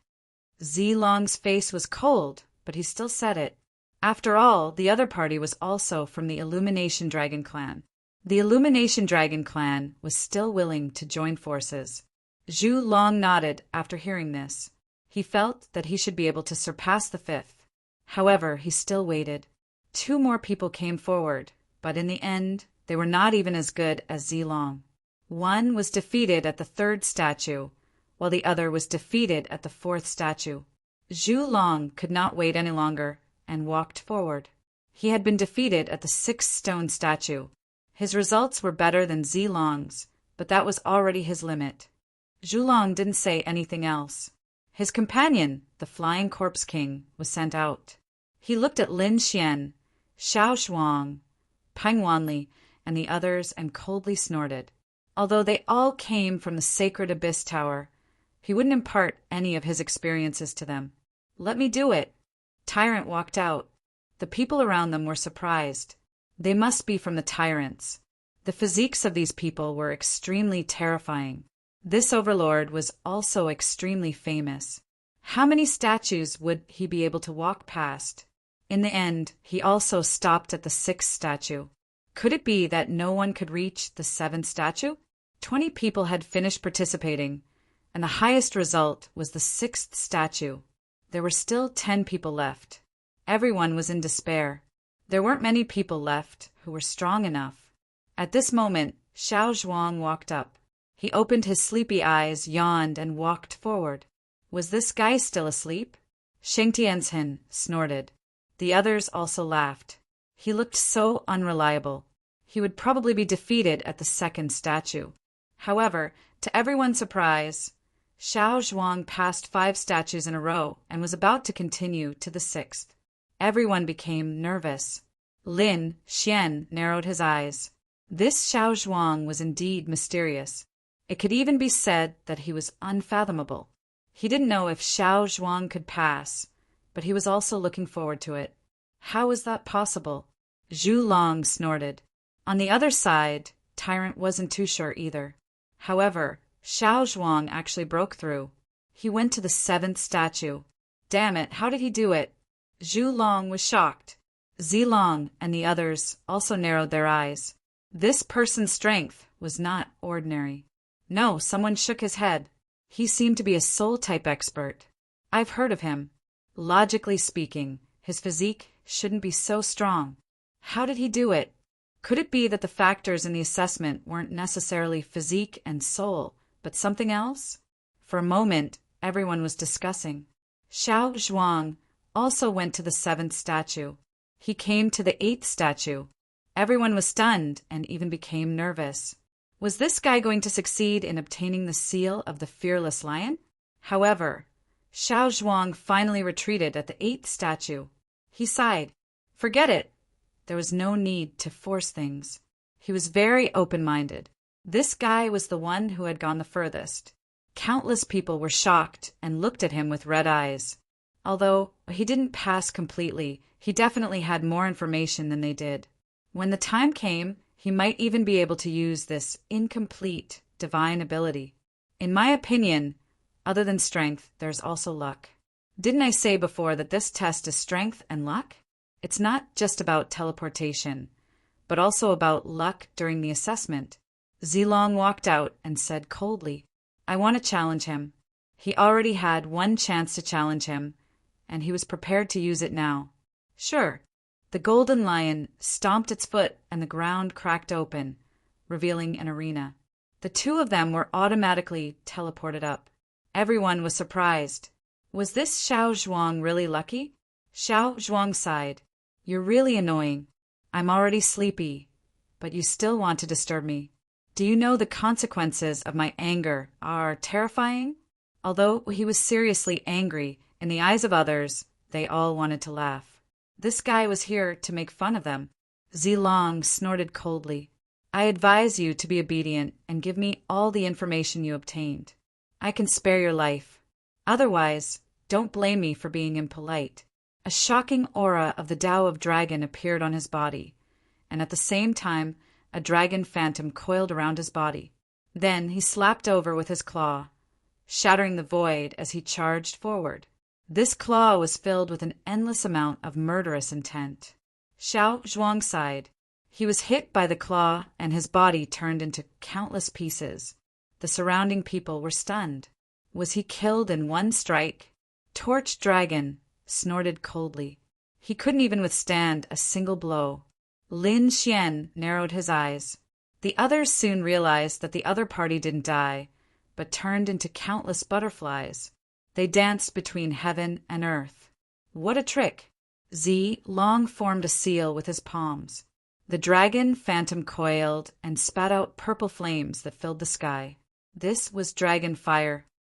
Zilong's face was cold, but he still said it. After all, the other party was also from the Illumination Dragon Clan. The Illumination Dragon Clan was still willing to join forces. Zhu Long nodded after hearing this. He felt that he should be able to surpass the fifth. However, he still waited. 2 more people came forward, but in the end, they were not even as good as Zilong. One was defeated at the 3rd statue, while the other was defeated at the 4th statue. Zhu Long could not wait any longer and walked forward. He had been defeated at the 6th stone statue. His results were better than Zilong's, but that was already his limit. Zhu Long didn't say anything else. His companion, the Flying Corpse King, was sent out. He looked at Lin Xian, Xiao Shuang, Peng Wanli, and the others and coldly snorted. Although they all came from the sacred Abyss Tower, he wouldn't impart any of his experiences to them. "Let me do it." Tyrant walked out. The people around them were surprised. They must be from the tyrants. The physiques of these people were extremely terrifying. This overlord was also extremely famous. How many statues would he be able to walk past? In the end, he also stopped at the 6th statue. Could it be that no one could reach the 7th statue? 20 people had finished participating, and the highest result was the 6th statue. There were still 10 people left. Everyone was in despair. There weren't many people left who were strong enough. At this moment, Xiao Zhuang walked up. He opened his sleepy eyes, yawned, and walked forward. Was this guy still asleep? Sheng Tianzhen snorted. The others also laughed. He looked so unreliable. He would probably be defeated at the 2nd statue. However, to everyone's surprise, Xiao Zhuang passed 5 statues in a row and was about to continue to the 6th. Everyone became nervous. Lin Xian narrowed his eyes. This Xiao Zhuang was indeed mysterious. It could even be said that he was unfathomable. He didn't know if Xiao Zhuang could pass, but he was also looking forward to it. How was that possible? Zhu Long snorted. On the other side, Tyrant wasn't too sure either. However, Xiao Zhuang actually broke through. He went to the 7th statue. Damn it, how did he do it? Zhu Long was shocked. Zilong and the others also narrowed their eyes. This person's strength was not ordinary. No, someone shook his head. He seemed to be a soul-type expert. I've heard of him. Logically speaking, his physique shouldn't be so strong. How did he do it? Could it be that the factors in the assessment weren't necessarily physique and soul, but something else? For a moment, everyone was discussing. Xiao Zhuang also went to the 7th statue. He came to the 8th statue. Everyone was stunned and even became nervous. Was this guy going to succeed in obtaining the seal of the Fearless Lion? However, Xiao Zhuang finally retreated at the 8th statue. He sighed. Forget it. There was no need to force things. He was very open-minded. This guy was the one who had gone the furthest. Countless people were shocked and looked at him with red eyes. Although he didn't pass completely, he definitely had more information than they did. When the time came, he might even be able to use this incomplete divine ability. In my opinion, other than strength, there's also luck. Didn't I say before that this test is strength and luck? It's not just about teleportation, but also about luck during the assessment. Zilong walked out and said coldly, I want to challenge him. He already had one chance to challenge him, and he was prepared to use it now. Sure. The golden lion stomped its foot and the ground cracked open, revealing an arena. The 2 of them were automatically teleported up. Everyone was surprised. Was this Xiao Zhuang really lucky? Xiao Zhuang sighed. You're really annoying. I'm already sleepy, but you still want to disturb me. Do you know the consequences of my anger are terrifying? Although he was seriously angry, in the eyes of others, they all wanted to laugh. This guy was here to make fun of them. Zilong snorted coldly. I advise you to be obedient and give me all the information you obtained. I can spare your life. Otherwise, don't blame me for being impolite. A shocking aura of the Tao of Dragon appeared on his body, and at the same time, a dragon phantom coiled around his body. Then he slapped over with his claw, shattering the void as he charged forward. This claw was filled with an endless amount of murderous intent. Xiao Zhuang sighed. He was hit by the claw, and his body turned into countless pieces. The surrounding people were stunned. Was he killed in one strike? Torch Dragon snorted coldly. He couldn't even withstand a single blow. Lin Xian narrowed his eyes. The others soon realized that the other party didn't die, but turned into countless butterflies. They danced between heaven and earth. What a trick! Z long formed a seal with his palms. The dragon phantom coiled and spat out purple flames that filled the sky. This was dragon fire.